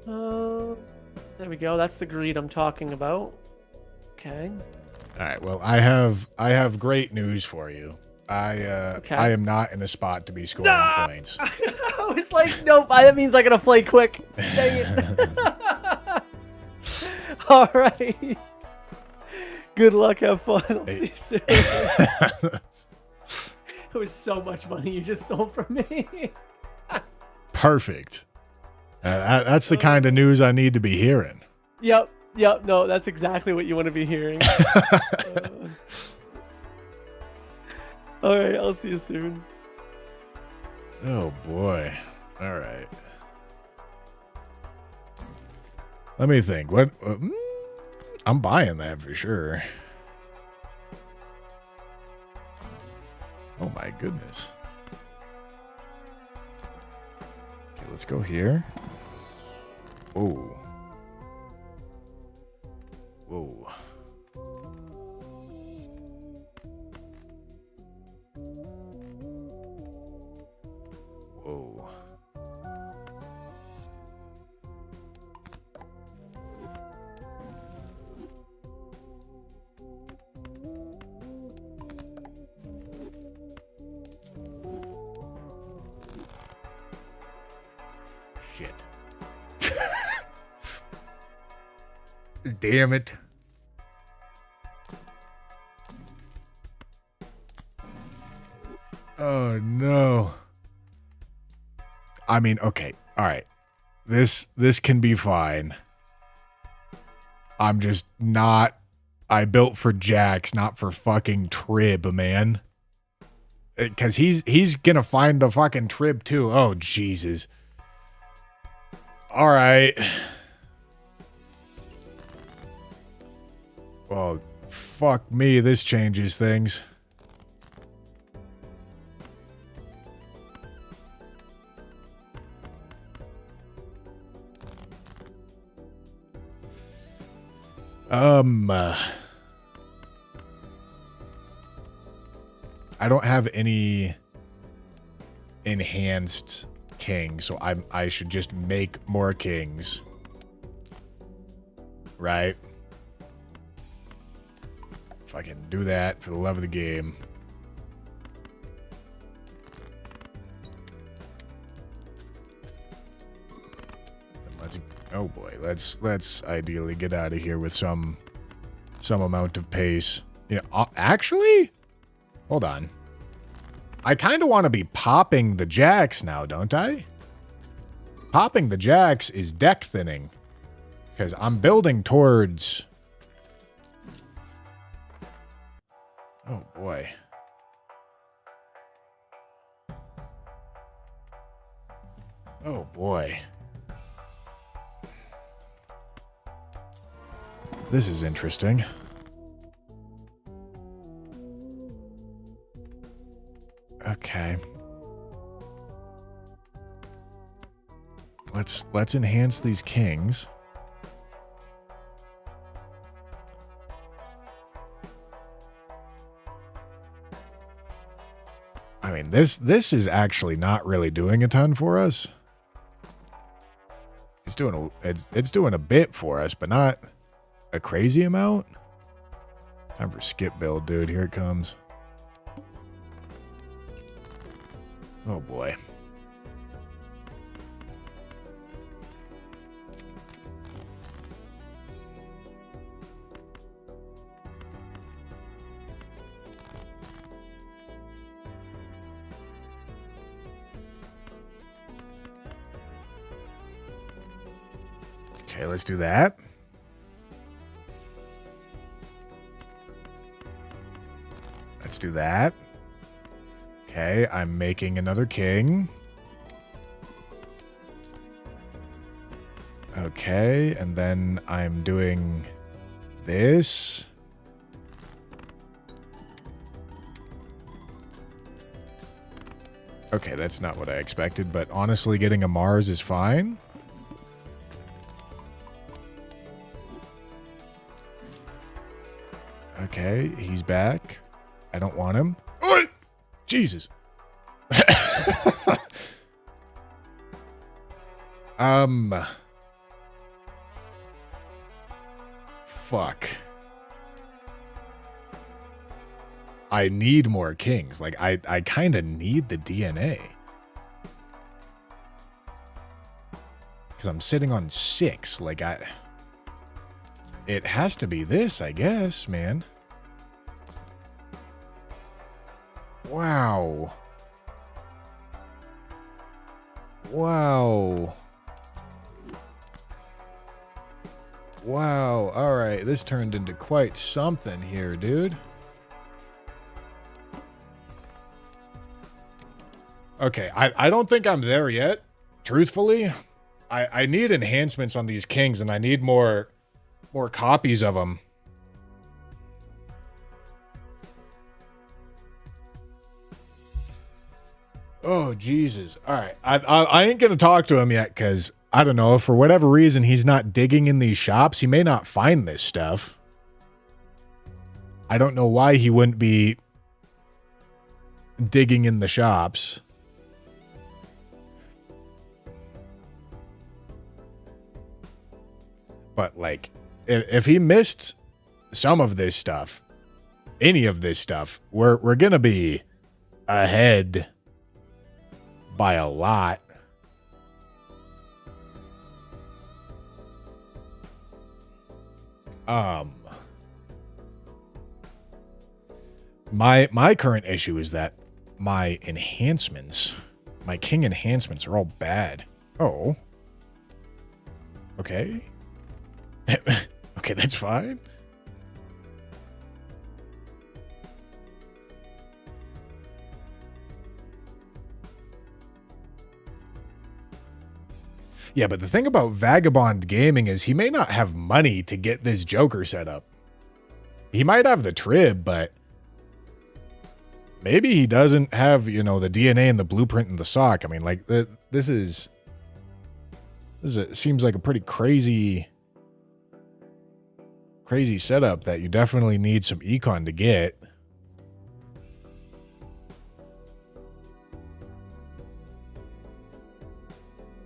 There we go. That's the greed I'm talking about. Okay. All right. Well, I have great news for you. I am not in a spot to be scoring points. I was like, nope. That means I gotta play quick. Dang it. All right. Good luck. Have fun. I'll see you soon. It was so much money you just sold from me. Perfect. That's the kind of news I need to be hearing. Yep. No, that's exactly what you want to be hearing. All right. I'll see you soon. Oh, boy. All right. Let me think. What? I'm buying that for sure. Oh, my goodness. Okay, let's go here. Whoa. Whoa. Whoa. Shit. Damn it. Oh no. I mean, okay. All right. This can be fine. I'm just not. I built for jacks, not for fucking trib, man. Because he's gonna find the fucking trib too. Oh Jesus. All right. Well, fuck me. This changes things. I don't have any enhanced kings, so I should just make more kings. Right? If I can do that for the love of the game. Oh boy, let's ideally get out of here with some amount of pace. Yeah, actually, hold on. I kind of want to be popping the jacks now, don't I? Popping the jacks is deck thinning, because I'm building towards. Oh boy. Oh boy. This is interesting. Okay. Let's enhance these kings. I mean, this is actually not really doing a ton for us. It's doing a bit for us, but not a crazy amount. Time for skip build, dude. Here it comes. Oh boy. Okay, let's do that. Let's do that. Okay, I'm making another king. Okay, and then I'm doing this. Okay, that's not what I expected, but honestly, getting a Mars is fine. Okay, he's back. I don't want him. Jesus. Fuck. I need more kings. Like, I kind of need the DNA. Because I'm sitting on 6. Like, it has to be this, I guess, man. Wow. Wow. Wow. All right. This turned into quite something here, dude. Okay. I don't think I'm there yet. Truthfully, I need enhancements on these kings, and I need more copies of them. Oh, Jesus. All right. I ain't going to talk to him yet because, I don't know, for whatever reason, he's not digging in these shops. He may not find this stuff. I don't know why he wouldn't be digging in the shops. But, like, if he missed some of this stuff, any of this stuff, we're going to be ahead by a lot. My current issue is that my enhancements, my king enhancements are all bad. Oh. Okay. Okay, that's fine. Yeah, but the thing about Vagabond Gaming is he may not have money to get this Joker set up. He might have the trib, but maybe he doesn't have, you know, the DNA and the blueprint and the sock. I mean, like, this seems like a pretty crazy setup that you definitely need some econ to get.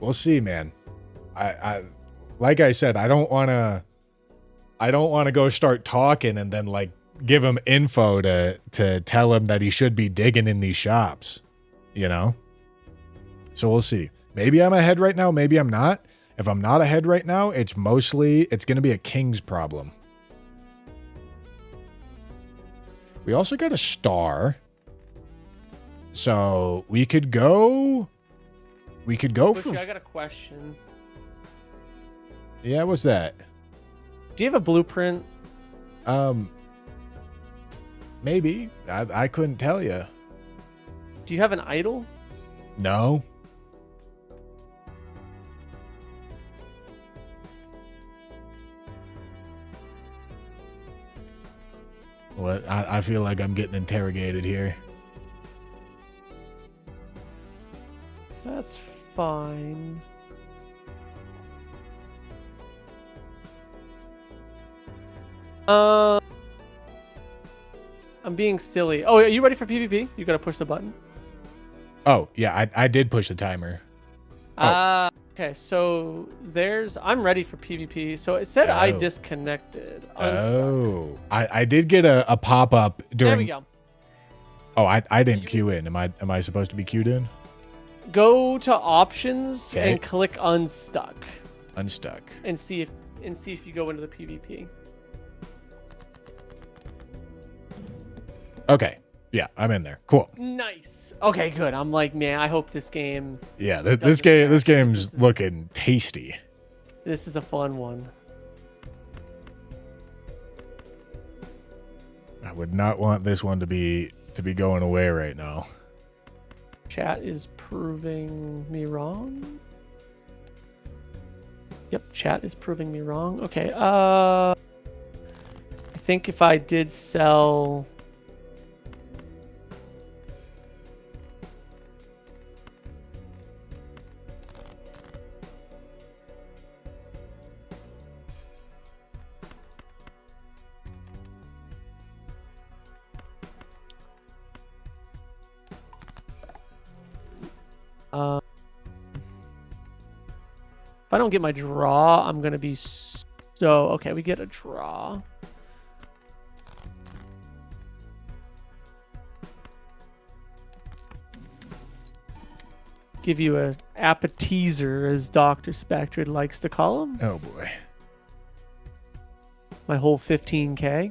We'll see, man. I like I said, I don't want to go start talking and then, like, give him info to tell him that he should be digging in these shops, you know? So we'll see. Maybe I'm ahead right now, maybe I'm not. If I'm not ahead right now, it's going to be a king's problem. We also got a star. So we could go for... I got a question. Yeah, what's that? Do you have a blueprint? Maybe. I couldn't tell you. Do you have an idol? No. What? I feel like I'm getting interrogated here. That's fine. I'm being silly. Oh, are you ready for PvP? You gotta push the button. Oh, yeah, I did push the timer. Okay, so I'm ready for PvP. So it said I disconnected. Oh, I did get a pop-up during... There we go. Oh, I didn't queue in. Am I supposed to be queued in? Go to options and click unstuck. Unstuck. And see if you go into the PvP. Okay. Yeah, I'm in there. Cool. Nice. Okay, good. I'm like, man, I hope this game... Yeah, this game's looking tasty. This is a fun one. I would not want this one to be going away right now. Chat is proving me wrong. Yep, chat is proving me wrong. Okay, I think if I did sell... If I don't get my draw, I'm gonna be so okay. We get a draw. Give you a appetizer, as Dr. Spectred likes to call them. Oh boy. My whole 15K.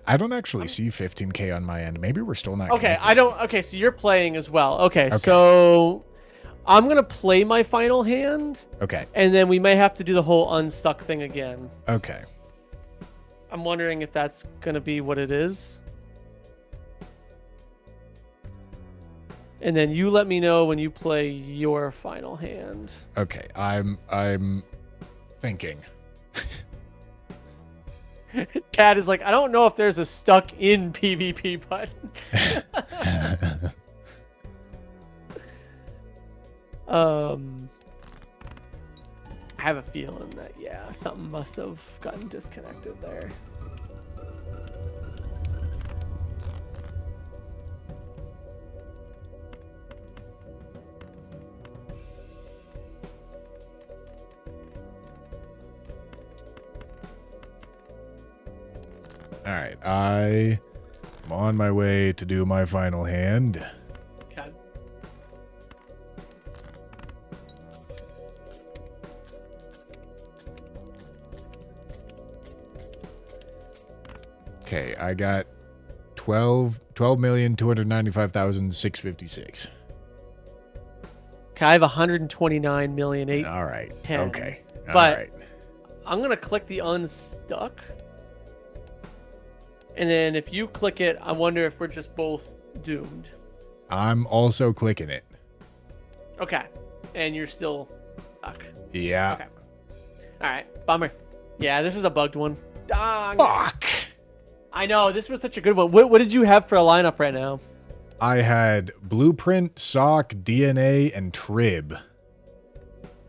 I don't actually see 15K on my end. Maybe we're still not okay. connected. I don't. Okay, so you're playing as well. Okay, so I'm gonna play my final hand. Okay. And then we may have to do the whole unstuck thing again. Okay. I'm wondering if that's gonna be what it is. And then you let me know when you play your final hand. Okay. I'm thinking. Cat is like, I don't know if there's a stuck in PvP button. I have a feeling that, yeah, something must have gotten disconnected there. All right, I'm on my way to do my final hand. Okay. Okay, I got 12,295,656. Okay, I have 129,000,008. All right. 10. Okay. All But right. I'm gonna click the unstuck. And then if you click it, I wonder if we're just both doomed. I'm also clicking it. Okay. And you're still stuck. Yeah. Okay. All right. Bummer. Yeah, this is a bugged one. Dang. Fuck. I know. This was such a good one. What did you have for a lineup right now? I had Blueprint, Sock, DNA, and Trib.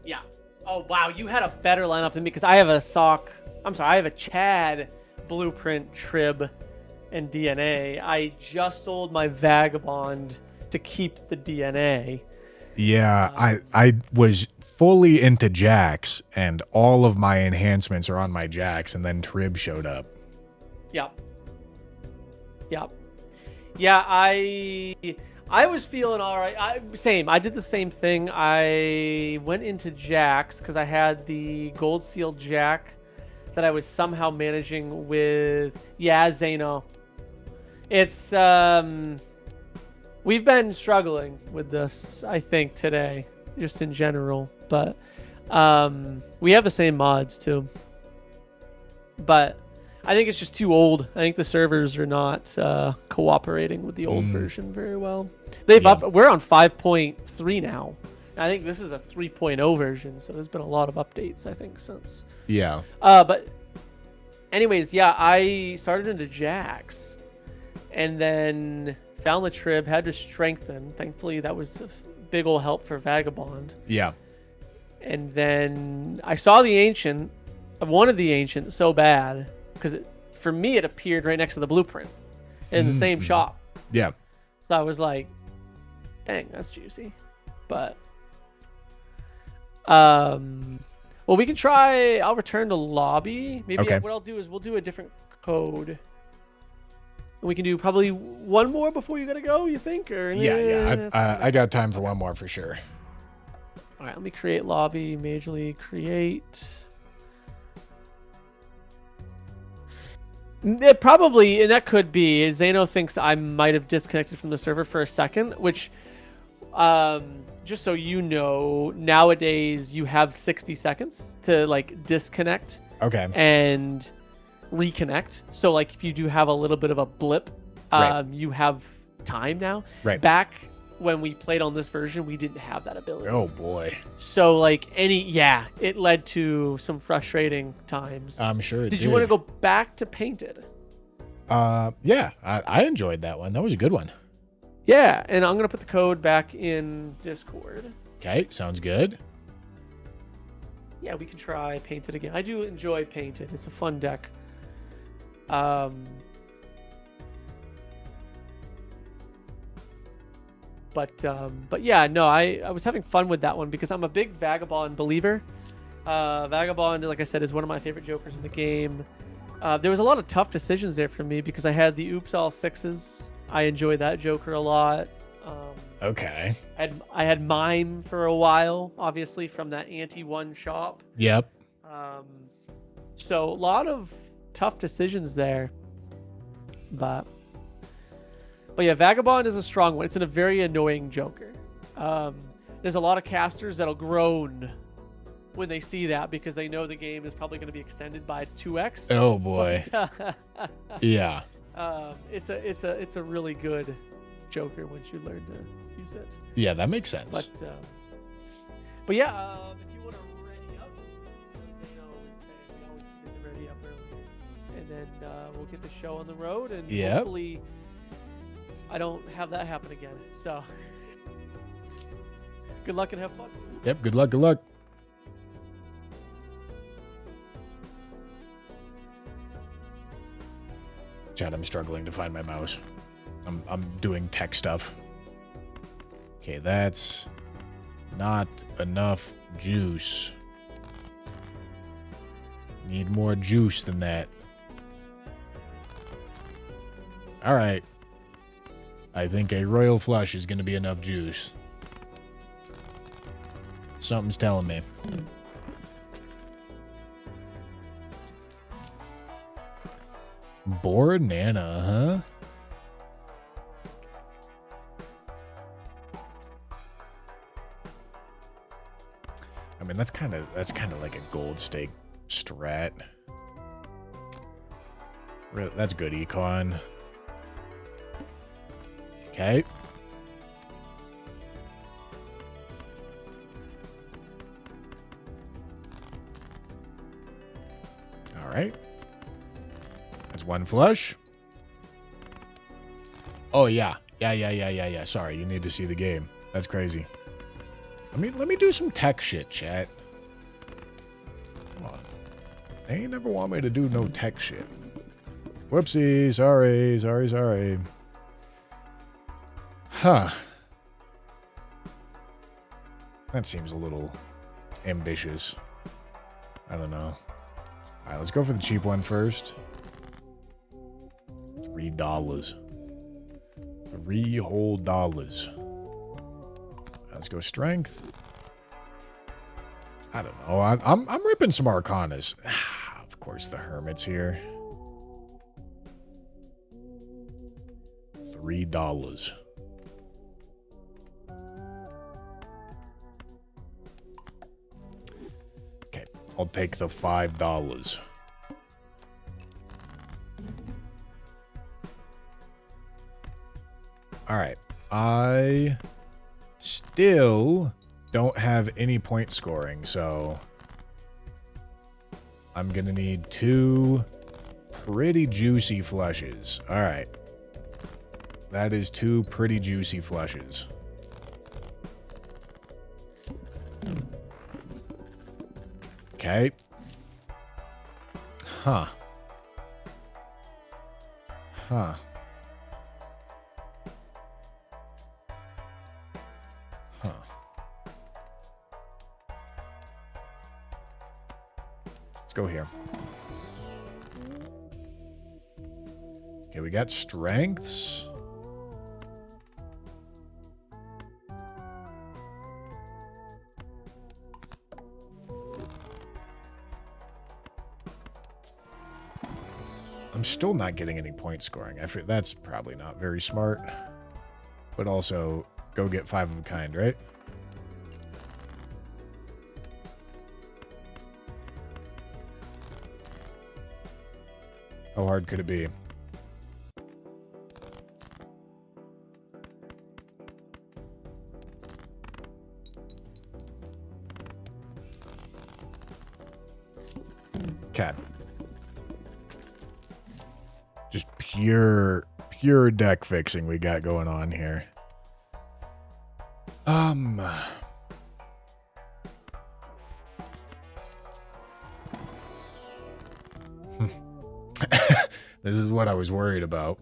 Yeah. Oh, wow. You had a better lineup than me because I have a Sock. I'm sorry. I have a Chad, Blueprint, Trib, and DNA. I just sold my Vagabond to keep the DNA. Yeah, I was fully into Jax, and all of my enhancements are on my Jax, and then Trib showed up. Yep. Yep. Yeah, I was feeling all right. I did the same thing. I went into Jax because I had the gold seal Jack that I was somehow managing with, Zeno. It's, we've been struggling with this, I think, today, just in general. But we have the same mods, too. But I think it's just too old. I think the servers are not cooperating with the old version very well. We're on 5.3 now. I think this is a 3.0 version, so there's been a lot of updates, I think, since. Yeah. But anyways, yeah, I started into Jax and then found the Trib, had to strengthen. Thankfully, that was a big ol' help for Vagabond. Yeah. And then I saw the Ancient. I wanted the Ancient so bad because for me, it appeared right next to the Blueprint in the same shop. Yeah. So I was like, dang, that's juicy. But well, we can try. I'll return to lobby. Maybe Okay. what I'll do is we'll do a different code. And we can do probably one more before you gotta go. You think? Or Yeah. I got time for one more for sure. All right. Let me create lobby. Majorly create. It probably, and that could be. Zeno thinks I might have disconnected from the server for a second, which. Just so you know, nowadays you have 60 seconds to like disconnect and reconnect. So like if you do have a little bit of a blip, you have time now. Right. Back when we played on this version, we didn't have that ability. Oh boy. So like it led to some frustrating times. I'm sure it did. Did you want to go back to Painted? Yeah, I enjoyed that one. That was a good one. Yeah, and I'm going to put the code back in Discord. Okay, sounds good. Yeah, we can try Painted again. I do enjoy Painted. It's a fun deck. But yeah, no, I was having fun with that one because I'm a big Vagabond believer. Vagabond, like I said, is one of my favorite jokers in the game. There was a lot of tough decisions there for me because I had the Oops All Sixes. I enjoy that joker a lot. Okay. I had Mime for a while, obviously from that anti-one shop. Yep. So a lot of tough decisions there, but yeah, Vagabond is a strong one. It's a very annoying joker. There's a lot of casters that'll groan when they see that because they know the game is probably going to be extended by 2x. Oh boy. Yeah. It's a really good joker once you learn to use it. Yeah, that makes sense. But yeah, if you want to ready up, we always get the ready up early, and then we'll get the show on the road, and hopefully I don't have that happen again. So good luck and have fun. Yep, good luck, good luck. Chad, I'm struggling to find my mouse. I'm doing tech stuff. Okay, that's not enough juice. Need more juice than that. All right. I think a royal flush is going to be enough juice. Something's telling me. Banana, huh? I mean, that's kind of like a gold stake strat. That's good econ. Okay. All right. That's one flush. Oh yeah. Yeah. Sorry, you need to see the game. That's crazy. Let me do some tech shit, chat. Come on. They ain't never want me to do no tech shit. Whoopsie. Sorry. Huh. That seems a little ambitious. I don't know. Alright, let's go for the cheap one first. $3. $3 whole dollars. Let's go strength. I don't know. I'm ripping some arcanas. Of course, the hermit's here. $3. Okay, I'll take the $5. All right, I still don't have any point scoring, so I'm gonna need 2 pretty juicy flushes. All right, that is 2 pretty juicy flushes. Okay. Huh. Let's go here. Okay, we got strengths. I'm still not getting any point scoring. I feel that's probably not very smart. But also, go get 5 of a kind, right? How hard could it be? Okay. Just pure deck fixing we got going on here. This is what I was worried about.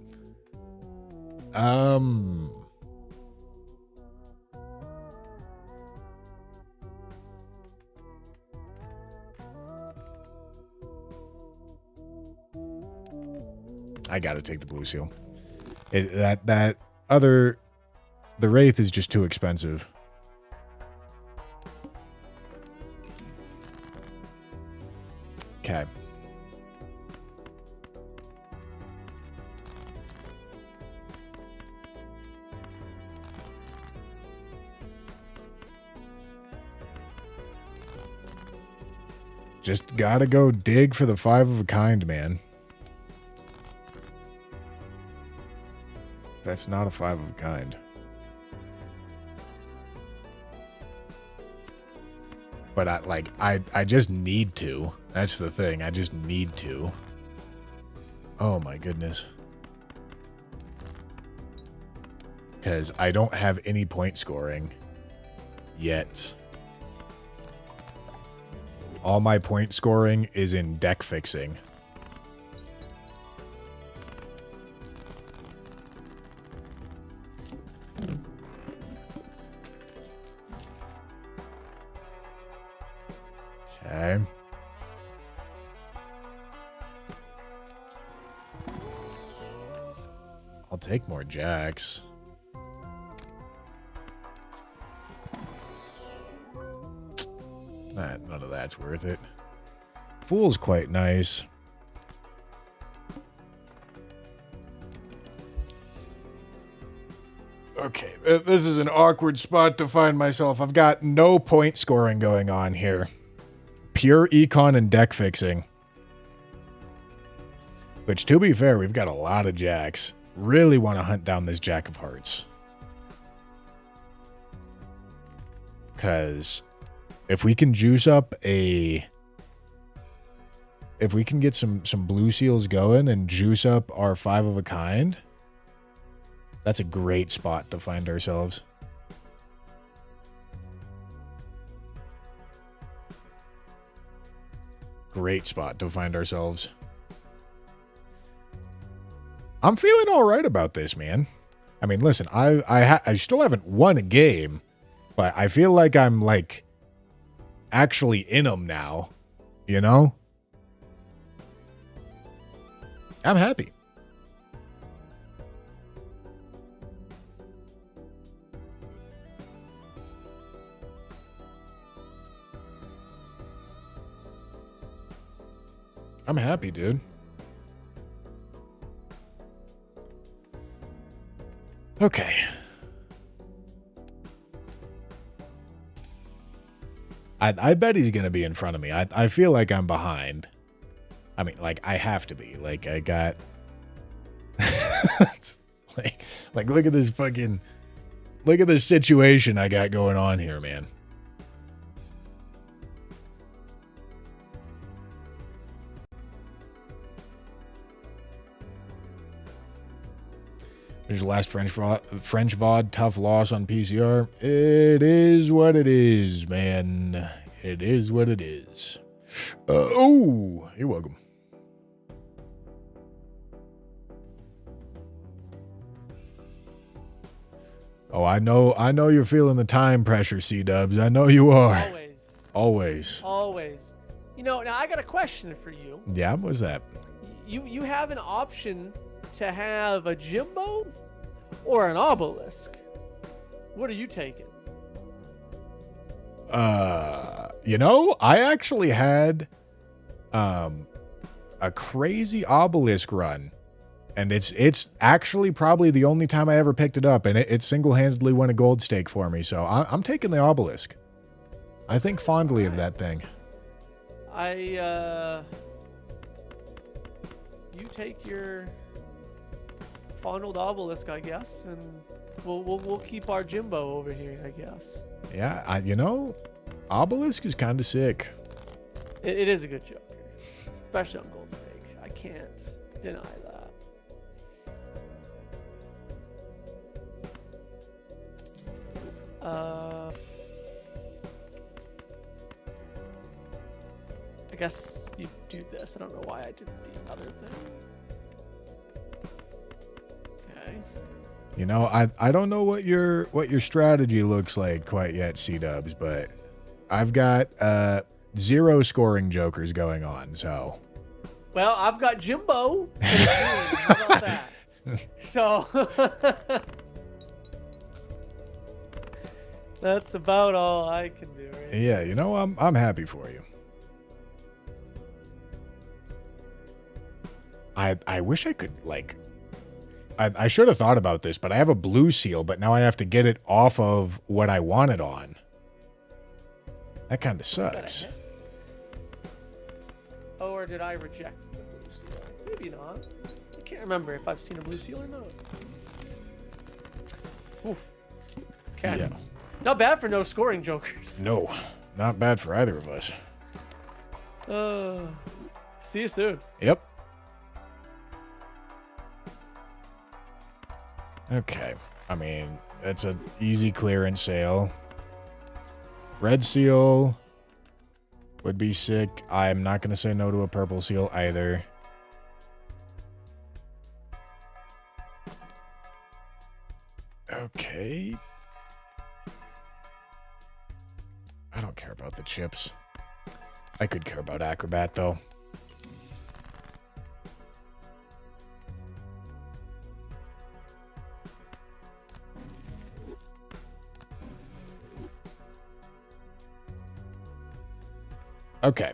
I gotta take the blue seal. The Wraith is just too expensive. Okay. Just gotta go dig for the 5 of a kind, man. That's not a 5 of a kind. But I just need to. That's the thing. I just need to. Oh my goodness. Because I don't have any point scoring yet. All my point scoring is in deck fixing. Okay. I'll take more jacks. None of that's worth it. Fool's quite nice. Okay, this is an awkward spot to find myself. I've got no point scoring going on here. Pure econ and deck fixing. Which, to be fair, we've got a lot of jacks. Really want to hunt down this Jack of Hearts. Because if we can juice up if we can get some blue seals going and juice up our 5 of a kind, that's a great spot to find ourselves. Great spot to find ourselves. I'm feeling all right about this, man. I mean, listen, I still haven't won a game, but I feel like I'm like actually in them now, you know? I'm happy. I'm happy, dude. Okay. I bet he's going to be in front of me. I feel like I'm behind. I mean, like, I have to be. Like, I got... like, look at this fucking... Look at this situation I got going on here, man. There's the last French VOD, tough loss on PCR. It is what it is, man. It is what it is. Oh, you're welcome. Oh, I know you're feeling the time pressure, C-Dubs. I know you are. Always. You know, now I got a question for you. Yeah, what's that? You have an option to have a Jimbo or an Obelisk. What are you taking? You know, I actually had a crazy Obelisk run, and it's actually probably the only time I ever picked it up, and it single-handedly won a gold stake for me, so I'm taking the Obelisk. I think fondly of that thing. You take your fondled Obelisk, I guess, and we'll keep our Jimbo over here, I guess. Yeah, you know, Obelisk is kind of sick. It is a good Joker, especially on gold stake. I can't deny that. I guess you do this. I don't know why I did the other thing. Okay. You know, I don't know what your strategy looks like quite yet, C-dubs, but I've got 0 scoring jokers going on, so. Well, I've got Jimbo. How about that? So that's about all I can do. Right? Yeah, you know, I'm happy for you. I wish I could, like, I should have thought about this, but I have a blue seal, but now I have to get it off of what I want it on. That kind of sucks. Oh, or did I reject the blue seal? Maybe not. I can't remember if I've seen a blue seal or not. Oof. Okay. Yeah. Not bad for no scoring jokers. No, not bad for either of us. See you soon. Yep. Okay. I mean, that's an easy clearance sale. Red seal would be sick. I'm not going to say no to a purple seal either. Okay. I don't care about the chips. I could care about Acrobat, though. Okay.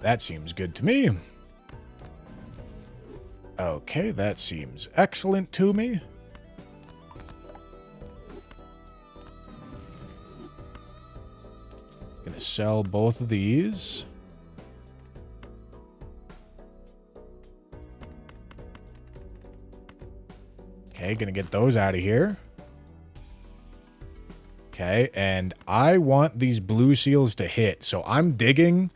That seems good to me. Okay, that seems excellent to me. Gonna sell both of these. Okay, gonna get those out of here. Okay, and I want these blue seals to hit, so I'm digging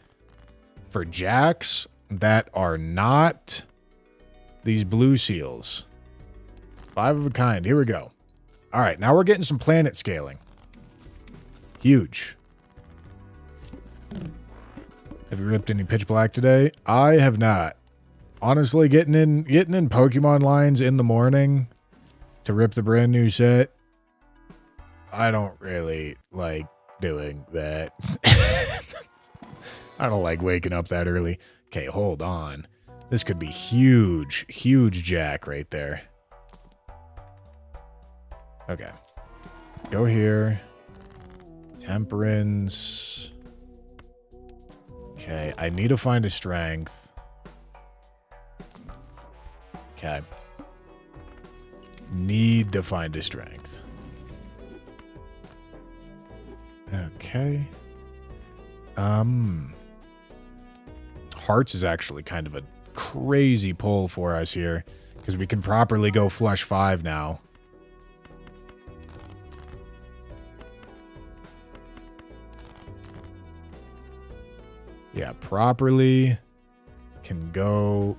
for jacks that are not these blue seals. 5 of a kind. Here we go. All right, now we're getting some planet scaling. Huge. Have you ripped any pitch black today? I have not. Honestly, getting in Pokemon lines in the morning to rip the brand new set, I don't really like doing that. I don't like waking up that early. Okay, hold on. This could be huge, huge jack right there. Okay. Go here. Temperance. Okay, I need to find a strength. Okay. Need to find a strength. Okay. Hearts is actually kind of a crazy pull for us here, because we can properly go flush 5 now. Yeah, properly can go...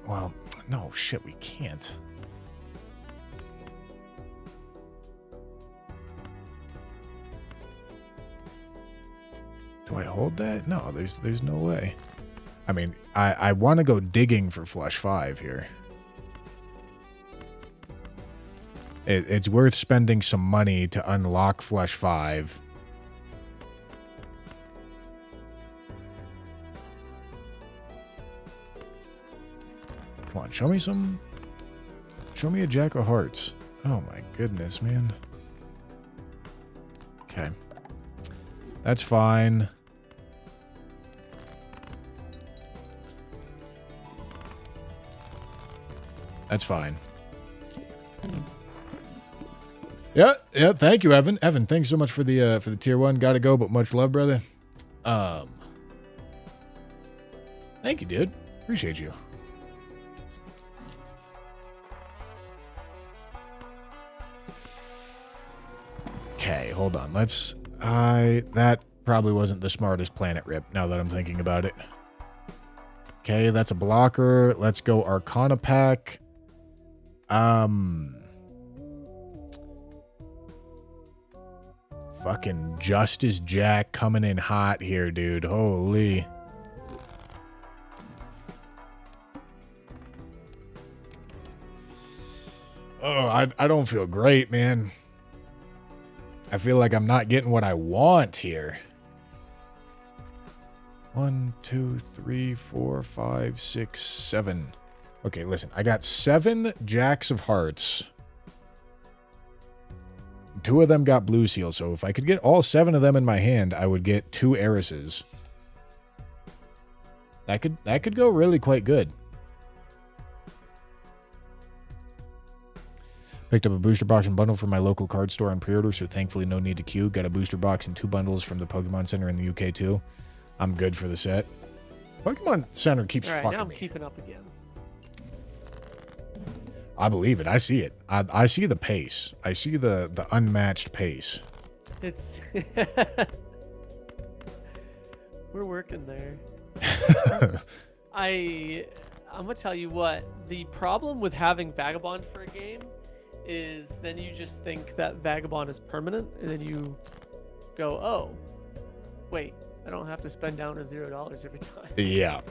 Well, no, shit, we can't. Do I hold that? No, there's no way. I mean, I want to go digging for flush 5 here. It's worth spending some money to unlock flush 5. Come on, show me some... Show me a Jack of Hearts. Oh my goodness, man. Okay. That's fine. That's fine. Yeah, thank you, Evan. Evan, thanks so much for the tier 1. Gotta go, but much love, brother. Thank you, dude. Appreciate you. Okay, hold on. Let's that Probably wasn't the smartest planet rip, now that I'm thinking about it. Okay, that's a blocker. Let's go Arcana pack. Fucking Justice Jack coming in hot here, dude. Holy. Oh, I don't feel great, man. I feel like I'm not getting what I want here. 1, 2, 3, 4, 5, 6, 7. Okay, listen. I got 7 Jacks of Hearts. 2 of them got blue seal, so if I could get all 7 of them in my hand, I would get 2 heiresses. That could go really quite good. Picked up a booster box and bundle from my local card store on pre-order, so thankfully no need to queue. Got a booster box and 2 bundles from the Pokemon Center in the UK too. I'm good for the set. Pokemon Center keeps fucking me. Now I'm keeping up again. I believe it. I see it. I see the pace. I see the unmatched pace. It's we're working there. I'm gonna tell you what, the problem with having Vagabond for a game is then you just think that Vagabond is permanent, and then you go, oh, wait, I don't have to spend down to $0 every time. Yeah.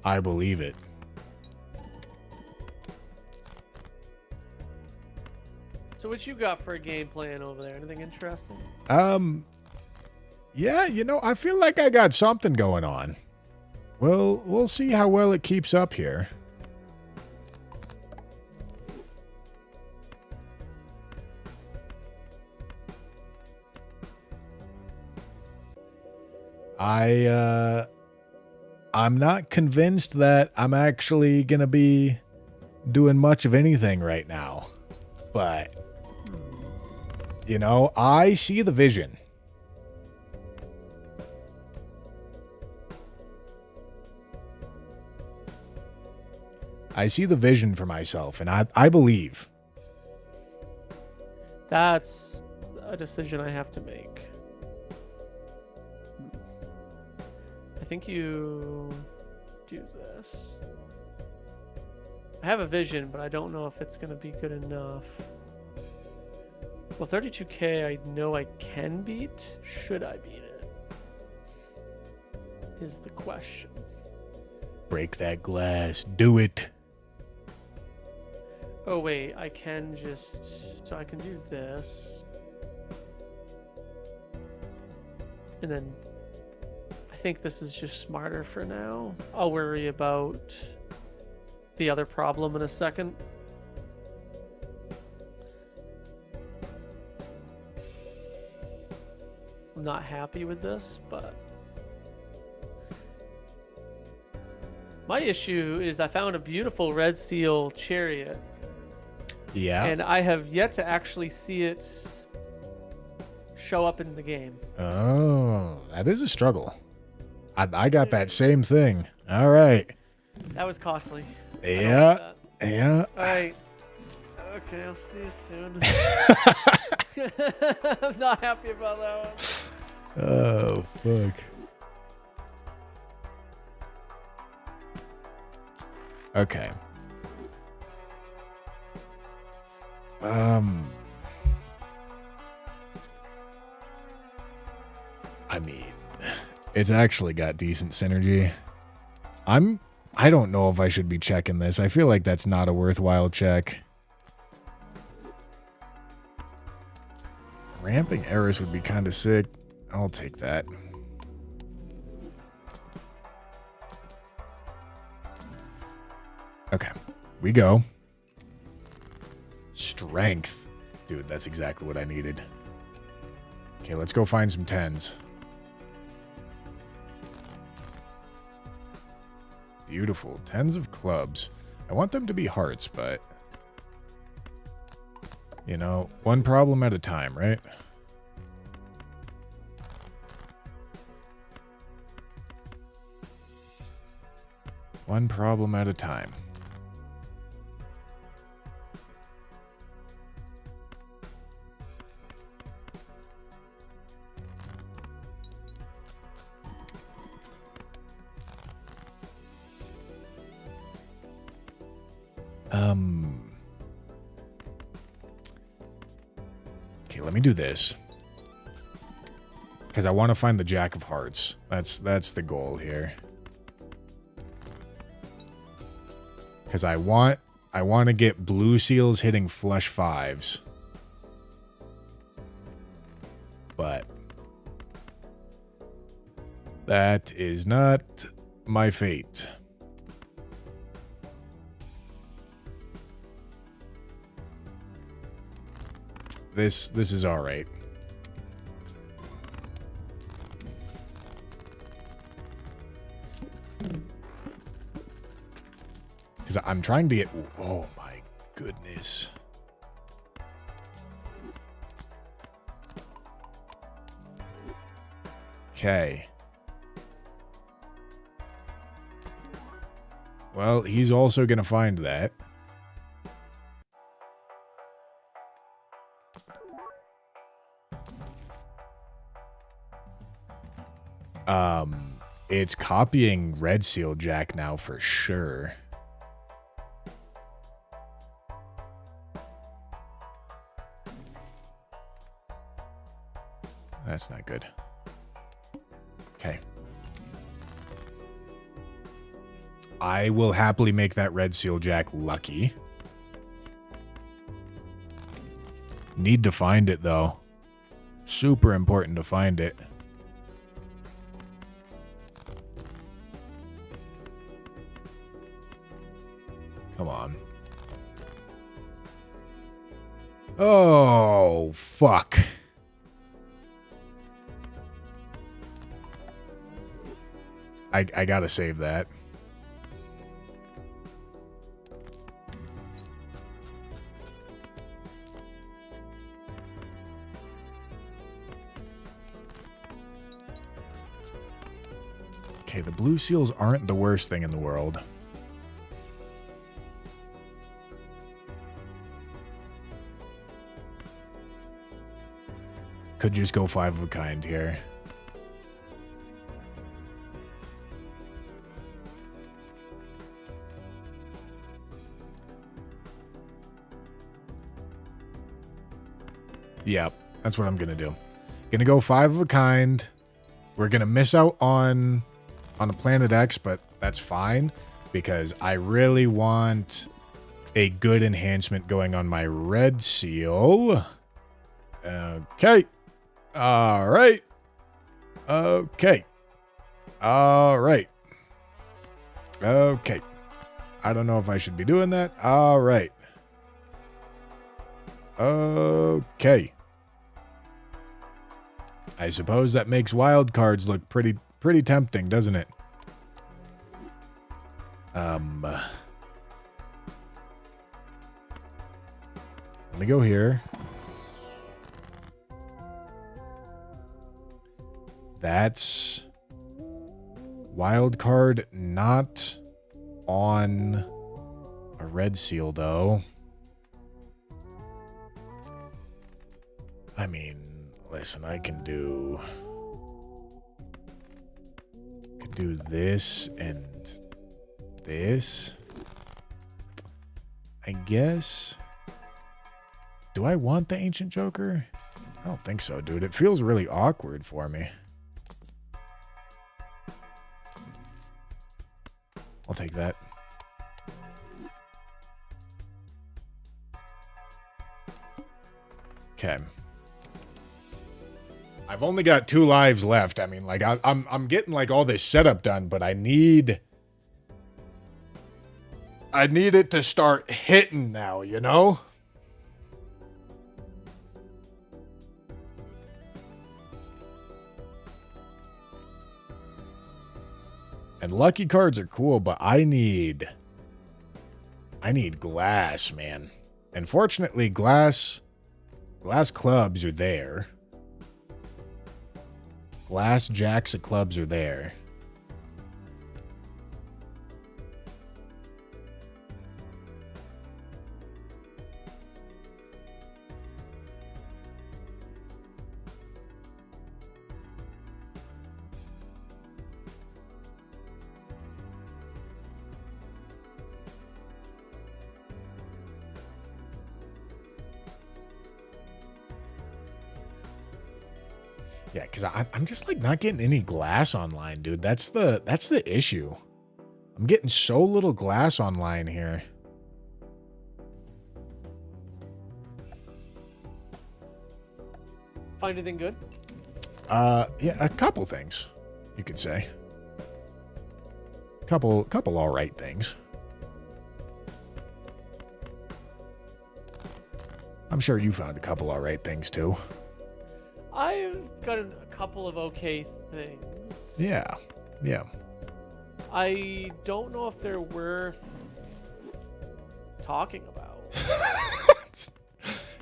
I believe it. So what you got for a game plan over there? Anything interesting? Yeah, you know, I feel like I got something going on. Well, we'll see how well it keeps up here. I'm not convinced that I'm actually gonna be doing much of anything right now. But, you know, I see the vision. I see the vision for myself, and I believe. That's a decision I have to make. I think you do this. I have a vision, but I don't know if it's going to be good enough. Well, 32k I know I can beat. Should I beat it? Is the question. Break that glass. Do it. Oh wait, I can just... So I can do this. And then... I think this is just smarter for now. I'll worry about the other problem in a second. I'm not happy with this, but... My issue is I found a beautiful red seal chariot. Yeah. And I have yet to actually see it show up in the game. Oh, that is a struggle. I got that same thing. All right. That was costly. Yeah. Yeah. All right. Okay, I'll see you soon. I'm not happy about that one. Oh, fuck. Okay. I mean, it's actually got decent synergy. I don't know if I should be checking this. I feel like that's not a worthwhile check. Ramping Eris would be kind of sick. I'll take that. Okay, we go. Strength. Dude, that's exactly what I needed. Okay, let's go find some 10s. Beautiful. 10s of clubs. I want them to be hearts, but... You know, one problem at a time, right? One problem at a time. Okay, let me do this. Because I want to find the Jack of Hearts. That's the goal here. Because I want to get blue seals hitting flush fives. But that is not my fate. This is all right. Because I'm trying to get... Oh, my goodness. Okay. Well, he's also going to find that. It's copying Red Seal Jack now for sure. That's not good. Okay. I will happily make that Red Seal Jack lucky. Need to find it, though. Super important to find it. Come on. Oh, fuck. I gotta save that. Okay, the blue seals aren't the worst thing in the world. Could just go 5 of a kind here. Yep, that's what I'm gonna do. Gonna go 5 of a kind. We're gonna miss out on a Planet X, but that's fine because I really want a good enhancement going on my red seal. Okay. All right. Okay. All right. Okay. I don't know if I should be doing that. All right. Okay. I suppose that makes wild cards look pretty tempting, doesn't it? Let me go here. That's wild card not on a red seal, though. I mean, listen, I can do this and this. I guess. Do I want the Ancient Joker? I don't think so, dude. It feels really awkward for me. I'll take that. Okay. I've only got 2 lives left. I mean, like, I'm getting, like, all this setup done, but I need it to start hitting now, you know? And lucky cards are cool, but I need glass, man. And fortunately, glass clubs are there. Glass jacks of clubs are there. Yeah, because I'm just like not getting any glass online, dude. That's the issue. I'm getting so little glass online here. Find anything good? Yeah, a couple things, you could say. Couple all right things. I'm sure you found a couple all right things too. I've got a couple of okay things. Yeah, yeah. I don't know if they're worth talking about.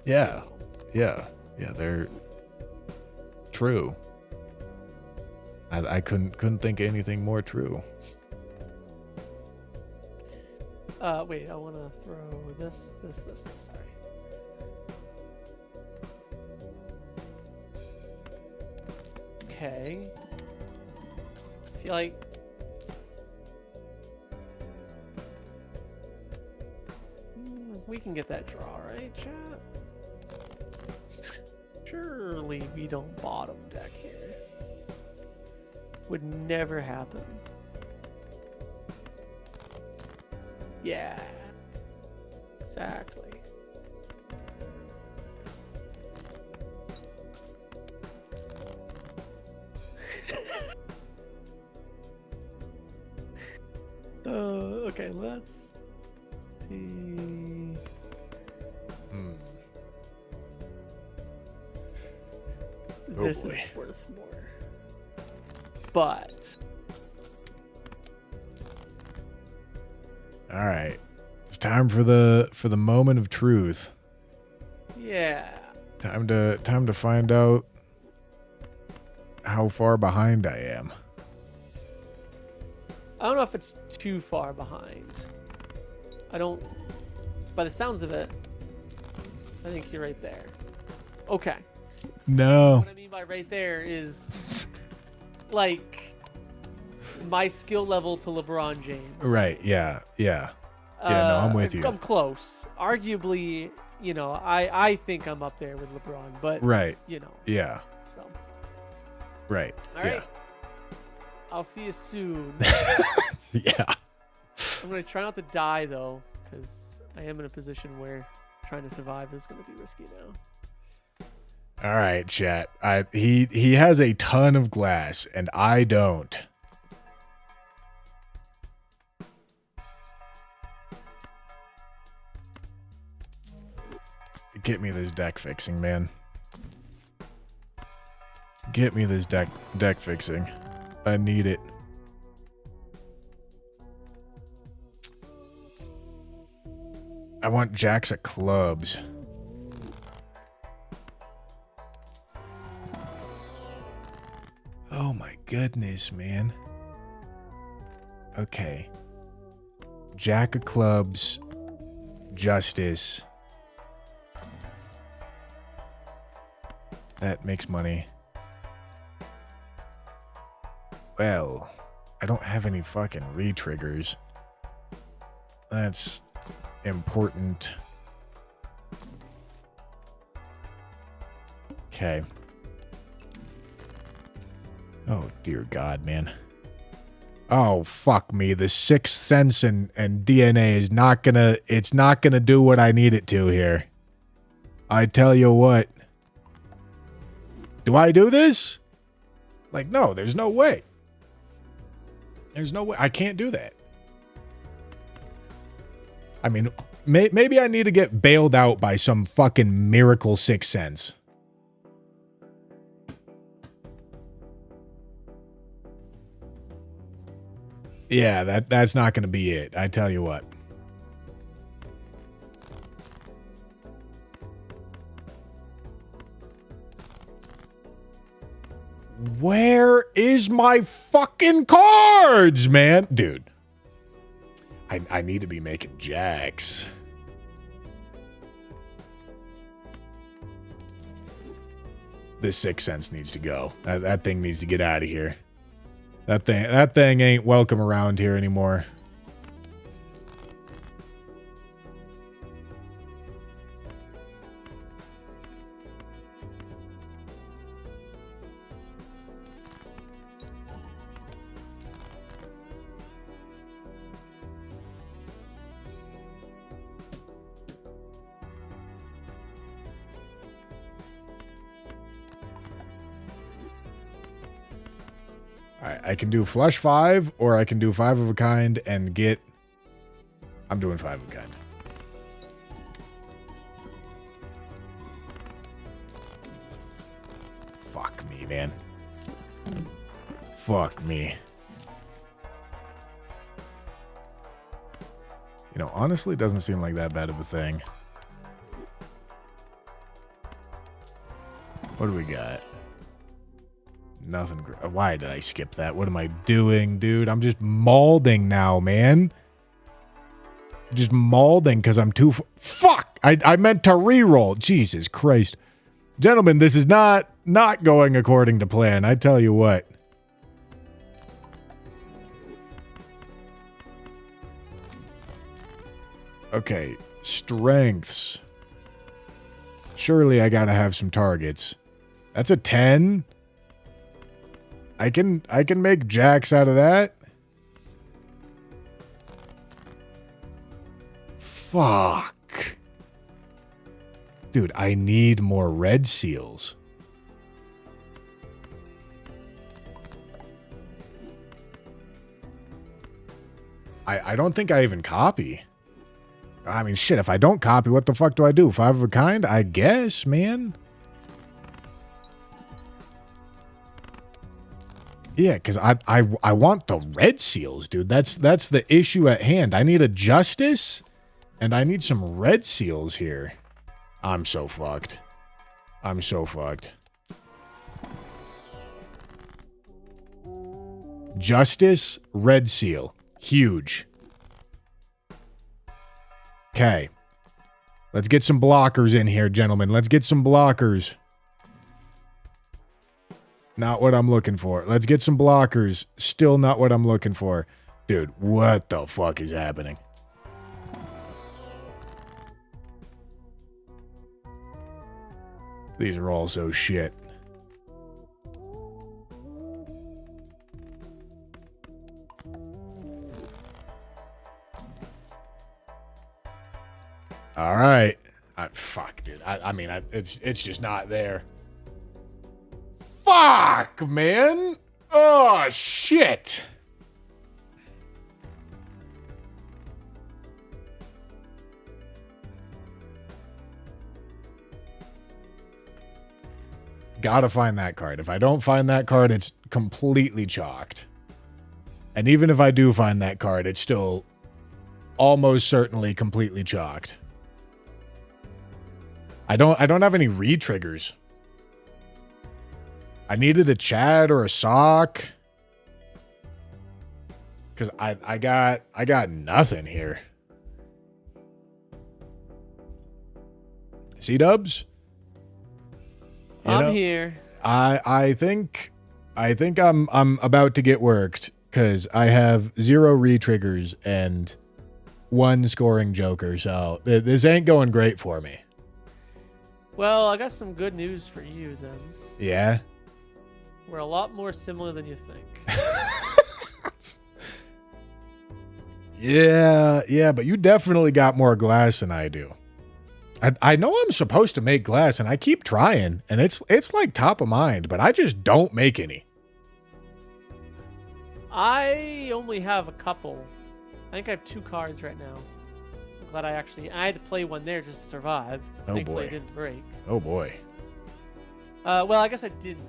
Yeah, yeah, yeah. They're true. I couldn't think of anything more true. Wait, I want to throw this. Sorry. Okay. I feel like we can get that draw, right, chat? Surely we don't bottom deck here. Would never happen. Yeah. Exactly. Okay, let's see. This is worth more. But all right. It's time for the moment of truth. Yeah. Time to find out how far behind I am. I don't know if it's too far behind. I don't... By the sounds of it, I think you're right there. Okay. No. What I mean by right there is, like, my skill level to LeBron James. Right, yeah, yeah. Yeah, no, I'm with you. I'm close. Arguably, you know, I think I'm up there with LeBron, but, right. You know. Yeah. So. Right. All right. I'll see you soon. Yeah. I'm going to try not to die, though, because I am in a position where trying to survive is going to be risky now. All right, chat. He has a ton of glass, and I don't. Get me this deck fixing, man. Get me this deck fixing. I need it. I want jacks of clubs. Oh my goodness, man. Okay. Jack of clubs. Justice. That makes money. Well, I don't have any fucking re-triggers. That's important. Okay. Oh, dear God, man. Oh, fuck me. The Sixth Sense and DNA is not gonna... It's not gonna do what I need it to here. I tell you what. Do I do this? Like, no, there's no way. There's no way. I can't do that. I mean, maybe I need to get bailed out by some fucking miracle Sixth Sense. Yeah, that's not going to be it. I tell you what. Where is my fucking cards, man? Dude. I need to be making jacks. This Sixth Sense needs to go. That thing needs to get out of here. That thing ain't welcome around here anymore. I can do flush 5, or I can do 5 of a kind and get... I'm doing 5 of a kind. Fuck me, man. Fuck me. You know, honestly, it doesn't seem like that bad of a thing. What do we got? Nothing. Why did I skip that? What am I doing, dude? I'm just maulding now, man. Just maulding because I'm too... Fuck! I meant to reroll. Jesus Christ. Gentlemen, this is not going according to plan. I tell you what. Okay. Strengths. Surely I gotta have some targets. That's a 10. I can make jacks out of that. Fuck. Dude, I need more red seals. I don't think I even copy. I mean, shit, if I don't copy, what the fuck do I do? 5 of a kind? I guess, man. Yeah, because I want the red seals, dude. That's the issue at hand. I need a justice, and I need some red seals here. I'm so fucked. I'm so fucked. Justice, red seal. Huge. Okay. Let's get some blockers in here, gentlemen. Let's get some blockers. Not what I'm looking for. Let's get some blockers. Still not what I'm looking for. Dude, what the fuck is happening? These are all so shit. All right. Fuck, dude. I mean, it's just not there. Fuck, man. Oh, shit. Gotta find that card. If I don't find that card, it's completely chalked. And even if I do find that card, it's still almost certainly completely chalked. I don't have any re-triggers. I needed a Chad or a sock. Cause I got nothing here. C-dubs? I'm here. I think I'm about to get worked because I have 0 re-triggers and 1 scoring joker, so this ain't going great for me. Well, I got some good news for you then. Yeah? We're a lot more similar than you think. Yeah, but you definitely got more glass than I do. I know I'm supposed to make glass, and I keep trying, and it's like top of mind, but I just don't make any. I only have a couple. I think I have 2 cards right now. I'm glad I had to play one there just to survive. Oh, Thankfully boy. it didn't break. Oh, boy. Well, I guess I didn't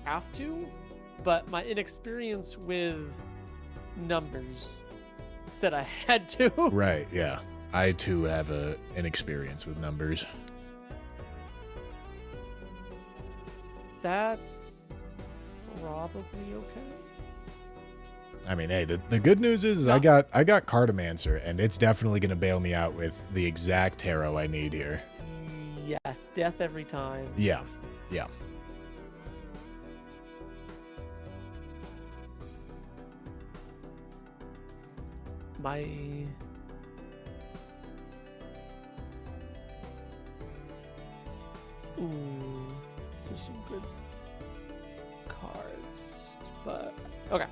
have to, but my inexperience with numbers said I had to. Right, yeah. I, too, have an experience with numbers. That's probably okay. I mean, hey, the good news is I got Cartomancer, and it's definitely going to bail me out with the exact tarot I need here. Yes, death every time. Yeah. My... Ooh, these are some good cards, but okay.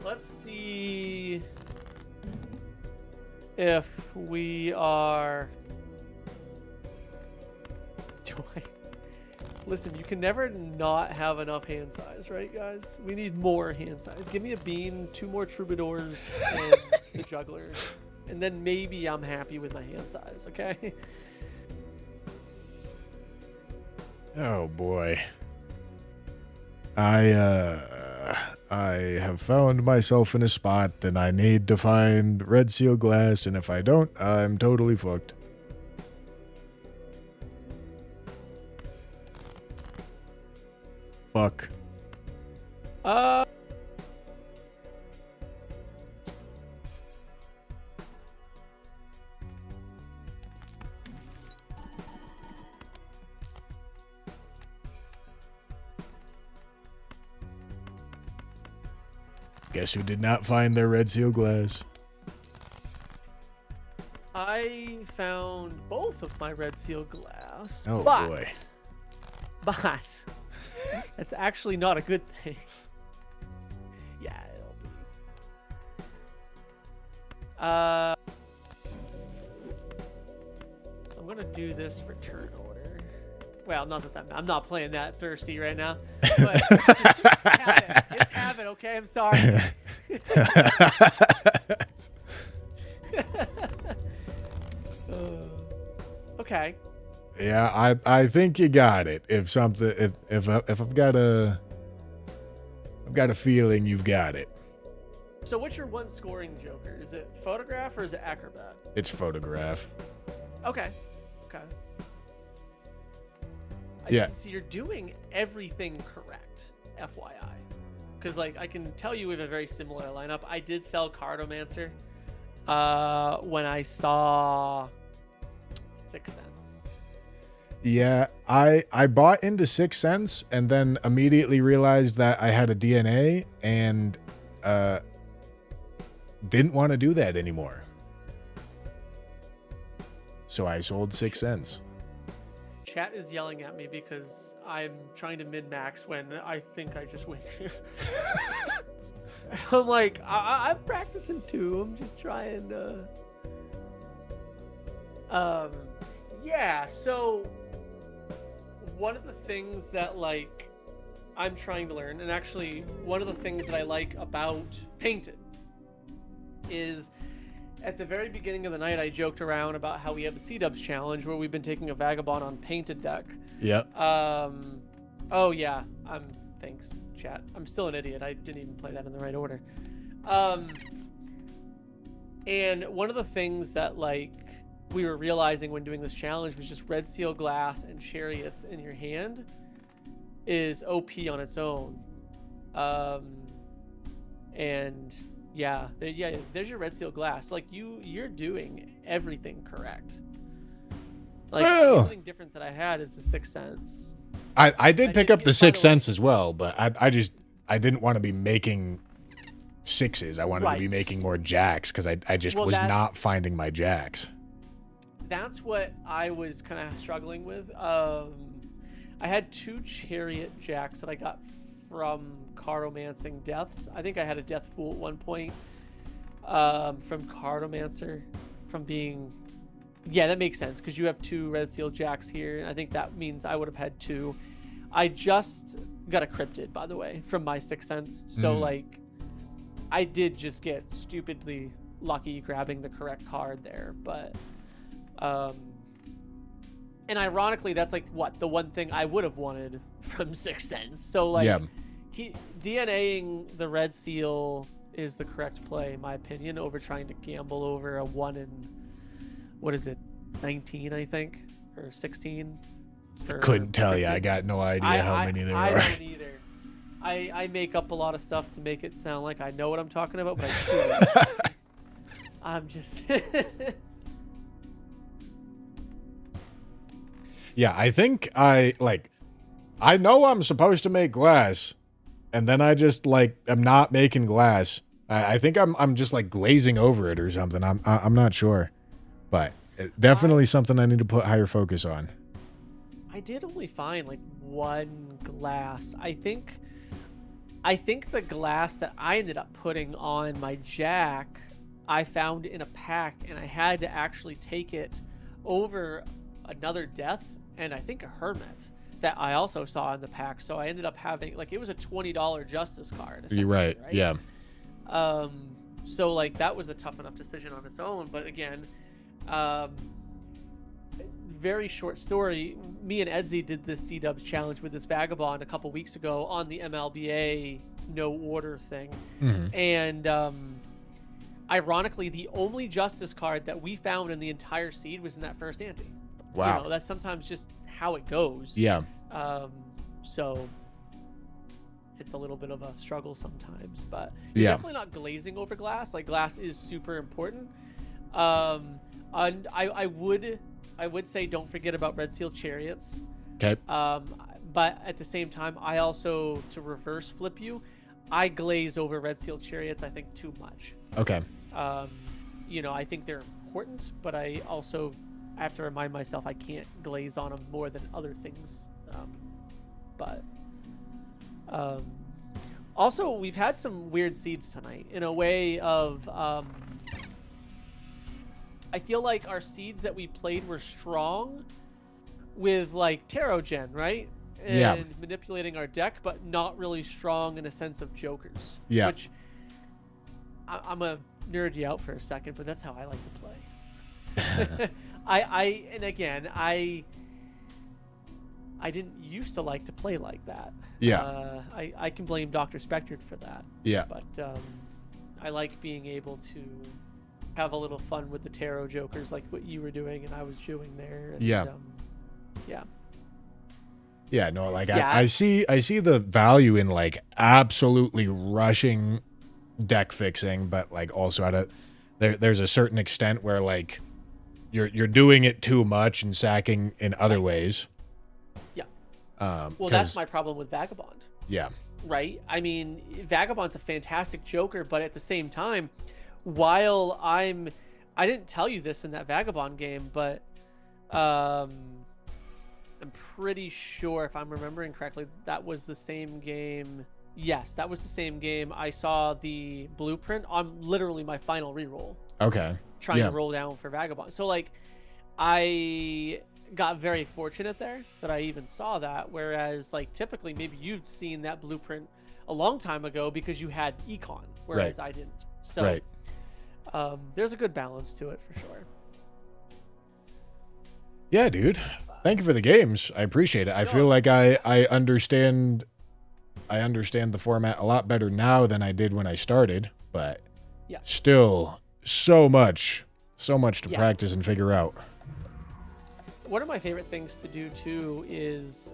Let's see if we are. Listen, you can never not have enough hand size, right, guys? We need more hand size. Give me a bean, 2 more troubadours, and the juggler, and then maybe I'm happy with my hand size. Okay. Oh boy. I have found myself in a spot, and I need to find red seal glass, and if I don't, I'm totally fucked. Fuck. Guess who did not find their red seal glass? I found both of my red seal glass. Oh boy. But that's actually not a good thing. Yeah, it'll be. I'm gonna do this for turn order. Well, not that I'm not playing that thirsty right now. But just have it, okay? I'm sorry. Okay. Yeah, I think you got it. If something, if I've got a feeling you've got it. So what's your one scoring joker? Is it photograph or is it acrobat? It's photograph. Okay. Okay. Yeah. So you're doing everything correct, FYI. Because like I can tell you we have a very similar lineup. I did sell Cartomancer when I saw Sixth Sense. Yeah, I bought into Sixth Sense and then immediately realized that I had a DNA and didn't want to do that anymore. So I sold Sixth Sense. Chat is yelling at me because I'm trying to min-max when I think I just win. I'm like, I'm practicing too. I'm just trying to... Yeah, so one of the things that, like, I'm trying to learn, and actually one of the things that I like about Painted is at the very beginning of the night, I joked around about how we have a C-Dubs challenge where we've been taking a Vagabond on Painted deck. Yep. Oh yeah, thanks, chat. I'm still an idiot. I didn't even play that in the right order. And one of the things that, like, we were realizing when doing this challenge was just red seal glass and chariots in your hand is OP on its own. And yeah, there's your red seal glass. Like you're doing everything correct. Like the only thing different that I had is the Sixth Sense. I did pick up the Sixth Sense as well, but I didn't want to be making sixes. I wanted to be making more jacks because I just was not finding my jacks. That's what I was kind of struggling with. I had 2 chariot jacks that I got from Cartomancing Deaths. I think I had a Death Fool at one point from Cartomancer, from being... Yeah, that makes sense, because you have 2 red seal jacks here, and I think that means I would have had 2. I just got a cryptid, by the way, from my Sixth Sense. So, like, I did just get stupidly lucky grabbing the correct card there, but... and ironically, that's like what the one thing I would have wanted from Sixth Sense. So like, DNAing the red seal is the correct play, in my opinion, over trying to gamble over a 1 in, what is it, 19, I think, or 16. Couldn't tell you. I got no idea how many there I are. don't either. I make up a lot of stuff to make it sound like I know what I'm talking about, but I don't. I'm just. Yeah, I think I know I'm supposed to make glass, and then I just am not making glass. I think I'm just like glazing over it or something. I'm not sure, but definitely something I need to put higher focus on. I did only find like 1 glass. I think the glass that I ended up putting on my jack, I found in a pack, and I had to actually take it over another death. And I think a hermit that I also saw in the pack. So I ended up having, like, it was a $20 Justice card. You're right. Yeah. So like that was a tough enough decision on its own. But again, very short story. Me and Edsy did this C-Dubs challenge with this Vagabond a couple weeks ago on the MLBA no order thing. And ironically, the only Justice card that we found in the entire seed was in that first ante. Wow. You know, that's sometimes just how it goes. Yeah. So it's a little bit of a struggle sometimes, but you're definitely not glazing over glass. Like, glass is super important. And I would say don't forget about Red Seal Chariots. Okay. But at the same time, I also, to reverse flip you, I glaze over Red Seal Chariots, I think, too much. Okay. You know, I think they're important, but I also have to remind myself I can't glaze on them more than other things. Also, we've had some weird seeds tonight in a way of, I feel like our seeds that we played were strong with, like, Tarot Gen, right? And manipulating our deck, but not really strong in a sense of jokers. Yeah. Which, I'm a nerd you out for a second, but that's how I like to play. And again, I didn't used to like to play like that. Yeah. I can blame Dr. Spectred for that. Yeah. But I like being able to have a little fun with the tarot jokers, like what you were doing and I was doing there. And, yeah. Yeah. Yeah, no, like I see the value in, like, absolutely rushing deck fixing, but, like, also at a there's a certain extent where, like, you're doing it too much and sacking in other ways. Yeah. Well, that's my problem with Vagabond. Yeah. Right? I mean, Vagabond's a fantastic joker, but at the same time, while I didn't tell you this in that Vagabond game, but I'm pretty sure, if I'm remembering correctly, that was the same game. Yes, that was the same game. I saw the blueprint on literally my final reroll. Okay. Trying to roll down for Vagabond. So, like, I got very fortunate there that I even saw that. Whereas, like, typically maybe you've seen that blueprint a long time ago because you had Econ, whereas I didn't. So, there's a good balance to it for sure. Yeah, dude. Thank you for the games. I appreciate it. I feel like I understand the format a lot better now than I did when I started, but still so much to practice and figure out. One of my favorite things to do too is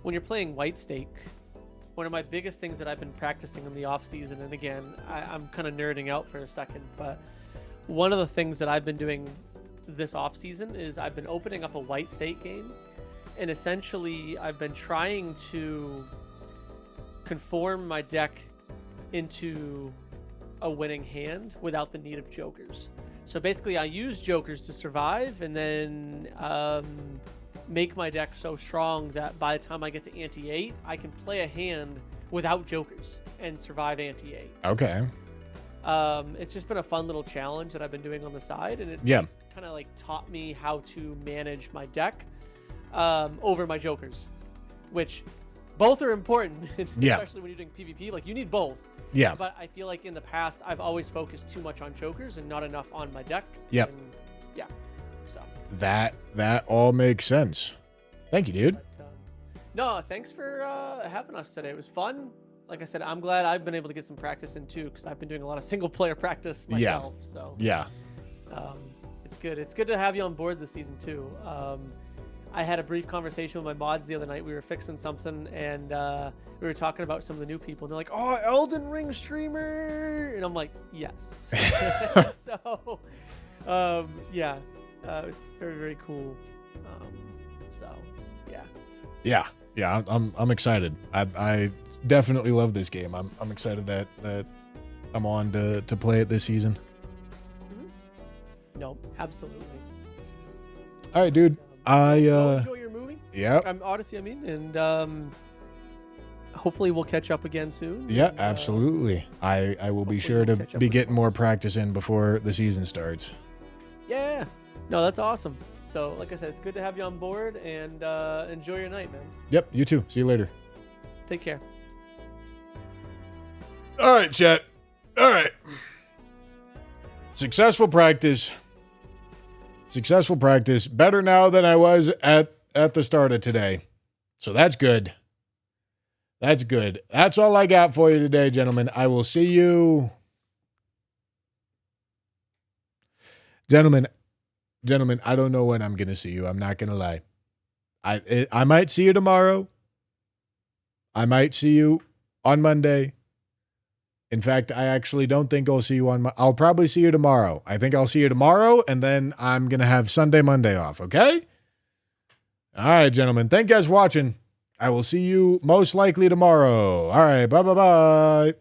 when you're playing White Stake, one of my biggest things that I've been practicing in the off season, and again, I'm kind of nerding out for a second, but one of the things that I've been doing this off season is I've been opening up a White Stake game, and essentially I've been trying to conform my deck into a winning hand without the need of jokers. So basically I use jokers to survive, and then make my deck so strong that by the time I get to ante 8, I can play a hand without jokers and survive ante 8. Okay. It's just been a fun little challenge that I've been doing on the side, and it's kind of like taught me how to manage my deck over my jokers, which both are important, especially when you're doing PvP. Like, you need both. Yeah. But I feel like in the past, I've always focused too much on jokers and not enough on my deck. Yep. And, yeah. So. That all makes sense. Thank you, dude. But, no, thanks for having us today. It was fun. Like I said, I'm glad I've been able to get some practice in too, because I've been doing a lot of single player practice myself. So it's good. It's good to have you on board this season too. I had a brief conversation with my mods the other night. We were fixing something, and we were talking about some of the new people. And they're like, "Oh, Elden Ring streamer," and I'm like, "Yes." So, it's very, very cool. Yeah. I'm excited. I definitely love this game. I'm excited that I'm on to play it this season. No, absolutely. All right, dude. Enjoy your movie. Yeah. Odyssey, and hopefully we'll catch up again soon. Yeah, absolutely. I will be sure to be getting more practice in before the season starts. Yeah. No, that's awesome. So, like I said, it's good to have you on board, and enjoy your night, man. Yep, you too. See you later. Take care. All right, chat. All right. Successful practice. Successful practice. Better now than I was at the start of today. So that's good. That's good. That's all I got for you today, gentlemen. I will see you. Gentlemen, I don't know when I'm going to see you. I'm not going to lie. I might see you tomorrow. I might see you on Monday. In fact, I actually don't think I'll see you I'll probably see you tomorrow. I think I'll see you tomorrow, and then I'm going to have Sunday, Monday off, okay? All right, gentlemen. Thank you guys for watching. I will see you most likely tomorrow. All right, bye-bye-bye.